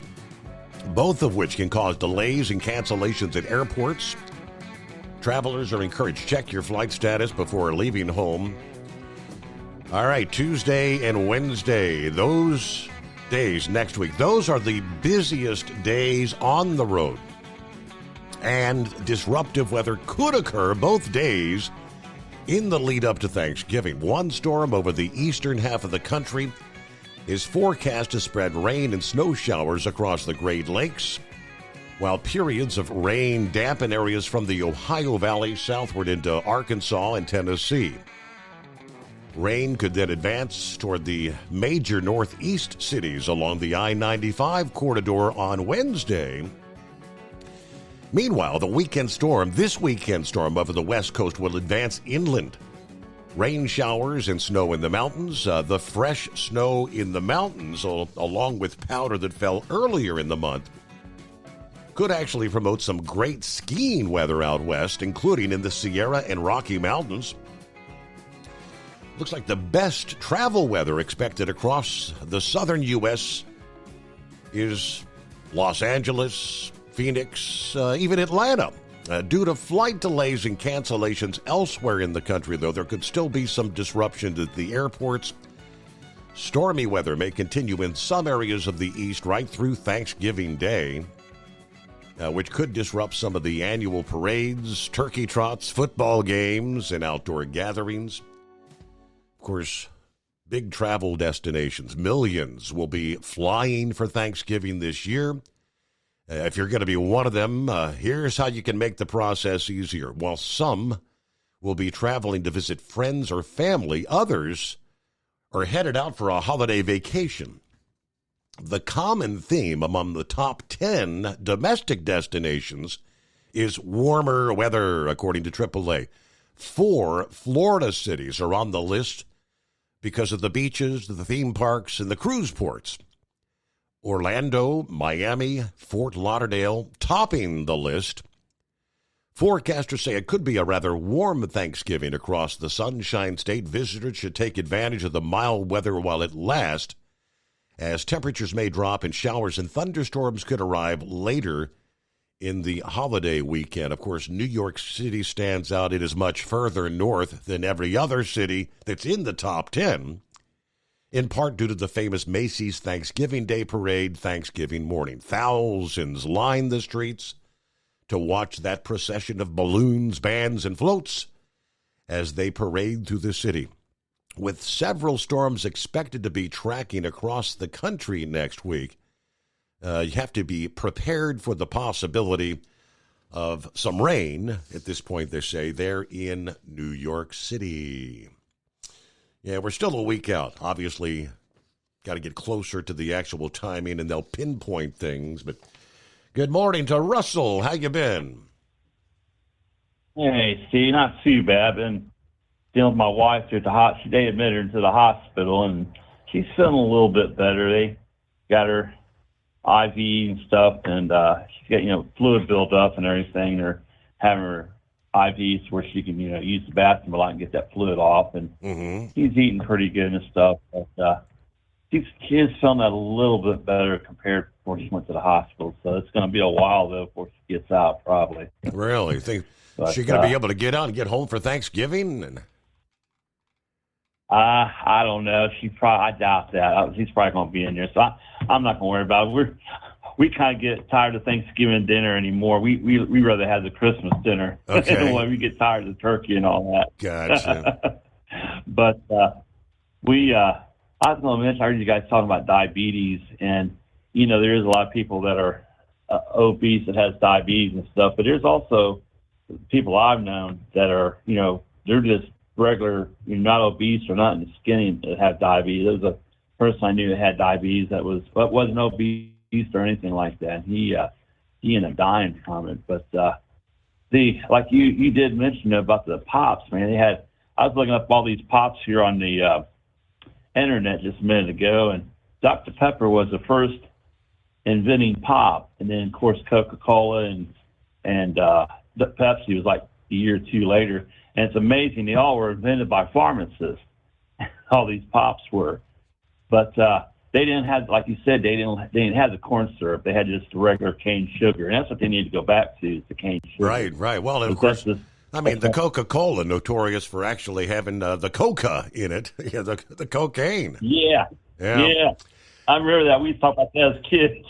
J: both of which can cause delays and cancellations at airports. Travelers are encouraged to check your flight status before leaving home. All right, Tuesday and Wednesday, those days next week, those are the busiest days on the road. And disruptive weather could occur both days in the lead up to Thanksgiving. One storm over the eastern half of the country is forecast to spread rain and snow showers across the Great Lakes, while periods of rain dampen areas from the Ohio Valley southward into Arkansas and Tennessee. Rain could then advance toward the major northeast cities along the I-95 corridor on Wednesday. Meanwhile, this weekend storm over the west coast will advance inland. Rain showers and snow in the mountains. The fresh snow in the mountains, along with powder that fell earlier in the month, could actually promote some great skiing weather out west, including in the Sierra and Rocky Mountains. Looks like the best travel weather expected across the southern U.S. is Los Angeles, Phoenix, even Atlanta. Due to flight delays and cancellations elsewhere in the country, though, there could still be some disruption at the airports. Stormy weather may continue in some areas of the east right through Thanksgiving Day, which could disrupt some of the annual parades, turkey trots, football games, and outdoor gatherings. Of course, big travel destinations. Millions will be flying for Thanksgiving this year. If you're going to be one of them, here's how you can make the process easier. While some will be traveling to visit friends or family, others are headed out for a holiday vacation. The common theme among the top 10 domestic destinations is warmer weather, according to AAA. 4 Florida cities are on the list because of the beaches, the theme parks, and the cruise ports. Orlando, Miami, Fort Lauderdale topping the list. Forecasters say it could be a rather warm Thanksgiving across the Sunshine State. Visitors should take advantage of the mild weather while it lasts, as temperatures may drop and showers and thunderstorms could arrive later in the holiday weekend. Of course, New York City stands out. It is much further north than every other city that's in the top 10. In part due to the famous Macy's Thanksgiving Day Parade Thanksgiving morning. Thousands line the streets to watch that procession of balloons, bands, and floats as they parade through the city. With several storms expected to be tracking across the country next week, you have to be prepared for the possibility of some rain, at this point they say, there in New York City. Yeah, we're still a week out. Obviously, got to get closer to the actual timing, and they'll pinpoint things. But good morning to Russell. How you been?
G: Hey, Steve, not too bad. Been dealing with my wife here at the they admitted her into the hospital, and she's feeling a little bit better. They got her IV and stuff, and she's got, fluid built up and everything. They're having her IVs where she can, use the bathroom a lot and get that fluid off. And she's eating pretty good and stuff. But she's feeling that a little bit better compared to before she went to the hospital. So it's going to be a while, though, before she gets out, probably.
J: Really? Think she's going to be able to get out and get home for Thanksgiving?
G: I don't know. I doubt that. She's probably going to be in there. So I'm not going to worry about it. We kind of get tired of Thanksgiving dinner anymore. We rather have the Christmas dinner.
J: Okay.
G: When we get tired of the turkey and all that.
J: Gotcha.
G: But I was going to mention, I heard you guys talking about diabetes, and there is a lot of people that are obese that has diabetes and stuff. But there's also people I've known that are they're just regular, not obese or not skinny that have diabetes. There was a person I knew that had diabetes that wasn't obese or anything like that. He ended up dying from it. But like you did mention about the pops, man. I was looking up all these pops here on the internet just a minute ago, and Dr. Pepper was the first inventing pop, and then of course Coca-Cola and Pepsi was like a year or two later. And it's amazing, they all were invented by pharmacists. All these pops were, but they didn't have, like you said, they didn't have the corn syrup. They had just the regular cane sugar, and that's what they need to go back to, is the cane sugar.
J: Right. Well, and of course, the Coca-Cola, notorious for actually having the coca in it, the cocaine.
G: Yeah. I remember that. We used to talk about that as kids.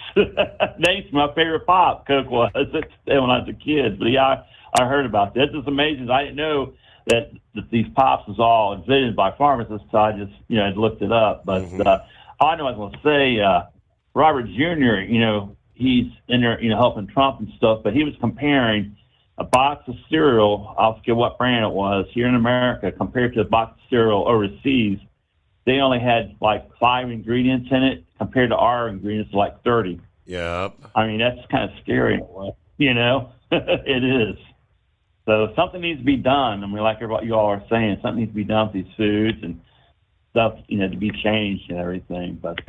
G: That's my favorite pop, Coke was, when I was a kid. But yeah, I heard about that. It's amazing. I didn't know that these pops was all invented by pharmacists, so I just, I looked it up. But I know I was going to say, Robert Jr., he's in there, helping Trump and stuff, but he was comparing a box of cereal, I'll forget what brand it was, here in America compared to a box of cereal overseas. They only had like 5 ingredients in it compared to our ingredients like 30.
J: Yeah.
G: I mean, that's kind of scary, It is. So something needs to be done. I mean, like what you all are saying, something needs to be done with these foods and stuff, to be changed and everything. But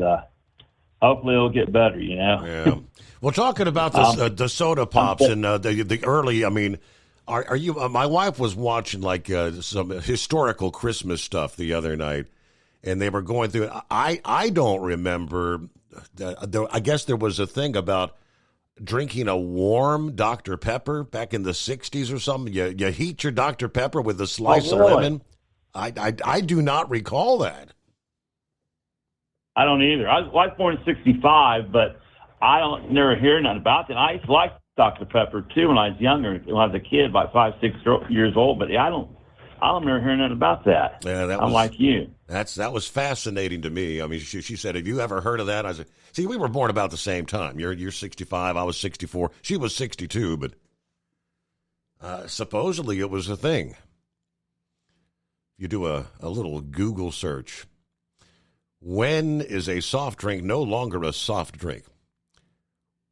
G: hopefully it'll get better,
J: Yeah. Well, talking about the soda pops and the early, I mean, are you? My wife was watching like some historical Christmas stuff the other night, and they were going through it. I don't remember. I guess there was a thing about drinking a warm Dr. Pepper back in the 60s or something. You heat your Dr. Pepper with a slice of lemon. I do not recall that.
G: I don't either. I was born in 65, but I don't never hear nothing about it. I used to like Dr. Pepper too when I was younger, when I was a kid, about 5, 6 years old. But I don't never hear nothing about that.
J: Yeah,
G: I'm like you.
J: That was fascinating to me. I mean, she said, "Have you ever heard of that?" I said, "See, we were born about the same time. You're 65. I was 64. She was 62, but supposedly it was a thing." You do a little Google search. When is a soft drink no longer a soft drink?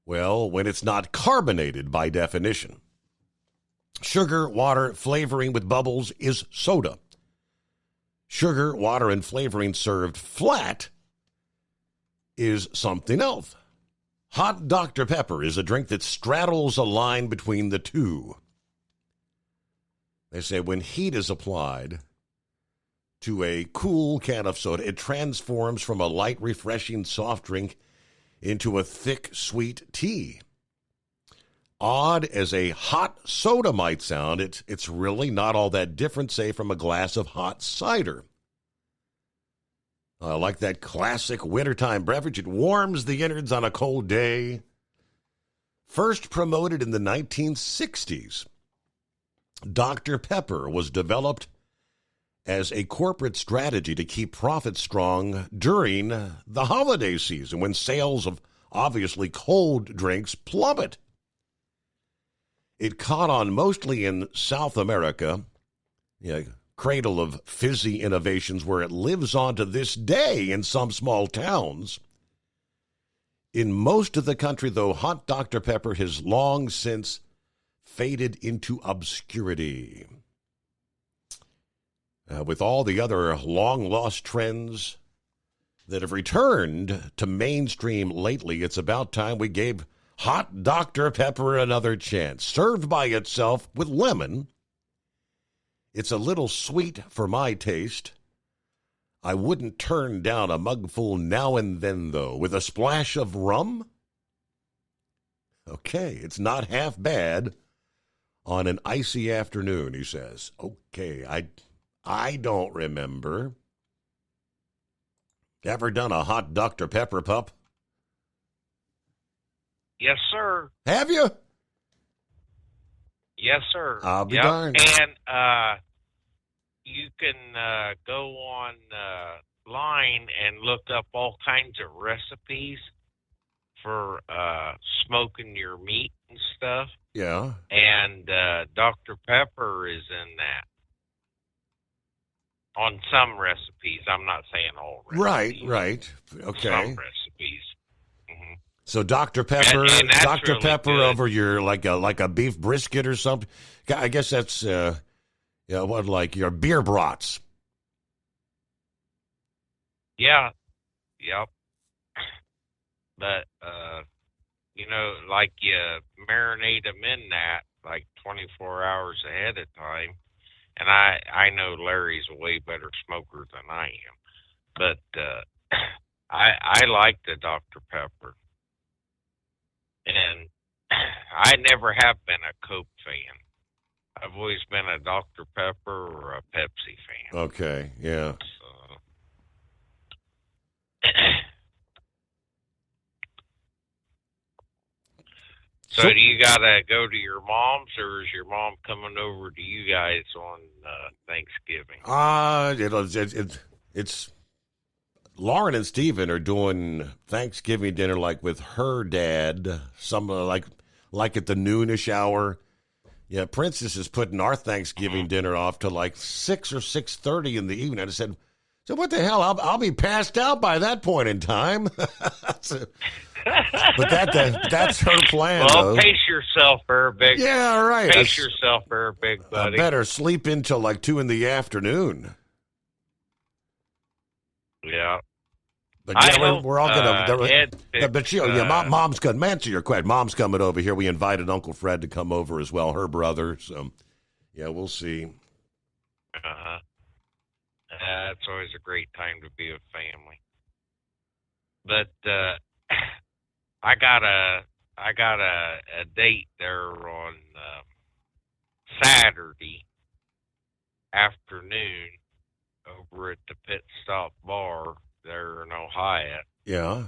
J: Well, when it's not carbonated by definition. Sugar, water, flavoring with bubbles is soda. Sugar, water, and flavoring served flat is something else. Hot Dr. Pepper is a drink that straddles a line between the two. They say when heat is applied to a cool can of soda, it transforms from a light, refreshing soft drink into a thick, sweet tea. Odd as a hot soda might sound, it's really not all that different, say, from a glass of hot cider. Like that classic wintertime beverage, it warms the innards on a cold day. First promoted in the 1960s, Dr. Pepper was developed as a corporate strategy to keep profits strong during the holiday season when sales of obviously cold drinks plummet. It caught on mostly in South America, cradle of fizzy innovations where it lives on to this day in some small towns. In most of the country, though, hot Dr. Pepper has long since faded into obscurity. With all the other long-lost trends that have returned to mainstream lately, it's about time we gave hot Dr. Pepper another chance. Served by itself with lemon, it's a little sweet for my taste. I wouldn't turn down a mugful now and then, though, with a splash of rum. Okay, it's not half bad on an icy afternoon, he says. Okay, I don't remember. Ever done a hot Dr. Pepper, pup?
N: Yes, sir.
J: Have you?
N: Yes, sir.
J: I'll be darned.
N: And you can go on line and look up all kinds of recipes for smoking your meat and stuff.
J: Yeah.
N: And Dr. Pepper is in that. On some recipes. I'm not saying all recipes.
J: Right. Okay.
N: Some recipes. Mm-hmm.
J: So Dr. Pepper,
N: and that's
J: Dr.
N: really
J: Pepper
N: good.
J: over your like a beef brisket or something. I guess that's like your beer brats.
N: Yeah. Yep. But like you marinate them in that like 24 hours ahead of time. And I know Larry's a way better smoker than I am. But I like the Dr. Pepper. And I never have been a Coke fan. I've always been a Dr. Pepper or a Pepsi fan.
J: Okay, yeah.
N: So do you gotta go to your mom's, or is your mom coming over to you guys on Thanksgiving?
J: It's Lauren and Steven are doing Thanksgiving dinner like with her dad, some like at the noonish hour. Yeah, Princess is putting our Thanksgiving dinner off to like 6 or 6:30 in the evening. I said, so what the hell? I'll be passed out by that point in time. But that's her plan.
C: Well,
J: though.
C: pace yourself there, big.
J: Yeah, right.
C: Pace yourself there, big buddy.
J: I better sleep until like 2 in the afternoon.
C: Yeah.
J: But yeah, we're all gonna. But Mom's coming. Answer your question. Mom's coming over here. We invited Uncle Fred to come over as well. Her brother. So, yeah, we'll see.
C: It's always a great time to be with family. But I got a date there on Saturday afternoon over at the Pit Stop Bar there in Ohio.
J: Yeah.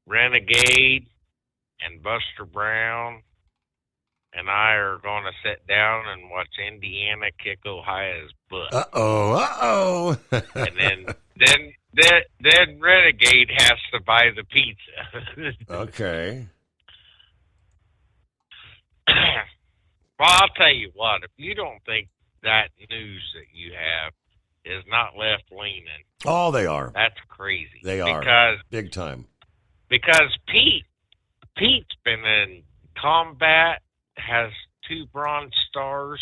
C: Renegade and Buster Brown and I are going to sit down and watch Indiana kick Ohio's butt.
J: Uh-oh.
C: And then Renegade has to buy the pizza.
J: Okay.
C: Well, I'll tell you what, if you don't think that news that you have is not left-leaning.
J: Oh, they are.
C: That's crazy.
J: They are.
C: Because,
J: big time.
C: Because Pete's been in combat, has 2 Bronze Stars,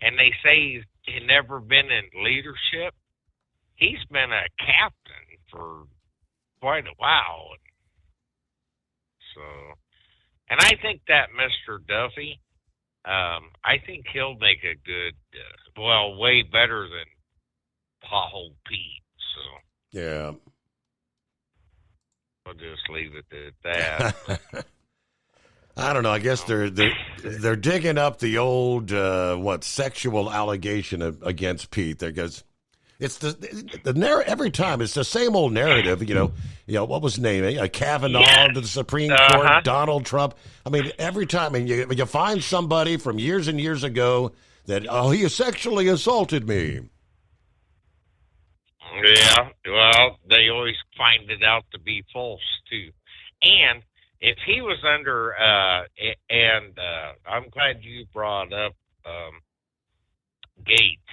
C: and they say he's never been in leadership. He's been a captain for quite a while. So, and I think that Mr. Duffy, I think he'll make a good, way better than Pothole Pete. So
J: yeah,
C: I'll just leave it at that.
J: I don't know. I guess they're digging up the old sexual allegation against Pete. Because it's the narrative every time. It's the same old narrative. You know what was his name? Kavanaugh to the Supreme Court, Donald Trump. I mean, every time, and you find somebody from years and years ago that he sexually assaulted me.
C: Yeah, well, they always find it out to be false too. And if he was under, I'm glad you brought up Gates.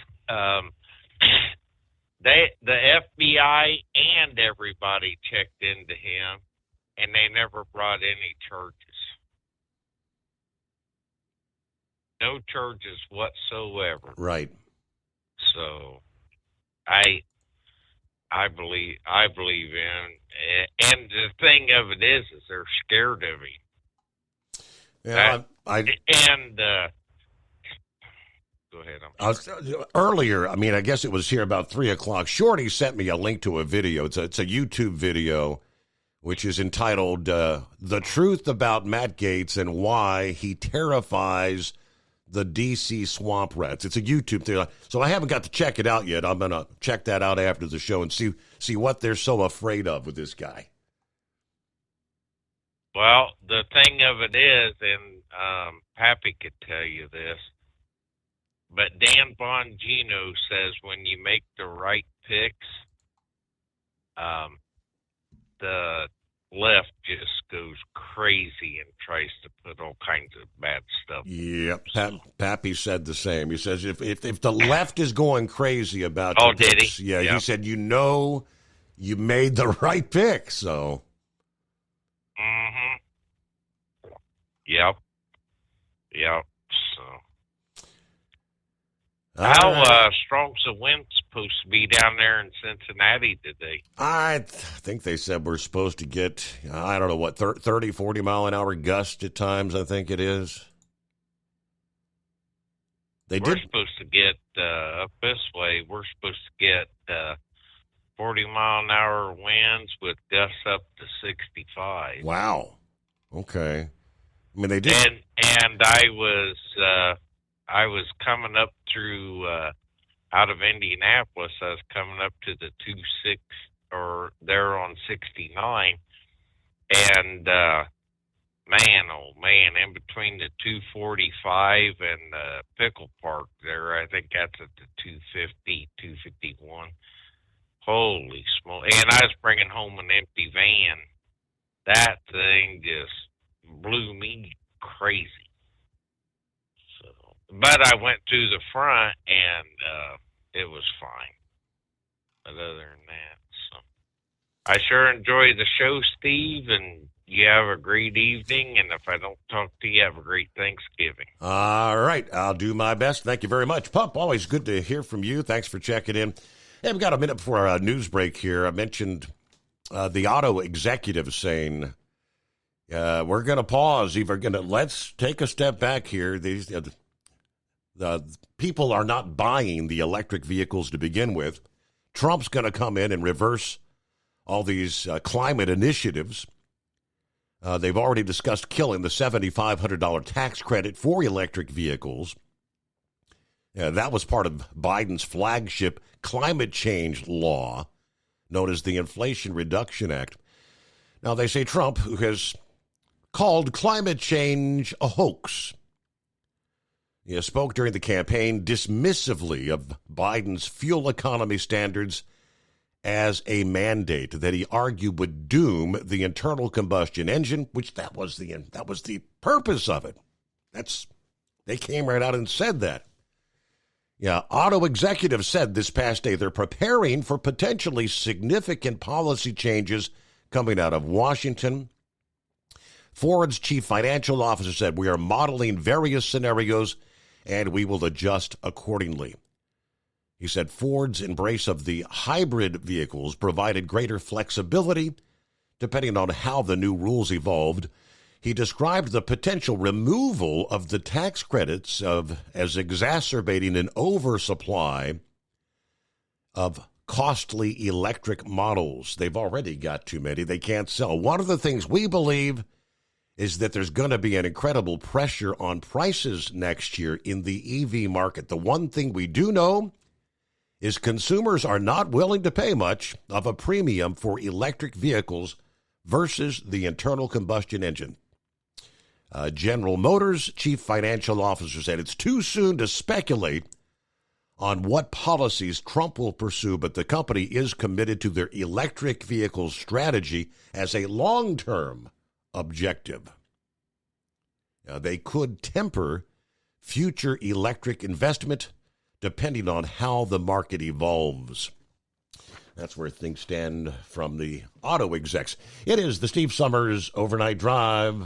C: The FBI and everybody checked into him, and they never brought any charges. No charges whatsoever.
J: Right.
C: So, I believe in, and the thing of it is they're scared of him.
J: Yeah,
C: go ahead.
J: Earlier, I guess it was here about 3:00. Shorty sent me a link to a video. It's a YouTube video, which is entitled "The Truth About Matt Gaetz and Why He Terrifies the D.C. Swamp Rats." It's a YouTube thing, so I haven't got to check it out yet. I'm gonna check that out after the show and see what they're so afraid of with this guy.
C: Well, the thing of it is, and Pappy could tell you this, but Dan Bongino says when you make the right picks, the left just goes crazy and tries to put all kinds of bad stuff.
J: Yep, Pappy said the same. He says if the left is going crazy about
C: your picks,
J: yeah, yep. He said you made the right pick. So.
C: Mm-hmm. Yep. So. How strong's the wind supposed to be down there in Cincinnati today?
J: I think they said we're supposed to get, 30, 40 mile an hour gust at times, I think it is.
C: We're supposed to get, up this way, we're supposed to get 40 mile an hour winds with gusts up to 65.
J: Wow. Okay. They did.
C: And I was coming up through out of Indianapolis. I was coming up to the 26 or there on 69, and man, oh man, in between the 245 and Pickle Park there, I think that's at the 250, 251. Holy smoke. And I was bringing home an empty van. That thing just blew me crazy. So, but I went to the front and it was fine. But other than that, so I sure enjoy the show, Steve, and you have a great evening. And if I don't talk to you, have a great Thanksgiving.
J: All right. I'll do my best. Thank you very much. Pup, always good to hear from you. Thanks for checking in. Hey, we've got a minute before our news break here. I mentioned the auto executives saying, we're going to pause. Let's take a step back here. The people are not buying the electric vehicles to begin with. Trump's going to come in and reverse all these climate initiatives. They've already discussed killing the $7,500 tax credit for electric vehicles. That was part of Biden's flagship climate change law, known as the Inflation Reduction Act. Now, they say Trump, who has called climate change a hoax, he spoke during the campaign dismissively of Biden's fuel economy standards as a mandate that he argued would doom the internal combustion engine, which that was the purpose of it. They came right out and said that. Yeah, auto executives said this past day they're preparing for potentially significant policy changes coming out of Washington. Ford's chief financial officer said, we are modeling various scenarios and we will adjust accordingly. He said Ford's embrace of the hybrid vehicles provided greater flexibility depending on how the new rules evolved. He described the potential removal of the tax credits as exacerbating an oversupply of costly electric models. They've already got too many. They can't sell. One of the things we believe is that there's going to be an incredible pressure on prices next year in the EV market. The one thing we do know is consumers are not willing to pay much of a premium for electric vehicles versus the internal combustion engine. General Motors chief financial officer said it's too soon to speculate on what policies Trump will pursue, but the company is committed to their electric vehicle strategy as a long-term objective. They could temper future electric investment depending on how the market evolves. That's where things stand from the auto execs. It is the Steve Summers Overnight Drive.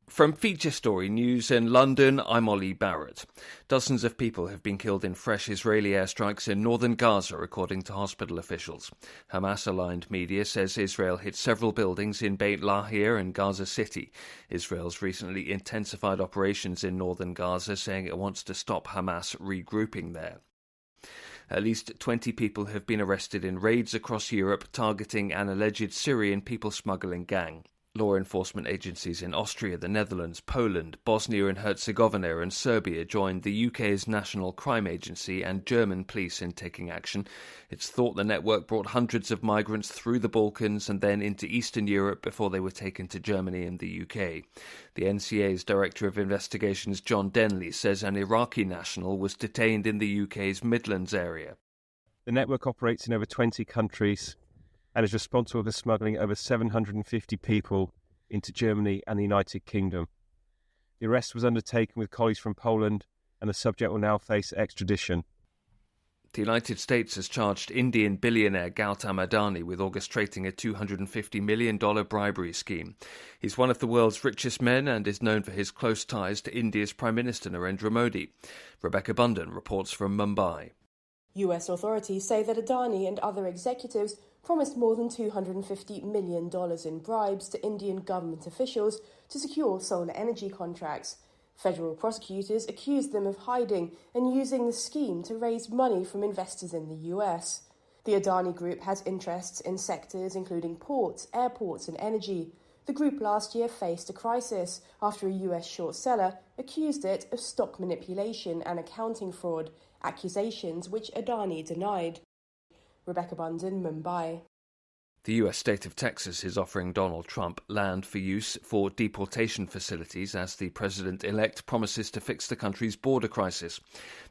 K: From Feature Story News in London, I'm Ollie Barrett. Dozens of people have been killed in fresh Israeli airstrikes in northern Gaza, according to hospital officials. Hamas-aligned media says Israel hit several buildings in Beit Lahia and Gaza City. Israel's recently intensified operations in northern Gaza, saying it wants to stop Hamas regrouping there. At least 20 people have been arrested in raids across Europe targeting an alleged Syrian people smuggling gang. Law enforcement agencies in Austria, the Netherlands, Poland, Bosnia and Herzegovina and Serbia joined the UK's National Crime Agency and German police in taking action. It's thought the network brought hundreds of migrants through the Balkans and then into Eastern Europe before they were taken to Germany and the UK. The NCA's Director of Investigations, John Denley, says an Iraqi national was detained in the UK's Midlands area.
V: The network operates in over 20 countries and is responsible for smuggling over 750 people into Germany and the United Kingdom. The arrest was undertaken with colleagues from Poland, and the subject will now face extradition.
K: The United States has charged Indian billionaire Gautam Adani with orchestrating a $250 million bribery scheme. He's one of the world's richest men and is known for his close ties to India's Prime Minister Narendra Modi. Rebecca Bunden reports from Mumbai.
W: US authorities say that Adani and other executives promised more than $250 million in bribes to Indian government officials to secure solar energy contracts. Federal prosecutors accused them of hiding and using the scheme to raise money from investors in the US. The Adani Group has interests in sectors including ports, airports and energy. The group last year faced a crisis after a US short seller accused it of stock manipulation and accounting fraud, accusations which Adani denied. Rebecca Bunden, Mumbai.
K: The US state of Texas is offering Donald Trump land for use for deportation facilities as the president-elect promises to fix the country's border crisis.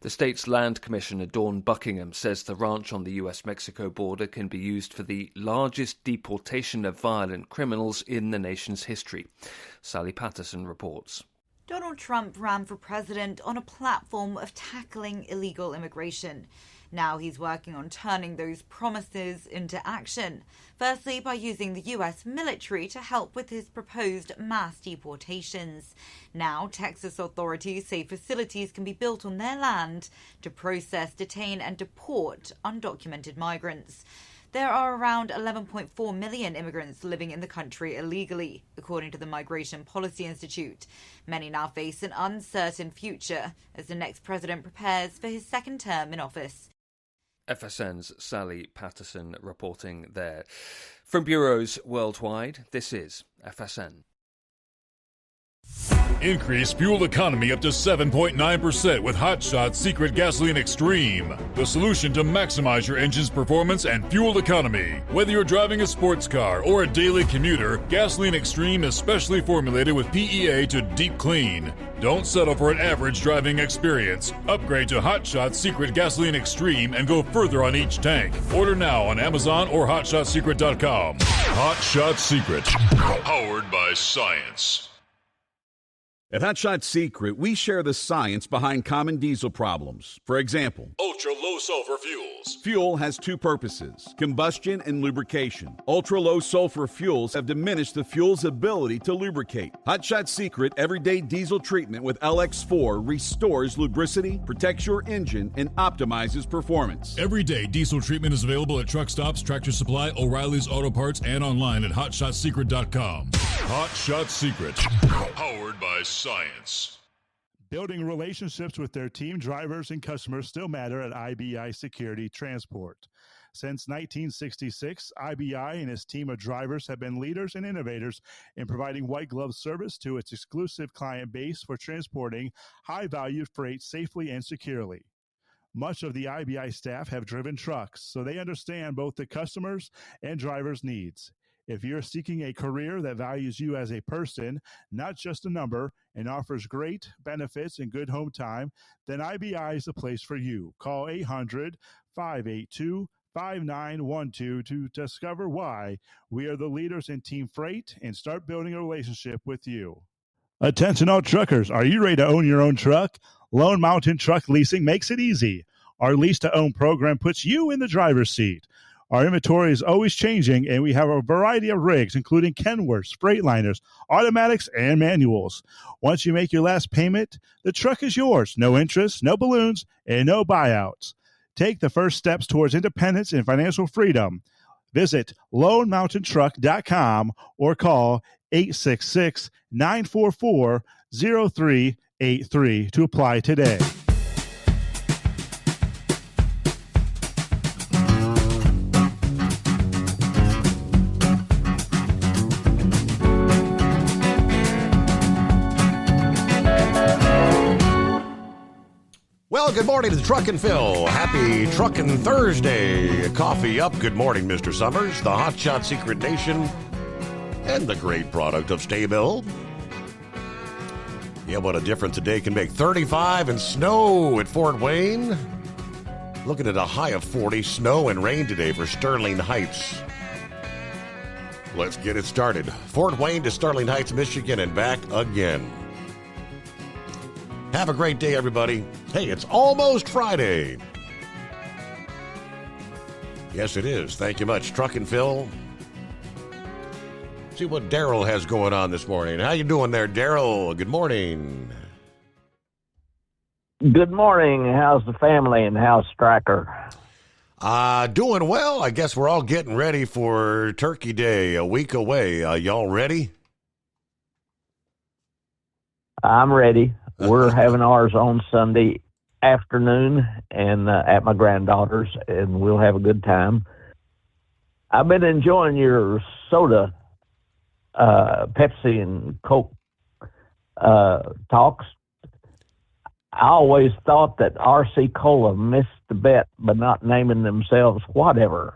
K: The state's land commissioner, Dawn Buckingham, says the ranch on the US-Mexico border can be used for the largest deportation of violent criminals in the nation's history. Sally Patterson reports.
E: Donald Trump ran for president on a platform of tackling illegal immigration. Now he's working on turning those promises into action. Firstly, by using the US military to help with his proposed mass deportations. Now, Texas authorities say facilities can be built on their land to process, detain and deport undocumented migrants. There are around 11.4 million immigrants living in the country illegally, according to the Migration Policy Institute. Many now face an uncertain future as the next president prepares for his second term in office.
K: FSN's Sally Patterson reporting there. From bureaus worldwide, this is FSN.
H: Increase fuel economy up to 7.9% with Hot Shot Secret Gasoline Extreme. The solution to maximize your engine's performance and fuel economy. Whether you're driving a sports car or a daily commuter, Gasoline Extreme is specially formulated with PEA to deep clean. Don't settle for an average driving experience. Upgrade to Hot Shot Secret Gasoline Extreme and go further on each tank. Order now on Amazon or HotShotSecret.com. Hot Shot Secret. Powered by science.
Q: At Hot Shot Secret, we share the science behind common diesel problems. For example,
H: ultra-low sulfur fuels.
Q: Fuel has two purposes, combustion and lubrication. Ultra-low sulfur fuels have diminished the fuel's ability to lubricate. Hot Shot Secret Everyday Diesel Treatment with LX4 restores lubricity, protects your engine, and optimizes performance.
H: Everyday diesel treatment is available at truck stops, Tractor Supply, O'Reilly's Auto Parts, and online at HotShotSecret.com. Hot Shot Secret. Powered by science.
M: Building relationships with their team drivers and customers still matter at IBI Security Transport. Since 1966, IBI and its team of drivers have been leaders and innovators in providing white glove service to its exclusive client base for transporting high-value freight safely and securely. Much of the IBI staff have driven trucks, so they understand both the customers' and drivers' needs. If you're seeking a career that values you as a person, not just a number, and offers great benefits and good home time, then IBI is the place for you. Call 800-582-5912 to discover why we are the leaders in team freight and start building a relationship with you. Attention all truckers, are you ready to own your own truck? Lone Mountain Truck Leasing makes it easy. Our lease-to-own program puts you in the driver's seat. Our inventory is always changing, and we have a variety of rigs, including Kenworths, Freightliners, automatics, and manuals. Once you make your last payment, the truck is yours. No interest, no balloons, and no buyouts. Take the first steps towards independence and financial freedom. Visit LoneMountainTruck.com or call 866-944-0383 to apply today.
J: Well, good morning to Truck and Phil. Happy Truckin' Thursday. Coffee up. Good morning, Mr. Summers, the Hot Shot Secret Nation, and the great product of Staybill. Yeah, what a difference a day can make. 35 and snow at Fort Wayne. Looking at a high of 40. Snow and rain today for Sterling Heights. Let's get it started. Fort Wayne to Sterling Heights, Michigan, and back again. Have a great day, everybody. Hey, it's almost Friday. Yes, it is. Thank you much, Truck and Phil. See what Daryl has going on this morning. How you doing there, Daryl? Good morning.
B: Good morning. How's the family and how's Stryker?
J: Doing well. I guess we're all getting ready for Turkey Day, a week away. Y'all ready?
B: I'm ready. We're having ours on Sunday afternoon and at my granddaughter's, and we'll have a good time. I've been enjoying your soda, Pepsi and Coke talks. I always thought that RC Cola missed the bet by not naming themselves whatever.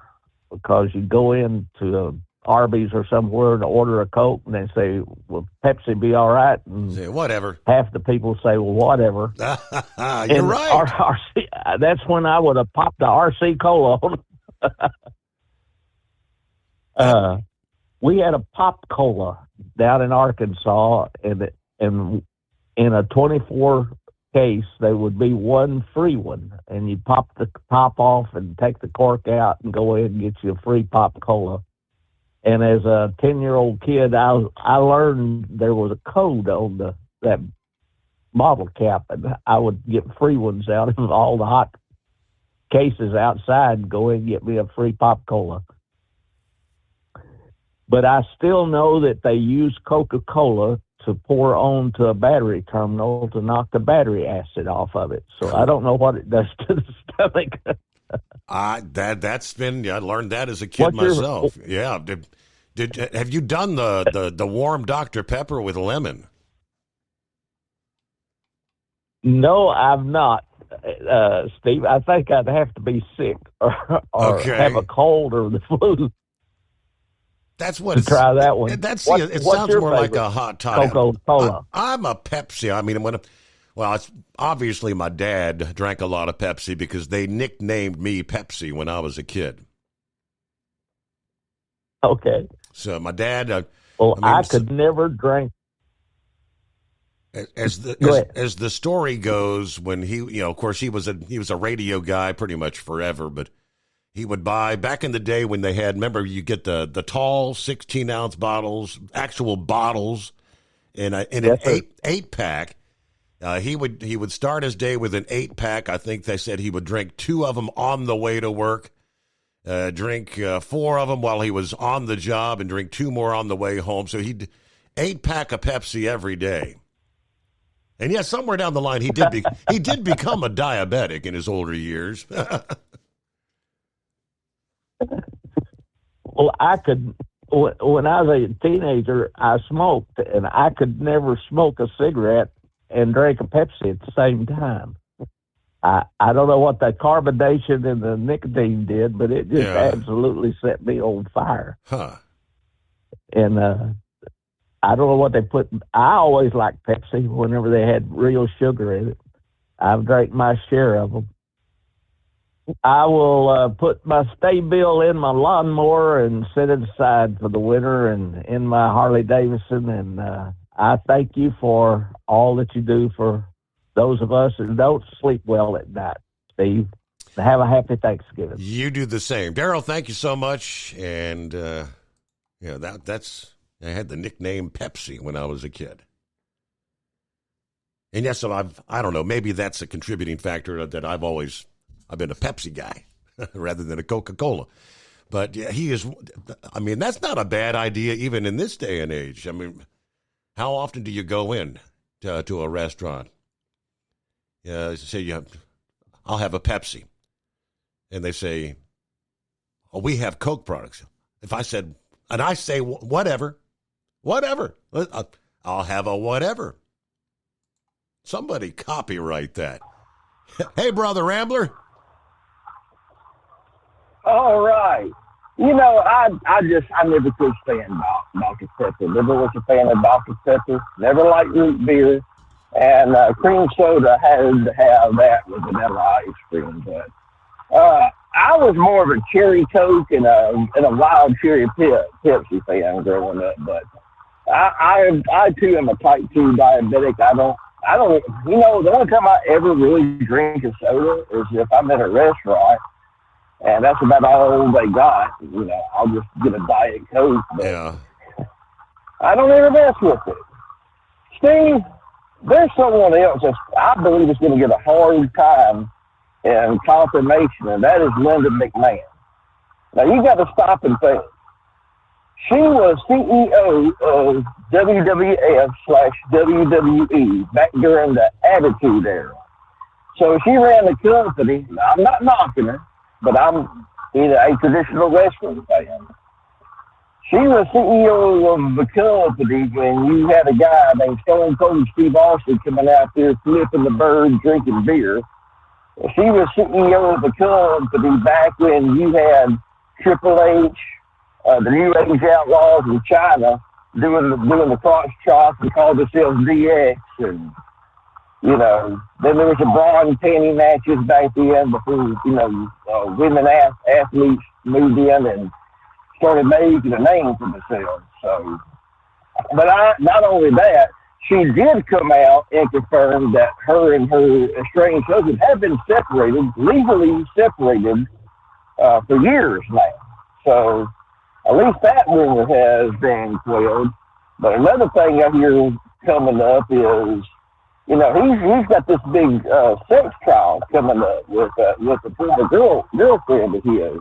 B: because you go into Arby's or somewhere to order a Coke, and they say, "Will Pepsi be all right?" And
J: say, whatever.
B: Half the people say, "Well, whatever."
J: You're right.
B: RC, that's when I would have popped the RC Cola on. We had a Pop Cola down in Arkansas, and in a 24 case, there would be one free one, and you pop the top off and take the cork out and go in and get you a free Pop Cola. And as a 10-year-old kid, I learned there was a code on that bottle cap, and I would get free ones out of all the hot cases outside and go in and get me a free Pop Cola. But I still know that they use Coca-Cola to pour onto a battery terminal to knock the battery acid off of it. So I don't know what it does to the stomach.
J: I learned that as a kid myself. Yeah. Have you done the warm Dr. Pepper with lemon?
B: No, I've not, Steve. I think I'd have to be sick or have a cold or the flu.
J: That's what.
B: Try that one.
J: It sounds more like a hot toddy.
B: Coca-Cola.
J: I'm a Pepsi. I mean, it's obviously my dad drank a lot of Pepsi because they nicknamed me Pepsi when I was a kid.
B: Okay.
J: So my dad.
B: I could never drink.
J: As the story goes, when he, of course, he was a radio guy pretty much forever, but he would buy back in the day when they had. Remember, you get the tall 16-ounce bottles, actual bottles, in an 8-pack. He would start his day with an 8-pack. I think they said he would drink 2 of them on the way to work, drink 4 of them while he was on the job, and drink 2 more on the way home. So he'd 8-pack of Pepsi every day. And yeah, somewhere down the line, he did become a diabetic in his older years.
B: Well, when I was a teenager, I smoked, and I could never smoke a cigarette and drink a Pepsi at the same time. I don't know what the carbonation and the nicotine did, but it just absolutely set me on fire.
J: Huh.
B: And I don't know what they put. I always liked Pepsi whenever they had real sugar in it. I've drank my share of them. I will put my stay bill in my lawnmower and set it aside for the winter and in my Harley Davidson. And I thank you for all that you do for those of us who don't sleep well at night, Steve. Have a happy Thanksgiving.
J: You do the same. Daryl, thank you so much. And, that's... I had the nickname Pepsi when I was a kid. And yes, so I don't know, maybe that's a contributing factor that I've been a Pepsi guy rather than a Coca-Cola. But yeah, that's not a bad idea even in this day and age. I mean, how often do you go in to a restaurant? Say, I'll have a Pepsi. And they say, oh, we have Coke products. If I said, and I say, whatever, I'll have a whatever. Somebody copyright that. Hey, Brother Rambler.
D: All right. I never could stand Dr. Pepper. Never was a fan of Dr. Pepper. Never liked root beer. And cream soda had to have that with vanilla ice cream. But I was more of a cherry Coke and a wild cherry Pepsi fan growing up. But I too am a type 2 diabetic. I don't, the only time I ever really drink a soda is if I'm at a restaurant, and that's about all they got. I'll just get a Diet Coke. But yeah. I don't ever mess with it. Steve, there's someone else that I believe is going to get a hard time in confirmation, and that is Linda McMahon. Now, you got to stop and think. She was CEO of WWF/WWE back during the Attitude Era. So she ran the company. Now, I'm not knocking her, but I'm a traditional wrestling fan. She was CEO of the company when you had a guy named Stone Cold Steve Austin coming out there flipping the bird, drinking beer. She was CEO of the company back when you had Triple H, the New Age Outlaws in China doing the cross chop and called themselves DX, and you know, then there was the bra and panty matches back then before, you know, women athletes moved in and started making a name for themselves. So, but not only that, she did come out and confirm that her and her estranged husband have been separated, legally separated, for years now. So at least that rumor has been quelled. But another thing I hear coming up is, you know, he's got this big sex trial coming up with a former girlfriend of his.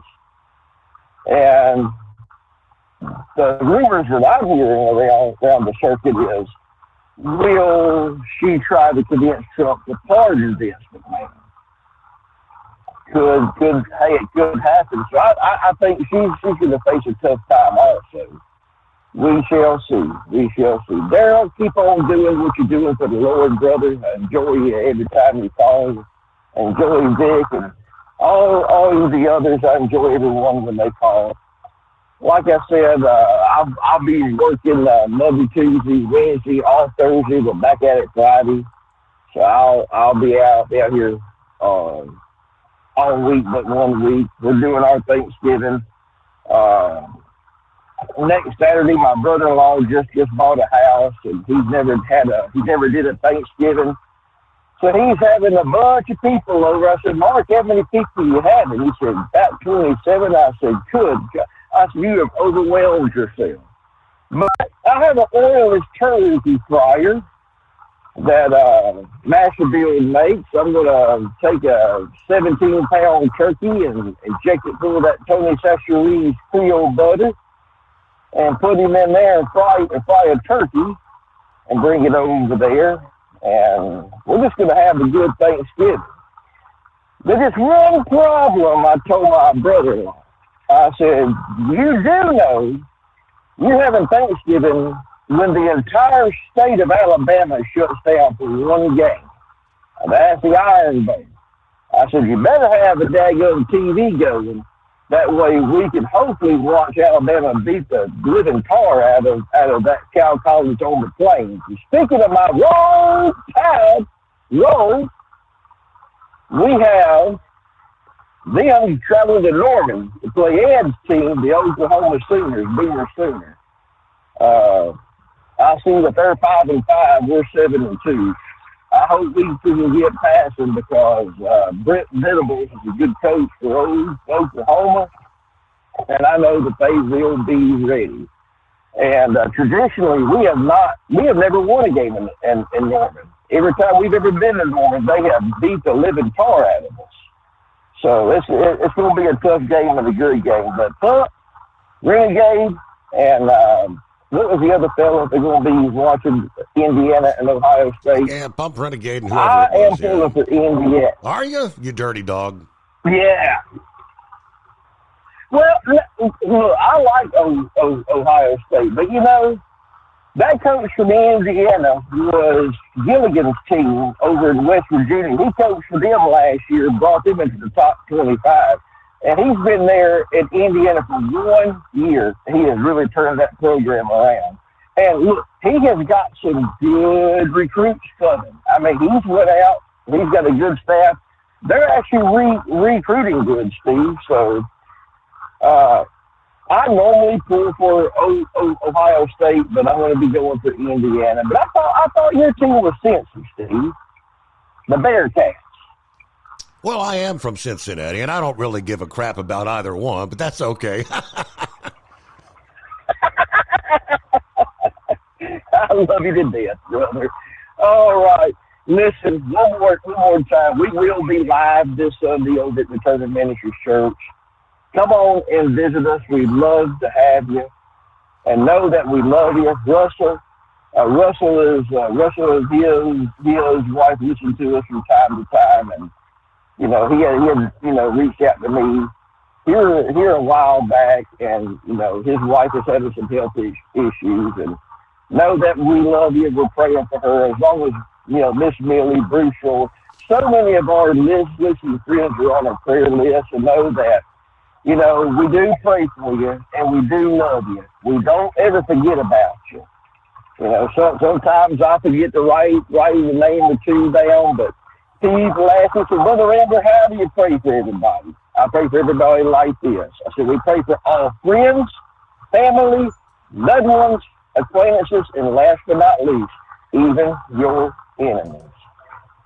D: And the rumors that I'm hearing around the circuit is, will she try to convince Trump to pardon this McMahon? It could happen. So I think she's going to face a tough time also. We shall see. Daryl, keep on doing what you're doing for the Lord, brother. I enjoy you every time you call. I enjoy Vic and all of the others. I enjoy everyone when they call. Like I said, I'll be working Monday, Tuesday, Wednesday, all Thursday. We're back at it Friday. So I'll be out here all week but 1 week. We're doing our Thanksgiving. Next Saturday, my brother-in-law just bought a house, and he never did a Thanksgiving. So he's having a bunch of people over. I said, Mark, how many people you have? And he said, about 27. I said, good. I said, you have overwhelmed yourself. But I have an oilless turkey fryer that Masterbuilt makes. I'm going to take a 17-pound turkey and inject it full of that Tony Chachere's Creole butter and put him in there and fry a turkey and bring it over there. And we're just going to have a good Thanksgiving. There's just one problem I told my brother-in-law. I said, you do know you're having Thanksgiving when the entire state of Alabama shuts down for one game. And that's the Iron Bowl. I said, you better have a daggone TV going. That way we can hopefully watch Alabama beat the living tar out of that Cal College on the Plains. And speaking of my Roll Tide, we have them traveling to Norman to play Ed's team, the Oklahoma Sooners, Boomer Sooner. I see that they're 5-5, we're 7-2. I hope we can get past them because Brent Venables is a good coach for Oklahoma, and I know that they will be ready. And traditionally, we have never won a game in Norman. Every time we've ever been in Norman, they have beat the living tar out of us. So it's going to be a tough game and a good game. But Pump, Renegade, and what was the other fellow? They're going to be watching Indiana and Ohio State.
J: Yeah, Pump, Renegade, and whoever
D: I
J: it was,
D: am pulling for Indiana.
J: Are you? You dirty dog.
D: Yeah. Well, look, I like Ohio State, but you know, that coach from Indiana was Gilligan's team over in West Virginia. He coached for them last year, brought them into the top 25. And he's been there in Indiana for 1 year. He has really turned that program around. And look, he has got some good recruits coming. I mean, he's went out. He's got a good staff. They're actually recruiting good, Steve. So I normally pull for Ohio State, but I'm going to be going for Indiana. But I thought your team was Cincy, Steve. The Bearcats.
J: Well, I am from Cincinnati, and I don't really give a crap about either one, but that's okay.
D: I love you to death, brother. All right. Listen, one more time. We will be live this Sunday over at the Turner Ministries Church. Come on and visit us. We'd love to have you. And know that we love you. Russell is his wife listen to us from time to time, and he had reached out to me here a while back, and his wife is having some health issues, and know that we love you. We're praying for her. As long as Miss Millie, Bruce Shore, so many of our listening friends are on our prayer list, and know that You know, we do pray for you, and we do love you. We don't ever forget about you. You know, sometimes I forget to write the name or two down, but people ask me, Brother Randall, how do you pray for everybody? I pray for everybody like this. I said, we pray for all friends, family, loved ones, acquaintances, and last but not least, even your enemies.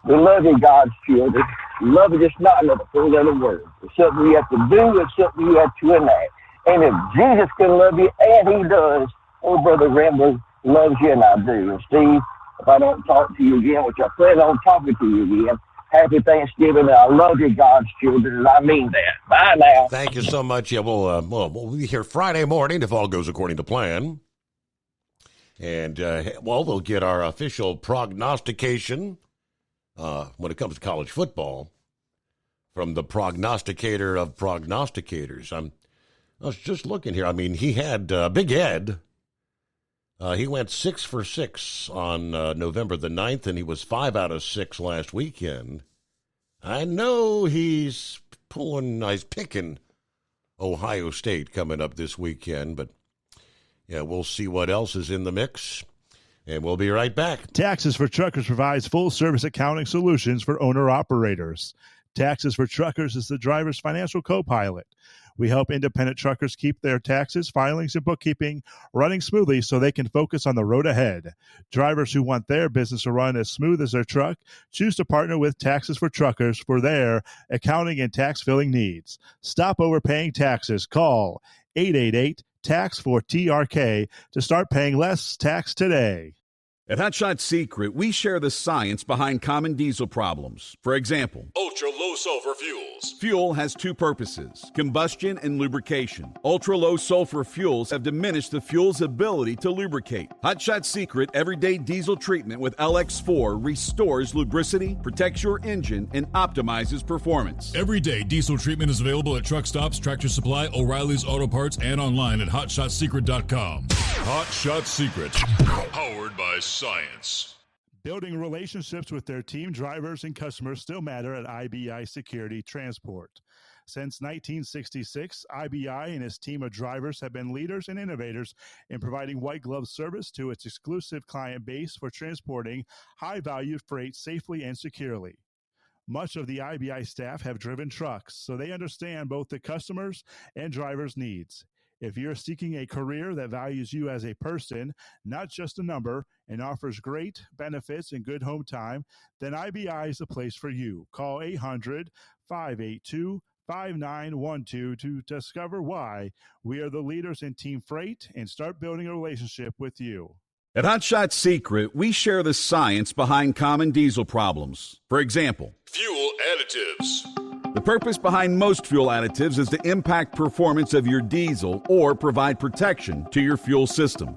D: We love you, God's children. Love is just not another four-letter word. It's something you have to do. It's something you have to enact. And if Jesus can love you, and he does, oh, Brother Randall loves you, and I do. And Steve, if I don't talk to you again, which I plan on talking to you again, happy Thanksgiving, and I love you, God's children, and I mean that. Bye now.
J: Thank you so much. Yeah, we'll be here Friday morning if all goes according to plan. And, we'll get our official prognostication when it comes to college football from the prognosticator of prognosticators. I was just looking here. I mean, he had Big Ed. He went 6 for 6 on November the 9th, and he was 5 out of 6 last weekend. I know he's picking Ohio State coming up this weekend, but yeah, we'll see what else is in the mix, and we'll be right back.
M: Taxes for Truckers provides full-service accounting solutions for owner-operators. Taxes for Truckers is the driver's financial co-pilot. We help independent truckers keep their taxes, filings, and bookkeeping running smoothly so they can focus on the road ahead. Drivers who want their business to run as smooth as their truck choose to partner with Taxes for Truckers for their accounting and tax filing needs. Stop overpaying taxes. Call 888-TAX-4TRK to start paying less tax today.
Q: At Hot Shot Secret, we share the science behind common diesel problems. For example,
H: ultra-low sulfur fuels.
Q: Fuel has two purposes, combustion and lubrication. Ultra-low sulfur fuels have diminished the fuel's ability to lubricate. Hot Shot Secret Everyday Diesel Treatment with LX4 restores lubricity, protects your engine, and optimizes performance.
H: Everyday Diesel Treatment is available at truck stops, Tractor Supply, O'Reilly's Auto Parts, and online at hotshotsecret.com. Hot Shot Secret, powered by science.
M: Building relationships with their team drivers and customers still matter at IBI Security Transport. Since 1966, IBI and its team of drivers have been leaders and innovators in providing white glove service to its exclusive client base for transporting high-value freight safely and securely. Much of the IBI staff have driven trucks, so they understand both the customers' and drivers' needs. If you're seeking a career that values you as a person, not just a number, and offers great benefits and good home time, then IBI is the place for you. Call 800-582-5912 to discover why we are the leaders in team freight and start building a relationship with you.
Q: At Hot Shot Secret, we share the science behind common diesel problems. For example,
H: fuel additives.
Q: The purpose behind most fuel additives is to impact performance of your diesel or provide protection to your fuel system.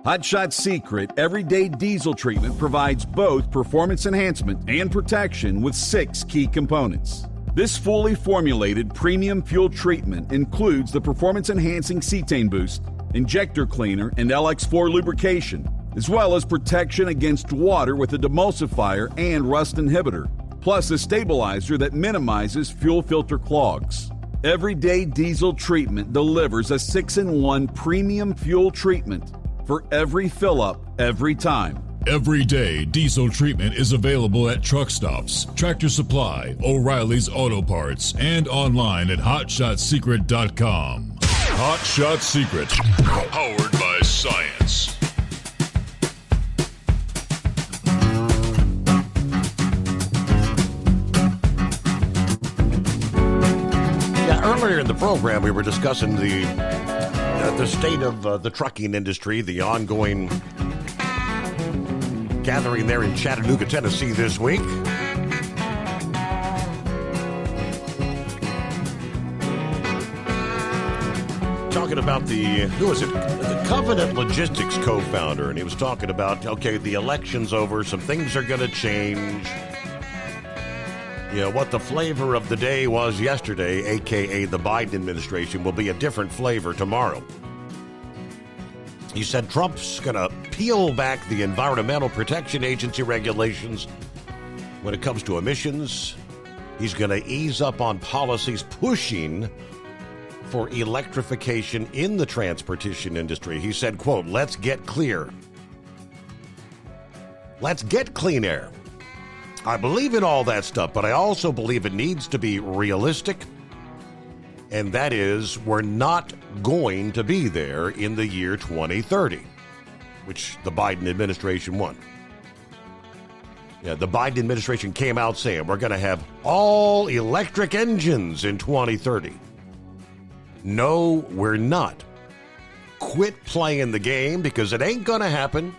Q: Hot Shot Secret Everyday Diesel Treatment provides both performance enhancement and protection with 6 key components. This fully formulated premium fuel treatment includes the performance-enhancing cetane boost, injector cleaner, and LX4 lubrication, as well as protection against water with a demulsifier and rust inhibitor, plus a stabilizer that minimizes fuel filter clogs. Everyday Diesel Treatment delivers a 6-in-1 premium fuel treatment for every fill-up, every time.
H: Everyday Diesel Treatment is available at truck stops, Tractor Supply, O'Reilly's Auto Parts, and online at hotshotsecret.com. Hot Shot Secret, powered by science.
J: Earlier in the program, we were discussing the state of the trucking industry, the ongoing gathering there in Chattanooga, Tennessee this week. Talking about the Covenant Logistics co-founder, and he was talking about, okay, the election's over, some things are going to change. You know, what the flavor of the day was yesterday, a.k.a. the Biden administration, will be a different flavor tomorrow. He said Trump's going to peel back the Environmental Protection Agency regulations when it comes to emissions. He's going to ease up on policies pushing for electrification in the transportation industry. He said, quote, "Let's get clear. Let's get clean air. I believe in all that stuff, but I also believe it needs to be realistic. And that is, we're not going to be there in the year 2030, which the Biden administration won. Yeah, the Biden administration came out saying we're going to have all electric engines in 2030. No, we're not. Quit playing the game because it ain't going to happen.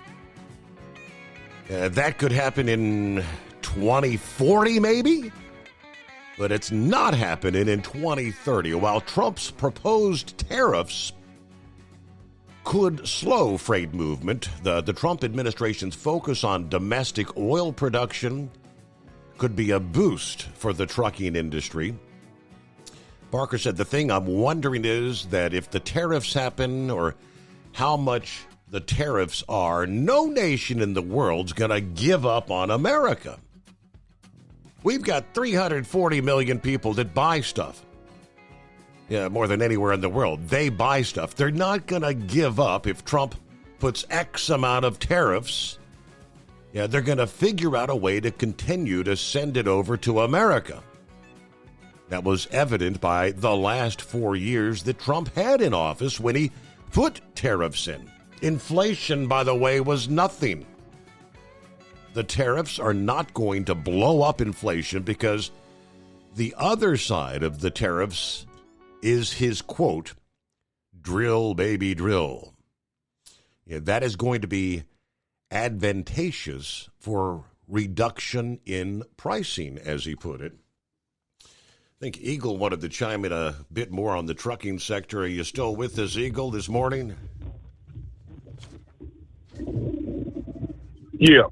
J: That could happen in 2040 maybe, but it's not happening in 2030. While Trump's proposed tariffs could slow freight movement, the Trump administration's focus on domestic oil production could be a boost for the trucking industry. Barker said, "The thing I'm wondering is that if the tariffs happen or how much the tariffs are, no nation in the world's going to give up on America. We've got 340 million people that buy stuff. Yeah, more than anywhere in the world. They buy stuff. They're not going to give up if Trump puts X amount of tariffs. Yeah, they're going to figure out a way to continue to send it over to America." That was evident by the last 4 years that Trump had in office when he put tariffs in. Inflation, by the way, was nothing. The tariffs are not going to blow up inflation because the other side of the tariffs is his quote, "drill, baby, drill." Yeah, that is going to be advantageous for reduction in pricing, as he put it. I think Eagle wanted to chime in a bit more on the trucking sector. Are you still with us, Eagle, this morning?
I: Yeah,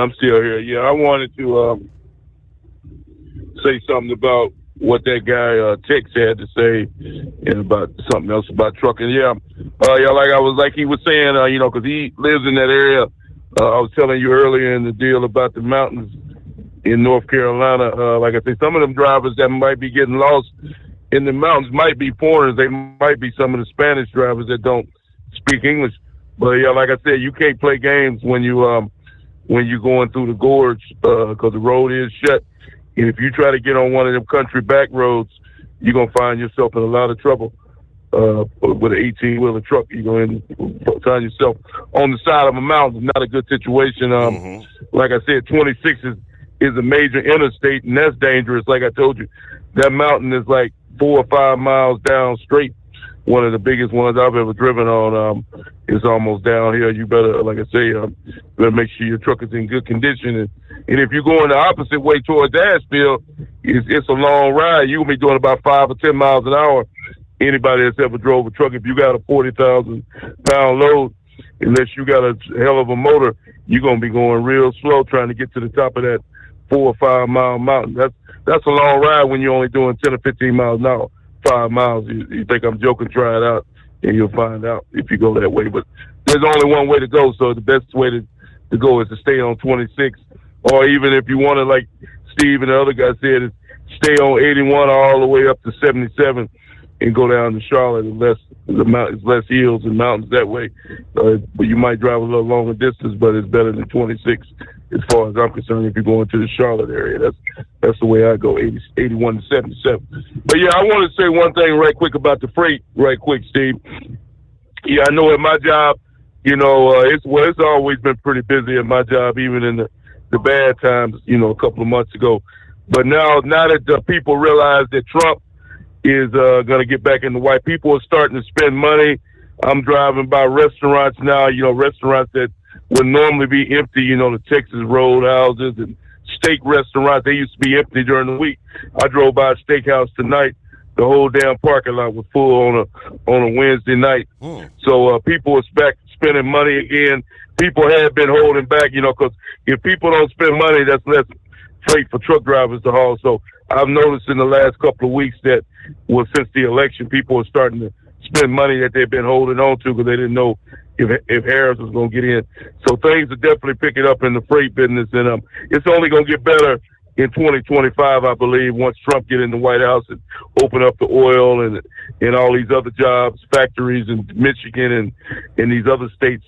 I: I'm still here. Yeah, I wanted to say something about what that guy Tex had to say and about something else about trucking. Yeah, like he was saying, because he lives in that area. I was telling you earlier in the deal about the mountains in North Carolina. Like I said, some of them drivers that might be getting lost in the mountains might be foreigners. They might be some of the Spanish drivers that don't speak English. But yeah, like I said, you can't play games when you're going through the gorge because the road is shut. And if you try to get on one of them country back roads, you're going to find yourself in a lot of trouble with an 18-wheeler truck. You're going to find yourself on the side of a mountain. It's not a good situation. Like I said, 26 is a major interstate, and that's dangerous. Like I told you, that mountain is like 4 or 5 miles down straight. One of the biggest ones I've ever driven on. It's almost down here. You better, like I say, better make sure your truck is in good condition. And if you're going the opposite way towards Asheville, it's a long ride. You'll be doing about 5 or 10 miles an hour. Anybody that's ever drove a truck, if you got a 40,000-pound load, unless you got a hell of a motor, you're going to be going real slow trying to get to the top of that 4 or 5 mile mountain. That's a long ride when you're only doing 10 or 15 miles an hour. 5 miles. You think I'm joking? Try it out, and you'll find out if you go that way. But there's only one way to go, so the best way to go is to stay on 26, or even if you want to, like Steve and the other guy said, is stay on 81 all the way up to 77 and go down to Charlotte. It's less hills and mountains that way, but you might drive a little longer distance, but it's better than 26 as far as I'm concerned. If you're going to the Charlotte area, that's the way I go, 81 to 77. But yeah, I want to say one thing right quick about the freight, right quick, Steve. Yeah, I know at my job, it's always been pretty busy at my job, even in the bad times, a couple of months ago. But now that people realize that Trump is going to get back in the white, people are starting to spend money. I'm driving by restaurants now, restaurants that would normally be empty, the Texas Roadhouses and steak restaurants. They used to be empty during the week. I drove by a steakhouse tonight. The whole damn parking lot was full on a Wednesday night. So people are back spending money again. People have been holding back, because if people don't spend money, that's less freight for truck drivers to haul. So I've noticed in the last couple of weeks that, since the election, people are starting to spend money that they've been holding on to because they didn't know if Harris was going to get in. So things are definitely picking up in the freight business, and it's only going to get better in 2025, I believe, once Trump get in the White House and open up the oil and all these other jobs, factories in Michigan and in these other states,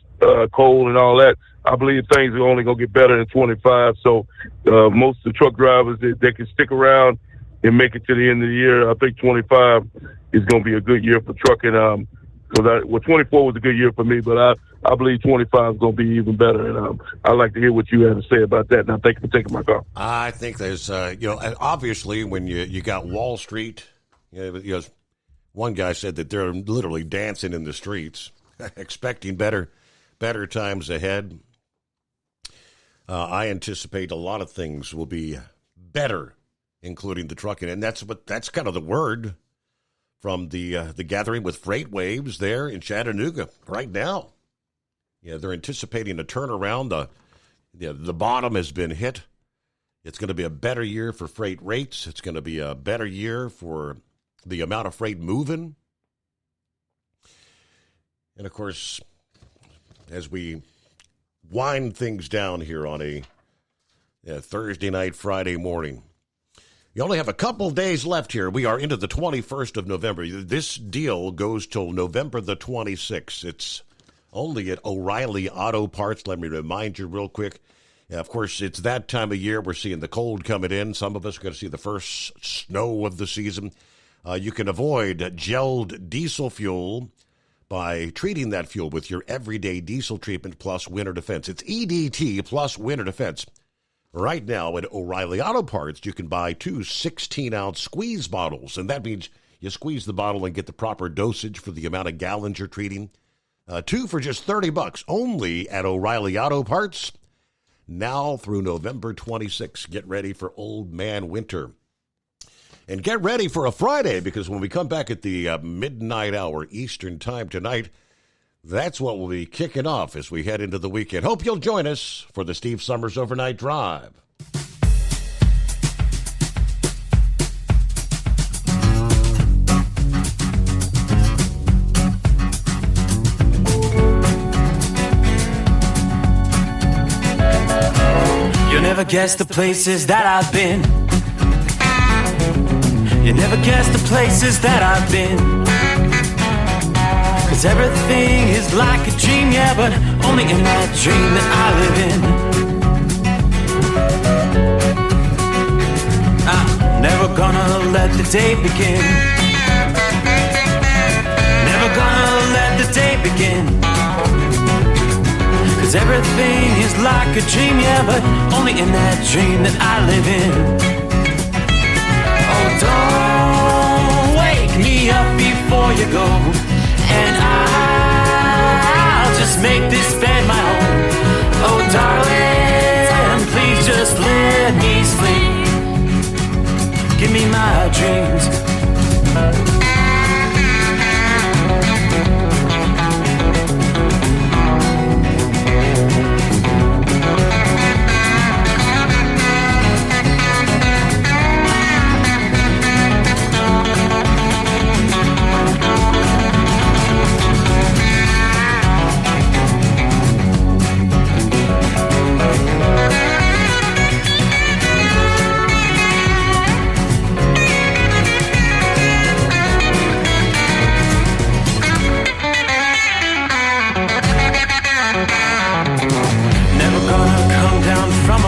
I: coal and all that, I believe things are only going to get better in 25. So most of the truck drivers, they can stick around and make it to the end of the year. I think 25 is going to be a good year for trucking. Because 24 was a good year for me, but I believe 25 is going to be even better. And I'd like to hear what you have to say about that. And I thank you for taking my call.
J: I think there's, obviously when you got Wall Street, one guy said that they're literally dancing in the streets, expecting better times ahead. I anticipate a lot of things will be better, including the trucking, and that's kind of the word from the gathering with Freight Waves there in Chattanooga right now. Yeah, they're anticipating a turnaround. The bottom has been hit. It's going to be a better year for freight rates. It's going to be a better year for the amount of freight moving. And, of course, as we wind things down here on a Thursday night, Friday morning, you only have a couple days left here. We are into the 21st of November. This deal goes till November the 26th. It's only at O'Reilly Auto Parts. Let me remind you real quick. Of course, it's that time of year. We're seeing the cold coming in. Some of us are going to see the first snow of the season. You can avoid gelled diesel fuel by treating that fuel with your everyday diesel treatment plus winter defense. It's EDT plus winter defense. Right now at O'Reilly Auto Parts, you can buy 2 16-ounce squeeze bottles, and that means you squeeze the bottle and get the proper dosage for the amount of gallons you're treating. 2 for just $30, only at O'Reilly Auto Parts. Now through November 26th, get ready for Old Man Winter. And get ready for a Friday, because when we come back at the midnight hour Eastern time tonight, that's what we'll be kicking off as we head into the weekend. Hope you'll join us for the Steve Summers Overnight Drive.
O: You'll never guess the places that I've been. You never guess the places that I've been. 'Cause everything is like a dream, yeah, but only in that dream that I live in. I'm never gonna let the day begin. Never gonna let the day begin. 'Cause everything is like a dream, yeah, but only in that dream that I live in. Oh, don't wake me up before you go, and I'll just make this bed my home. Oh, darling, please just let me sleep. Give me my dreams.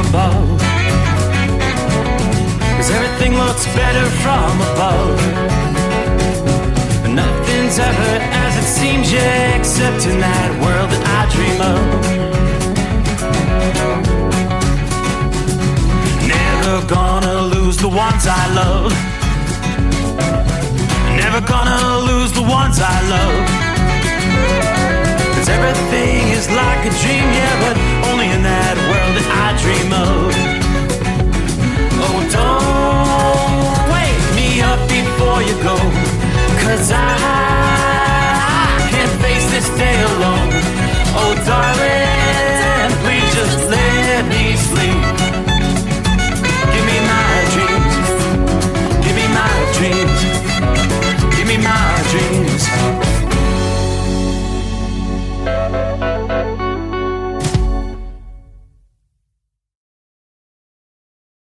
O: Above, 'cause everything looks better from above. Nothing's ever as it seems, yeah, except in that world that I dream of. Never gonna lose the ones I love. Never gonna lose the ones I love. 'Cause everything is like a dream, yeah, but only in that world that I dream of.